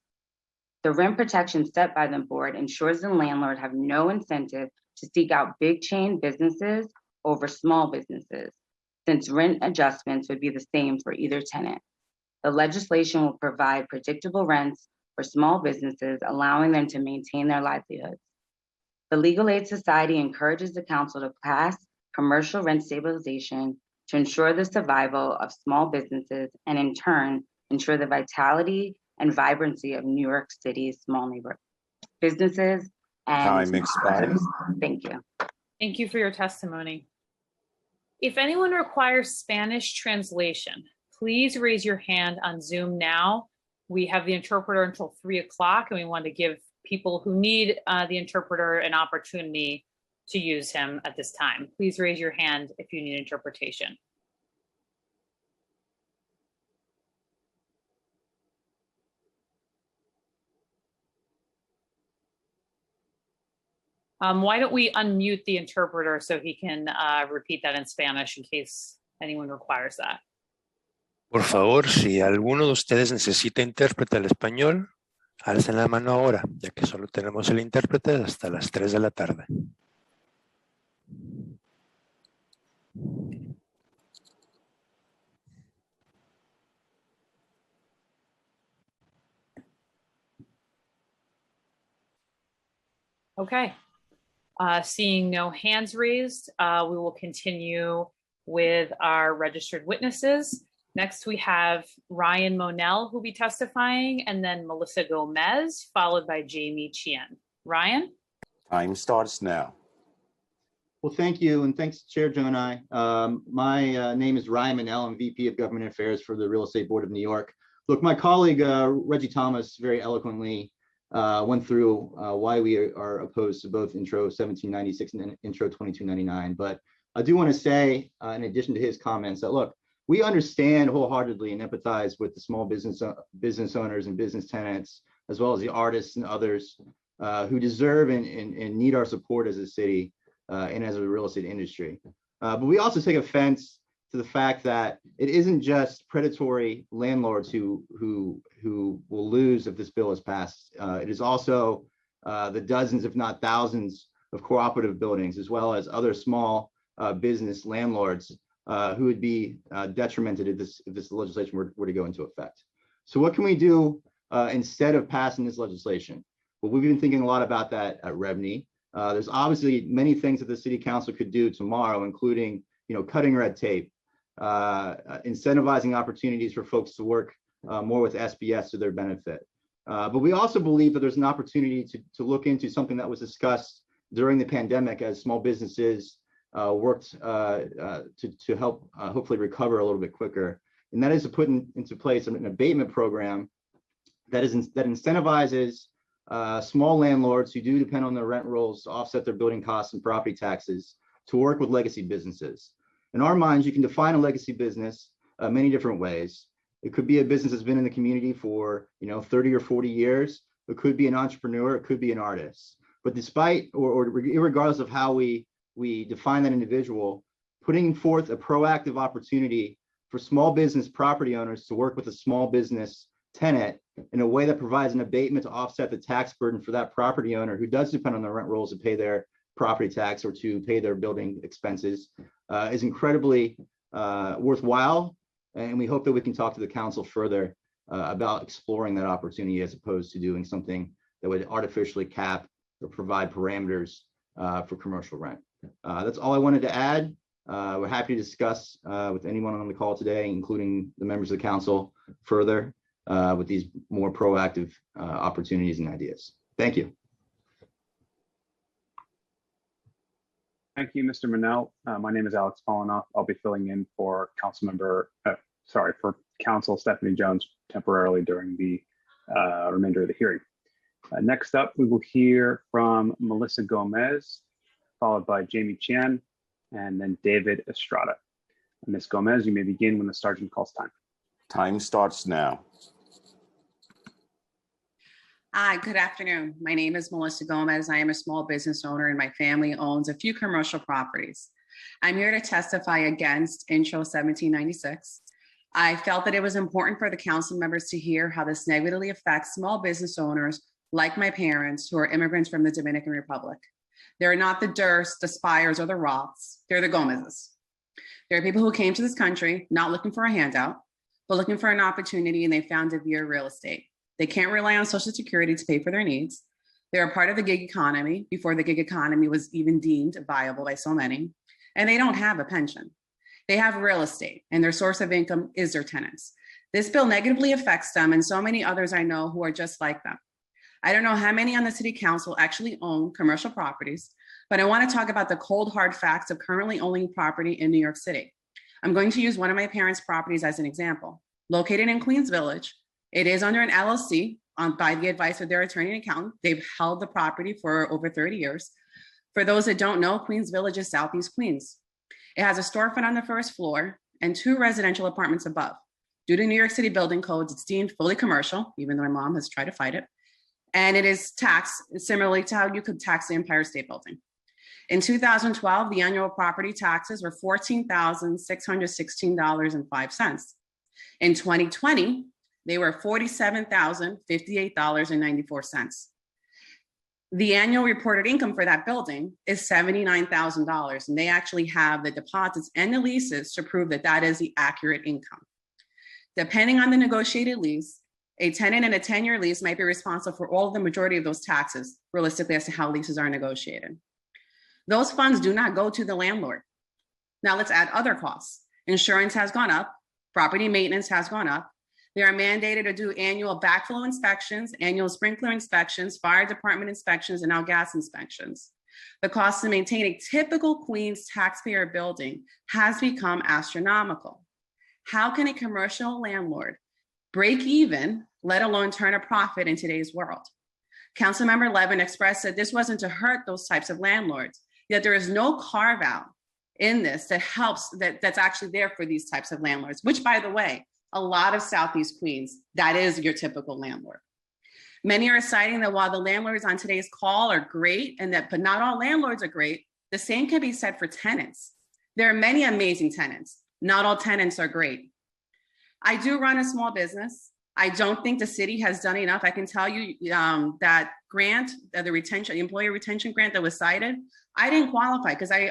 The rent protection set by the board ensures the landlord have no incentive to seek out big chain businesses over small businesses, since rent adjustments would be the same for either tenant. The legislation will provide predictable rents for small businesses, allowing them to maintain their livelihoods. The Legal Aid Society encourages the council to pass commercial rent stabilization to ensure the survival of small businesses and in turn, ensure the vitality and vibrancy of New York City's small neighborhood businesses and Time expired. Thank you. Thank you for your testimony. If anyone requires Spanish translation, please raise your hand on Zoom now. We have the interpreter until 3 o'clock, and we want to give people who need the interpreter an opportunity to use him at this time. Please raise your hand if you need interpretation. Why don't we unmute the interpreter so he can repeat that in Spanish in case anyone requires that. Por favor, si alguno de ustedes necesita intérprete al español, alcen la mano ahora, ya que solo tenemos el intérprete hasta las 3 de la tarde. Okay. Seeing no hands raised, we will continue with our registered witnesses. Next, we have Ryan Monell, who will be testifying, and then Melissa Gomez, followed by Jamie Chien. Ryan? Time starts now. Well, thank you, and thanks, Chair Jonai. My name is Ryan Monell. I'm VP of Government Affairs for the Real Estate Board of New York. Look, my colleague, Reggie Thomas, very eloquently went through why we are opposed to both Intro 1796 and Intro 2299. But I do want to say, in addition to his comments, that look, we understand wholeheartedly and empathize with the small business owners and business tenants, as well as the artists and others who deserve and need our support as a city and as a real estate industry. But we also take offense to the fact that it isn't just predatory landlords who will lose if this bill is passed. It is also the dozens, if not thousands, of cooperative buildings, as well as other small business landlords who would be detrimented if this legislation were to go into effect. So what can we do instead of passing this legislation? Well, we've been thinking a lot about that at REBNY. There's obviously many things that the city council could do tomorrow, including cutting red tape, incentivizing opportunities for folks to work more with SBS to their benefit. But we also believe that there's an opportunity to look into something that was discussed during the pandemic as small businesses worked to help hopefully recover a little bit quicker. And that is to put into place an abatement program that incentivizes small landlords who do depend on their rent rolls to offset their building costs and property taxes to work with legacy businesses. In our minds, you can define a legacy business many different ways. It could be a business that's been in the community for 30 or 40 years. It could be an entrepreneur. It could be an artist. But despite or regardless of how we define that individual, putting forth a proactive opportunity for small business property owners to work with a small business tenant in a way that provides an abatement to offset the tax burden for that property owner who does depend on their rent rolls to pay their property tax or to pay their building expenses is incredibly worthwhile. And we hope that we can talk to the council further about exploring that opportunity as opposed to doing something that would artificially cap or provide parameters for commercial rent. That's all I wanted to add. We're happy to discuss with anyone on the call today, including the members of the council, further with these more proactive opportunities and ideas. Thank you. Thank you, Mr. Manel. My name is Alex Polinoff. I'll be filling in for for Council Stephanie Jones temporarily during the remainder of the hearing. Next up, we will hear from Melissa Gomez, followed by Jamie Chan, and then David Estrada. Ms. Gomez, you may begin when the sergeant calls time. Time starts now. Hi, good afternoon. My name is Melissa Gomez. I am a small business owner and my family owns a few commercial properties. I'm here to testify against Intro 1796. I felt that it was important for the council members to hear how this negatively affects small business owners like my parents who are immigrants from the Dominican Republic. They're not the Durst, the Spires, or the Roths. They're the Gomez's. There are people who came to this country not looking for a handout, but looking for an opportunity, and they found it via real estate. They can't rely on Social Security to pay for their needs. They're a part of the gig economy before the gig economy was even deemed viable by so many, and they don't have a pension. They have real estate, and their source of income is their tenants. This bill negatively affects them and so many others I know who are just like them. I don't know how many on the city council actually own commercial properties, but I want to talk about the cold hard facts of currently owning property in New York City. I'm going to use one of my parents' properties as an example. Located in Queens Village, it is under an LLC by the advice of their attorney and accountant. They've held the property for over 30 years. For those that don't know, Queens Village is Southeast Queens. It has a storefront on the first floor and 2 residential apartments above. Due to New York City building codes, it's deemed fully commercial, even though my mom has tried to fight it. And it is taxed similarly to how you could tax the Empire State Building. In 2012, the annual property taxes were $14,616.05. In 2020, they were $47,058.94. The annual reported income for that building is $79,000, and they actually have the deposits and the leases to prove that that is the accurate income. Depending on the negotiated lease, a tenant in a 10-year lease might be responsible for all of the majority of those taxes, realistically, as to how leases are negotiated. Those funds do not go to the landlord. Now let's add other costs. Insurance has gone up, property maintenance has gone up. They are mandated to do annual backflow inspections, annual sprinkler inspections, fire department inspections, and now gas inspections. The cost to maintain a typical Queens taxpayer building has become astronomical. How can a commercial landlord break even, let alone turn a profit in today's world? Councilmember Levin expressed that this wasn't to hurt those types of landlords, yet there is no carve out in this that helps, that's actually there for these types of landlords, which, by the way, a lot of Southeast Queens, that is your typical landlord. Many are citing that while the landlords on today's call are great, but not all landlords are great, the same can be said for tenants. There are many amazing tenants. Not all tenants are great. I do run a small business. I don't think the city has done enough. I can tell you that grant, the employee retention grant that was cited, I didn't qualify because I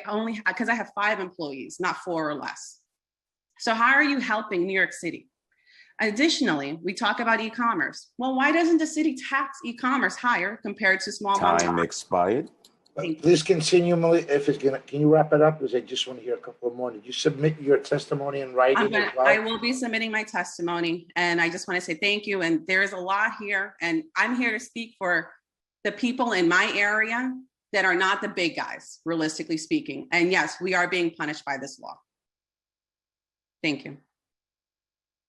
have 5 employees, not 4 or less. So how are you helping New York City? Additionally, we talk about e-commerce. Well, why doesn't the city tax e-commerce higher compared to small Time expired. Please continue, if it's gonna, can you wrap it up? Because I just want to hear a couple more. Did you submit your testimony in writing as well? I will be submitting my testimony, and I just want to say thank you. And there's a lot here, and I'm here to speak for the people in my area that are not the big guys, realistically speaking. And yes, we are being punished by this law. Thank you.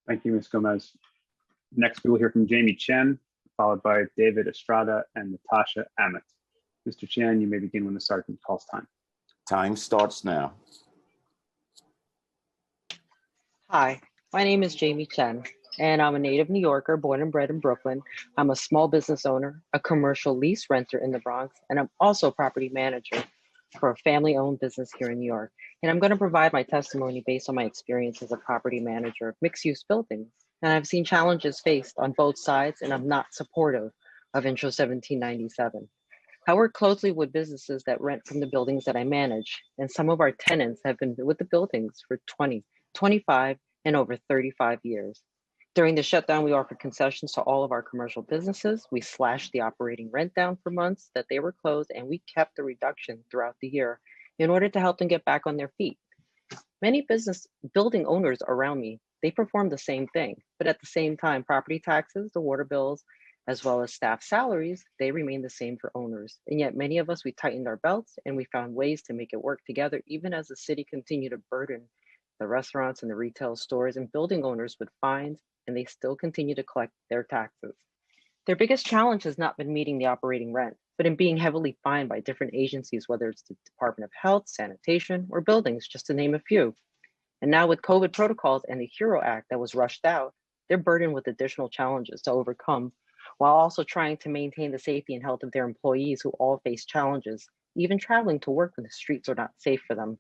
Thank you, Ms. Gomez. Next, we will hear from Jamie Chen, followed by David Estrada and Natasha Amit. Mr. Chen, you may begin when the sergeant calls time. Time starts now. Hi, my name is Jamie Chen, and I'm a native New Yorker born and bred in Brooklyn. I'm a small business owner, a commercial lease renter in the Bronx, and I'm also a property manager for a family-owned business here in New York. And I'm going to provide my testimony based on my experience as a property manager of mixed-use buildings. And I've seen challenges faced on both sides, and I'm not supportive of Intro 1797. I work closely with businesses that rent from the buildings that I manage, and some of our tenants have been with the buildings for 20, 25, and over 35 years. During the shutdown, we offered concessions to all of our commercial businesses. We slashed the operating rent down for months that they were closed, and we kept the reduction throughout the year in order to help them get back on their feet. Many business building owners around me, they performed the same thing, but at the same time, property taxes, the water bills, as well as staff salaries, they remain the same for owners. And yet many of us, we tightened our belts and we found ways to make it work together, even as the city continued to burden the restaurants and the retail stores and building owners with fines, and they still continue to collect their taxes. Their biggest challenge has not been meeting the operating rent, but in being heavily fined by different agencies, whether it's the Department of Health, Sanitation, or Buildings, just to name a few. And now with COVID protocols and the HERO Act that was rushed out, they're burdened with additional challenges to overcome, while also trying to maintain the safety and health of their employees who all face challenges, even traveling to work when the streets are not safe for them.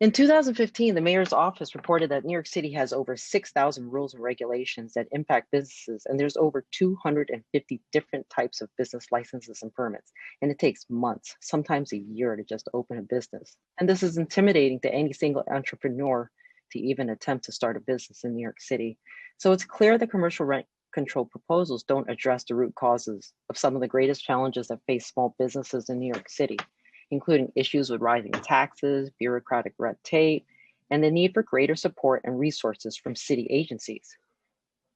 In 2015, the mayor's office reported that New York City has over 6,000 rules and regulations that impact businesses, and there's over 250 different types of business licenses and permits. And it takes months, sometimes a year, to just open a business. And this is intimidating to any single entrepreneur to even attempt to start a business in New York City. So it's clear that commercial rent control proposals don't address the root causes of some of the greatest challenges that face small businesses in New York City, including issues with rising taxes, bureaucratic red tape, and the need for greater support and resources from city agencies.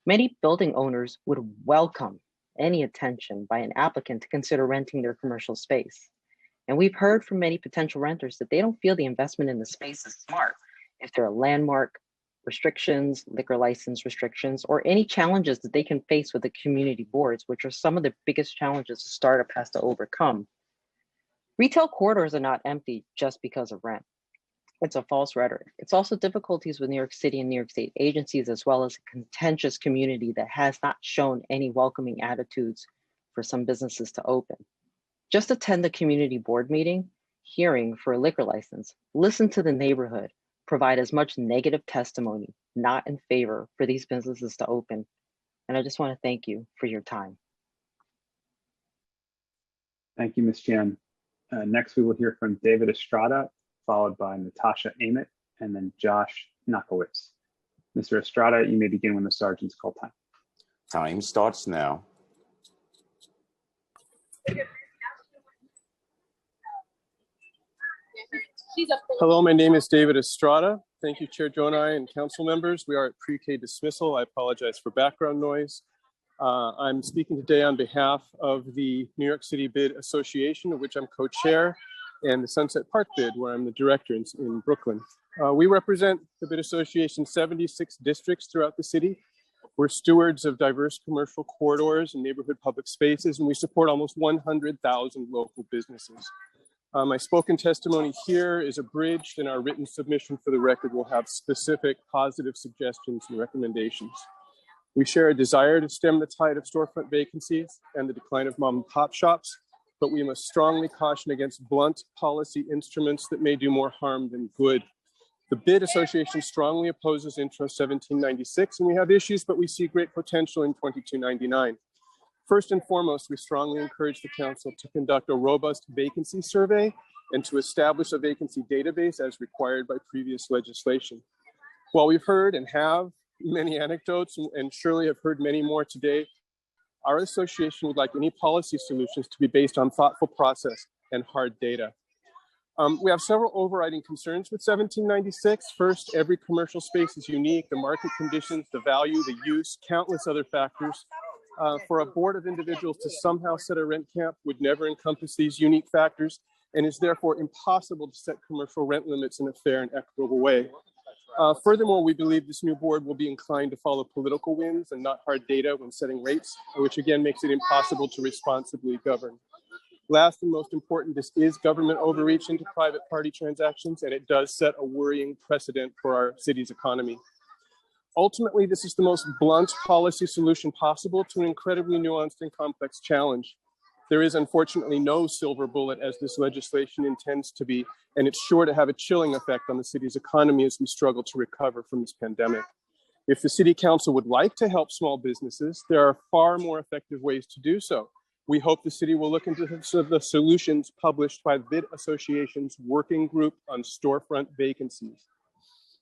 Many building owners would welcome any attention by an applicant to consider renting their commercial space. And we've heard from many potential renters that they don't feel the investment in the space is smart if there are landmark restrictions, liquor license restrictions, or any challenges that they can face with the community boards, which are some of the biggest challenges a startup has to overcome. Retail corridors are not empty just because of rent. It's a false rhetoric. It's also difficulties with New York City and New York State agencies, as well as a contentious community that has not shown any welcoming attitudes for some businesses to open. Just attend the community board meeting, hearing for a liquor license, listen to the neighborhood, provide as much negative testimony, not in favor, for these businesses to open. And I just want to thank you for your time. Thank you, Ms. Jan. Next, we will hear from David Estrada, followed by Natasha Ament, and then Josh Nakowitz. Mr. Estrada, you may begin when the sergeant's call time. Time starts now. Hello, my name is David Estrada. Thank you, Chair Jonai and council members. We are at pre-K dismissal. I apologize for background noise. I'm speaking today on behalf of the New York City Bid Association, of which I'm co-chair, and the Sunset Park Bid, where I'm the director in Brooklyn. We represent the Bid Association's 76 districts throughout the city. We're stewards of diverse commercial corridors and neighborhood public spaces, and we support almost 100,000 local businesses. My spoken testimony here is abridged, and our written submission for the record will have specific positive suggestions and recommendations. We share a desire to stem the tide of storefront vacancies and the decline of mom and pop shops, but we must strongly caution against blunt policy instruments that may do more harm than good. The Bid Association strongly opposes Intro 1796, and we have issues, but we see great potential in 2299. First and foremost, we strongly encourage the council to conduct a robust vacancy survey and to establish a vacancy database as required by previous legislation. While we've heard and have many anecdotes and surely have heard many more today, our association would like any policy solutions to be based on thoughtful process and hard data. We have several overriding concerns with 1796. First, every commercial space is unique, the market conditions, the value, the use, countless other factors. For a board of individuals to somehow set a rent cap would never encompass these unique factors and is therefore impossible to set commercial rent limits in a fair and equitable way. Furthermore, we believe this new board will be inclined to follow political winds and not hard data when setting rates, which again makes it impossible to responsibly govern. Last and most important, this is government overreach into private party transactions, and it does set a worrying precedent for our city's economy. Ultimately, this is the most blunt policy solution possible to an incredibly nuanced and complex challenge. There is unfortunately no silver bullet, as this legislation intends to be, and it's sure to have a chilling effect on the city's economy as we struggle to recover from this pandemic. If the City Council would like to help small businesses, there are far more effective ways to do so. We hope the city will look into the solutions published by the Bid Association's Working Group on Storefront Vacancies.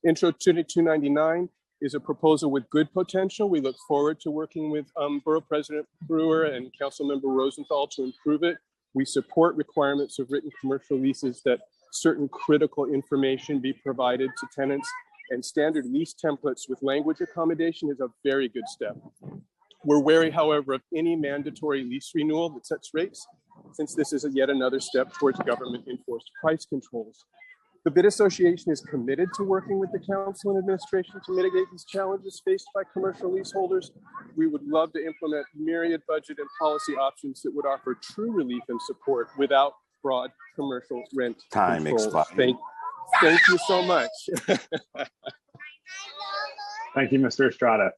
Intro 2299 is a proposal with good potential. We look forward to working with Borough President Brewer and Councilmember Rosenthal to improve it. We support requirements of written commercial leases that certain critical information be provided to tenants, and standard lease templates with language accommodation is a very good step. We're wary, however, of any mandatory lease renewal that sets rates, since this is yet another step towards government-enforced price controls. The Bid Association is committed to working with the council and administration to mitigate these challenges faced by commercial leaseholders. We would love to implement myriad budget and policy options that would offer true relief and support without broad commercial rent Time controls. expired. Thank you so much. Thank you, Mr. Estrada.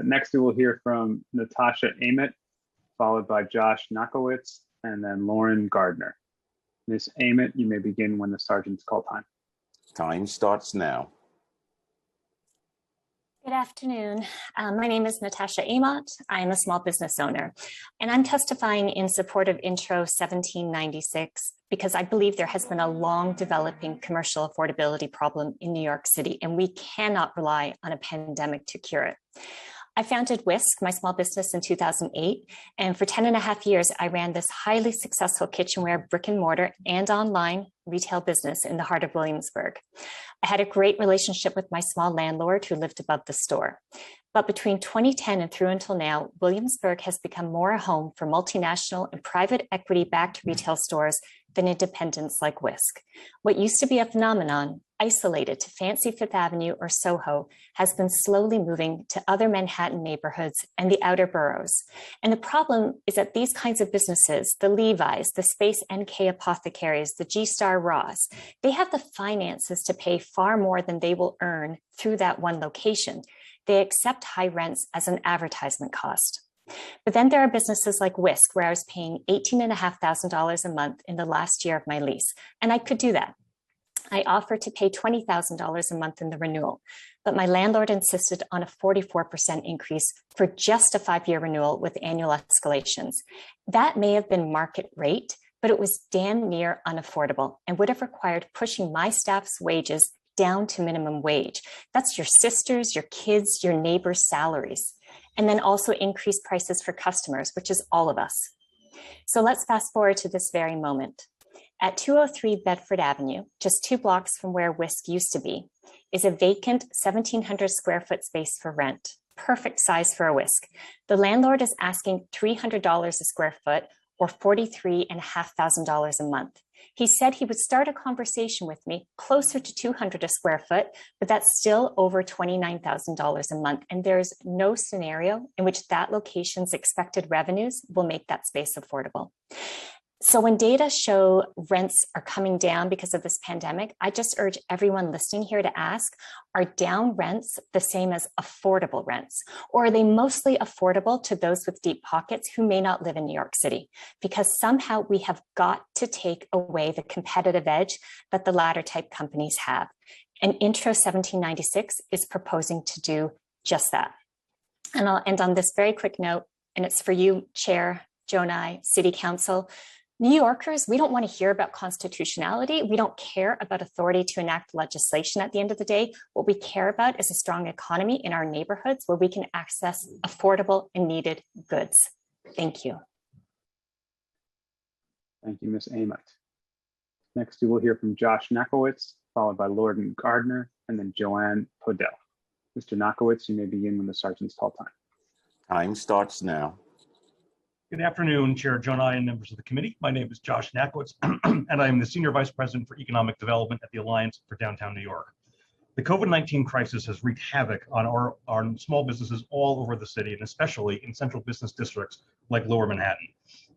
Next, we will hear from Natasha Ament, followed by Josh Nakowitz, and then Lauren Gardner. Ms. Ament, you may begin when the sergeant's call time. Time starts now. Good afternoon. My name is Natasha Amott. I am a small business owner, and I'm testifying in support of Intro 1796 because I believe there has been a long developing commercial affordability problem in New York City, and we cannot rely on a pandemic to cure it. I founded Whisk, my small business, in 2008, and for 10 and a half years, I ran this highly successful kitchenware brick and mortar and online retail business in the heart of Williamsburg. I had a great relationship with my small landlord who lived above the store. But between 2010 and through until now, Williamsburg has become more a home for multinational and private equity-backed retail stores than independents like Whisk. What used to be a phenomenon isolated to fancy Fifth Avenue or Soho has been slowly moving to other Manhattan neighborhoods and the outer boroughs. And the problem is that these kinds of businesses, the Levi's, the Space NK Apothecaries, the G-Star Ross, they have the finances to pay far more than they will earn through that one location. They accept high rents as an advertisement cost. But then there are businesses like Whisk, where I was paying $18,500 a month in the last year of my lease, and I could do that. I offered to pay $20,000 a month in the renewal, but my landlord insisted on a 44% increase for just a 5-year renewal with annual escalations. That may have been market rate, but it was damn near unaffordable and would have required pushing my staff's wages down to minimum wage. That's your sisters, your kids, your neighbors' salaries. And then also increase prices for customers, which is all of us. So let's fast forward to this very moment. At 203 Bedford Avenue, just 2 blocks from where Whisk used to be, is a vacant 1,700 square foot space for rent. Perfect size for a Whisk. The landlord is asking $300 a square foot or $43,500 a month. He said he would start a conversation with me closer to $200 a square foot, but that's still over $29,000 a month. And there's no scenario in which that location's expected revenues will make that space affordable. So when data show rents are coming down because of this pandemic, I just urge everyone listening here to ask, are down rents the same as affordable rents? Or are they mostly affordable to those with deep pockets who may not live in New York City? Because somehow we have got to take away the competitive edge that the latter type companies have. And Intro 1796 is proposing to do just that. And I'll end on this very quick note, and it's for you, Chair Jonai, City Council. New Yorkers, we don't want to hear about constitutionality. We don't care about authority to enact legislation at the end of the day. What we care about is a strong economy in our neighborhoods where we can access affordable and needed goods. Thank you. Thank you, Ms. Ament. Next, we will hear from Josh Nakowitz, followed by Lauren Gardner, and then Joanne Podell. Mr. Nakowitz, you may begin when the sergeant's call time. Time starts now. Good afternoon, Chair Jonai and members of the committee. My name is Josh Nakowitz, and I am the Senior Vice President for Economic Development at the Alliance for Downtown New York. The COVID-19 crisis has wreaked havoc on our small businesses all over the city, and especially in central business districts like Lower Manhattan.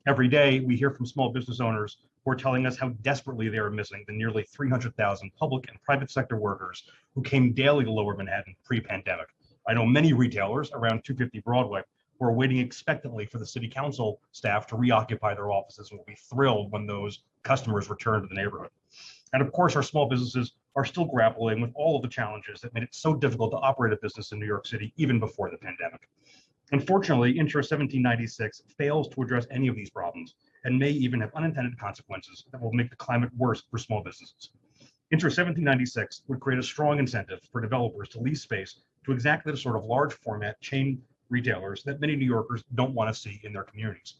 Every day, we hear from small business owners who are telling us how desperately they are missing the nearly 300,000 public and private sector workers who came daily to Lower Manhattan pre-pandemic. I know many retailers around 250 Broadway who are waiting expectantly for the city council staff to reoccupy their offices and will be thrilled when those customers return to the neighborhood. And of course, our small businesses are still grappling with all of the challenges that made it so difficult to operate a business in New York City even before the pandemic. Unfortunately, Intro 1796 fails to address any of these problems and may even have unintended consequences that will make the climate worse for small businesses. Intro 1796 would create a strong incentive for developers to lease space to exactly the sort of large format chain retailers that many New Yorkers don't want to see in their communities.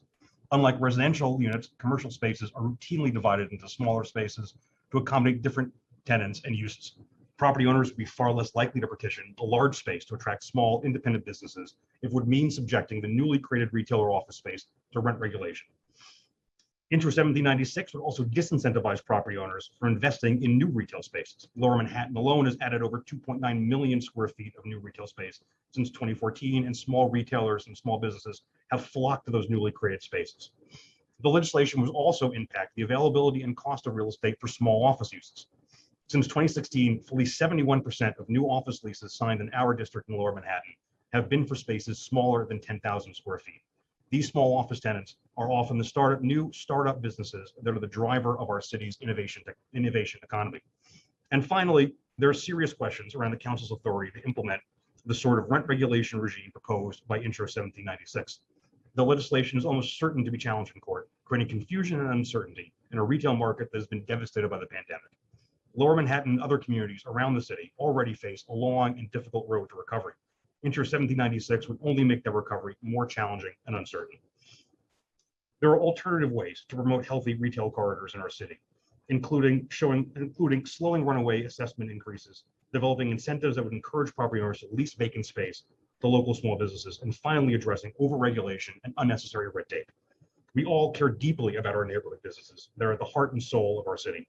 Unlike residential units, commercial spaces are routinely divided into smaller spaces to accommodate different tenants and uses. Property owners would be far less likely to partition a large space to attract small independent businesses if it would mean subjecting the newly created retail or office space to rent regulation. Intro 1796 would also disincentivize property owners for investing in new retail spaces. Lower Manhattan alone has added over 2.9 million square feet of new retail space since 2014, and small retailers and small businesses have flocked to those newly created spaces. The legislation will also impact the availability and cost of real estate for small office uses. Since 2016, fully 71% of new office leases signed in our district in Lower Manhattan have been for spaces smaller than 10,000 square feet. These small office tenants are often the new startup businesses that are the driver of our city's innovation economy. And finally, there are serious questions around the council's authority to implement the sort of rent regulation regime proposed by Intro 1796. The legislation is almost certain to be challenged in court, creating confusion and uncertainty in a retail market that has been devastated by the pandemic. Lower Manhattan and other communities around the city already face a long and difficult road to recovery. Intro 1796 would only make their recovery more challenging and uncertain. There are alternative ways to promote healthy retail corridors in our city, including slowing runaway assessment increases, developing incentives that would encourage property owners to lease vacant space to local small businesses, and finally addressing overregulation and unnecessary red tape. We all care deeply about our neighborhood businesses. They're at the heart and soul of our city.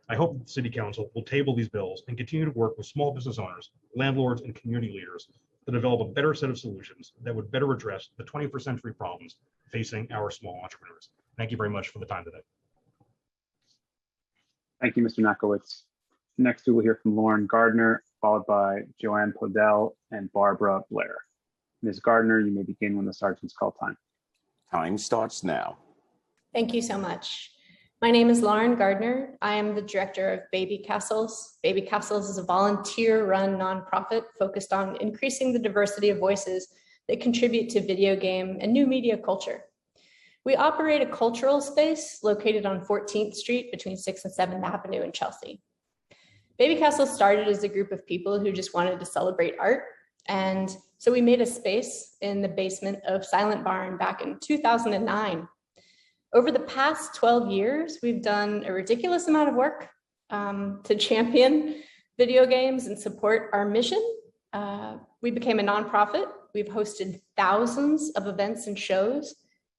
I hope that the City Council will table these bills and continue to work with small business owners, landlords, and community leaders to develop a better set of solutions that would better address the 21st century problems facing our small entrepreneurs. Thank you very much for the time today. Thank you, Mr. Nakowitz. Next, we will hear from Lauren Gardner, followed by Joanne Podell and Barbara Blair. Ms. Gardner, you may begin when the sergeant's call time. Time starts now. Thank you so much. My name is Lauren Gardner. I am the director of Baby Castles. Baby Castles is a volunteer-run nonprofit focused on increasing the diversity of voices that contribute to video game and new media culture. We operate a cultural space located on 14th Street between 6th and 7th Avenue in Chelsea. Baby Castles started as a group of people who just wanted to celebrate art. And so we made a space in the basement of Silent Barn back in 2009. Over the past 12 years, we've done a ridiculous amount of work to champion video games and support our mission. We became a nonprofit. We've hosted thousands of events and shows.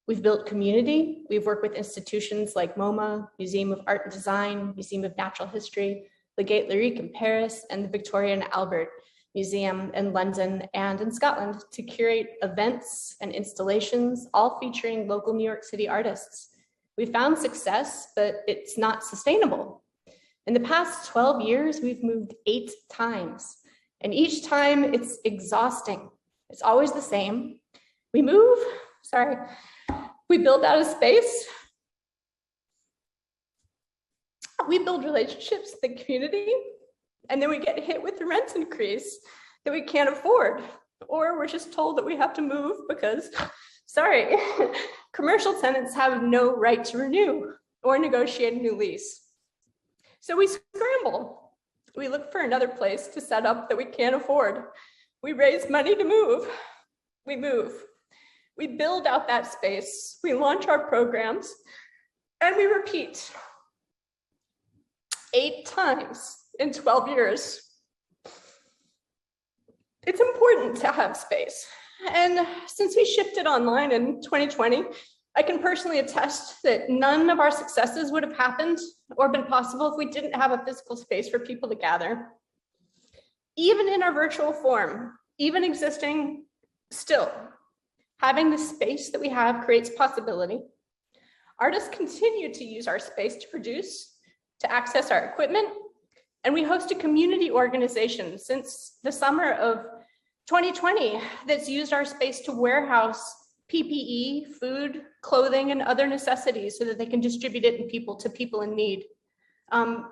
We've built community. We've worked with institutions like MoMA, Museum of Art and Design, Museum of Natural History, the Gate Lyrique in Paris, and the Victoria and Albert Museum in London and in Scotland to curate events and installations, all featuring local New York City artists. We found success, but it's not sustainable. In the past 12 years, we've moved 8 times, and each time it's exhausting. It's always the same. We build out a space. We build relationships with the community, and then we get hit with the rent increase that we can't afford, or we're just told that we have to move because, commercial tenants have no right to renew or negotiate a new lease. So we scramble. We look for another place to set up that we can't afford. We raise money to move. We move. We build out that space. We launch our programs, and we repeat 8 times in 12 years. It's important to have space. And since we shifted online in 2020, I can personally attest that none of our successes would have happened or been possible if we didn't have a physical space for people to gather. Even in our virtual form, even existing still, having the space that we have creates possibility. Artists continue to use our space to produce, to access our equipment, and we host a community organization since the summer of 2020 that's used our space to warehouse PPE, food, clothing, and other necessities so that they can distribute it to people in need,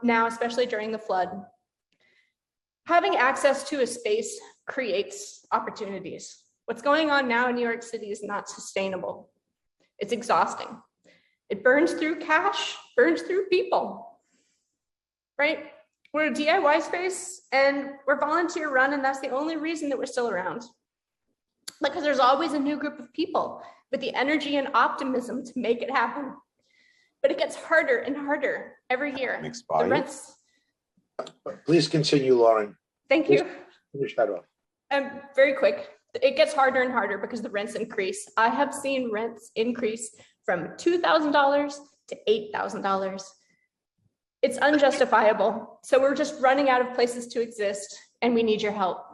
now, especially during the flood. Having access to a space creates opportunities. What's going on now in New York City is not sustainable. It's exhausting. It burns through cash, burns through people, right? We're a DIY space and we're volunteer run, and that's the only reason that we're still around. Because there's always a new group of people with the energy and optimism to make it happen. But it gets harder and harder every year. The rents. Please continue, Lauren. Thank you. Finish that off. Very quick. It gets harder and harder because the rents increase. I have seen rents increase from $2,000 to $8,000. It's unjustifiable. So we're just running out of places to exist, and we need your help.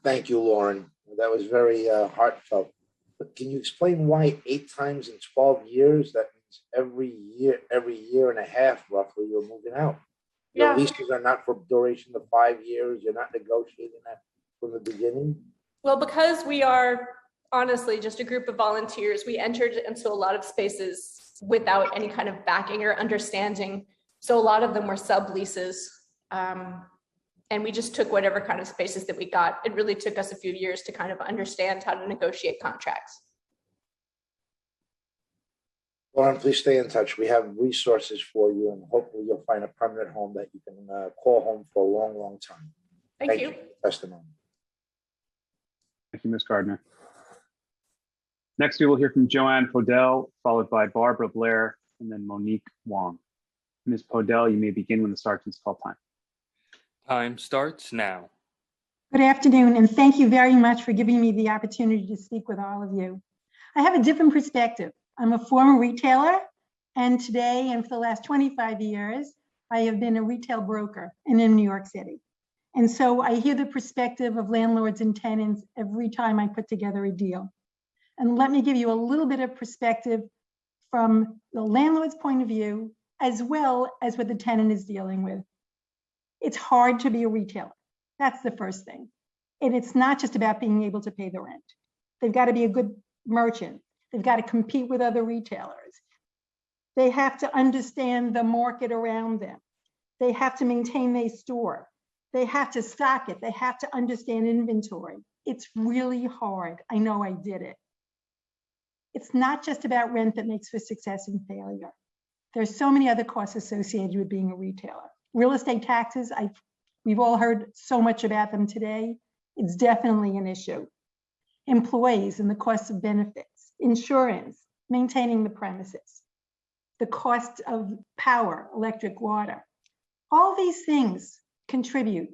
Thank you, Lauren. That was very heartfelt. But can you explain why 8 times in 12 years? That means every year and a half, roughly, you're moving out. Your leases are not for duration of 5 years. You're not negotiating that from the beginning. Well, because we are honestly just a group of volunteers, we entered into a lot of spaces without any kind of backing or understanding. So a lot of them were subleases. And we just took whatever kind of spaces that we got. It really took us a few years to kind of understand how to negotiate contracts. Lauren, please stay in touch. We have resources for you, and hopefully you'll find a permanent home that you can call home for a long, long time. Thank you. For your testimony. Thank you, Ms. Gardner. Next, we will hear from Joanne Podell, followed by Barbara Blair, and then Monique Wong. Ms. Podell, you may begin when the sergeant's call time. Time starts now. Good afternoon, and thank you very much for giving me the opportunity to speak with all of you. I have a different perspective. I'm a former retailer, and today and for the last 25 years, I have been a retail broker in New York City. And so I hear the perspective of landlords and tenants every time I put together a deal. And let me give you a little bit of perspective from the landlord's point of view, as well as what the tenant is dealing with. It's hard to be a retailer. That's the first thing. And it's not just about being able to pay the rent. They've got to be a good merchant. They've got to compete with other retailers. They have to understand the market around them. They have to maintain their store. They have to stock it. They have to understand inventory. It's really hard. I know I did it. It's not just about rent that makes for success and failure. There's so many other costs associated with being a retailer. Real estate taxes, we've all heard so much about them today. It's definitely an issue. Employees and the cost of benefits, insurance, maintaining the premises, the cost of power, electric, water. All these things contribute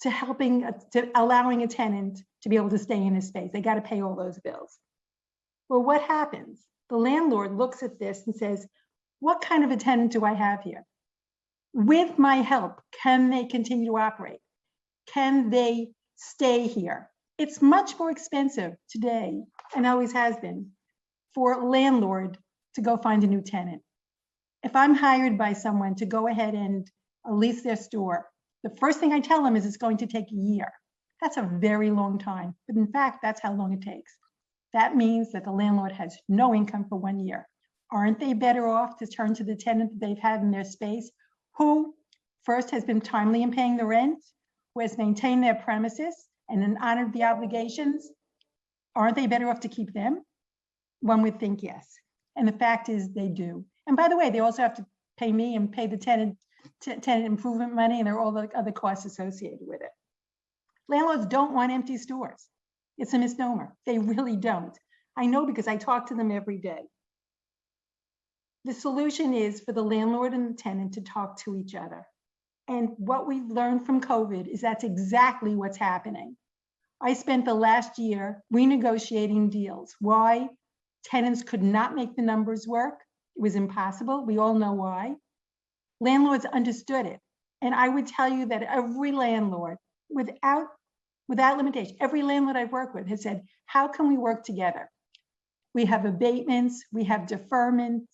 to allowing a tenant to be able to stay in a space. They got to pay all those bills. Well, what happens? The landlord looks at this and says, what kind of a tenant do I have here? With my help, can they continue to operate? Can they stay here? It's much more expensive today, and always has been, for a landlord to go find a new tenant. If I'm hired by someone to go ahead and lease their store, the first thing I tell them is it's going to take a year. That's a very long time, but in fact, that's how long it takes. That means that the landlord has no income for 1 year. Aren't they better off to turn to the tenant that they've had in their space, who first has been timely in paying the rent, who has maintained their premises and then honored the obligations? Aren't they better off to keep them? One would think yes. And the fact is they do. And by the way, they also have to pay me and pay the tenant improvement money, and there are all the other costs associated with it. Landlords don't want empty stores. It's a misnomer. They really don't. I know because I talk to them every day. The solution is for the landlord and the tenant to talk to each other. And what we've learned from COVID is that's exactly what's happening. I spent the last year renegotiating deals. Why? Tenants could not make the numbers work. It was impossible. We all know why. Landlords understood it. And I would tell you that every landlord, without limitation, every landlord I've worked with has said, how can we work together? We have abatements, we have deferments,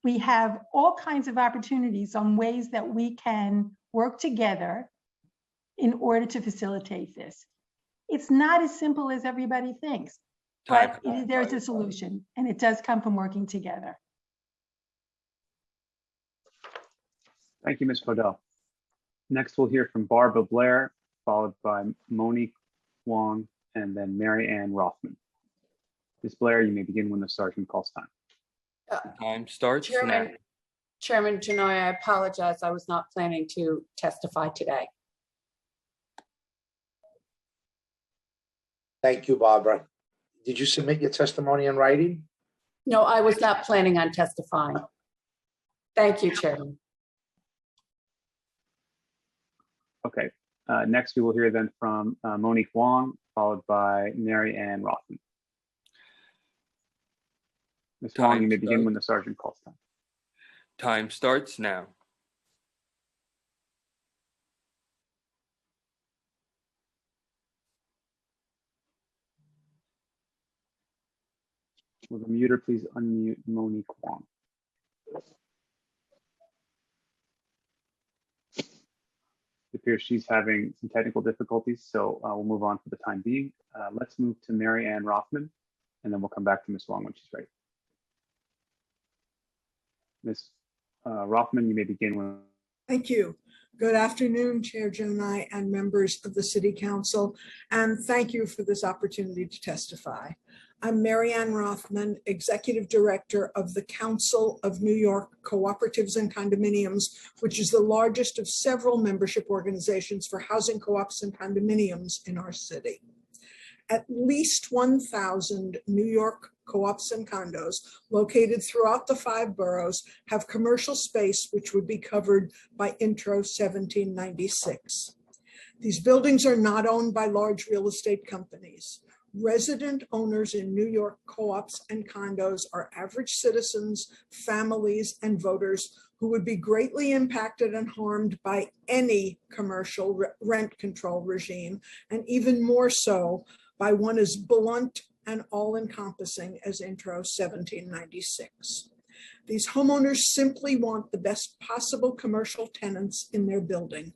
we have all kinds of opportunities on ways that we can work together in order to facilitate this. It's not as simple as everybody thinks, but there's a solution, and it does come from working together. Thank you, Ms. Podell. Next, we'll hear from Barbara Blair, followed by Monique Wong, and then Mary Ann Rothman. Ms. Blair, you may begin when the sergeant calls time. Time starts Chairman, now. Chairman Genoy, I apologize. I was not planning to testify today. Thank you, Barbara. Did you submit your testimony in writing? No, I was not planning on testifying. Thank you, Chairman. Okay, next we will hear then from Monique Wong, followed by Mary Ann Rothman. Ms. Wong, you may begin when the sergeant calls time. Time starts now. Will the muter please unmute Monique Wong? It appears she's having some technical difficulties, so we'll move on for the time being. Let's move to Mary Ann Rothman, and then we'll come back to Ms. Wong when she's ready. Ms. Rothman, you may begin when. Thank you. Good afternoon, Chair Jonai and members of the City Council, and thank you for this opportunity to testify. I'm Mary Ann Rothman, Executive Director of the Council of New York Cooperatives and Condominiums, which is the largest of several membership organizations for housing co-ops and condominiums in our city. At least 1,000 New York co-ops and condos located throughout the 5 boroughs have commercial space which would be covered by Intro 1796. These buildings are not owned by large real estate companies. Resident owners in New York co-ops and condos are average citizens, families, and voters who would be greatly impacted and harmed by any commercial rent control regime, and even more so by one as blunt and all-encompassing as Intro 1796. These homeowners simply want the best possible commercial tenants in their building,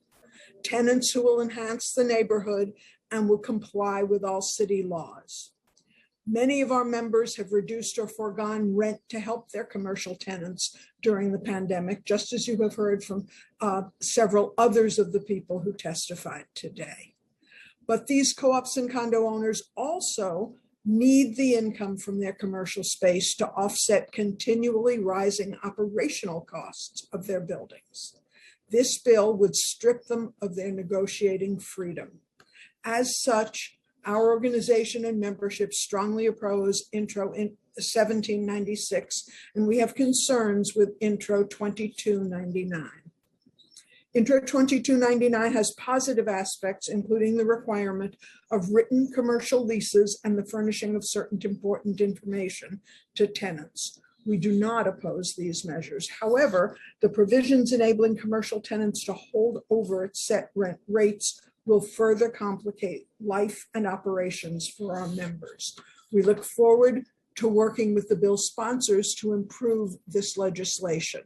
tenants who will enhance the neighborhood and will comply with all city laws. Many of our members have reduced or foregone rent to help their commercial tenants during the pandemic, just as you have heard from several others of the people who testified today. But these co-ops and condo owners also need the income from their commercial space to offset continually rising operational costs of their buildings. This bill would strip them of their negotiating freedom. As such, our organization and membership strongly oppose Intro 1796, and we have concerns with Intro 2299. Intro 2299 has positive aspects, including the requirement of written commercial leases and the furnishing of certain important information to tenants. We do not oppose these measures. However, the provisions enabling commercial tenants to hold over its set rent rates will further complicate life and operations for our members. We look forward to working with the bill sponsors to improve this legislation,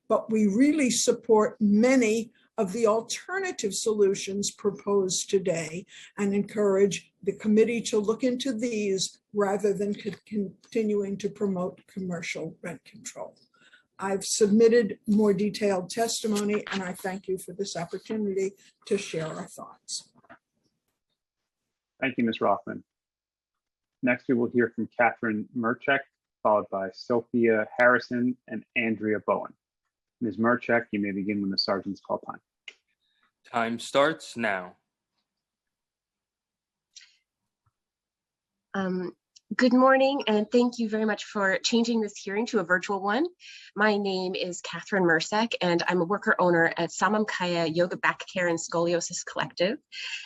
but we really support many of the alternative solutions proposed today and encourage the committee to look into these rather than continuing to promote commercial rent control. I've submitted more detailed testimony, and I thank you for this opportunity to share our thoughts. Thank you, Ms. Rothman. Next, we will hear from Catherine Merchek, followed by Sophia Harrison and Andrea Bowen. Ms. Merchek, you may begin when the sergeant's call time. Time starts now. Good morning, and thank you very much for changing this hearing to a virtual one. My name is Catherine Mersek, and I'm a worker owner at Samamkaya Yoga Back Care and Scoliosis Collective,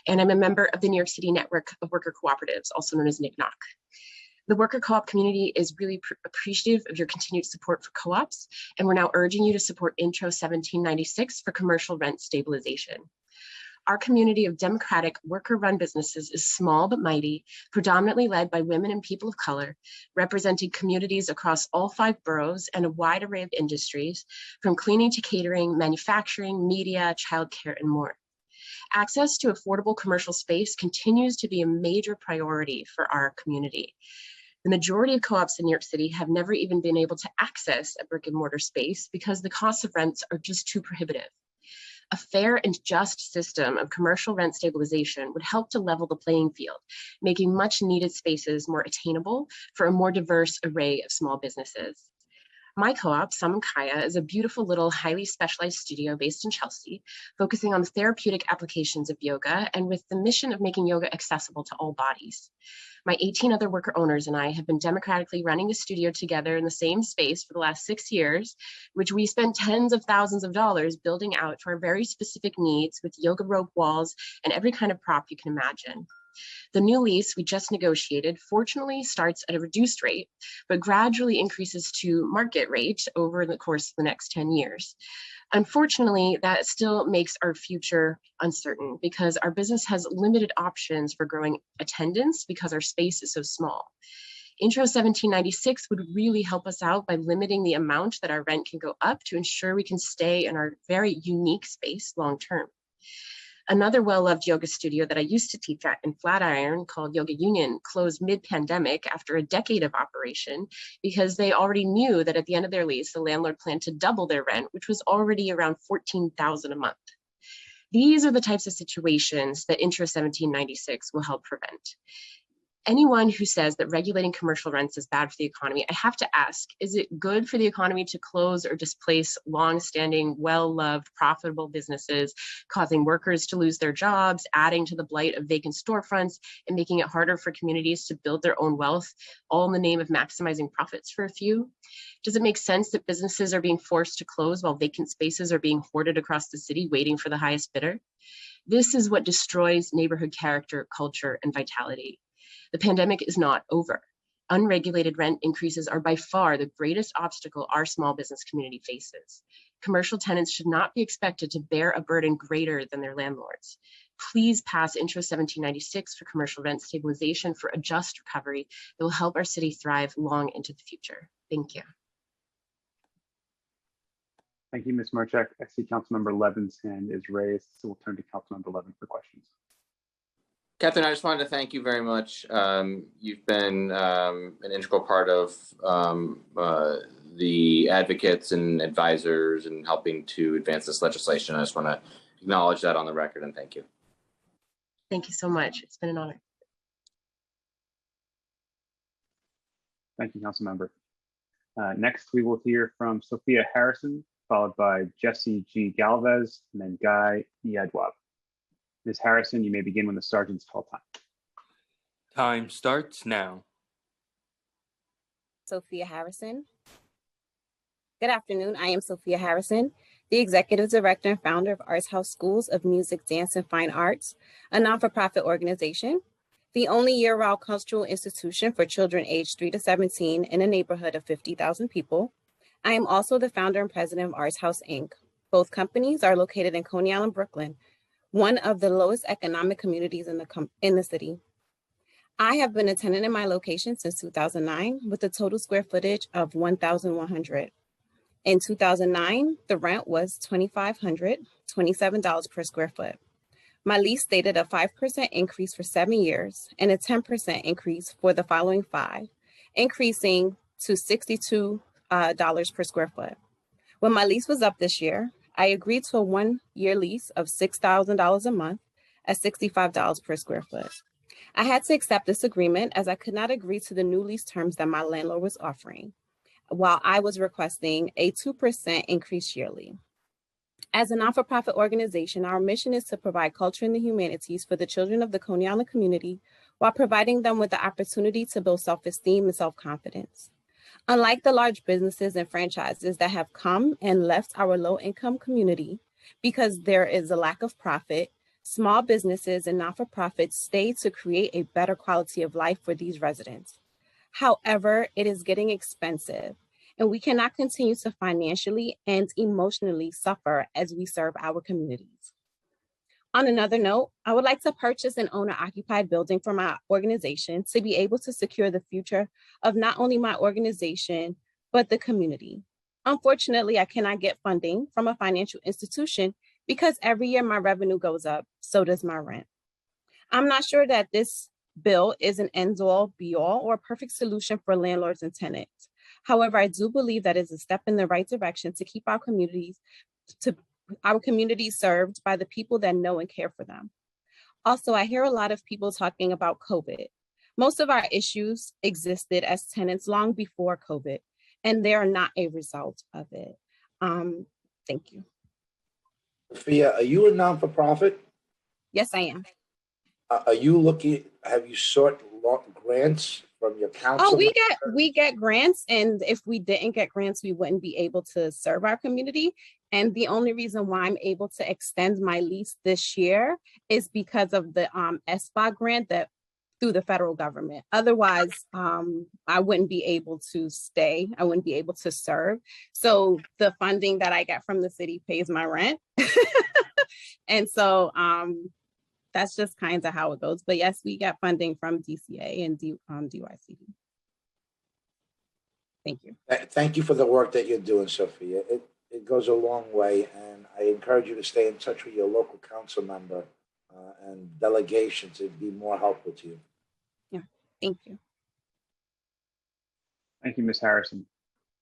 and I'm a member of the New York City Network of Worker Cooperatives, also known as NCNOC. The worker co-op community is really appreciative of your continued support for co-ops, and we're now urging you to support Intro 1796 for commercial rent stabilization. Our community of democratic worker-run businesses is small but mighty, predominantly led by women and people of color, representing communities across all 5 boroughs and a wide array of industries, from cleaning to catering, manufacturing, media, childcare, and more. Access to affordable commercial space continues to be a major priority for our community. The majority of co-ops in New York City have never even been able to access a brick and mortar space because the costs of rents are just too prohibitive. A fair and just system of commercial rent stabilization would help to level the playing field, making much needed spaces more attainable for a more diverse array of small businesses. My co-op, Summon Kaya, is a beautiful little highly specialized studio based in Chelsea, focusing on the therapeutic applications of yoga and with the mission of making yoga accessible to all bodies. My 18 other worker owners and I have been democratically running a studio together in the same space for the last 6 years, which we spent tens of thousands of dollars building out to our very specific needs with yoga rope walls and every kind of prop you can imagine. The new lease we just negotiated fortunately starts at a reduced rate, but gradually increases to market rate over the course of the next 10 years. Unfortunately, that still makes our future uncertain because our business has limited options for growing attendance because our space is so small. Intro 1796 would really help us out by limiting the amount that our rent can go up to ensure we can stay in our very unique space long term. Another well-loved yoga studio that I used to teach at in Flatiron called Yoga Union closed mid-pandemic after a decade of operation because they already knew that at the end of their lease, the landlord planned to double their rent, which was already around $14,000 a month. These are the types of situations that Intro 1796 will help prevent. Anyone who says that regulating commercial rents is bad for the economy, I have to ask, is it good for the economy to close or displace long-standing, well-loved, profitable businesses, causing workers to lose their jobs, adding to the blight of vacant storefronts, and making it harder for communities to build their own wealth, all in the name of maximizing profits for a few? Does it make sense that businesses are being forced to close while vacant spaces are being hoarded across the city, waiting for the highest bidder? This is what destroys neighborhood character, culture, and vitality. The pandemic is not over. Unregulated rent increases are by far the greatest obstacle our small business community faces. Commercial tenants should not be expected to bear a burden greater than their landlords. Please pass Intro 1796 for commercial rent stabilization for a just recovery that will help our city thrive long into the future. Thank you. Thank you, Ms. Marchek. I see Councilmember Levin's hand is raised, so we'll turn to Councilmember Levin for questions. Catherine, I just wanted to thank you very much. You've been an integral part of the advocates and advisors and helping to advance this legislation. I just want to acknowledge that on the record and thank you. Thank you so much. It's been an honor. Thank you, Councilmember. Next, we will hear from Sophia Harrison, followed by Jesse G. Galvez, and then Guy Yadwab. Ms. Harrison, you may begin when the sergeant's call time. Time starts now. Sophia Harrison. Good afternoon. I am Sophia Harrison, the Executive Director and founder of Arts House Schools of Music, Dance, and Fine Arts, a non-for-profit organization, the only year-round cultural institution for children aged 3 to 17 in a neighborhood of 50,000 people. I am also the founder and president of Arts House, Inc. Both companies are located in Coney Island, Brooklyn, one of the lowest economic communities in the city. I have been a tenant in my location since 2009 with a total square footage of 1,100. In 2009, the rent was $2,527 per square foot. My lease stated a 5% increase for 7 years and a 10% increase for the following 5, increasing to $62 per square foot. When my lease was up this year, I agreed to a 1-year lease of $6,000 a month at $65 per square foot. I had to accept this agreement as I could not agree to the new lease terms that my landlord was offering, while I was requesting a 2% increase yearly. As a non-for-profit organization, our mission is to provide culture and the humanities for the children of the Coney Island community while providing them with the opportunity to build self-esteem and self-confidence. Unlike the large businesses and franchises that have come and left our low-income community because there is a lack of profit, small businesses and not-for-profits stay to create a better quality of life for these residents. However, it is getting expensive, and we cannot continue to financially and emotionally suffer as we serve our communities. On another note, I would like to purchase an owner-occupied building for my organization to be able to secure the future of not only my organization, but the community. Unfortunately, I cannot get funding from a financial institution because every year my revenue goes up, so does my rent. I'm not sure that this bill is an end-all, be-all, or a perfect solution for landlords and tenants. However, I do believe that is a step in the right direction to keep our communities served by the people that know and care for them. Also, I hear a lot of people talking about COVID. Most of our issues existed as tenants long before COVID, and they're not a result of it. Thank you. Sophia, are you a non-for-profit? Yes, I am. Are you looking, have you sought grants from your council? Oh, we get grants, and if we didn't get grants, we wouldn't be able to serve our community. And the only reason why I'm able to extend my lease this year is because of the SBA grant that through the federal government. Otherwise, I wouldn't be able to stay. I wouldn't be able to serve. So the funding that I get from the city pays my rent. And so that's just kind of how it goes. But yes, we get funding from DCA and DYCD. Thank you. Thank you for the work that you're doing, Sophia. It goes a long way, and I encourage you to stay in touch with your local council member and delegation to be more helpful to you. Yeah, thank you. Thank you, Ms. Harrison.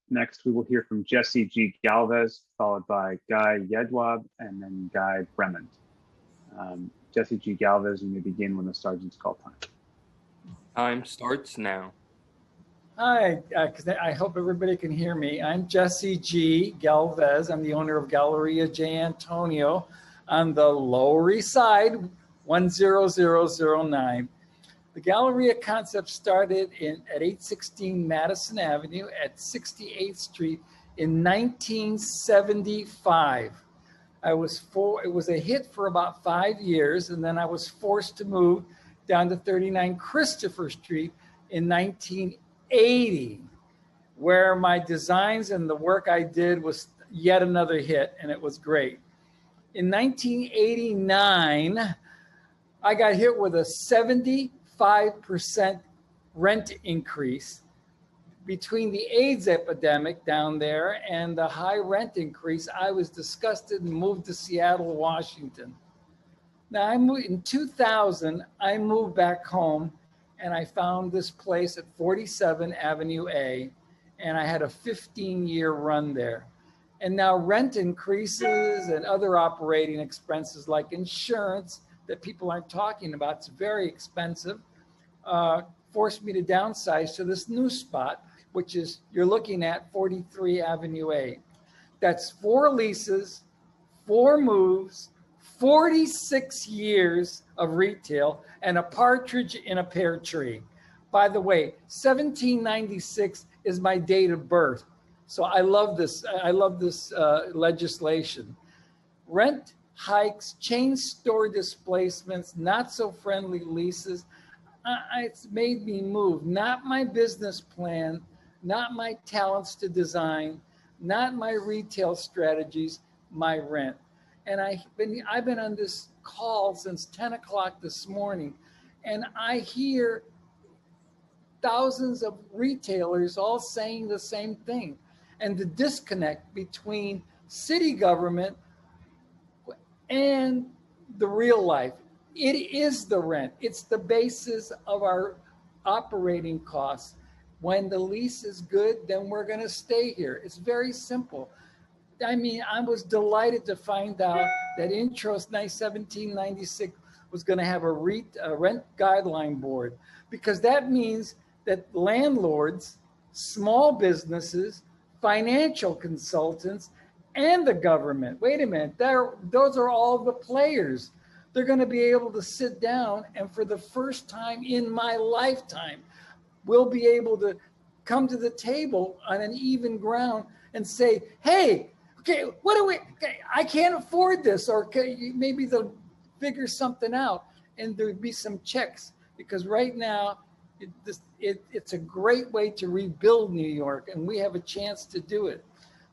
Next, we will hear from Jesse G. Galvez, followed by Guy Yedwab, and then Guy Bremen. Jesse G. Galvez, you may begin when the sergeant's call time. Time starts now. Hi, I hope everybody can hear me. I'm Jesse G. Galvez. I'm the owner of Galleria J. Antonio on the Lower East Side, 10009. The Galleria concept started at 816 Madison Avenue at 68th Street in 1975. It was a hit for about 5 years, and then I was forced to move down to 39 Christopher Street in 1980, where my designs and the work I did was yet another hit, and it was great. In 1989, I got hit with a 75% rent increase. Between the AIDS epidemic down there and the high rent increase, I was disgusted and moved to Seattle, Washington. Now, in 2000, I moved back home and I found this place at 47 Avenue A, and I had a 15-year run there. And now rent increases and other operating expenses like insurance that people aren't talking about, it's very expensive, forced me to downsize to this new spot, which is, you're looking at 43 Avenue A. That's 4 leases, 4 moves, 46 years of retail, and a partridge in a pear tree. By the way, 1796 is my date of birth. So I love this legislation. Rent hikes, chain store displacements, not so friendly leases. It's made me move. Not my business plan, not my talents to design, not my retail strategies, my rent. And I've been on this call since 10 o'clock this morning, and I hear thousands of retailers all saying the same thing. And the disconnect between city government and the real life. It is the rent. It's the basis of our operating costs. When the lease is good, then we're going to stay here. It's very simple. I mean, I was delighted to find out that Intros 1796 was going to have a rent guideline board, because that means that landlords, small businesses, financial consultants, and the government, wait a minute, those are all the players. They're going to be able to sit down, and for the first time in my lifetime, we'll be able to come to the table on an even ground and say, hey, okay, I can't afford this, or maybe they'll figure something out, and there'd be some checks, because right now, it's a great way to rebuild New York, and we have a chance to do it.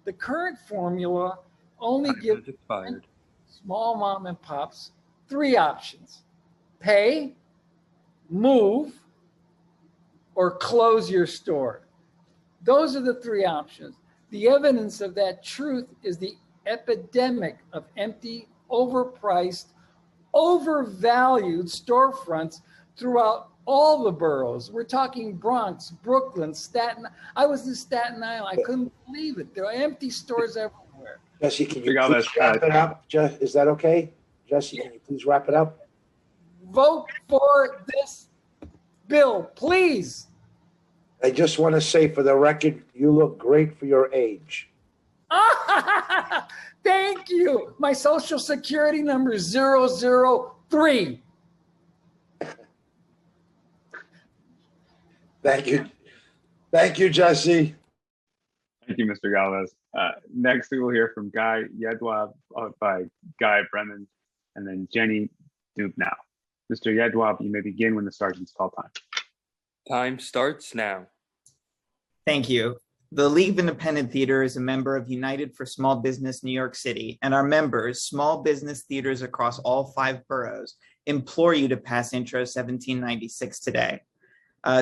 The current formula only gives small mom and pops 3 options: pay, move, or close your store. Those are the 3 options. The evidence of that truth is the epidemic of empty, overpriced, overvalued storefronts throughout all the boroughs. We're talking Bronx, Brooklyn, Staten. I was in Staten Island. I couldn't believe it. There are empty stores everywhere. Jesse, can you please wrap it up? Is that okay? Jesse, can you please wrap it up? Vote for this bill, please. I just want to say for the record, you look great for your age. Thank you. My social security number is 003. Thank you. Thank you, Jesse. Thank you, Mr. Galvez. Next, we will hear from Guy Yedwab, followed by Guy Bremen, and then Jenny Dubnow. Mr. Yedwab, you may begin when the sergeant's call time. Time starts now. Thank you. The League of Independent Theater is a member of United for Small Business New York City, and our members, small business theaters across all 5 boroughs, implore you to pass Intro 1796 today.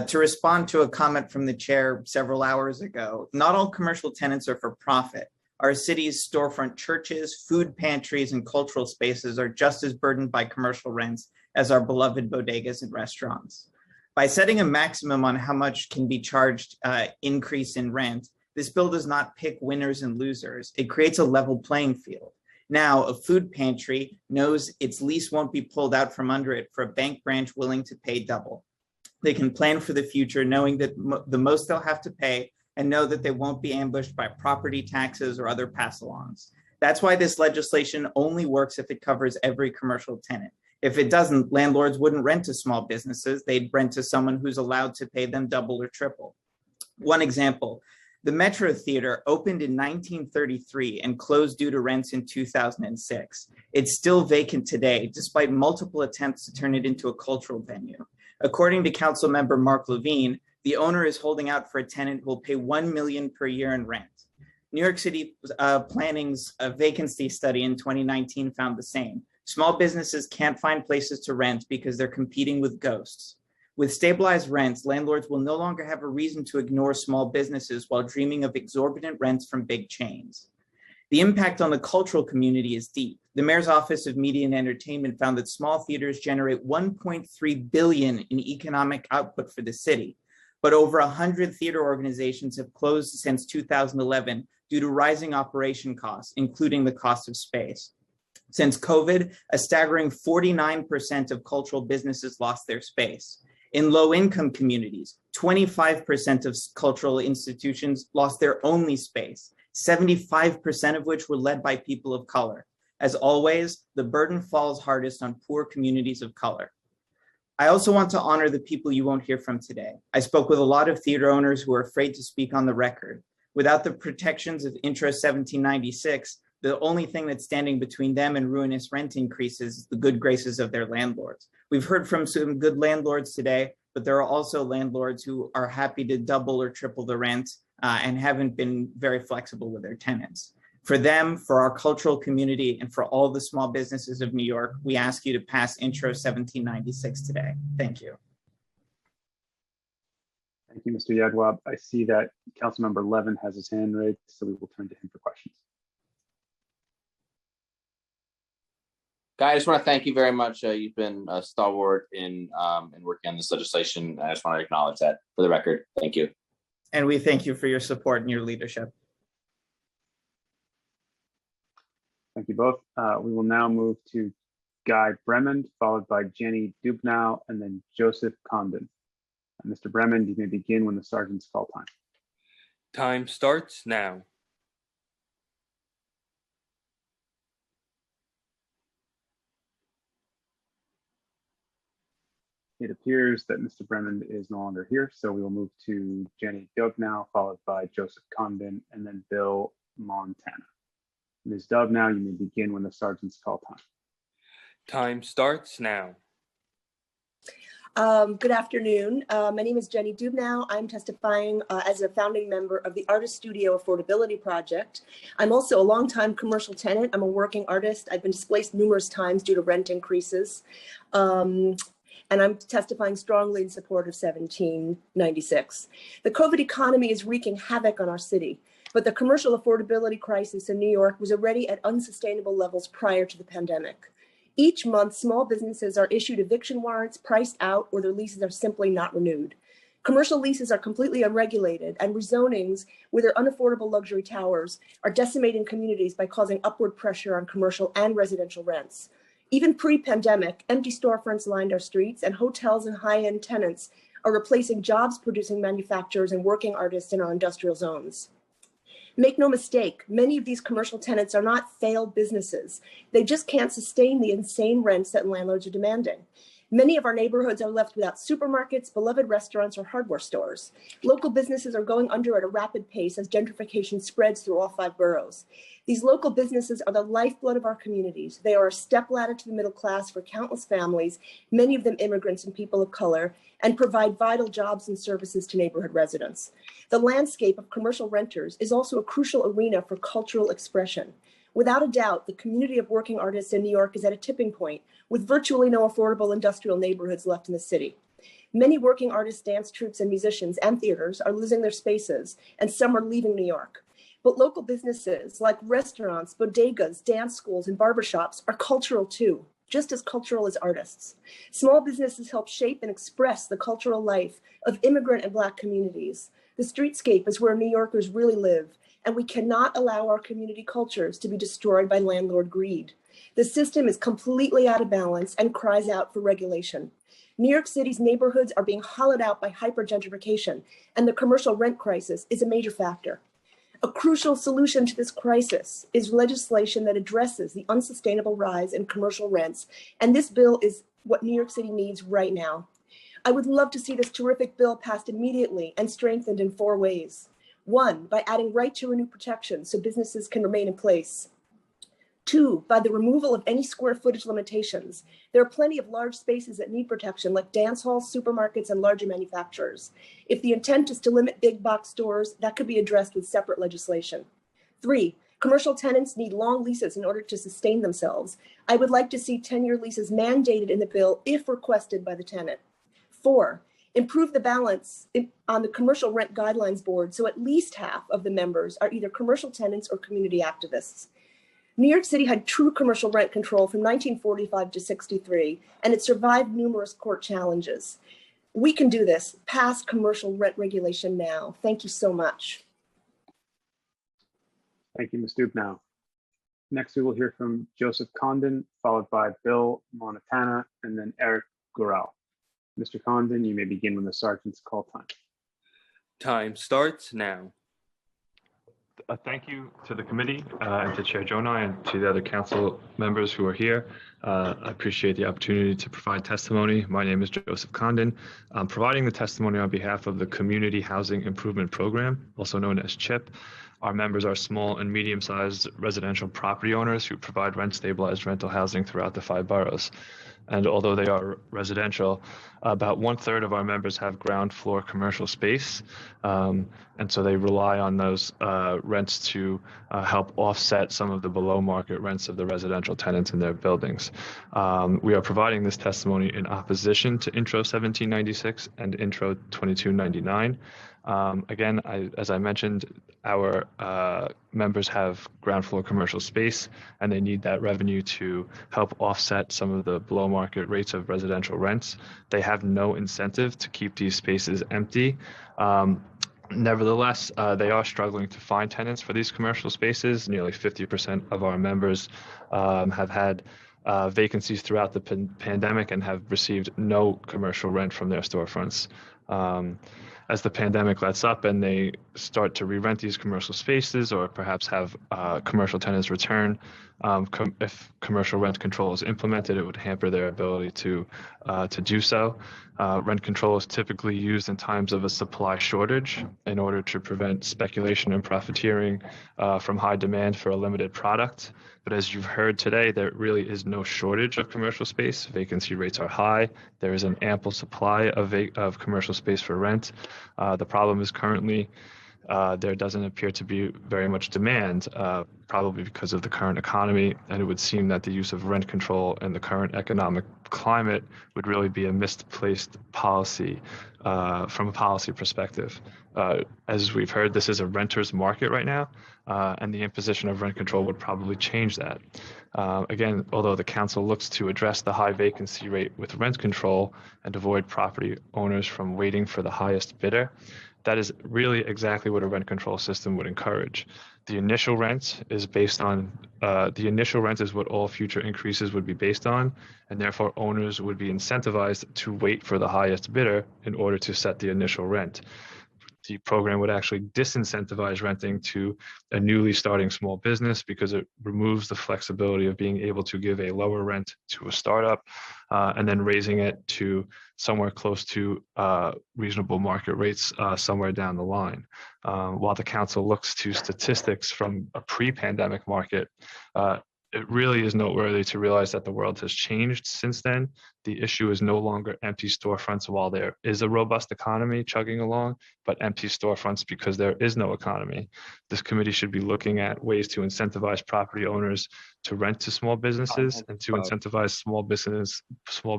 To respond to a comment from the chair several hours ago, not all commercial tenants are for profit. Our city's storefront churches, food pantries, and cultural spaces are just as burdened by commercial rents as our beloved bodegas and restaurants. By setting a maximum on how much can be charged increase in rent, this bill does not pick winners and losers. It creates a level playing field. Now, a food pantry knows its lease won't be pulled out from under it for a bank branch willing to pay double. They can plan for the future knowing that the most they'll have to pay and know that they won't be ambushed by property taxes or other pass-alongs. That's why this legislation only works if it covers every commercial tenant. If it doesn't, landlords wouldn't rent to small businesses. They'd rent to someone who's allowed to pay them double or triple. One example, the Metro Theater opened in 1933 and closed due to rents in 2006. It's still vacant today, despite multiple attempts to turn it into a cultural venue. According to Council Member Mark Levine, the owner is holding out for a tenant who will pay $1 million per year in rent. New York City Planning's vacancy study in 2019 found the same. Small businesses can't find places to rent because they're competing with ghosts. With stabilized rents, landlords will no longer have a reason to ignore small businesses while dreaming of exorbitant rents from big chains. The impact on the cultural community is deep. The Mayor's Office of Media and Entertainment found that small theaters generate $1.3 billion in economic output for the city, but over 100 theater organizations have closed since 2011 due to rising operation costs, including the cost of space. Since COVID, a staggering 49% of cultural businesses lost their space. In low-income communities, 25% of cultural institutions lost their only space, 75% of which were led by people of color. As always, the burden falls hardest on poor communities of color. I also want to honor the people you won't hear from today. I spoke with a lot of theater owners who are afraid to speak on the record. Without the protections of Intro 1796, the only thing that's standing between them and ruinous rent increases is the good graces of their landlords. We've heard from some good landlords today, but there are also landlords who are happy to double or triple the rent and haven't been very flexible with their tenants. For them, for our cultural community, and for all the small businesses of New York, we ask you to pass Intro 1796 today. Thank you. Thank you, Mr. Yedwab. I see that Councilmember Levin has his hand raised, so we will turn to him for questions. Guy, I just want to thank you very much. You've been a stalwart in working on this legislation. I just want to acknowledge that for the record. Thank you. And we thank you for your support and your leadership. Thank you both. We will now move to Guy Bremen, followed by Jenny Dubnow, and then Joseph Condon. Mr. Bremen, you may begin when the sergeant's call time. Time starts now. It appears that Mr. Bremen is no longer here, so we will move to Jenny Dubnow, followed by Joseph Condon, and then Bill Montana. Ms. Dubnow, you may begin when the sergeant's call time. Time starts now. Good afternoon. My name is Jenny Dubnow. I'm testifying as a founding member of the Artist Studio Affordability Project. I'm also a longtime commercial tenant. I'm a working artist. I've been displaced numerous times due to rent increases. And I'm testifying strongly in support of 1796. The COVID economy is wreaking havoc on our city, but the commercial affordability crisis in New York was already at unsustainable levels prior to the pandemic. Each month, small businesses are issued eviction warrants, priced out, or their leases are simply not renewed. Commercial leases are completely unregulated, and rezonings with their unaffordable luxury towers are decimating communities by causing upward pressure on commercial and residential rents. Even pre-pandemic, empty storefronts lined our streets, and hotels and high-end tenants are replacing jobs-producing manufacturers and working artists in our industrial zones. Make no mistake, many of these commercial tenants are not failed businesses. They just can't sustain the insane rents that landlords are demanding. Many of our neighborhoods are left without supermarkets, beloved restaurants, or hardware stores. Local businesses are going under at a rapid pace as gentrification spreads through all 5 boroughs. These local businesses are the lifeblood of our communities. They are a stepladder to the middle class for countless families, many of them immigrants and people of color, and provide vital jobs and services to neighborhood residents. The landscape of commercial renters is also a crucial arena for cultural expression. Without a doubt, the community of working artists in New York is at a tipping point, with virtually no affordable industrial neighborhoods left in the city. Many working artists, dance troupes, and musicians and theaters are losing their spaces, and some are leaving New York. But local businesses like restaurants, bodegas, dance schools, and barbershops are cultural too, just as cultural as artists. Small businesses help shape and express the cultural life of immigrant and Black communities. The streetscape is where New Yorkers really live, and we cannot allow our community cultures to be destroyed by landlord greed. The system is completely out of balance and cries out for regulation. New York City's neighborhoods are being hollowed out by hyper-gentrification, and the commercial rent crisis is a major factor. A crucial solution to this crisis is legislation that addresses the unsustainable rise in commercial rents, and this bill is what New York City needs right now. I would love to see this terrific bill passed immediately and strengthened in 4 ways. 1, by adding right to renew protections so businesses can remain in place. 2, by the removal of any square footage limitations. There are plenty of large spaces that need protection, like dance halls, supermarkets, and larger manufacturers. If the intent is to limit big box stores, that could be addressed with separate legislation. 3, commercial tenants need long leases in order to sustain themselves. I would like to see 10-year leases mandated in the bill if requested by the tenant. 4, improve the balance on the Commercial Rent Guidelines Board so at least half of the members are either commercial tenants or community activists. New York City had true commercial rent control from 1945 to 63, and it survived numerous court challenges. We can do this. Pass commercial rent regulation now. Thank you so much. Thank you, Ms. Dubnow. Next, we will hear from Joseph Condon, followed by Bill Monatana, and then Eric Gurel. Mr. Condon, you may begin when the sergeant's call time. Time starts now. Thank you to the committee and to Chair Jonai and to the other council members who are here. I appreciate the opportunity to provide testimony. My name is Joseph Condon. I'm providing the testimony on behalf of the Community Housing Improvement Program, also known as CHIP. Our members are small and medium-sized residential property owners who provide rent-stabilized rental housing throughout the 5 boroughs. And although they are residential, about 1/3 of our members have ground floor commercial space. And so they rely on those rents to help offset some of the below market rents of the residential tenants in their buildings. We are providing this testimony in opposition to Intro 1796 and Intro 2299. Again, as I mentioned, our members have ground floor commercial space, and they need that revenue to help offset some of the below market rates of residential rents. They have no incentive to keep these spaces empty. Nevertheless, they are struggling to find tenants for these commercial spaces. Nearly 50% of our members have had vacancies throughout the pandemic and have received no commercial rent from their storefronts. As the pandemic lets up and they start to re-rent these commercial spaces, or perhaps have commercial tenants return, if commercial rent control is implemented, it would hamper their ability to do so. Rent control is typically used in times of a supply shortage in order to prevent speculation and profiteering from high demand for a limited product. But as you've heard today, there really is no shortage of commercial space. Vacancy rates are high. There is an ample supply of commercial space for rent. The problem is currently there doesn't appear to be very much demand, probably because of the current economy, and it would seem that the use of rent control in the current economic climate would really be a misplaced policy from a policy perspective. As we've heard, this is a renter's market right now, and the imposition of rent control would probably change that. Again, although the council looks to address the high vacancy rate with rent control and avoid property owners from waiting for the highest bidder, that is really exactly what a rent control system would encourage. The initial rent is based on, the initial rent is what all future increases would be based on, and therefore owners would be incentivized to wait for the highest bidder in order to set the initial rent. The program would actually disincentivize renting to a newly starting small business because it removes the flexibility of being able to give a lower rent to a startup and then raising it to somewhere close to reasonable market rates somewhere down the line. While the council looks to statistics from a pre-pandemic market, it really is noteworthy to realize that the world has changed since then. The issue is no longer empty storefronts while there is a robust economy chugging along, but empty storefronts because there is no economy. This committee should be looking at ways to incentivize property owners to rent to small businesses and to incentivize small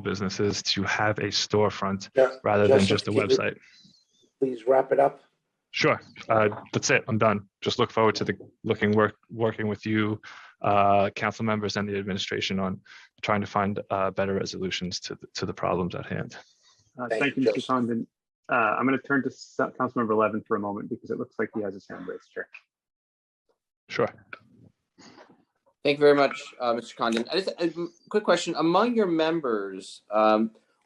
businesses to have a storefront rather than just a website. Please wrap it up. Sure. That's it. I'm done. Just look forward to working with you, council members and the administration on trying to find better resolutions to the problems at hand. Thank you, Mr. Condon. I'm going to turn to Councilmember Levin for a moment because it looks like he has his hand raised, Chair. Sure. Thank you very much, Mr. Condon. A quick question. Among your members,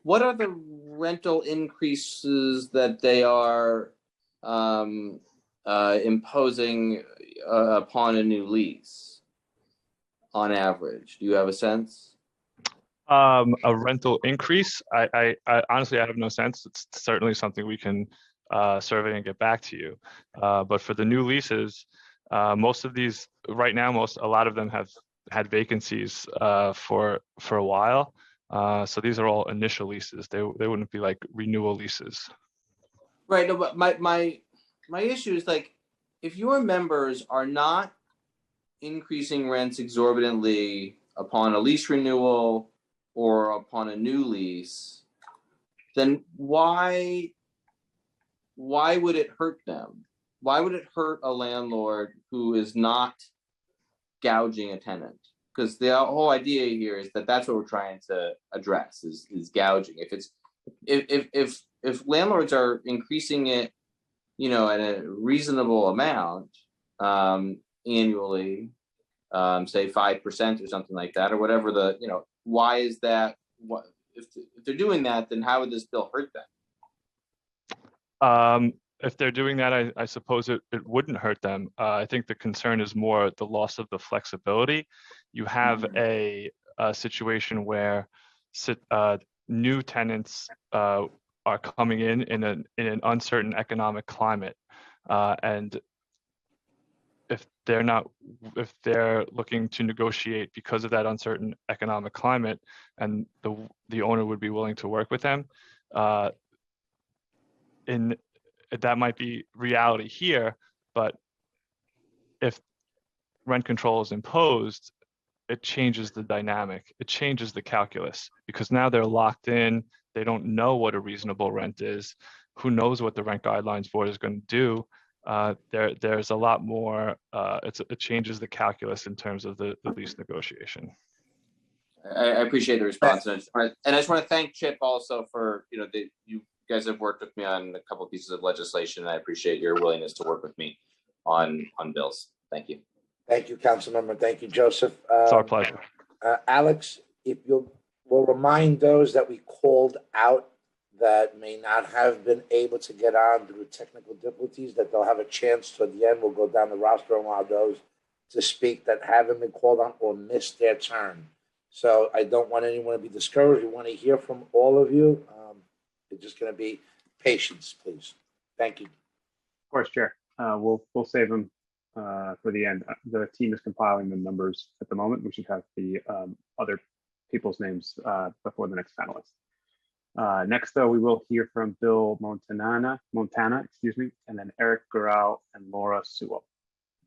what are the rental increases that they are imposing upon a new lease on average? Do you have a sense? A rental increase? I honestly, I have no sense. It's certainly something we can survey and get back to you. But for the new leases, most of these right now, a lot of them have had vacancies for a while. So these are all initial leases. They wouldn't be like renewal leases. Right. No, but my issue is like, if your members are not increasing rents exorbitantly upon a lease renewal or upon a new lease, then why would it hurt them? Why would it hurt a landlord who is not gouging a tenant? Because the whole idea here is that that's what we're trying to address is gouging. If landlords are increasing it, at a reasonable amount annually, say 5% or something like that, or whatever why is that? What if they're doing that? Then how would this bill hurt them? If they're doing that, I suppose it wouldn't hurt them. I think the concern is more the loss of the flexibility. You have a situation where new tenants are coming in an uncertain economic climate, and if they're looking to negotiate because of that uncertain economic climate, and the owner would be willing to work with them, that might be reality here, but if rent control is imposed, it changes the dynamic. It changes the calculus because now they're locked in. They don't know what a reasonable rent is. Who knows what the rent guidelines board is going to do? There's a lot more. It changes the calculus in terms of the lease negotiation. I appreciate the response, and I just want to thank Chip also for you guys have worked with me on a couple of pieces of legislation, and I appreciate your willingness to work with me on bills. Thank you. Thank you, Councilmember. Thank you, Joseph. It's our pleasure. Alex, if we'll remind those that we called out that may not have been able to get on due to technical difficulties, that they'll have a chance toward the end. We'll go down the roster and allow those to speak that haven't been called on or missed their turn. So I don't want anyone to be discouraged. We want to hear from all of you. It's just going to be patience, please. Thank you. Of course, Chair. We'll save them for the end. The team is compiling the numbers at the moment. We should have the other people's names before the next panelist. Next, though, we will hear from Bill Montana, and then Eric Gural and Laura Sewell.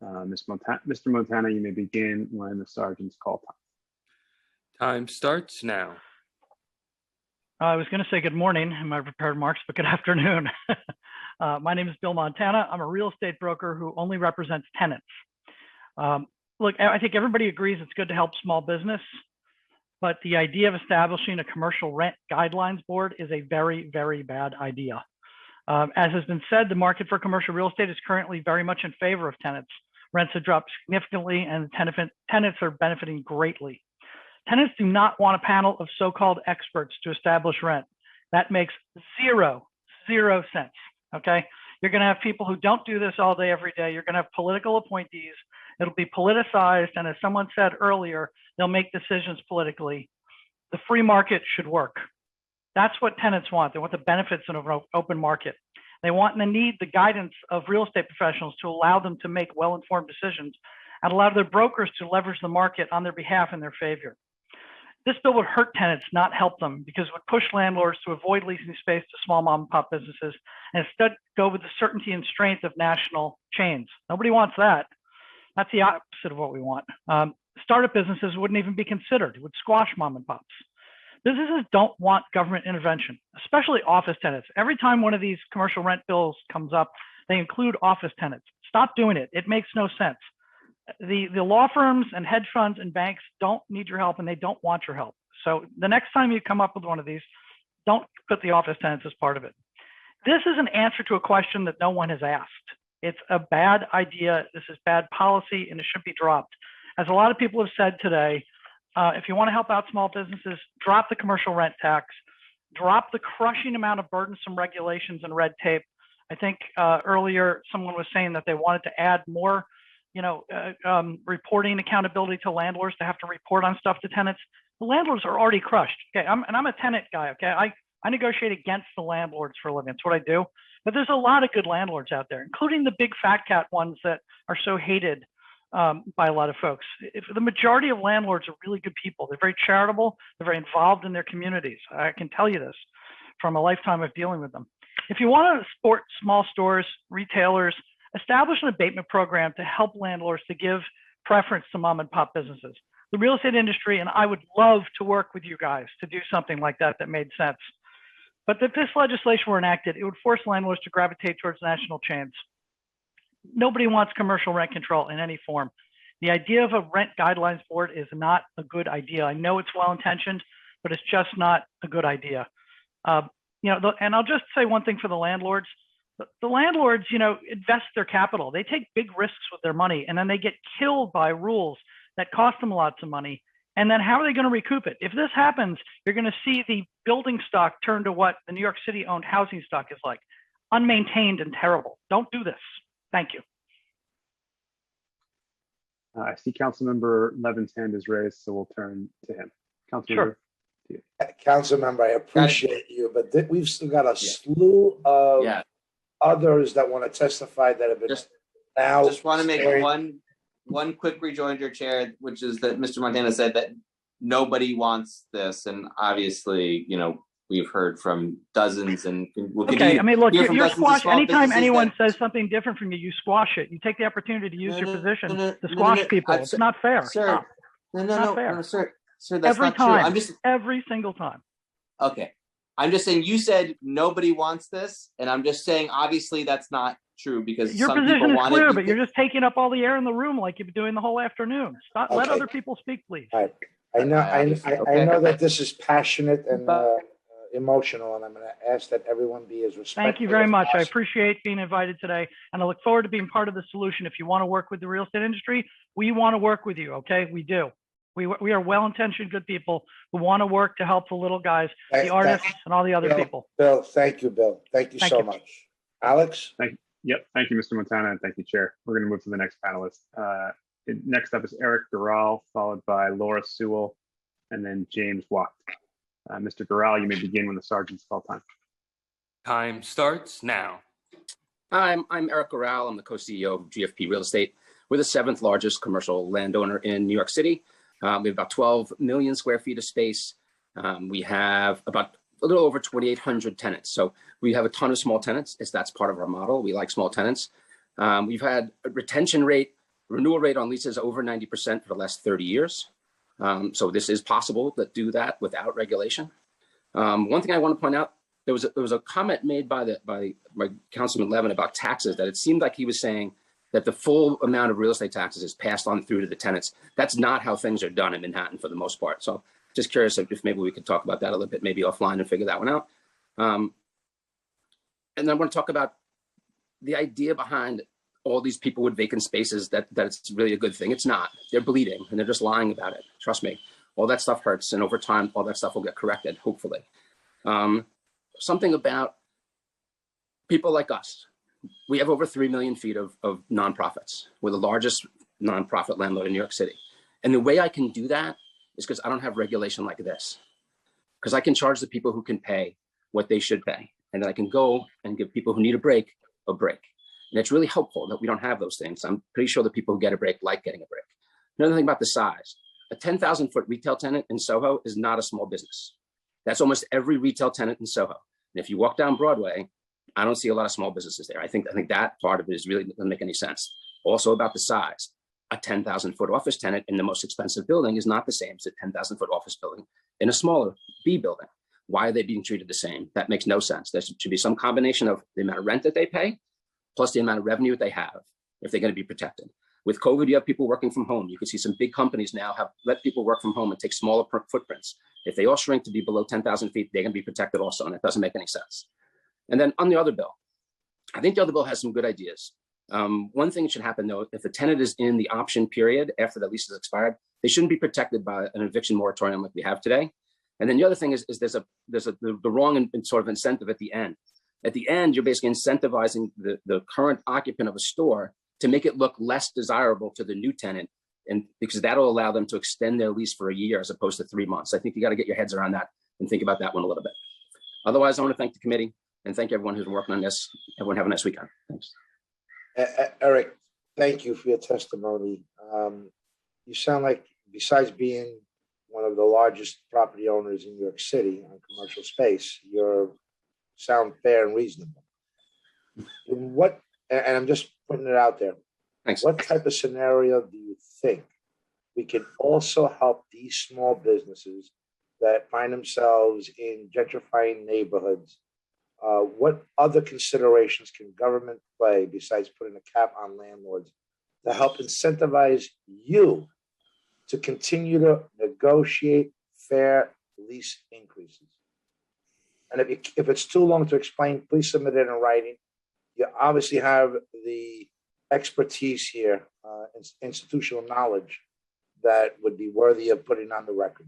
Mr. Montana, you may begin when the sergeant's call time. Time starts now. I was going to say good morning in my prepared remarks, but good afternoon. My name is Bill Montana. I'm a real estate broker who only represents tenants. Look, I think everybody agrees it's good to help small business, but the idea of establishing a commercial rent guidelines board is a very, very bad idea. As has been said, the market for commercial real estate is currently very much in favor of tenants. Rents have dropped significantly and tenants are benefiting greatly. Tenants do not want a panel of so-called experts to establish rent. That makes zero sense, okay? You're gonna have people who don't do this all day, every day. You're gonna have political appointees. It'll be politicized, and as someone said earlier, they'll make decisions politically. The free market should work. That's what tenants want. They want the benefits of an open market. They want and they need the guidance of real estate professionals to allow them to make well-informed decisions and allow their brokers to leverage the market on their behalf in their favor. This bill would hurt tenants, not help them, because it would push landlords to avoid leasing space to small mom and pop businesses and instead go with the certainty and strength of national chains. Nobody wants that. That's the opposite of what we want. Startup businesses wouldn't even be considered. It would squash mom and pops. Businesses don't want government intervention, especially office tenants. Every time one of these commercial rent bills comes up, they include office tenants. Stop doing it. It makes no sense. The law firms and hedge funds and banks don't need your help and they don't want your help. So the next time you come up with one of these, don't put the office tenants as part of it. This is an answer to a question that no one has asked. It's a bad idea. This is bad policy and it should be dropped. As a lot of people have said today, if you want to help out small businesses, drop the commercial rent tax, drop the crushing amount of burdensome regulations and red tape. I think earlier someone was saying that they wanted to add more, reporting accountability to landlords to have to report on stuff to tenants. The landlords are already crushed. Okay, I'm a tenant guy. Okay, I negotiate against the landlords for a living. That's what I do. But there's a lot of good landlords out there, including the big fat cat ones that are so hated by a lot of folks. If the majority of landlords are really good people, they're very charitable, they're very involved in their communities. I can tell you this from a lifetime of dealing with them. If you want to support small stores, retailers, establish an abatement program to help landlords to give preference to mom and pop businesses. The real estate industry, and I would love to work with you guys to do something like that that made sense. But if this legislation were enacted, it would force landlords to gravitate towards national chains. Nobody wants commercial rent control in any form. The idea of a rent guidelines board is not a good idea. I know it's well-intentioned, but it's just not a good idea. And I'll just say one thing for the landlords. The landlords, invest their capital. They take big risks with their money, and then they get killed by rules that cost them lots of money. And then how are they going to recoup it? If this happens, you're going to see the building stock turn to what the New York City owned housing stock is like, unmaintained and terrible. Don't do this. Thank you. I see Councilmember Levin's hand is raised, so we'll turn to him. Councilmember. Sure. Councilmember, I appreciate you, but we've still got a slew of others that want to testify that have been Just want to make one quick rejoinder, Chair, which is that Mr. Montana said that nobody wants this, and obviously, we've heard from dozens, and we'll okay. I mean, look, you're squash. Anytime anyone says something different from you, you squash it. You take the opportunity to use your position to squash people. It's not fair. Sir, no, sir, that's every not time, true. every single time. Okay. I'm just saying you said nobody wants this, and I'm just saying obviously that's not true because your some position people is want clear, it. but you're just taking up all the air in the room like you've been doing the whole afternoon. Stop. Let other people speak, please. I know that this is passionate and emotional, and I'm going to ask that everyone be as respectful. Thank you very much. I appreciate being invited today, and I look forward to being part of the solution. If you want to work with the real estate industry, we want to work with you. Okay, we do. We are well-intentioned, good people who want to work to help the little guys, the artists, and all the other people. Bill, thank you, Bill. Thank you so much. Alex? Thank you, Mr. Montana, and thank you, Chair. We're going to move to the next panelist. Next up is Eric Doral, followed by Laura Sewell, and then James Watt. Mr. Doral, you may begin when the sergeant's call time. Time starts now. Hi, I'm Eric Doral. I'm the co-CEO of GFP Real Estate. We're the 7th largest commercial landowner in New York City. We have about 12 million square feet of space. We have about a little over 2,800 tenants. So we have a ton of small tenants. That's part of our model. We like small tenants. We've had a renewal rate on leases over 90% for the last 30 years. So this is possible to do that without regulation. One thing I want to point out, there was a comment made by Councilman Levin about taxes that it seemed like he was saying that the full amount of real estate taxes is passed on through to the tenants. That's not how things are done in Manhattan for the most part. So just curious if maybe we could talk about that a little bit, maybe offline and figure that one out. And then I want to talk about the idea behind all these people with vacant spaces, that it's really a good thing. It's not. They're bleeding and they're just lying about it. Trust me. All that stuff hurts, and over time, all that stuff will get corrected, hopefully. Something about people like us. We have over 3 million feet of nonprofits. We're the largest nonprofit landlord in New York City. And the way I can do that is because I don't have regulation like this. Because I can charge the people who can pay what they should pay. And then I can go and give people who need a break. And it's really helpful that we don't have those things. I'm pretty sure the people who get a break like getting a break. Another thing about the size, a 10,000 foot retail tenant in Soho is not a small business. That's almost every retail tenant in Soho. And if you walk down Broadway, I don't see a lot of small businesses there. I think that part of it is really doesn't make any sense. Also about the size, a 10,000 foot office tenant in the most expensive building is not the same as a 10,000 foot office building in a smaller B building. Why are they being treated the same? That makes no sense. There should be some combination of the amount of rent that they pay plus the amount of revenue that they have if they're going to be protected. With COVID, you have people working from home. You can see some big companies now have let people work from home and take smaller footprints. If they all shrink to be below 10,000 feet, they're going to be protected also, and it doesn't make any sense. And then on the other bill, I think the other bill has some good ideas. One thing that should happen, though, if a tenant is in the option period after the lease is expired, they shouldn't be protected by an eviction moratorium like we have today. And then the other thing is there's the wrong sort of incentive at the end. At the end, you're basically incentivizing the current occupant of a store to make it look less desirable to the new tenant, and because that'll allow them to extend their lease for a year as opposed to 3 months. I think you got to get your heads around that and think about that one a little bit. Otherwise, I want to thank the committee and thank everyone who's working on this. Everyone have a nice weekend. Thanks. Eric, thank you for your testimony. You sound like, besides being one of the largest property owners in New York City on commercial space, you sound fair and reasonable. And I'm just putting it out there. Thanks. What type of scenario do you think we can also help these small businesses that find themselves in gentrifying neighborhoods? What other considerations can government play besides putting a cap on landlords to help incentivize you to continue to negotiate fair lease increases? And if it's too long to explain, please submit it in writing. You obviously have the expertise here, institutional knowledge that would be worthy of putting on the record.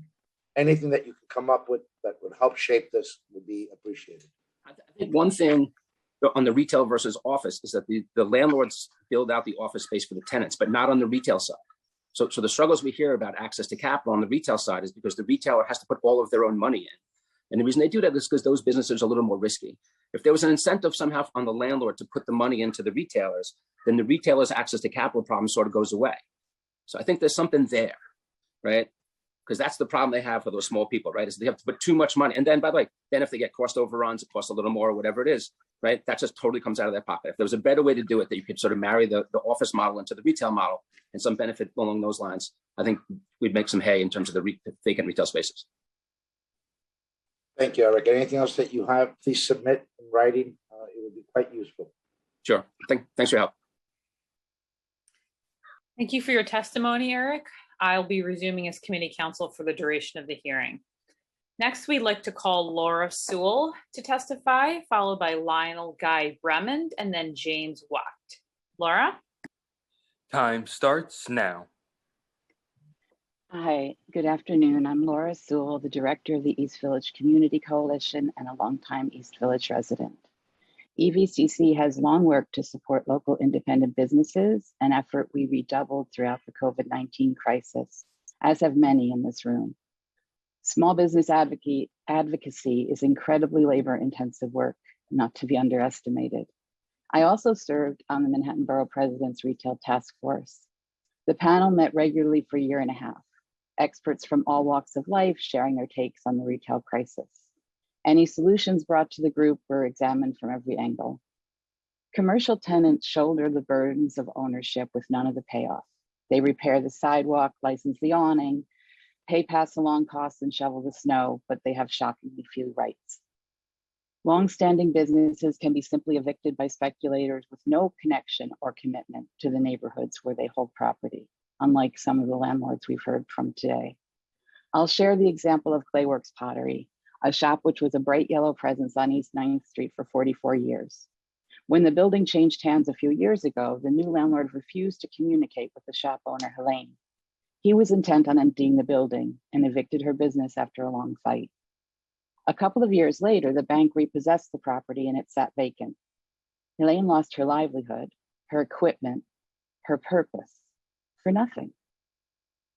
Anything that you could come up with that would help shape this would be appreciated. I think one thing on the retail versus office is that the landlords build out the office space for the tenants, but not on the retail side. So the struggles we hear about access to capital on the retail side is because the retailer has to put all of their own money in. And the reason they do that is because those businesses are a little more risky. If there was an incentive somehow on the landlord to put the money into the retailers, then the retailer's access to capital problem sort of goes away. So I think there's something there, right? Because that's the problem they have for those small people, right? Is they have to put too much money. And then, by the way, then if they get cost overruns, it costs a little more or whatever it is, right? That just totally comes out of their pocket. If there was a better way to do it, that you could sort of marry the office model into the retail model and some benefit along those lines, I think we'd make some hay in terms of the vacant retail spaces. Thank you, Eric. Anything else that you have, please submit in writing. It would be quite useful. Sure. Thanks for your help. Thank you for your testimony, Eric. I'll be resuming as committee counsel for the duration of the hearing. Next, we'd like to call Laura Sewell to testify, followed by Lionel Guy Bremond, and then James Watt. Laura? Time starts now. Hi, good afternoon. I'm Laura Sewell, the director of the East Village Community Coalition and a longtime East Village resident. EVCC has long worked to support local independent businesses, an effort we redoubled throughout the COVID-19 crisis, as have many in this room. Small business advocacy is incredibly labor-intensive work, not to be underestimated. I also served on the Manhattan Borough President's Retail Task Force. The panel met regularly for a year and a half, experts from all walks of life sharing their takes on the retail crisis. Any solutions brought to the group were examined from every angle. Commercial tenants shoulder the burdens of ownership with none of the payoff. They repair the sidewalk, license the awning, pay pass-along costs and shovel the snow, but they have shockingly few rights. Long-standing businesses can be simply evicted by speculators with no connection or commitment to the neighborhoods where they hold property, unlike some of the landlords we've heard from today. I'll share the example of Clayworks Pottery, a shop which was a bright yellow presence on East 9th Street for 44 years. When the building changed hands a few years ago, the new landlord refused to communicate with the shop owner, Helene. He was intent on emptying the building and evicted her business after a long fight. A couple of years later, the bank repossessed the property and it sat vacant. Helene lost her livelihood, her equipment, her purpose for nothing.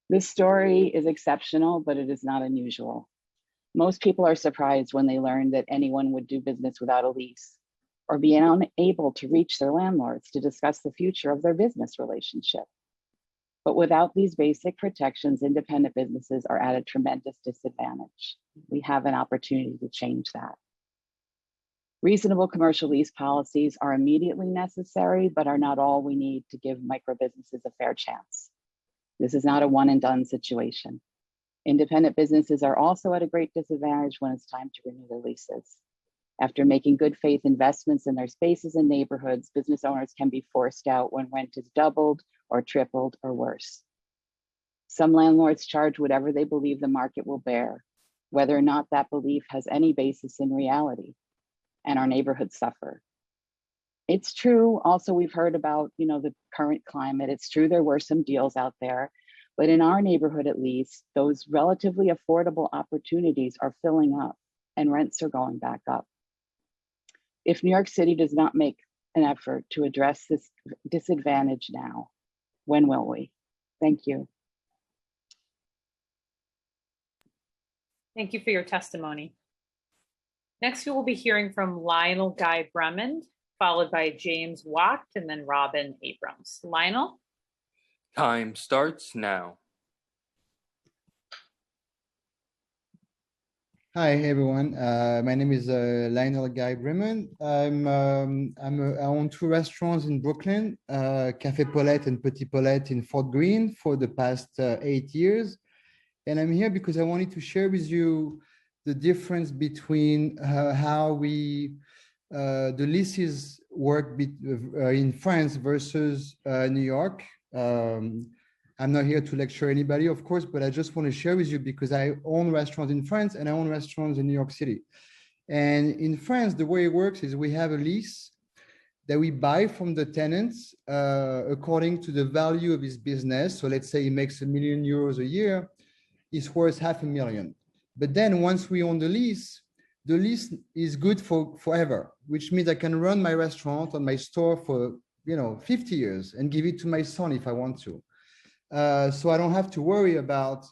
This story is exceptional, but it is not unusual. Most people are surprised when they learn that anyone would do business without a lease or be unable to reach their landlords to discuss the future of their business relationship. But without these basic protections, independent businesses are at a tremendous disadvantage. We have an opportunity to change that. Reasonable commercial lease policies are immediately necessary, but are not all we need to give micro businesses a fair chance. This is not a one and done situation. Independent businesses are also at a great disadvantage when it's time to renew their leases. After making good faith investments in their spaces and neighborhoods, business owners can be forced out when rent is doubled or tripled or worse. Some landlords charge whatever they believe the market will bear, whether or not that belief has any basis in reality, and our neighborhoods suffer. It's true, also we've heard about, the current climate. It's true there were some deals out there, but in our neighborhood at least, those relatively affordable opportunities are filling up and rents are going back up. If New York City does not make an effort to address this disadvantage now, when will we? Thank you. Thank you for your testimony. Next, we will be hearing from Lionel Guy Bremond, followed by James Wacht, and then Robin Abrams. Lionel? Time starts now. Hi everyone. My name is Lionel Guy Bremond. I own two restaurants in Brooklyn, Café Paulette and Petit Paulette in Fort Greene for the past 8 years. And I'm here because I wanted to share with you the difference between how the leases work in France versus New York. I'm not here to lecture anybody, of course, but I just want to share with you because I own restaurants in France and I own restaurants in New York City. And in France, the way it works is we have a lease that we buy from the tenants according to the value of his business. So let's say he makes €1 million a year, it's worth $500,000. But then once we own the lease is good for forever, which means I can run my restaurant or my store for 50 years and give it to my son if I want to. So I don't have to worry about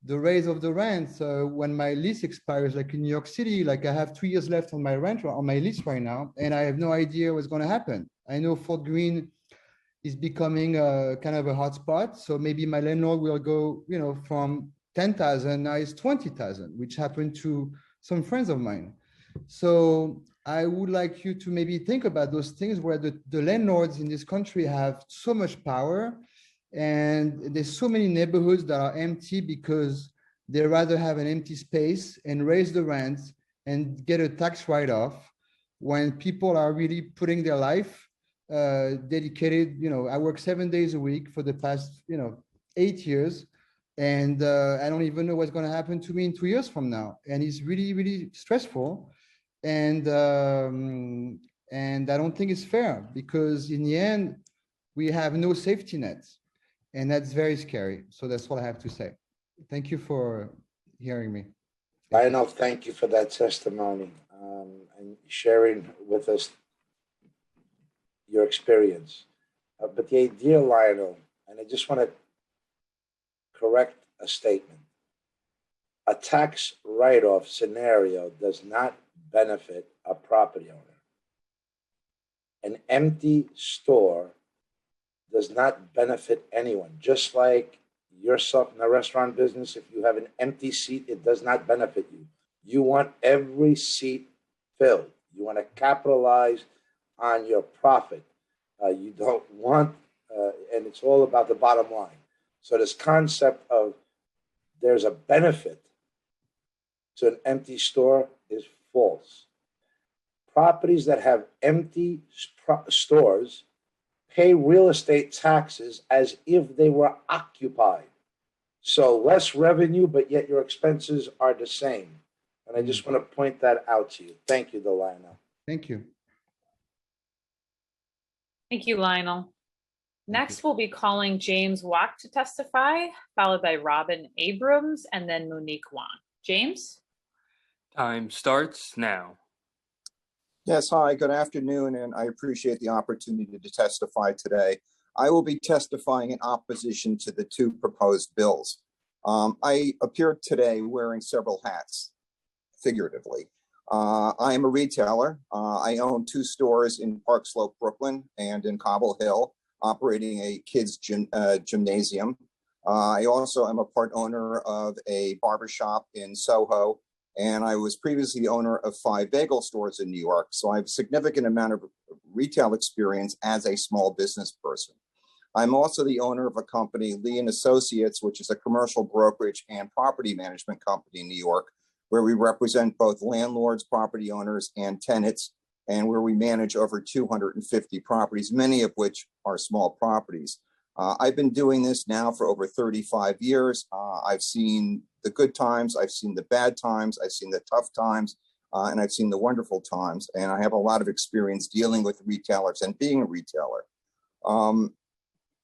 the raise of the rent. So when my lease expires, like in New York City, like I have 2 years left on my lease right now, and I have no idea what's going to happen. I know Fort Greene is becoming a kind of a hotspot. So maybe my landlord will go, from 10,000, now it's 20,000, which happened to some friends of mine. So I would like you to maybe think about those things where the landlords in this country have so much power. And there's so many neighborhoods that are empty because they rather have an empty space and raise the rent and get a tax write-off when people are really putting their life dedicated. I work 7 days a week for the past 8 years, and I don't even know what's going to happen to me in 2 years from now. And it's really, really stressful. And I don't think it's fair because in the end, we have no safety nets. And that's very scary. So that's what I have to say. Thank you for hearing me. Lionel, thank you for that testimony and sharing with us your experience. But the idea, Lionel, and I just want to correct a statement. A tax write-off scenario does not benefit a property owner. An empty store does not benefit anyone. Just like yourself in the restaurant business, if you have an empty seat, it does not benefit you. You want every seat filled. You want to capitalize on your profit. You don't want, and it's all about the bottom line. So this concept of there's a benefit to an empty store is false. Properties that have empty stores pay real estate taxes as if they were occupied. So less revenue, but yet your expenses are the same. And I just want to point that out to you. Thank you, though, Lionel. Thank you. Thank you, Lionel. Next, we'll be calling James Wack to testify, followed by Robin Abrams and then Monique Wong. James? Time starts now. Yes, hi, good afternoon, and I appreciate the opportunity to testify today. I will be testifying in opposition to the two proposed bills. I appeared today wearing several hats, figuratively. I am a retailer. I own 2 stores in Park Slope, Brooklyn, and in Cobble Hill, operating a kids' gymnasium. I also am a part owner of a barbershop in Soho, and I was previously the owner of 5 bagel stores in New York. So I have a significant amount of retail experience as a small business person. I'm also the owner of a company, Lee & Associates, which is a commercial brokerage and property management company in New York, where we represent both landlords, property owners, and tenants, and where we manage over 250 properties, many of which are small properties. I've been doing this now for over 35 years. I've seen the good times, I've seen the bad times, I've seen the tough times, and I've seen the wonderful times. And I have a lot of experience dealing with retailers and being a retailer.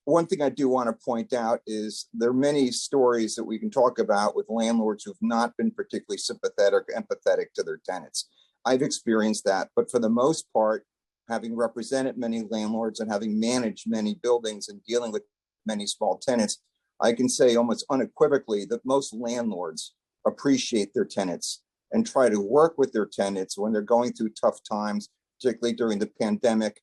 One thing I do want to point out is there are many stories that we can talk about with landlords who've not been particularly sympathetic or empathetic to their tenants. I've experienced that, but for the most part, having represented many landlords and having managed many buildings and dealing with many small tenants, I can say almost unequivocally that most landlords appreciate their tenants and try to work with their tenants when they're going through tough times, particularly during the pandemic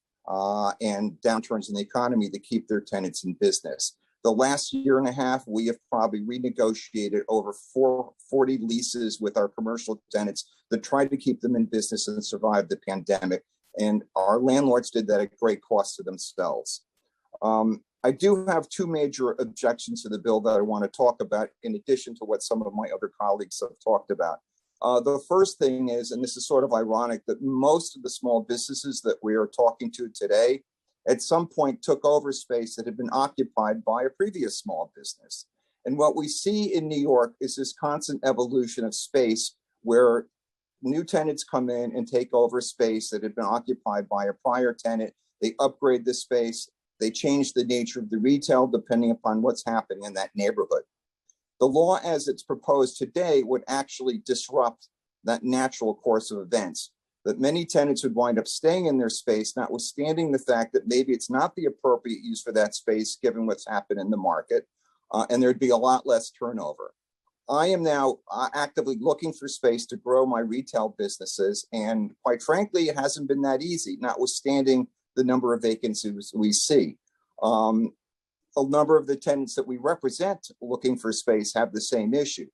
and downturns in the economy, to keep their tenants in business. The last year and a half, we have probably renegotiated over 40 leases with our commercial tenants that tried to keep them in business and survive the pandemic. And our landlords did that at great cost to themselves. I do have 2 major objections to the bill that I want to talk about, in addition to what some of my other colleagues have talked about. The first thing is, and this is sort of ironic, that most of the small businesses that we are talking to today at some point took over space that had been occupied by a previous small business. And what we see in New York is this constant evolution of space where new tenants come in and take over space that had been occupied by a prior tenant. They upgrade the space. They change the nature of the retail depending upon what's happening in that neighborhood. The law as it's proposed today would actually disrupt that natural course of events, that many tenants would wind up staying in their space, notwithstanding the fact that maybe it's not the appropriate use for that space given what's happened in the market, and there'd be a lot less turnover. I am now actively looking for space to grow my retail businesses, and quite frankly, it hasn't been that easy, notwithstanding the number of vacancies we see. A number of the tenants that we represent looking for space have the same issue.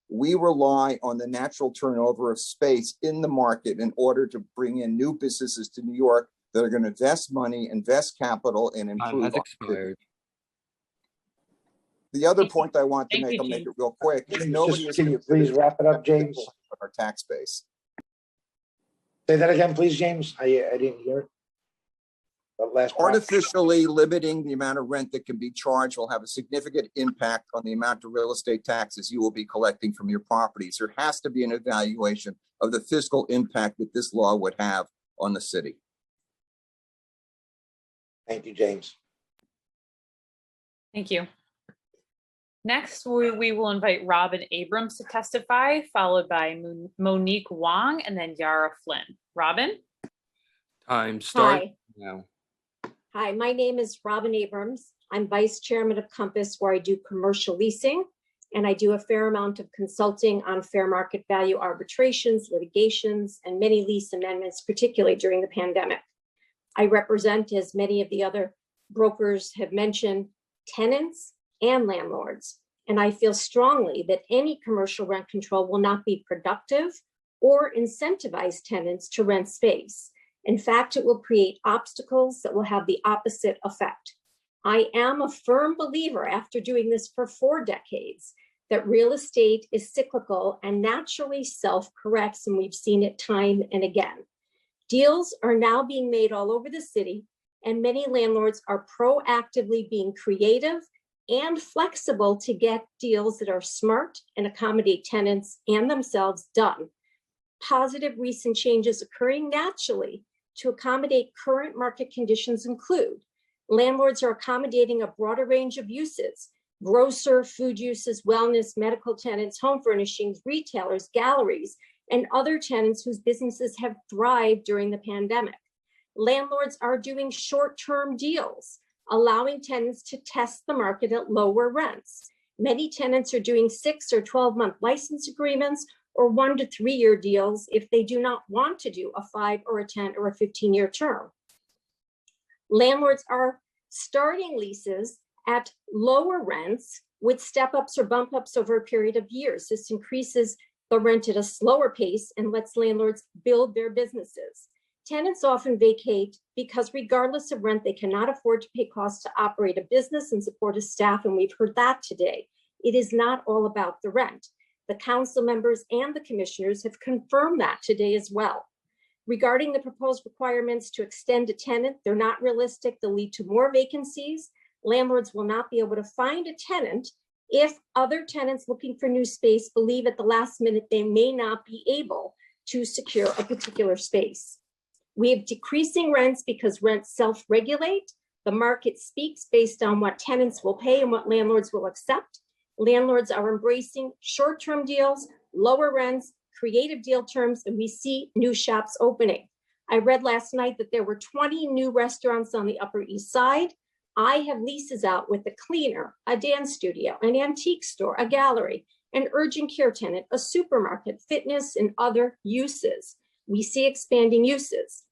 We rely on the natural turnover of space in the market in order to bring in new businesses to New York that are going to invest money, invest capital, and improve. Time has expired. The other point I want to make, I'll make it real quick, is nobody is. Can you please wrap it up, James? Our tax base. Say that again, please, James. I didn't hear it. That last part. Artificially limiting the amount of rent that can be charged will have a significant impact on the amount of real estate taxes you will be collecting from your properties. There has to be an evaluation of the fiscal impact that this law would have on the city. Thank you, James. Thank you. Next, we will invite Robin Abrams to testify, followed by Monique Wong and then Yara Flynn. Robin? Time starts Hi. now. Hi, my name is Robin Abrams. I'm Vice Chairman of Compass, where I do commercial leasing, and I do a fair amount of consulting on fair market value arbitrations, litigations, and many lease amendments, particularly during the pandemic. I represent, as many of the other brokers have mentioned, tenants and landlords, and I feel strongly that any commercial rent control will not be productive or incentivize tenants to rent space. In fact, it will create obstacles that will have the opposite effect. I am a firm believer, after doing this for 4 decades, that real estate is cyclical and naturally self-corrects, and we've seen it time and again. Deals are now being made all over the city, and many landlords are proactively being creative and flexible to get deals that are smart and accommodate tenants and themselves done. Positive recent changes occurring naturally to accommodate current market conditions include landlords are accommodating a broader range of uses, grocer, food uses, wellness, medical tenants, home furnishings, retailers, galleries, and other tenants whose businesses have thrived during the pandemic. Landlords are doing short-term deals, allowing tenants to test the market at lower rents. Many tenants are doing 6 or 12-month license agreements or 1 to 3 year deals if they do not want to do a 5 or a 10 or a 15-year term. Landlords are starting leases at lower rents with step-ups or bump-ups over a period of years. This increases the rent at a slower pace and lets landlords build their businesses. Tenants often vacate because regardless of rent, they cannot afford to pay costs to operate a business and support a staff, and we've heard that today. It is not all about the rent. The council members and the commissioners have confirmed that today as well. Regarding the proposed requirements to extend a tenant, they're not realistic. They'll lead to more vacancies. Landlords will not be able to find a tenant if other tenants looking for new space believe at the last minute they may not be able to secure a particular space. We have decreasing rents because rents self-regulate. The market speaks based on what tenants will pay and what landlords will accept. Landlords are embracing short-term deals, lower rents, creative deal terms, and we see new shops opening. I read last night that there were 20 new restaurants on the Upper East Side. I have leases out with a cleaner, a dance studio, an antique store, a gallery, an urgent care tenant, a supermarket, fitness, and other uses. We see expanding uses.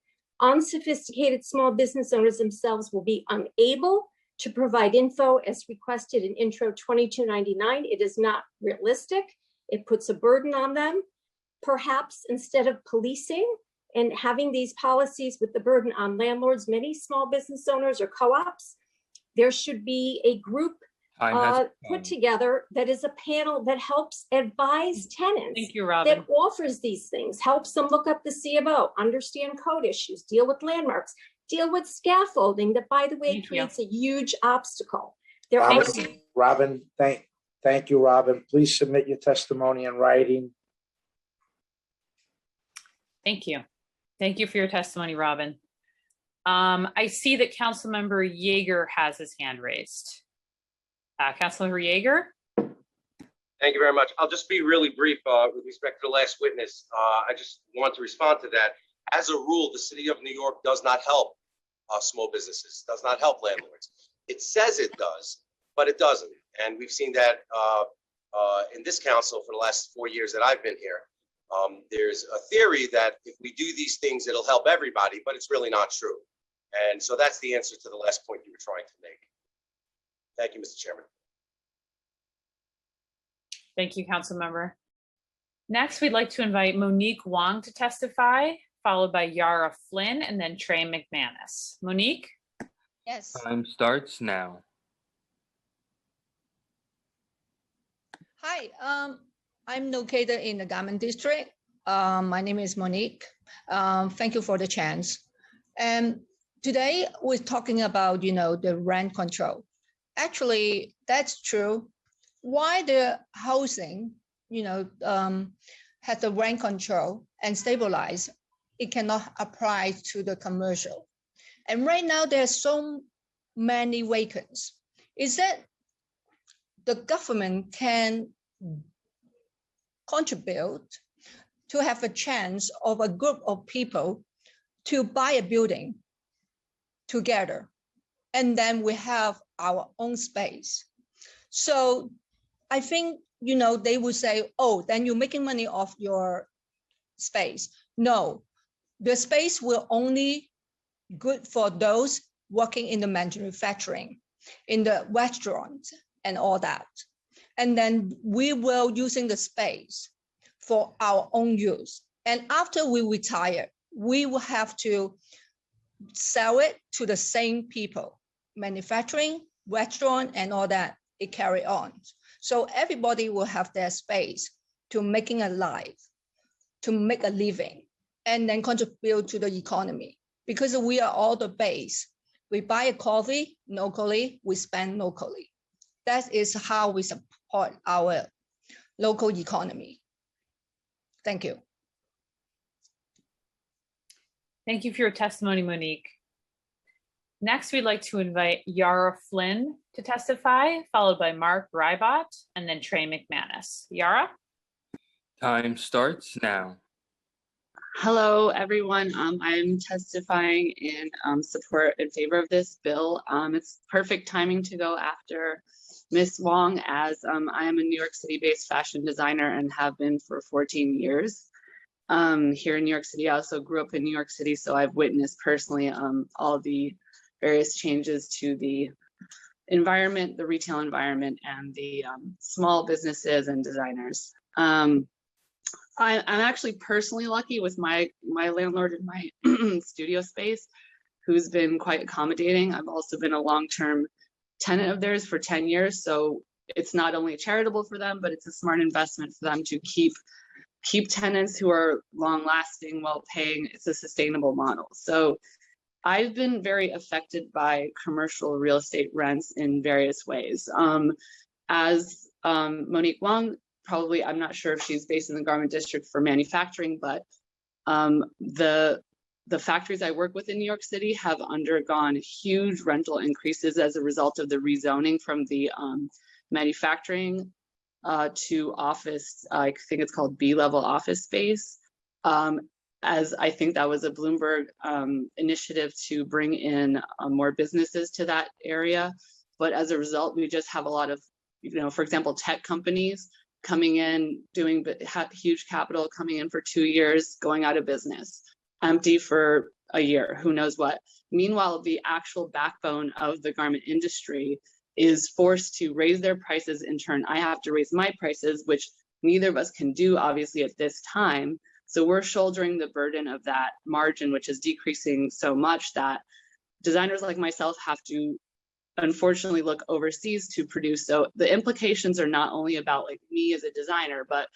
Unsophisticated small business owners themselves will be unable to provide info as requested in Intro 2299. It is not realistic. It puts a burden on them. Perhaps instead of policing and having these policies with the burden on landlords, many small business owners or co-ops, there should be a group put together that is a panel that helps advise tenants. Thank you, Robin. That offers these things, helps them look up the C of O, understand code issues, deal with landmarks, deal with scaffolding that, by the way, creates a huge obstacle. There Robin, thank you, Robin. Please submit your testimony in writing. Thank you. Thank you for your testimony, Robin. I see that Councilmember Yeager has his hand raised. Councilmember Yeager? Thank you very much. I'll just be really brief with respect to the last witness. I just want to respond to that. As a rule, the city of New York does not help small businesses, does not help landlords. It says it does, but it doesn't. And we've seen that in this council for the last 4 years that I've been here. There's a theory that if we do these things, it'll help everybody, but it's really not true. And so that's the answer to the last point you were trying to make. Thank you, Mr. Chairman. Thank you, Councilmember. Next, we'd like to invite Monique Wong to testify, followed by Yara Flynn and then Trey McManus. Monique? Yes. Time starts now. Hi, I'm located in the Garment District. My name is Monique. Thank you for the chance. And today we're talking about, the rent control. Actually, that's true. Why the housing, has the rent control and stabilize, it cannot apply to the commercial. And right now there's so many vacancies. Is that the government can contribute to have a chance of a group of people to buy a building together, and then we have our own space. So I think, they would say, oh, then you're making money off your space. No, the space will only good for those working in the manufacturing, in the restaurants and all that. And then we will using the space for our own use. And after we retire, we will have to sell it to the same people, manufacturing, restaurant, and all that, it carry on. So everybody will have their space to making a life, to make a living, and then contribute to the economy. Because we are all the base. We buy a coffee locally, we spend locally. That is how we support our local economy. Thank you. Thank you for your testimony, Monique. Next, we'd like to invite Yara Flynn to testify, followed by Mark Rybot, and then Trey McManus. Yara? Time starts now. Hello, everyone. I'm testifying in support in favor of this bill. It's perfect timing to go after Ms. Wong, as I am a New York City-based fashion designer and have been for 14 years. Here in New York City, I also grew up in New York City, so I've witnessed personally all the various changes to the environment, the retail environment, and the small businesses and designers. I'm actually personally lucky with my landlord in my studio space, who's been quite accommodating. I've also been a long-term tenant of theirs for 10 years, so it's not only charitable for them, but it's a smart investment for them to keep tenants who are long-lasting, well-paying. It's a sustainable model. So I've been very affected by commercial real estate rents in various ways. As Monique Wong, probably, I'm not sure if she's based in the garment district for manufacturing, but the factories I work with in New York City have undergone huge rental increases as a result of the rezoning from the manufacturing to office. I think it's called B-level office space. As I think that was a Bloomberg initiative to bring in more businesses to that area. But as a result, we just have a lot of, for example, tech companies coming in, doing huge capital, coming in for 2 years, going out of business, empty for a year, who knows what. Meanwhile, the actual backbone of the garment industry is forced to raise their prices. In turn, I have to raise my prices, which neither of us can do, obviously, at this time. So we're shouldering the burden of that margin, which is decreasing so much that designers like myself have to, unfortunately, look overseas to produce. So the implications are not only about like me as a designer, but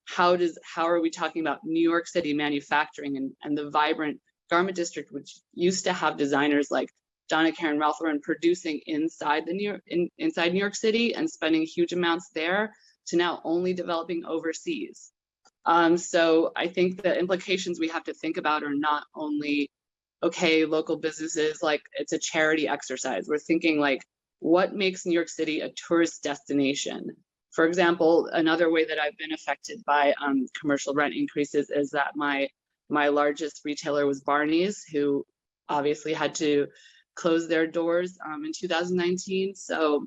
how are we talking about New York City manufacturing and the vibrant garment district, which used to have designers like Donna Karan, Ralph Lauren producing inside New York City and spending huge amounts there, to now only developing overseas. So I think the implications we have to think about are not only, okay, local businesses, like it's a charity exercise. We're thinking like, what makes New York City a tourist destination? For example, another way that I've been affected by commercial rent increases is that my largest retailer was Barney's, who obviously had to close their doors in 2019. So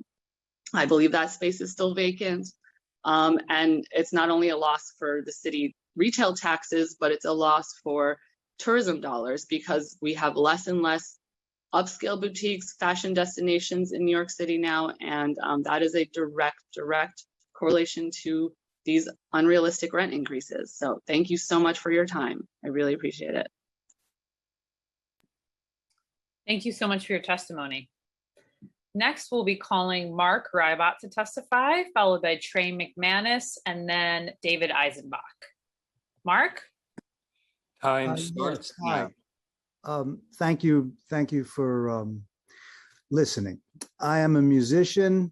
I believe that space is still vacant. And it's not only a loss for the city retail taxes, but it's a loss for tourism dollars, because we have less and less upscale boutiques, fashion destinations in New York City now. And that is a direct correlation to these unrealistic rent increases. So thank you so much for your time. I really appreciate it. Thank you so much for your testimony. Next, we'll be calling Mark Rybot to testify, followed by Trey McManus, and then David Eisenbach. Mark? Time starts now. Thank you for listening. I am a musician.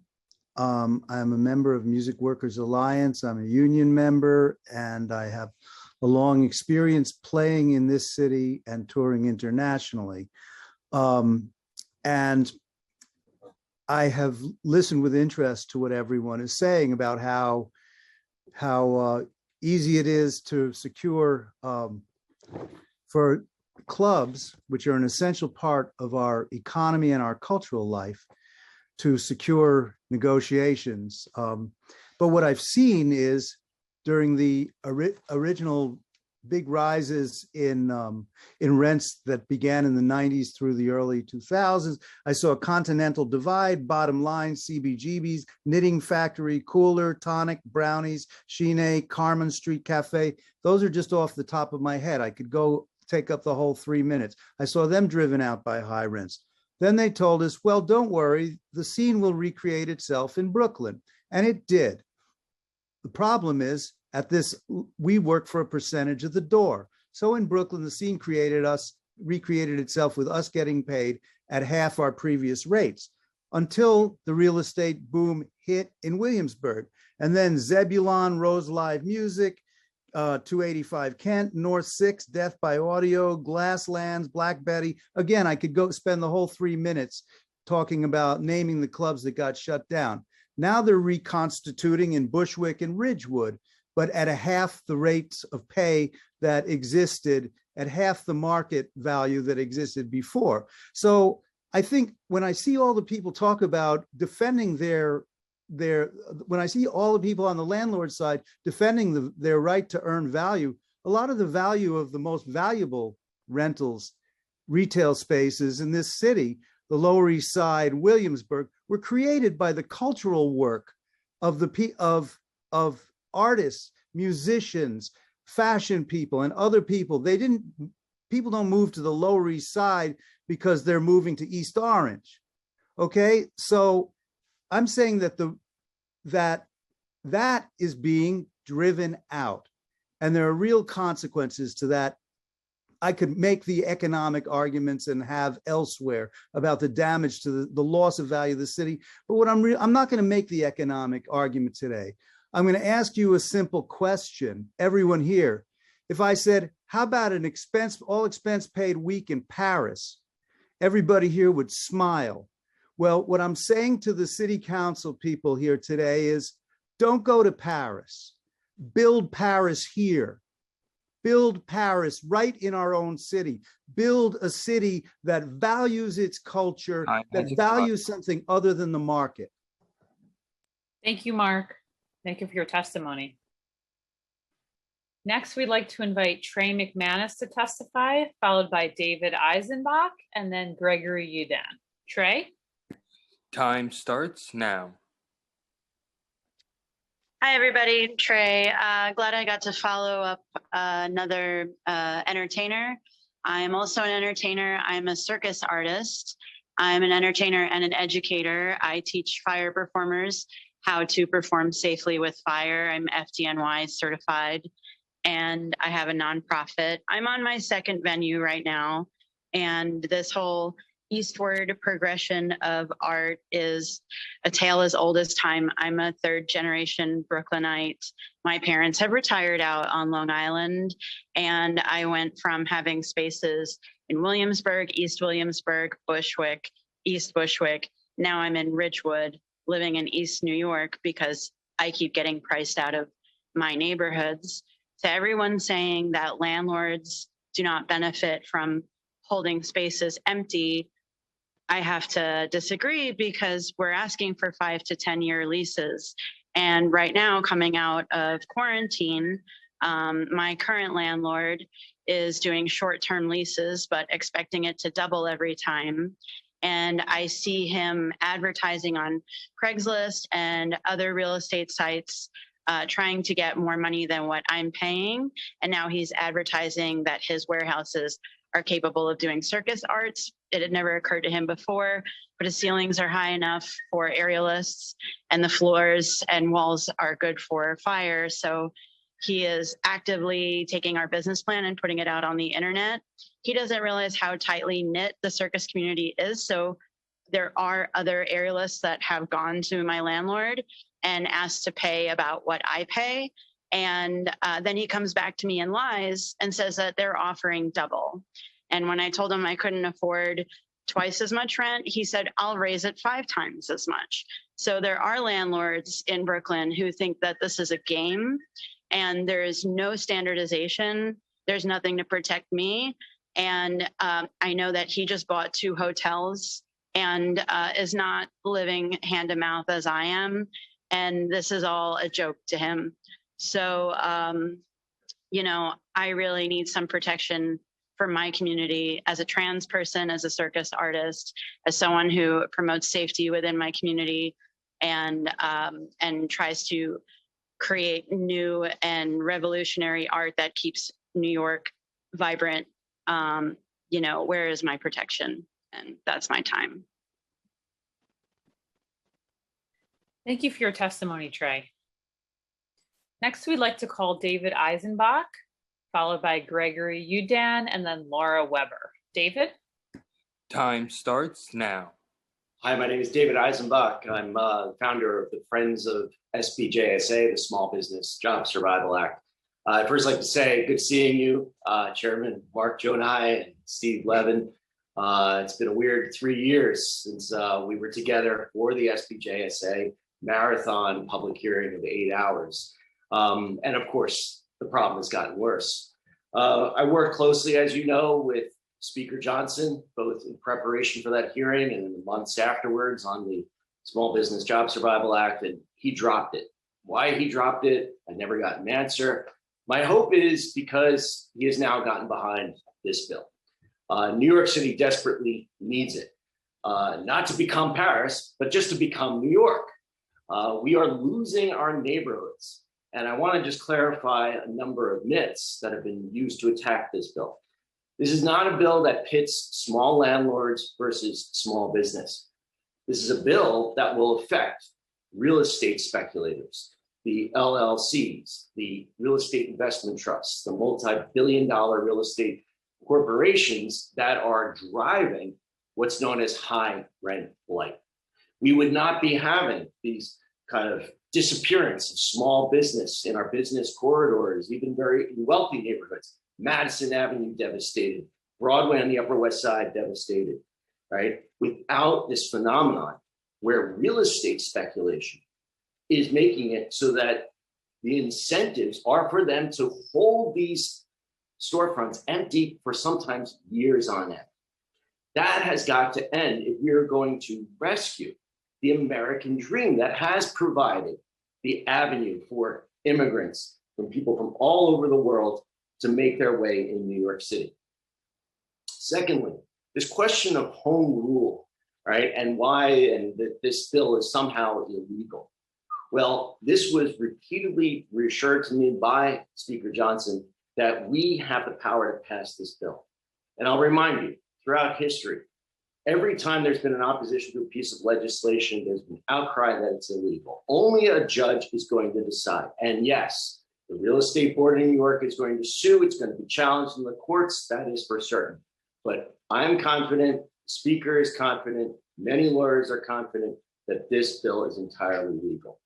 I am a member of Music Workers Alliance. I'm a union member, and I have a long experience playing in this city and touring internationally. And I have listened with interest to what everyone is saying about how easy it is to secure for clubs, which are an essential part of our economy and our cultural life, to secure negotiations. But what I've seen is during the original big rises in rents that began in the 90s through the early 2000s, I saw a continental divide, bottom line, CBGB's, Knitting Factory, Cooler, Tonic, Brownies, Chine, Carmen Street Cafe. Those are just off the top of my head. I could go take up the whole 3 minutes. I saw them driven out by high rents. Then they told us, well, don't worry, the scene will recreate itself in Brooklyn. And it did. The problem is, at this, we work for a percentage of the door. So in Brooklyn, the scene recreated itself with us getting paid at half our previous rates, until the real estate boom hit in Williamsburg. And then Zebulon, Rose Live Music, 285 Kent, North 6, Death by Audio, Glasslands, Black Betty. Again, I could go spend the whole 3 minutes talking about naming the clubs that got shut down. Now they're reconstituting in Bushwick and Ridgewood, but at a half the rates of pay that existed, at half the market value that existed before. So I think when I see all the people talk about defending when I see all the people on the landlord side defending their right to earn value, a lot of the value of the most valuable retail spaces in this city, the Lower East Side, Williamsburg, were created by the cultural work of artists, musicians, fashion people, and other people. People don't move to the Lower East Side because they're moving to East Orange. Okay, so I'm saying that that is being driven out, and there are real consequences to that. I could make the economic arguments and have elsewhere about the damage to the loss of value of the city, but what I'm not going to make the economic argument today. I'm going to ask you a simple question, everyone here. If I said, how about an all expense paid week in Paris? Everybody here would smile. Well, what I'm saying to the city council people here today is, don't go to Paris. Build Paris here. Build Paris right in our own city. Build a city that values its culture, that values something other than the market. Thank you, Mark. Thank you for your testimony. Next, we'd like to invite Trey McManus to testify, followed by David Eisenbach, and then Gregory Udan. Trey? Time starts now. Hi, everybody. Trey. Glad I got to follow up another entertainer. I'm also an entertainer. I'm a circus artist. I'm an entertainer and an educator. I teach fire performers how to perform safely with fire. I'm FDNY certified, and I have a nonprofit. I'm on my second venue right now, and this whole eastward progression of art is a tale as old as time. I'm a third generation Brooklynite. My parents have retired out on Long Island, and I went from having spaces in Williamsburg, East Williamsburg, Bushwick, East Bushwick. Now I'm in Ridgewood, living in East New York because I keep getting priced out of my neighborhoods. To everyone saying that landlords do not benefit from holding spaces empty, I have to disagree because we're asking for 5 to 10 year leases. And right now, coming out of quarantine, my current landlord is doing short-term leases, but expecting it to double every time. And I see him advertising on Craigslist and other real estate sites, trying to get more money than what I'm paying. And now he's advertising that his warehouses are capable of doing circus arts. It had never occurred to him before, but his ceilings are high enough for aerialists, and the floors and walls are good for fire. So he is actively taking our business plan and putting it out on the internet. He doesn't realize how tightly knit the circus community is. So there are other aerialists that have gone to my landlord and asked to pay about what I pay. And then he comes back to me and lies and says that they're offering double. And when I told him I couldn't afford twice as much rent, he said, I'll raise it 5 times as much. So there are landlords in Brooklyn who think that this is a game, and there is no standardization. There's nothing to protect me. And I know that he just bought 2 hotels and is not living hand to mouth as I am. And this is all a joke to him. So, you know, I really need some protection for my community as a trans person, as a circus artist, as someone who promotes safety within my community and tries to create new and revolutionary art that keeps New York vibrant. You know, where is my protection? And that's my time. Thank you for your testimony, Trey. Next, we'd like to call David Eisenbach, followed by Gregory Udan, and then Laura Weber. David? Time starts now. Hi, my name is David Eisenbach. I'm founder of the Friends of SBJSA, the Small Business Job Survival Act. I'd first like to say, good seeing you, Chairman Mark Jonai and Steve Levin. It's been a weird 3 years since we were together for the SBJSA marathon public hearing of 8 hours. And of course, the problem has gotten worse. I worked closely, as you know, with Speaker Johnson, both in preparation for that hearing and in the months afterwards on the Small Business Job Survival Act, and he dropped it. Why he dropped it, I never got an answer. My hope is because he has now gotten behind this bill. New York City desperately needs it, not to become Paris, but just to become New York. We are losing our neighborhoods. And I want to just clarify a number of myths that have been used to attack this bill. This is not a bill that pits small landlords versus small business. This is a bill that will affect real estate speculators, the LLCs, the real estate investment trusts, the multi-billion-dollar real estate corporations that are driving what's known as high rent blight. We would not be having these kind of disappearance of small business in our business corridors, even very wealthy neighborhoods. Madison Avenue devastated, Broadway on the Upper West Side devastated, right? Without this phenomenon where real estate speculation is making it so that the incentives are for them to hold these storefronts empty for sometimes years on end. That has got to end if we are going to rescue the American dream that has provided the avenue for immigrants, from people from all over the world to make their way in New York City. Secondly, this question of home rule, right? And why, and that this bill is somehow illegal. Well, this was repeatedly reassured to me by Speaker Johnson that we have the power to pass this bill. And I'll remind you, throughout history, every time there's been an opposition to a piece of legislation, there's been outcry that it's illegal. Only a judge is going to decide. And yes, the real estate board in New York is going to sue. It's going to be challenged in the courts. That is for certain. But I'm confident, the Speaker is confident, many lawyers are confident that this bill is entirely legal.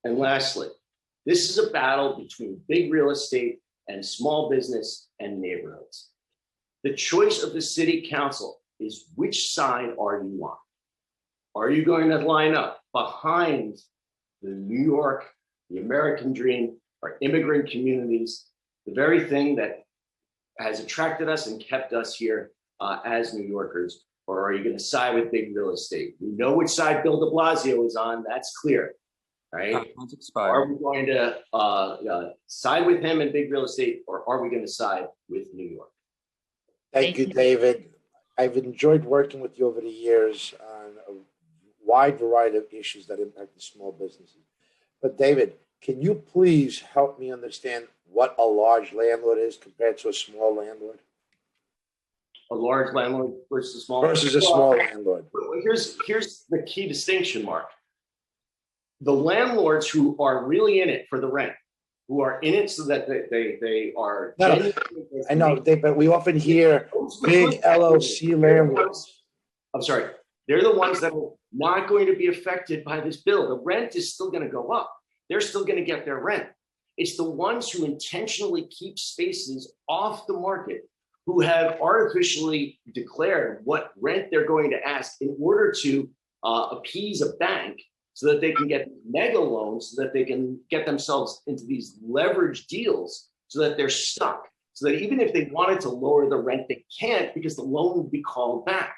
And lastly, this is a battle between big real estate and small business and neighborhoods. The choice of the city council is which side are you on? Are you going to line up behind the New York, the American dream, our immigrant communities, the very thing that has attracted us and kept us here as New Yorkers? Or are you going to side with big real estate? We know which side Bill de Blasio is on, that's clear, right? Are we going to side with him in big real estate, or are we going to side with New York? Thank you, David. I've enjoyed working with you over the years on a wide variety of issues that impact the small businesses. But David, can you please help me understand what a large landlord is compared to a small landlord? A large landlord versus a small versus a small landlord. Here's the key distinction, Mark. The landlords who are really in it for the rent, who are in it so that they are. No, I know, but we often hear big LLC landlords. I'm sorry, they're the ones that are not going to be affected by this bill. The rent is still going to go up. They're still going to get their rent. It's the ones who intentionally keep spaces off the market, who have artificially declared what rent they're going to ask in order to appease a bank so that they can get mega loans, so that they can get themselves into these leveraged deals so that they're stuck, so that even if they wanted to lower the rent, they can't because the loan would be called back.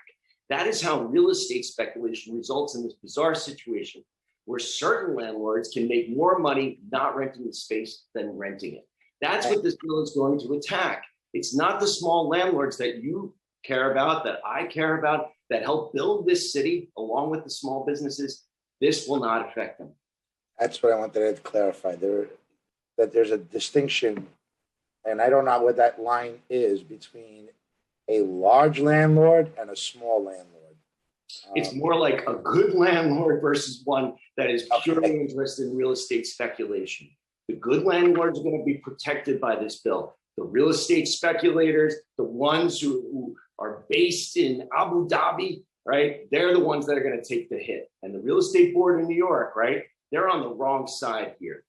That is how real estate speculation results in this bizarre situation where certain landlords can make more money not renting the space than renting it. That's what this bill is going to attack. It's not the small landlords that you care about, that I care about, that help build this city along with the small businesses. This will not affect them. That's what I wanted to clarify. That there's a distinction, and I don't know what that line is between a large landlord and a small landlord. It's more like a good landlord versus one that is purely interested in real estate speculation. The good landlords are going to be protected by this bill. The real estate speculators, the ones who are based in Abu Dhabi, right? They're the ones that are going to take the hit. And the real estate board in New York, right? They're on the wrong side here.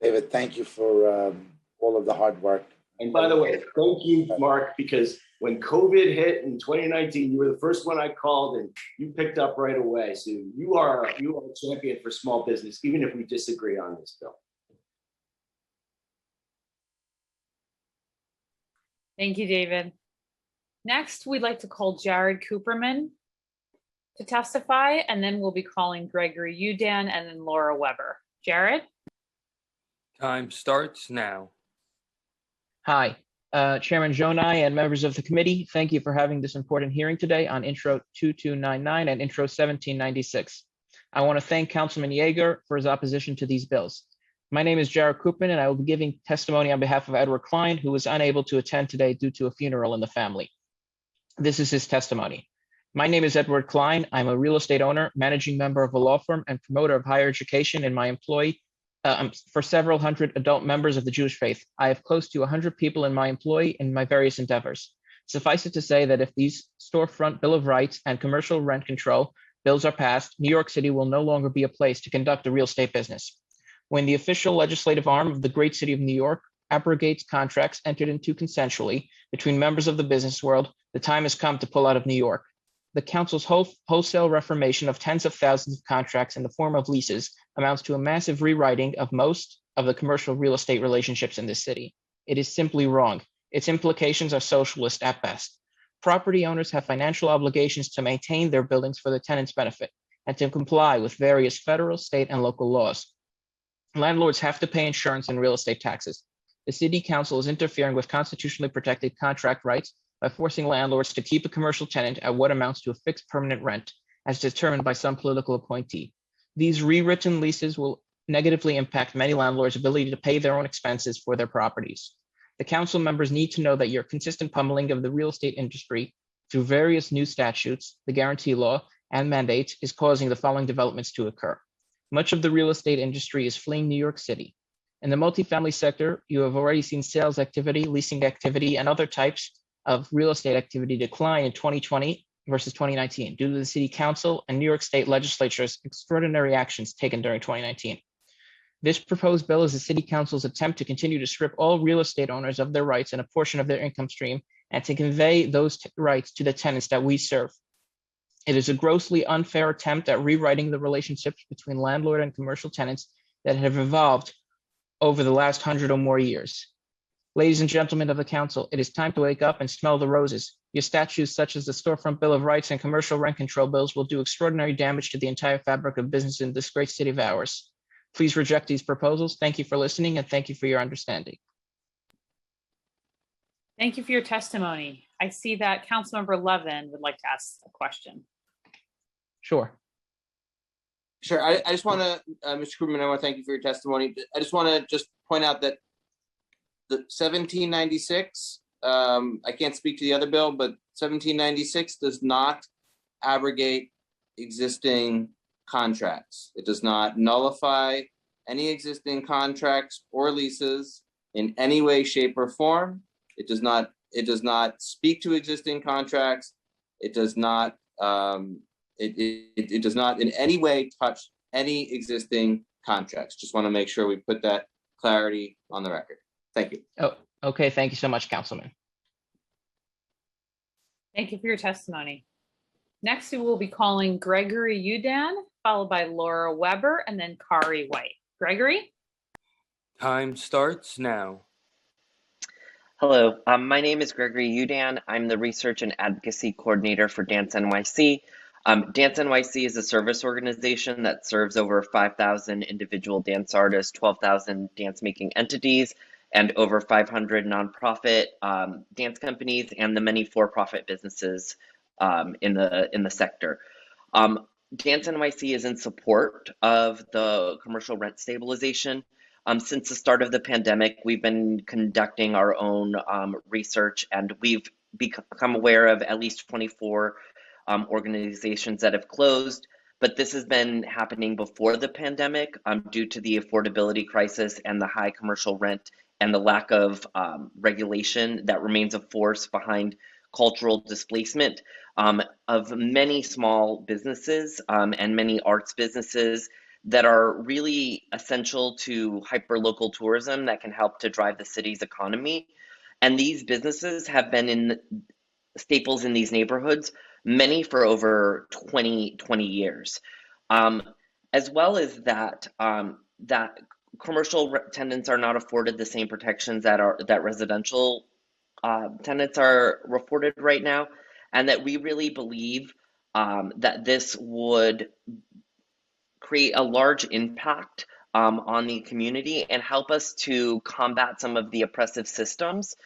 David, thank you for all of the hard work. And by the way, thank you, Mark, because when COVID hit in 2019, you were the first one I called and you picked up right away. So you are a champion for small business, even if we disagree on this bill. Thank you, David. Next, we'd like to call Jared Cooperman to testify, and then we'll be calling Gregory Udan and then Laura Weber. Jared? Time starts now. Hi, Chairman Jonai and members of the committee. Thank you for having this important hearing today on Intro 2299 and Intro 1796. I want to thank Councilman Yeager for his opposition to these bills. My name is Jared Koopman, and I will be giving testimony on behalf of Edward Klein, who was unable to attend today due to a funeral in the family. This is his testimony. My name is Edward Klein. I'm a real estate owner, managing member of a law firm, and promoter of higher education in my employ for several hundred adult members of the Jewish faith. I have close to 100 people in my employ in my various endeavors. Suffice it to say that if these storefront Bill of Rights and commercial rent control bills are passed, New York City will no longer be a place to conduct a real estate business. When the official legislative arm of the great city of New York abrogates contracts entered into consensually between members of the business world, the time has come to pull out of New York. The council's wholesale reformation of tens of thousands of contracts in the form of leases amounts to a massive rewriting of most of the commercial real estate relationships in this city. It is simply wrong. Its implications are socialist at best. Property owners have financial obligations to maintain their buildings for the tenants' benefit and to comply with various federal, state, and local laws. Landlords have to pay insurance and real estate taxes. The city council is interfering with constitutionally protected contract rights by forcing landlords to keep a commercial tenant at what amounts to a fixed permanent rent as determined by some political appointee. These rewritten leases will negatively impact many landlords' ability to pay their own expenses for their properties. The council members need to know that your consistent pummeling of the real estate industry through various new statutes, the guarantee law, and mandates is causing the following developments to occur. Much of the real estate industry is fleeing New York City. In the multifamily sector, you have already seen sales activity, leasing activity, and other types of real estate activity decline in 2020 versus 2019 due to the city council and New York State legislature's extraordinary actions taken during 2019. This proposed bill is the city council's attempt to continue to strip all real estate owners of their rights and a portion of their income stream and to convey those rights to the tenants that we serve. It is a grossly unfair attempt at rewriting the relationships between landlord and commercial tenants that have evolved over the last 100 or more years. Ladies and gentlemen of the council, it is time to wake up and smell the roses. Your statutes such as the Storefront Bill of Rights and commercial rent control bills will do extraordinary damage to the entire fabric of business in this great city of ours. Please reject these proposals. Thank you for listening and thank you for your understanding. Thank you for your testimony. I see that Councilmember Levin would like to ask a question. Sure. Sure. I just want to, Mr. Krugman, I want to thank you for your testimony. I just want to just point out that the 1796, I can't speak to the other bill, but 1796 does not abrogate existing contracts. It does not nullify any existing contracts or leases in any way, shape, or form. It does not speak to existing contracts. It does not it does not in any way touch any existing contracts. Just want to make sure we put that clarity on the record. Thank you. Oh, okay. Thank you so much, Councilman. Thank you for your testimony. Next, we will be calling Gregory Udan, followed by Laura Weber, and then Kari White. Gregory? Time starts now. Hello, my name is Gregory Udan. I'm the Research and Advocacy Coordinator for Dance NYC. Dance NYC is a service organization that serves over 5,000 individual dance artists, 12,000 dance-making entities, and over 500 nonprofit dance companies and the many for-profit businesses in the sector. Dance NYC is in support of the commercial rent stabilization. Since the start of the pandemic, we've been conducting our own research, and we've become aware of at least 24 organizations that have closed, but this has been happening before the pandemic due to the affordability crisis and the high commercial rent and the lack of regulation that remains a force behind cultural displacement of many small businesses and many arts businesses that are really essential to hyperlocal tourism that can help to drive the city's economy. And these businesses have been in staples in these neighborhoods, many for over 20 years. As well as that, that commercial tenants are not afforded the same protections that residential tenants are afforded right now, and that we really believe that this would create a large impact on the community and help us to combat some of the oppressive systems,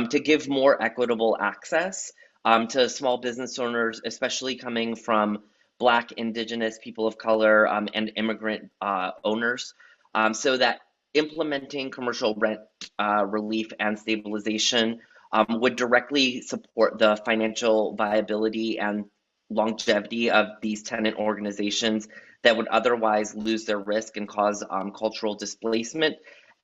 to give more equitable access to small business owners, especially coming from Black, Indigenous, people of color, and immigrant owners, so that implementing commercial rent relief and stabilization would directly support the financial viability and longevity of these tenant organizations that would otherwise lose their risk and cause cultural displacement,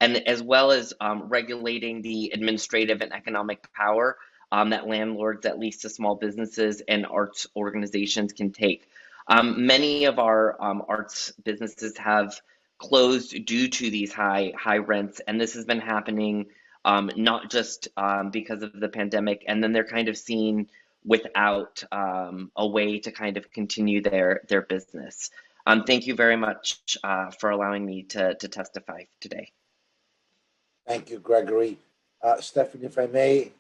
and as well as regulating the administrative and economic power that landlords that lease to small businesses and arts organizations can take. Many of our arts businesses have closed due to these high rents, and this has been happening not just because of the pandemic, and then they're kind of seen without a way to kind of continue their business. Thank you very much for allowing me to testify today. Thank you, Gregory. Stephanie, if I may,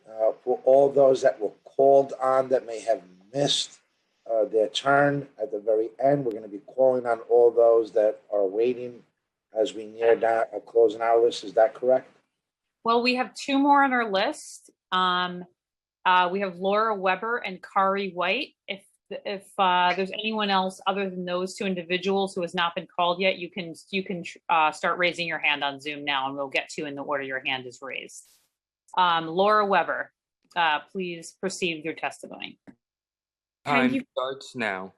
for all those that were called on that may have missed their turn at the very end, we're going to be calling on all those that are waiting as we near down closing our list. Is that correct? Well, we have two more on our list. We have Laura Weber and Kari White. If there's anyone else other than those two individuals who has not been called yet, you can start raising your hand on Zoom now, and we'll get to you in the order your hand is raised. Laura Weber, please proceed with your testimony. Time starts now.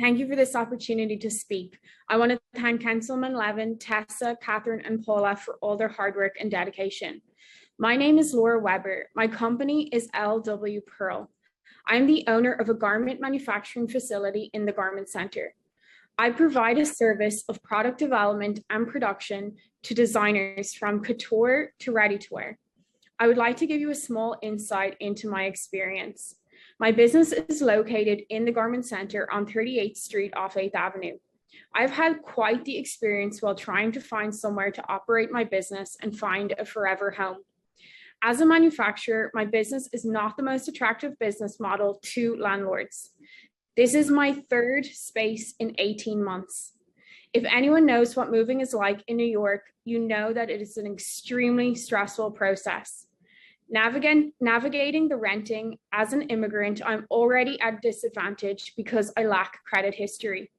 Thank you for this opportunity to speak. I want to thank Councilman Levin, Tessa, Catherine, and Paula for all their hard work and dedication. My name is Laura Weber. My company is LW Pearl. I'm the owner of a garment manufacturing facility in the Garment Center. I provide a service of product development and production to designers from couture to ready-to-wear. I would like to give you a small insight into my experience. My business is located in the Garment Center on 38th Street off 8th Avenue. I've had quite the experience while trying to find somewhere to operate my business and find a forever home. As a manufacturer, my business is not the most attractive business model to landlords. This is my third space in 18 months. If anyone knows what moving is like in New York, you know that it is an extremely stressful process. Navigating the renting as an immigrant, I'm already at a disadvantage because I lack credit history.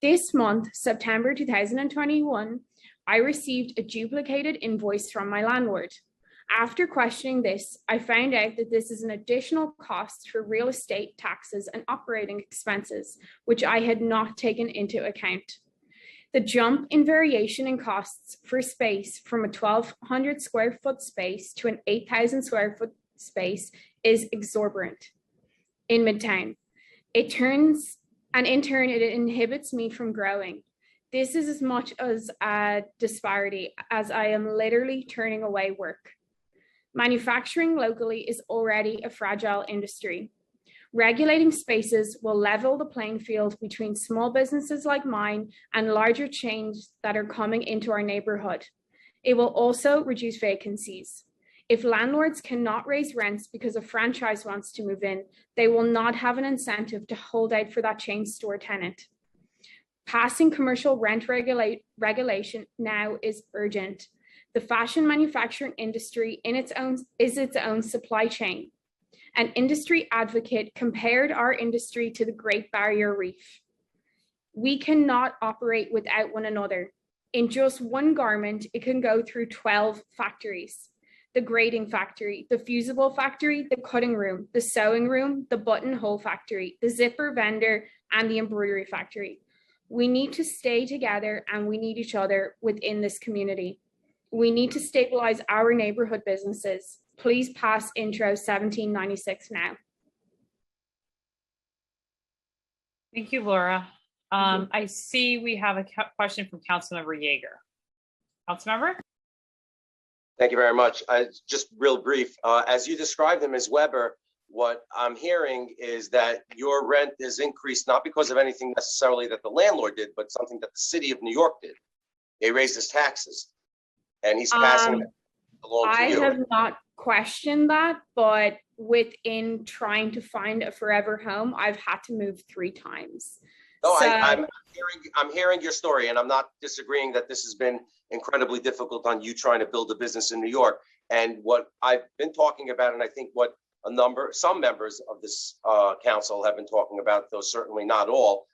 This month, September 2021, I received a duplicated invoice from my landlord. After questioning this, I found out that this is an additional cost for real estate taxes and operating expenses, which I had not taken into account. The jump in variation in costs for space from a 1,200 square foot space to an 8,000 square foot space is exorbitant in Midtown. In turn, it inhibits me from growing. This is as much as a disparity as I am literally turning away work. Manufacturing locally is already a fragile industry. Regulating spaces will level the playing field between small businesses like mine and larger chains that are coming into our neighborhood. It will also reduce vacancies. If landlords cannot raise rents because a franchise wants to move in, they will not have an incentive to hold out for that chain store tenant. Passing commercial rent regulation now is urgent. The fashion manufacturing industry is its own supply chain. An industry advocate compared our industry to the Great Barrier Reef. We cannot operate without one another. In just one garment, it can go through 12 factories. The grading factory, the fusible factory, the cutting room, the sewing room, the buttonhole factory, the zipper vendor, and the embroidery factory. We need to stay together and we need each other within this community. We need to stabilize our neighborhood businesses. Please pass Intro 1796 now. Thank you, Laura. I see we have a question from Councilmember Yeager. Councilmember? Thank you very much. Just real brief. As you described them, Ms. Weber, what I'm hearing is that your rent is increased not because of anything necessarily that the landlord did, but something that the city of New York did. They raised his taxes, and he's passing it along to I you. have not questioned that, but within trying to find a forever home, I've had to move 3 times. No, So- I'm hearing your story, and I'm not disagreeing that this has been incredibly difficult on you trying to build a business in New York. And what I've been talking about, and I think what some members of this council have been talking about, though certainly not all,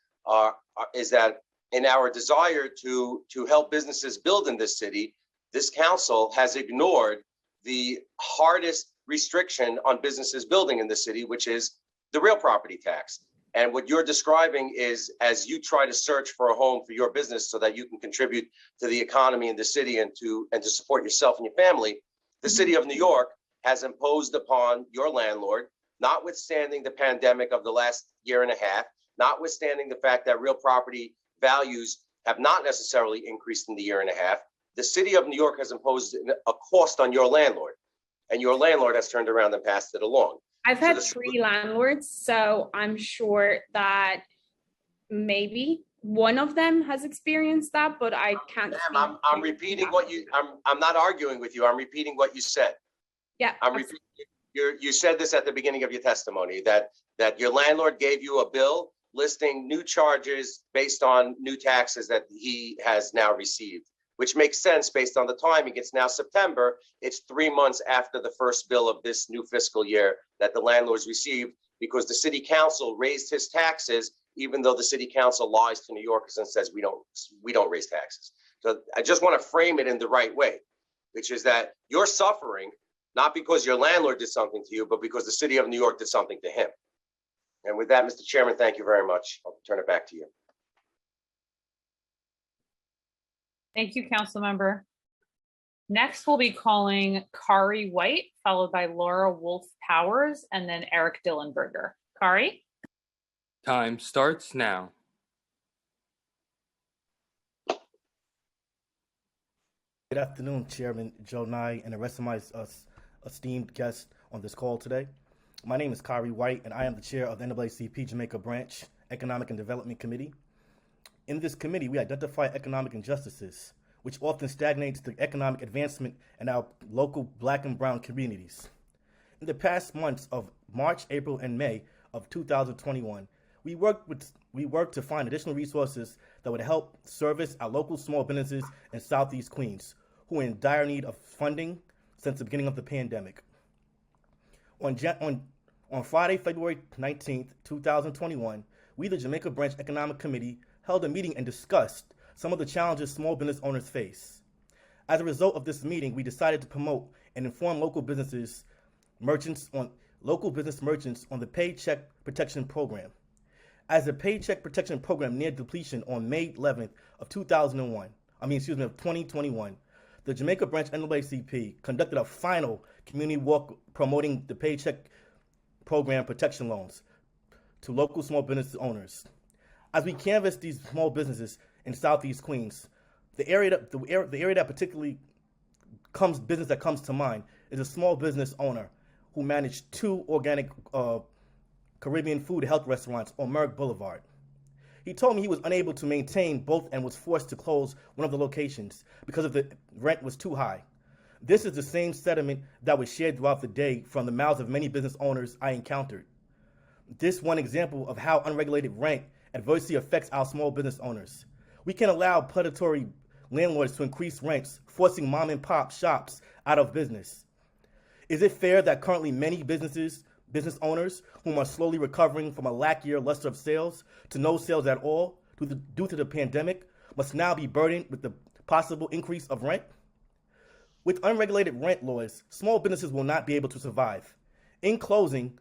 is that in our desire to help businesses build in this city, this council has ignored the hardest restriction on businesses building in the city, which is the real property tax. And what you're describing is, as you try to search for a home for your business so that you can contribute to the economy in the city and to support yourself and your family, the city of New York has imposed upon your landlord, notwithstanding the pandemic of the last year and a half, notwithstanding the fact that real property values have not necessarily increased in the year and a half, the city of New York has imposed a cost on your landlord, and your landlord has turned around and passed it along. I've had 3 landlords, so I'm sure that maybe one of them has experienced that, but I can't. Ma'am, I'm repeating what you. I'm not arguing with you. I'm repeating what you said. Yeah. I'm repeating. You said this at the beginning of your testimony that your landlord gave you a bill listing new charges based on new taxes that he has now received, which makes sense based on the timing. It's now September. It's 3 months after the first bill of this new fiscal year that the landlords received, because the city council raised his taxes, even though the city council lies to New Yorkers and says we don't raise taxes. So I just want to frame it in the right way, which is that you're suffering not because your landlord did something to you, but because the city of New York did something to him. And with that, Mr. Chairman, thank you very much. I'll turn it back to you. Thank you, Councilmember. Next, we'll be calling Kari White, followed by Laura Wolf Powers, and then Eric Dillenberger. Kari? Time starts now. Good afternoon, Chairman Joe Nye and the rest of my esteemed guests on this call today. My name is Kari White, and I am the chair of the NAACP Jamaica Branch Economic and Development Committee. In this committee, we identify economic injustices, which often stagnates the economic advancement in our local Black and Brown communities. In the past months of March, April, and May of 2021, we worked to find additional resources that would help service our local small businesses in Southeast Queens, who are in dire need of funding since the beginning of the pandemic. On Friday, February 19th, 2021, we, the Jamaica Branch Economic Committee, held a meeting and discussed some of the challenges small business owners face. As a result of this meeting, we decided to promote and inform local business merchants on the Paycheck Protection Program. As the Paycheck Protection Program neared depletion on May 11th of 2021, the Jamaica Branch NAACP conducted a final community walk promoting the Paycheck Program protection loans to local small business owners. As we canvassed these small businesses in Southeast Queens, the area that particularly comes to mind is a small business owner who managed 2 organic Caribbean food health restaurants on Merrick Boulevard. He told me he was unable to maintain both and was forced to close one of the locations because the rent was too high. This is the same sentiment that was shared throughout the day from the mouths of many business owners I encountered. This one example of how unregulated rent adversely affects our small business owners. We can allow predatory landlords to increase rents, forcing mom and pop shops out of business. Is it fair that currently many business owners whom are slowly recovering from a lackluster of sales to no sales at all due to the pandemic must now be burdened with the possible increase of rent? With unregulated rent laws, small businesses will not be able to survive. In closing,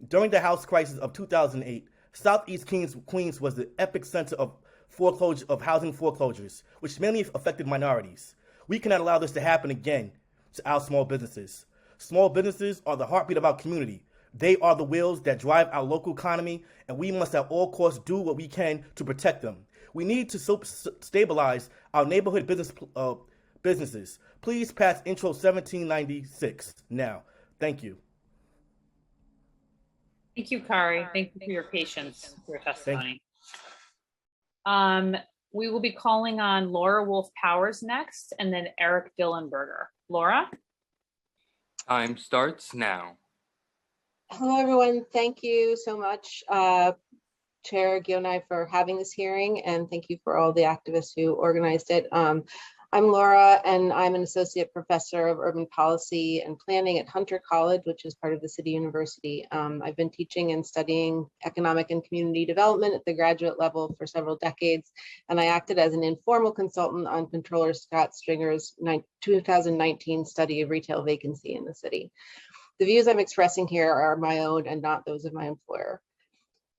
during the house crisis of 2008, Southeast Queens was the epicenter of housing foreclosures, which mainly affected minorities. We cannot allow this to happen again to our small businesses. Small businesses are the heartbeat of our community. They are the wheels that drive our local economy, and we must at all costs do what we can to protect them. We need to stabilize our neighborhood businesses. Please pass Intro 1796 now. Thank you. Thank you, Kari. Thank you for your patience, for your Thank you. testimony. We will be calling on Laura Wolf Powers next, and then Eric Dillenberger. Laura? Time starts now. Hello, everyone. Thank you so much, Chair Gionai, for having this hearing, and thank you for all the activists who organized it. I'm Laura, and I'm an associate professor of urban policy and planning at Hunter College, which is part of the City University. I've been teaching and studying economic and community development at the graduate level for several decades, and I acted as an informal consultant on Comptroller Scott Stringer's 2019 study of retail vacancy in the city. The views I'm expressing here are my own and not those of my employer.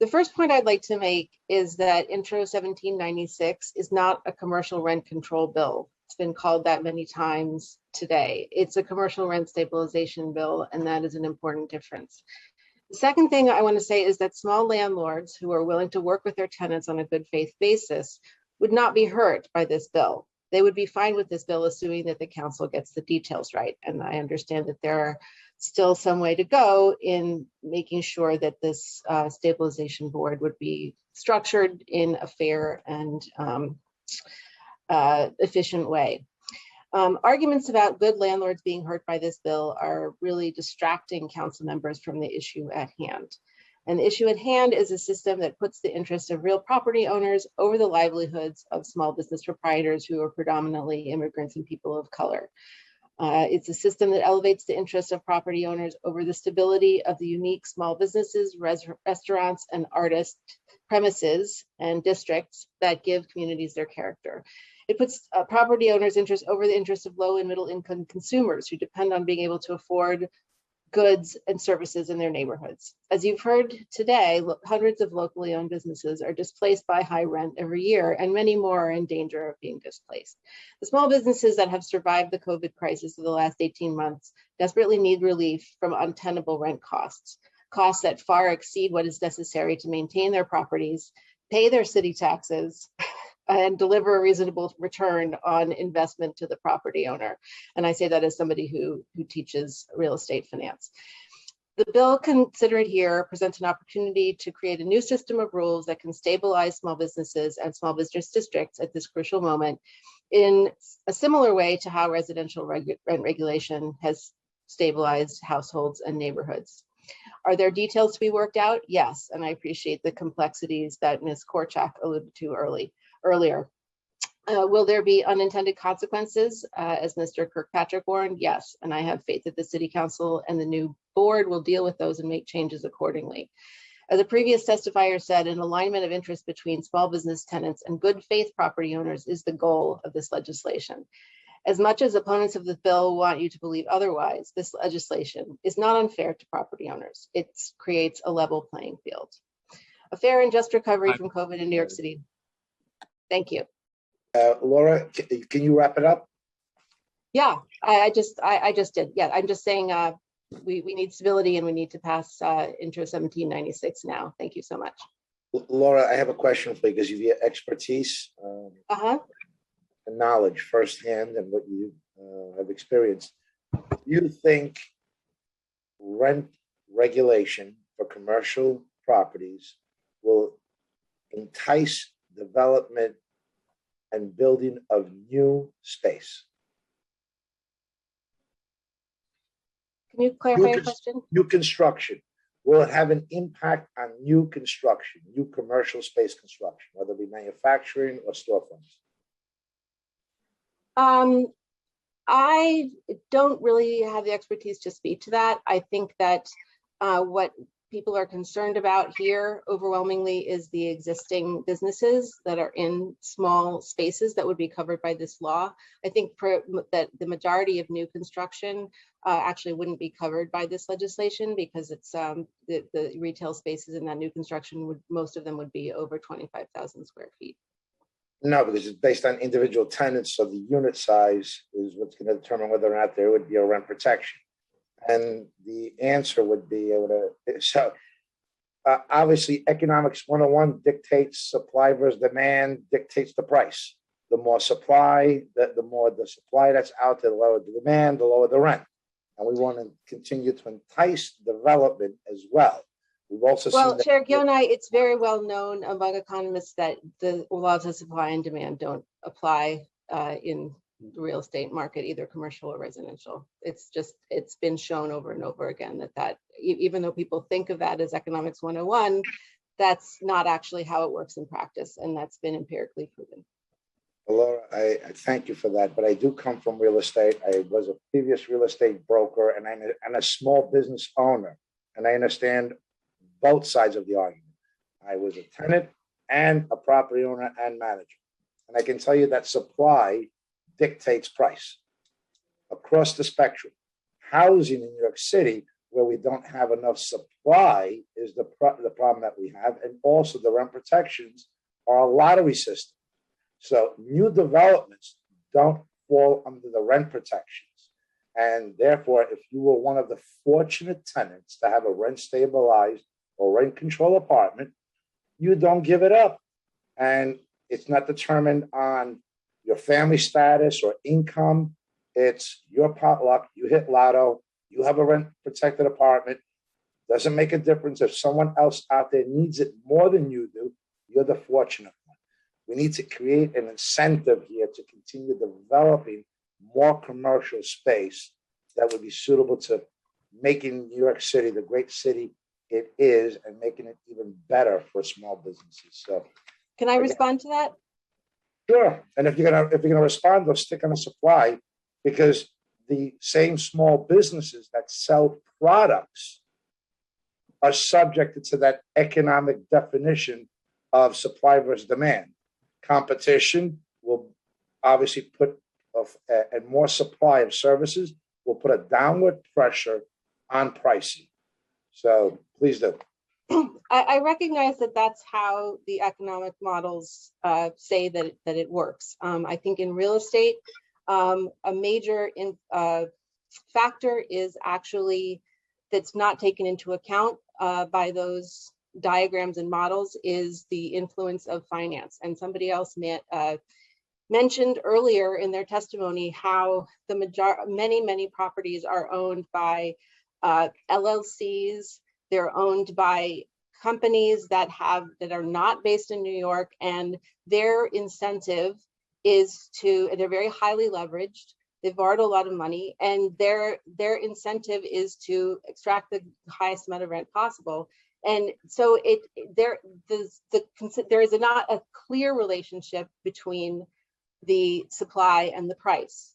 The first point I'd like to make is that Intro 1796 is not a commercial rent control bill. It's been called that many times today. It's a commercial rent stabilization bill, and that is an important difference. The second thing I want to say is that small landlords who are willing to work with their tenants on a good faith basis would not be hurt by this bill. They would be fine with this bill, assuming that the council gets the details right. And I understand that there are still some way to go in making sure that this stabilization board would be structured in a fair and efficient way. Arguments about good landlords being hurt by this bill are really distracting council members from the issue at hand. And the issue at hand is a system that puts the interests of real property owners over the livelihoods of small business proprietors who are predominantly immigrants and people of color. It's a system that elevates the interests of property owners over the stability of the unique small businesses, restaurants, and artist premises and districts that give communities their character. It puts property owners' interests over the interests of low and middle income consumers who depend on being able to afford goods and services in their neighborhoods. As you've heard today, hundreds of locally owned businesses are displaced by high rent every year, and many more are in danger of being displaced. The small businesses that have survived the COVID crisis of the last 18 months desperately need relief from untenable rent costs that far exceed what is necessary to maintain their properties, pay their city taxes, and deliver a reasonable return on investment to the property owner. And I say that as somebody who teaches real estate finance. The bill considered here presents an opportunity to create a new system of rules that can stabilize small businesses and small business districts at this crucial moment in a similar way to how residential rent regulation has stabilized households and neighborhoods. Are there details to be worked out? Yes, and I appreciate the complexities that Ms. Korchak alluded to earlier. Will there be unintended consequences, as Mr. Kirkpatrick warned? Yes, and I have faith that the City Council and the new board will deal with those and make changes accordingly. As a previous testifier said, an alignment of interest between small business tenants and good faith property owners is the goal of this legislation. As much as opponents of the bill want you to believe otherwise, this legislation is not unfair to property owners. It creates a level playing field. A fair and just recovery from COVID in New York City. Thank you. Laura, can you wrap it up? Yeah, I just did. Yeah, I'm just saying we need stability and we need to pass Intro 1796 now. Thank you so much. Laura, I have a question for you because you have expertise and knowledge firsthand and what you have experienced. Do you think rent regulation for commercial properties will entice development and building of new space? Can you clarify your question? New construction. Will it have an impact on new construction, new commercial space construction, whether it be manufacturing or storefronts? I don't really have the expertise to speak to that. I think that what people are concerned about here overwhelmingly is the existing businesses that are in small spaces that would be covered by this law. I think that the majority of new construction actually wouldn't be covered by this legislation because it's the retail spaces in that new construction most of them would be over 25,000 square feet. No, because it's based on individual tenants, so the unit size is what's going to determine whether or not there would be a rent protection. And the answer would be obviously economics 101 dictates supply versus demand, dictates the price. The more supply, the more the supply that's out there, the lower the demand, the lower the rent. And we want to continue to entice development as well. We've also Well, seen that. Chair Gionai, it's very well known among economists that the laws of supply and demand don't apply in the real estate market, either commercial or residential. It's been shown over and over again that even though people think of that as economics 101, that's not actually how it works in practice, and that's been empirically proven. Laura, I thank you for that, but I do come from real estate. I was a previous real estate broker, and I'm a small business owner, and I understand both sides of the argument. I was a tenant and a property owner and manager, and I can tell you that supply dictates price across the spectrum. Housing in New York City, where we don't have enough supply, is the problem that we have, and also the rent protections are a lottery system. So new developments don't fall under the rent protections. And therefore, if you were one of the fortunate tenants to have a rent stabilized or rent control apartment, you don't give it up. And it's not determined on your family status or income. It's your potluck. You hit lotto. You have a rent protected apartment. Doesn't make a difference if someone else out there needs it more than you do. You're the fortunate one. We need to create an incentive here to continue developing more commercial space that would be suitable to making New York City the great city it is and making it even better for small businesses. So, can I respond to that? Sure. And if you're gonna respond, they'll stick on the supply, because the same small businesses that sell products are subjected to that economic definition of supply versus demand. Competition will obviously put and more supply of services will put a downward pressure on pricing. So please do. I recognize that that's how the economic models say that it works. I think in real estate, a major factor is actually that's not taken into account by those diagrams and models is the influence of finance. And somebody else mentioned earlier in their testimony how many properties are owned by LLCs. They're owned by companies that are not based in New York, and their incentive is they're very highly leveraged. They've borrowed a lot of money, and their incentive is to extract the highest amount of rent possible. And so there is not a clear relationship between the supply and the price.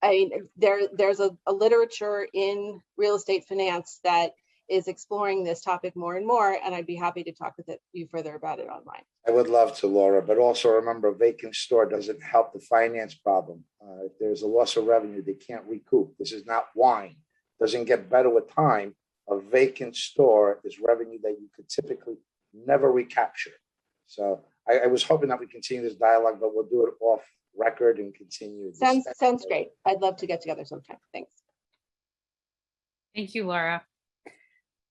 I mean, there's a literature in real estate finance that is exploring this topic more and more, and I'd be happy to talk with you further about it online. I would love to, Laura, but also remember, a vacant store doesn't help the finance problem. If there's a loss of revenue, they can't recoup. This is not wine. It doesn't get better with time. A vacant store is revenue that you could typically never recapture. So I was hoping that we continue this dialogue, but we'll do it off record and continue. Sounds great. I'd love to get together sometime. Thanks. Thank you, Laura.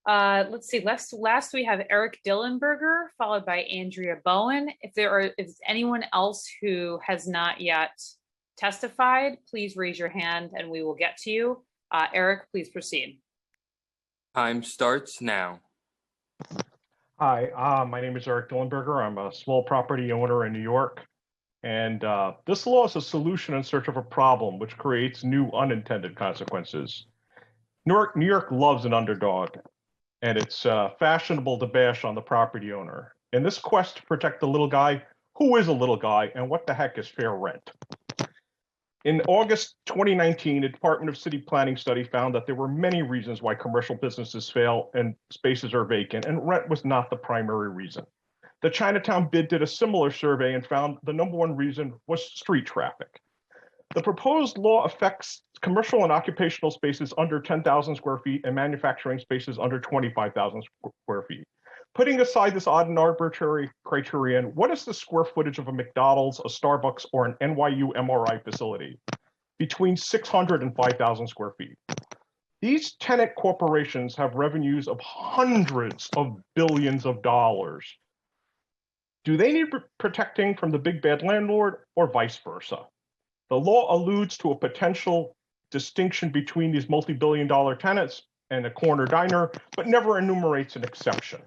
Let's see. Last we have Eric Dillenberger, followed by Andrea Bowen. If there's anyone else who has not yet testified, please raise your hand and we will get to you. Eric, please proceed. Time starts now. Hi, my name is Eric Dillenberger. I'm a small property owner in New York. And this law is a solution in search of a problem, which creates new unintended consequences. New York loves an underdog, and it's fashionable to bash on the property owner. In this quest to protect the little guy, who is a little guy, and what the heck is fair rent? In August 2019, a Department of City Planning study found that there were many reasons why commercial businesses fail and spaces are vacant, and rent was not the primary reason. The Chinatown bid did a similar survey and found the number one reason was street traffic. The proposed law affects commercial and occupational spaces under 10,000 square feet and manufacturing spaces under 25,000 square feet. Putting aside this odd and arbitrary criterion, what is the square footage of a McDonald's, a Starbucks, or an NYU MRI facility? Between 600 and 5,000 square feet. These tenant corporations have revenues of hundreds of billions of dollars. Do they need protecting from the big bad landlord or vice versa? The law alludes to a potential distinction between these multi-billion-dollar tenants and a corner diner, but never enumerates an exception.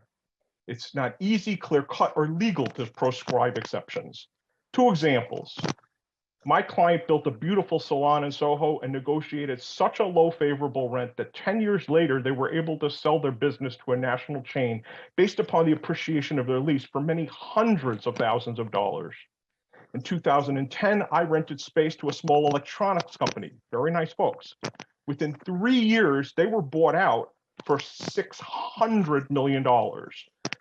It's not easy, clear-cut, or legal to prescribe exceptions. 2 examples. My client built a beautiful salon in Soho and negotiated such a low favorable rent that 10 years later, they were able to sell their business to a national chain based upon the appreciation of their lease for many hundreds of thousands of dollars. In 2010, I rented space to a small electronics company, very nice folks. Within 3 years, they were bought out for $600 million.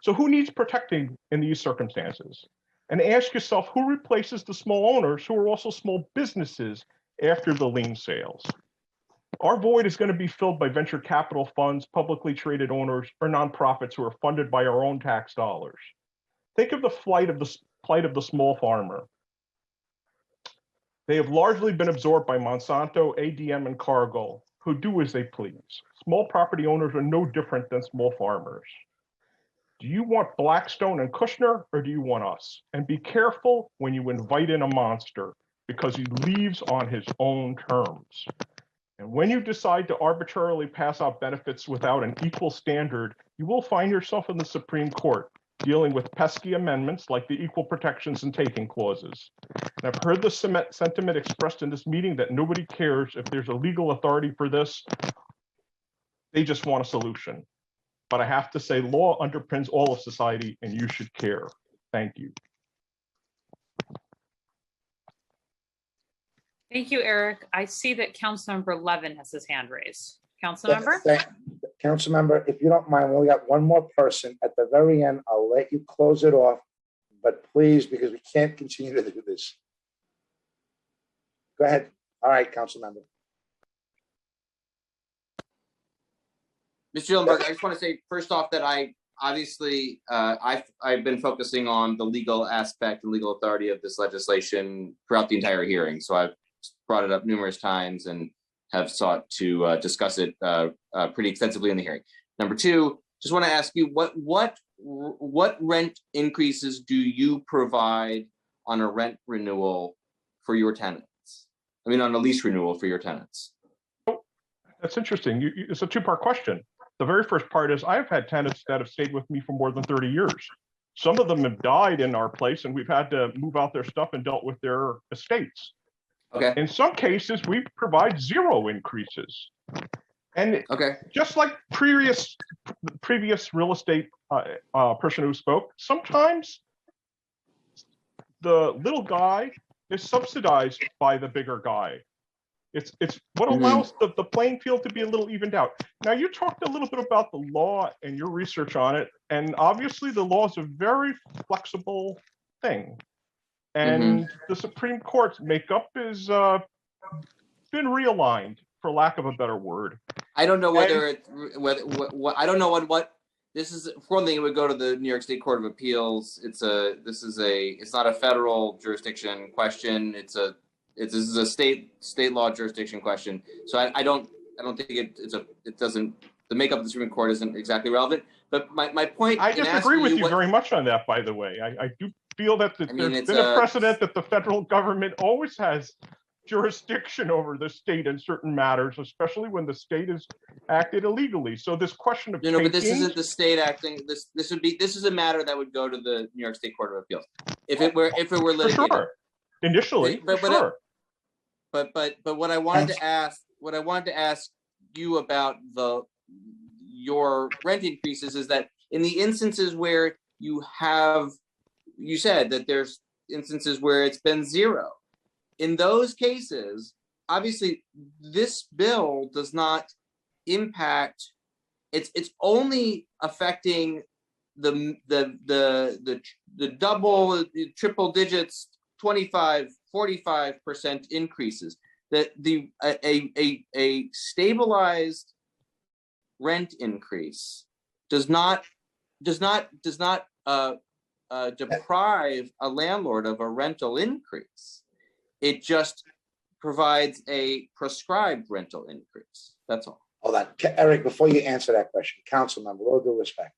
So who needs protecting in these circumstances? And ask yourself, who replaces the small owners who are also small businesses after the lien sales? Our void is going to be filled by venture capital funds, publicly traded owners, or nonprofits who are funded by our own tax dollars. Think of the plight of the small farmer. They have largely been absorbed by Monsanto, ADM, and Cargill, who do as they please. Small property owners are no different than small farmers. Do you want Blackstone and Kushner, or do you want us? And be careful when you invite in a monster, because he leaves on his own terms. And when you decide to arbitrarily pass out benefits without an equal standard, you will find yourself in the Supreme Court dealing with pesky amendments like the equal protections and taking clauses. And I've heard the sentiment expressed in this meeting that nobody cares if there's a legal authority for this. They just want a solution. But I have to say, law underpins all of society, and you should care. Thank you. Thank you, Eric. I see that Councilmember Levin has his hand raised. Councilmember? Councilmember, if you don't mind, we only got one more person. At the very end, I'll let you close it off, but please, because we can't continue to do this. Go ahead. All right, Councilmember. Mr. Dillenberg, I just want to say first off that I obviously I've been focusing on the legal aspect and legal authority of this legislation throughout the entire hearing. So I've brought it up numerous times and have sought to discuss it pretty extensively in the hearing. Number 2, just want to ask you what rent increases do you provide on a rent renewal for your tenants? I mean, on a lease renewal for your tenants. That's interesting. It's a 2-part question. The very first part is I've had tenants that have stayed with me for more than 30 years. Some of them have died in our place and we've had to move out their stuff and dealt with their estates. Okay. In some cases, we provide 0 increases. And just like previous real estate person who spoke, sometimes the little guy is subsidized by the bigger guy. It's what allows the playing field to be a little evened out. Now, you talked a little bit about the law and your research on it, and obviously the law is a very flexible thing. And the Supreme Court's makeup is been realigned, for lack of a better word. I don't know whether I don't know what this is. For one thing, it would go to the New York State Court of Appeals. It's not a federal jurisdiction question. This is a state law jurisdiction question. So I don't think the makeup of the Supreme Court isn't exactly relevant. But my point. I disagree with you very much on that, by the way. I do feel that there's been a precedent that the federal government always has jurisdiction over the state in certain matters, especially when the state has acted illegally. So this question of but this isn't the state acting. This is a matter that would go to the New York State Court of Appeals if it were litigated. For sure. Initially, but sure. But what I wanted to ask you about your rent increases is that in the instances where you said that there's instances where it's been 0. In those cases, obviously, this bill does not impact. It's only affecting the double, triple digits, 25, 45% increases. That a stabilized rent increase does not deprive a landlord of a rental increase. It just provides a prescribed rental increase. That's all. Hold on. Eric, before you answer that question, council member, with all due respect,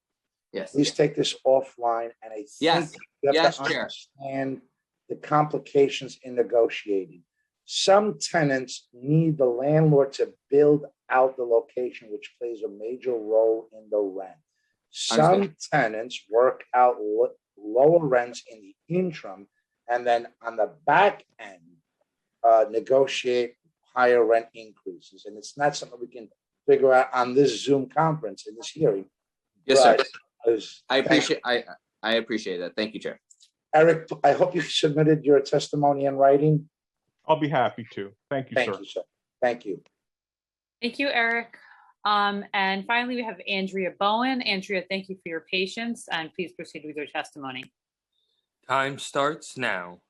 Yes. please take this offline. And I think Yes. you have Yes, to Chair. understand the complications in negotiating. Some tenants need the landlord to build out the location, which plays a major role in the rent. Some tenants work out lower rents in the interim, and then on the back end, negotiate higher rent increases. And it's not something we can figure out on this Zoom conference in this hearing. Yes, sir. But I appreciate that. Thank you, Chair. Eric, I hope you submitted your testimony in writing. I'll be happy to. Thank you, sir. Thank you, sir. Thank you. Thank you, Eric. And finally, we have Andrea Bowen. Andrea, thank you for your patience, and please proceed with your testimony. Time starts now.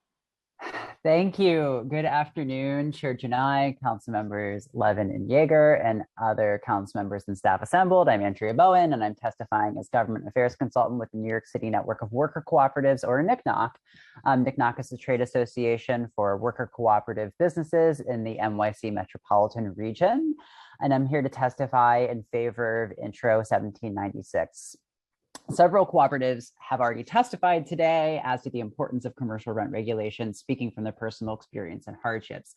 Thank you. Good afternoon, Chair Janai, council members Levin and Yeager, and other council members and staff assembled. I'm Andrea Bowen, and I'm testifying as government affairs consultant with the New York City Network of Worker Cooperatives, or NCNOC. NCNOC is a trade association for worker cooperative businesses in the NYC metropolitan region, and I'm here to testify in favor of Intro 1796. Several cooperatives have already testified today as to the importance of commercial rent regulation, speaking from their personal experience and hardships.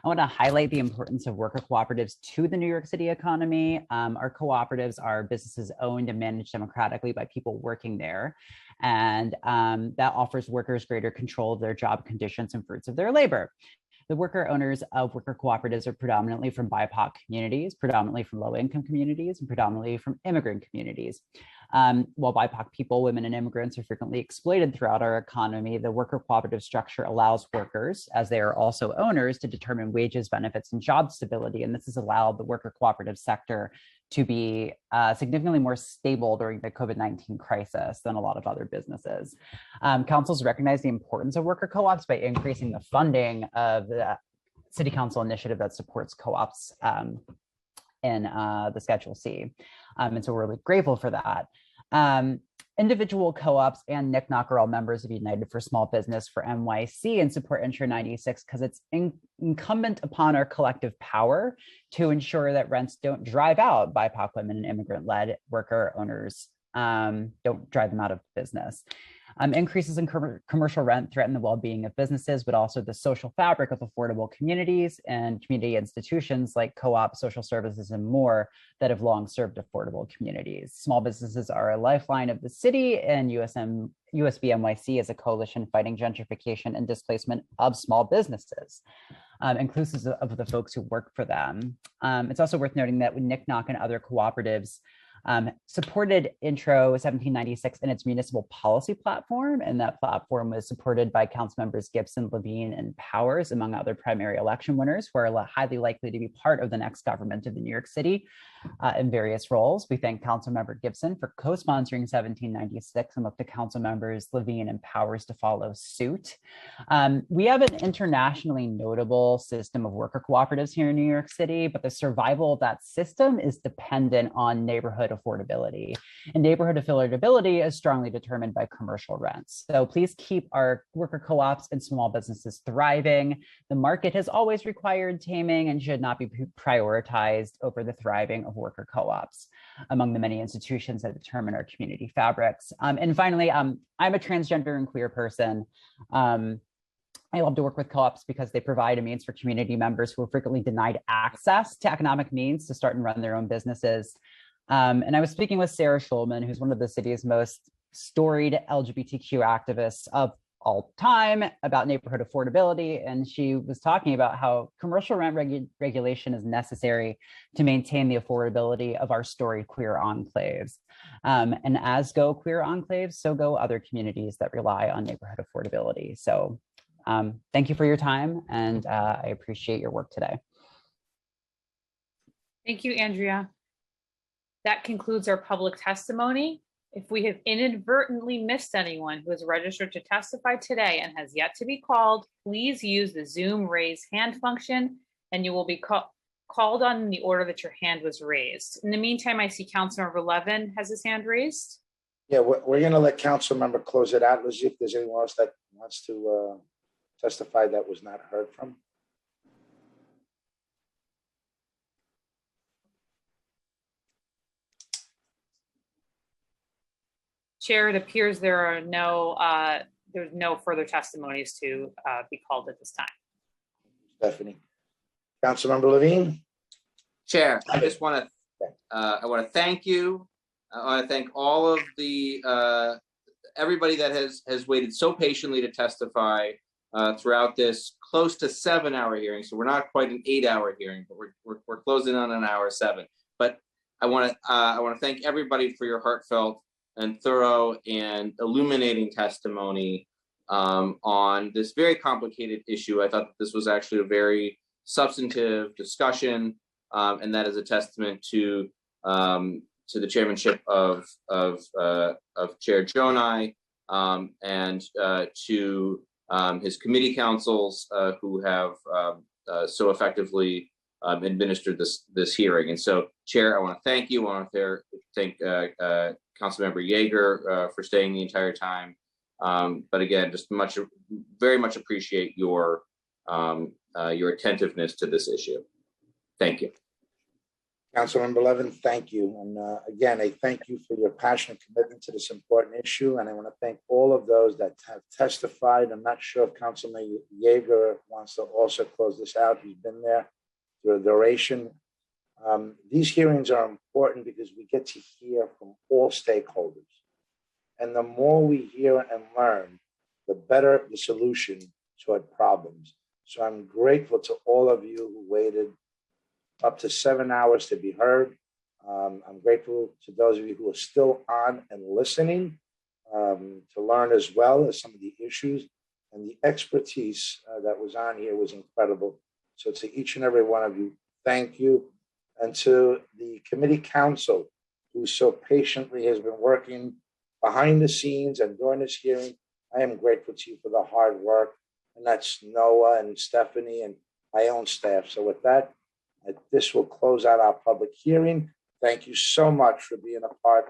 I want to highlight the importance of worker cooperatives to the New York City economy. Our cooperatives are businesses owned and managed democratically by people working there. And that offers workers greater control of their job conditions and fruits of their labor. The worker owners of worker cooperatives are predominantly from BIPOC communities, predominantly from low-income communities, and predominantly from immigrant communities. While BIPOC people, women, and immigrants are frequently exploited throughout our economy, the worker cooperative structure allows workers, as they are also owners, to determine wages, benefits, and job stability. And this has allowed the worker cooperative sector to be significantly more stable during the COVID-19 crisis than a lot of other businesses. Councils recognize the importance of worker co-ops by increasing the funding of the City Council initiative that supports co-ops in the Schedule C. And so we're really grateful for that. Individual co-ops and NCNOC are all members of United for Small Business for NYC and support Intro 96 because it's incumbent upon our collective power to ensure that rents don't drive out BIPOC women and immigrant-led worker owners, don't drive them out of business. Increases in commercial rent threaten the well-being of businesses, but also the social fabric of affordable communities and community institutions like co-ops, social services, and more that have long served affordable communities. Small businesses are a lifeline of the city, and USB NYC is a coalition fighting gentrification and displacement of small businesses, inclusive of the folks who work for them. It's also worth noting that when NCNOC and other cooperatives supported Intro 1796 in its municipal policy platform, and that platform was supported by council members Gibson, Levine, and Powers, among other primary election winners, who are highly likely to be part of the next government of the New York City in various roles. We thank council member Gibson for co-sponsoring 1796 and look to council members Levine and Powers to follow suit. We have an internationally notable system of worker cooperatives here in New York City, but the survival of that system is dependent on neighborhood affordability. And neighborhood affordability is strongly determined by commercial rents. So please keep our worker co-ops and small businesses thriving. The market has always required taming and should not be prioritized over the thriving of worker co-ops among the many institutions that determine our community fabrics. And finally, I'm a transgender and queer person. I love to work with co-ops because they provide a means for community members who are frequently denied access to economic means to start and run their own businesses. And I was speaking with Sarah Schulman, who's one of the city's most storied LGBTQ activists of all time, about neighborhood affordability. And she was talking about how commercial rent regulation is necessary to maintain the affordability of our storied queer enclaves. And as go queer enclaves, so go other communities that rely on neighborhood affordability. So thank you for your time, and I appreciate your work today. Thank you, Andrea. That concludes our public testimony. If we have inadvertently missed anyone who is registered to testify today and has yet to be called, please use the Zoom raise hand function and you will be called on in the order that your hand was raised. In the meantime, I see Councilmember Levin has his hand raised. Yeah, we're going to let council member close it out. Let's see if there's anyone else that wants to testify that was not heard from. Chair, it appears there's no further testimonies to be called at this time. Stephanie. Councilmember Levine? Chair, I just want to thank you. I want to thank all of the everybody that has waited so patiently to testify throughout this close to 7-hour hearing. So we're not quite an 8-hour hearing, but we're closing on an hour 7. But I want to thank everybody for your heartfelt and thorough and illuminating testimony on this very complicated issue. I thought that this was actually a very substantive discussion, and that is a testament to the chairmanship of Chair Jonai and to his committee councils who have so effectively administered this hearing. And so, Chair, I want to thank you. I want to thank Councilmember Yeager for staying the entire time. But again, just very much appreciate your attentiveness to this issue. Thank you. Councilmember Levin, thank you. And again, I thank you for your passionate commitment to this important issue. And I want to thank all of those that have testified. I'm not sure if Councilman Yeager wants to also close this out. He's been there for the duration. These hearings are important because we get to hear from all stakeholders. And the more we hear and learn, the better the solution toward problems. So I'm grateful to all of you who waited up to 7 hours to be heard. I'm grateful to those of you who are still on and listening to learn as well as some of the issues, and the expertise that was on here was incredible. So to each and every one of you, thank you. And to the committee council who so patiently has been working behind the scenes and during this hearing, I am grateful to you for the hard work. And that's Noah and Stephanie and my own staff. So with that, this will close out our public hearing. Thank you so much for being a part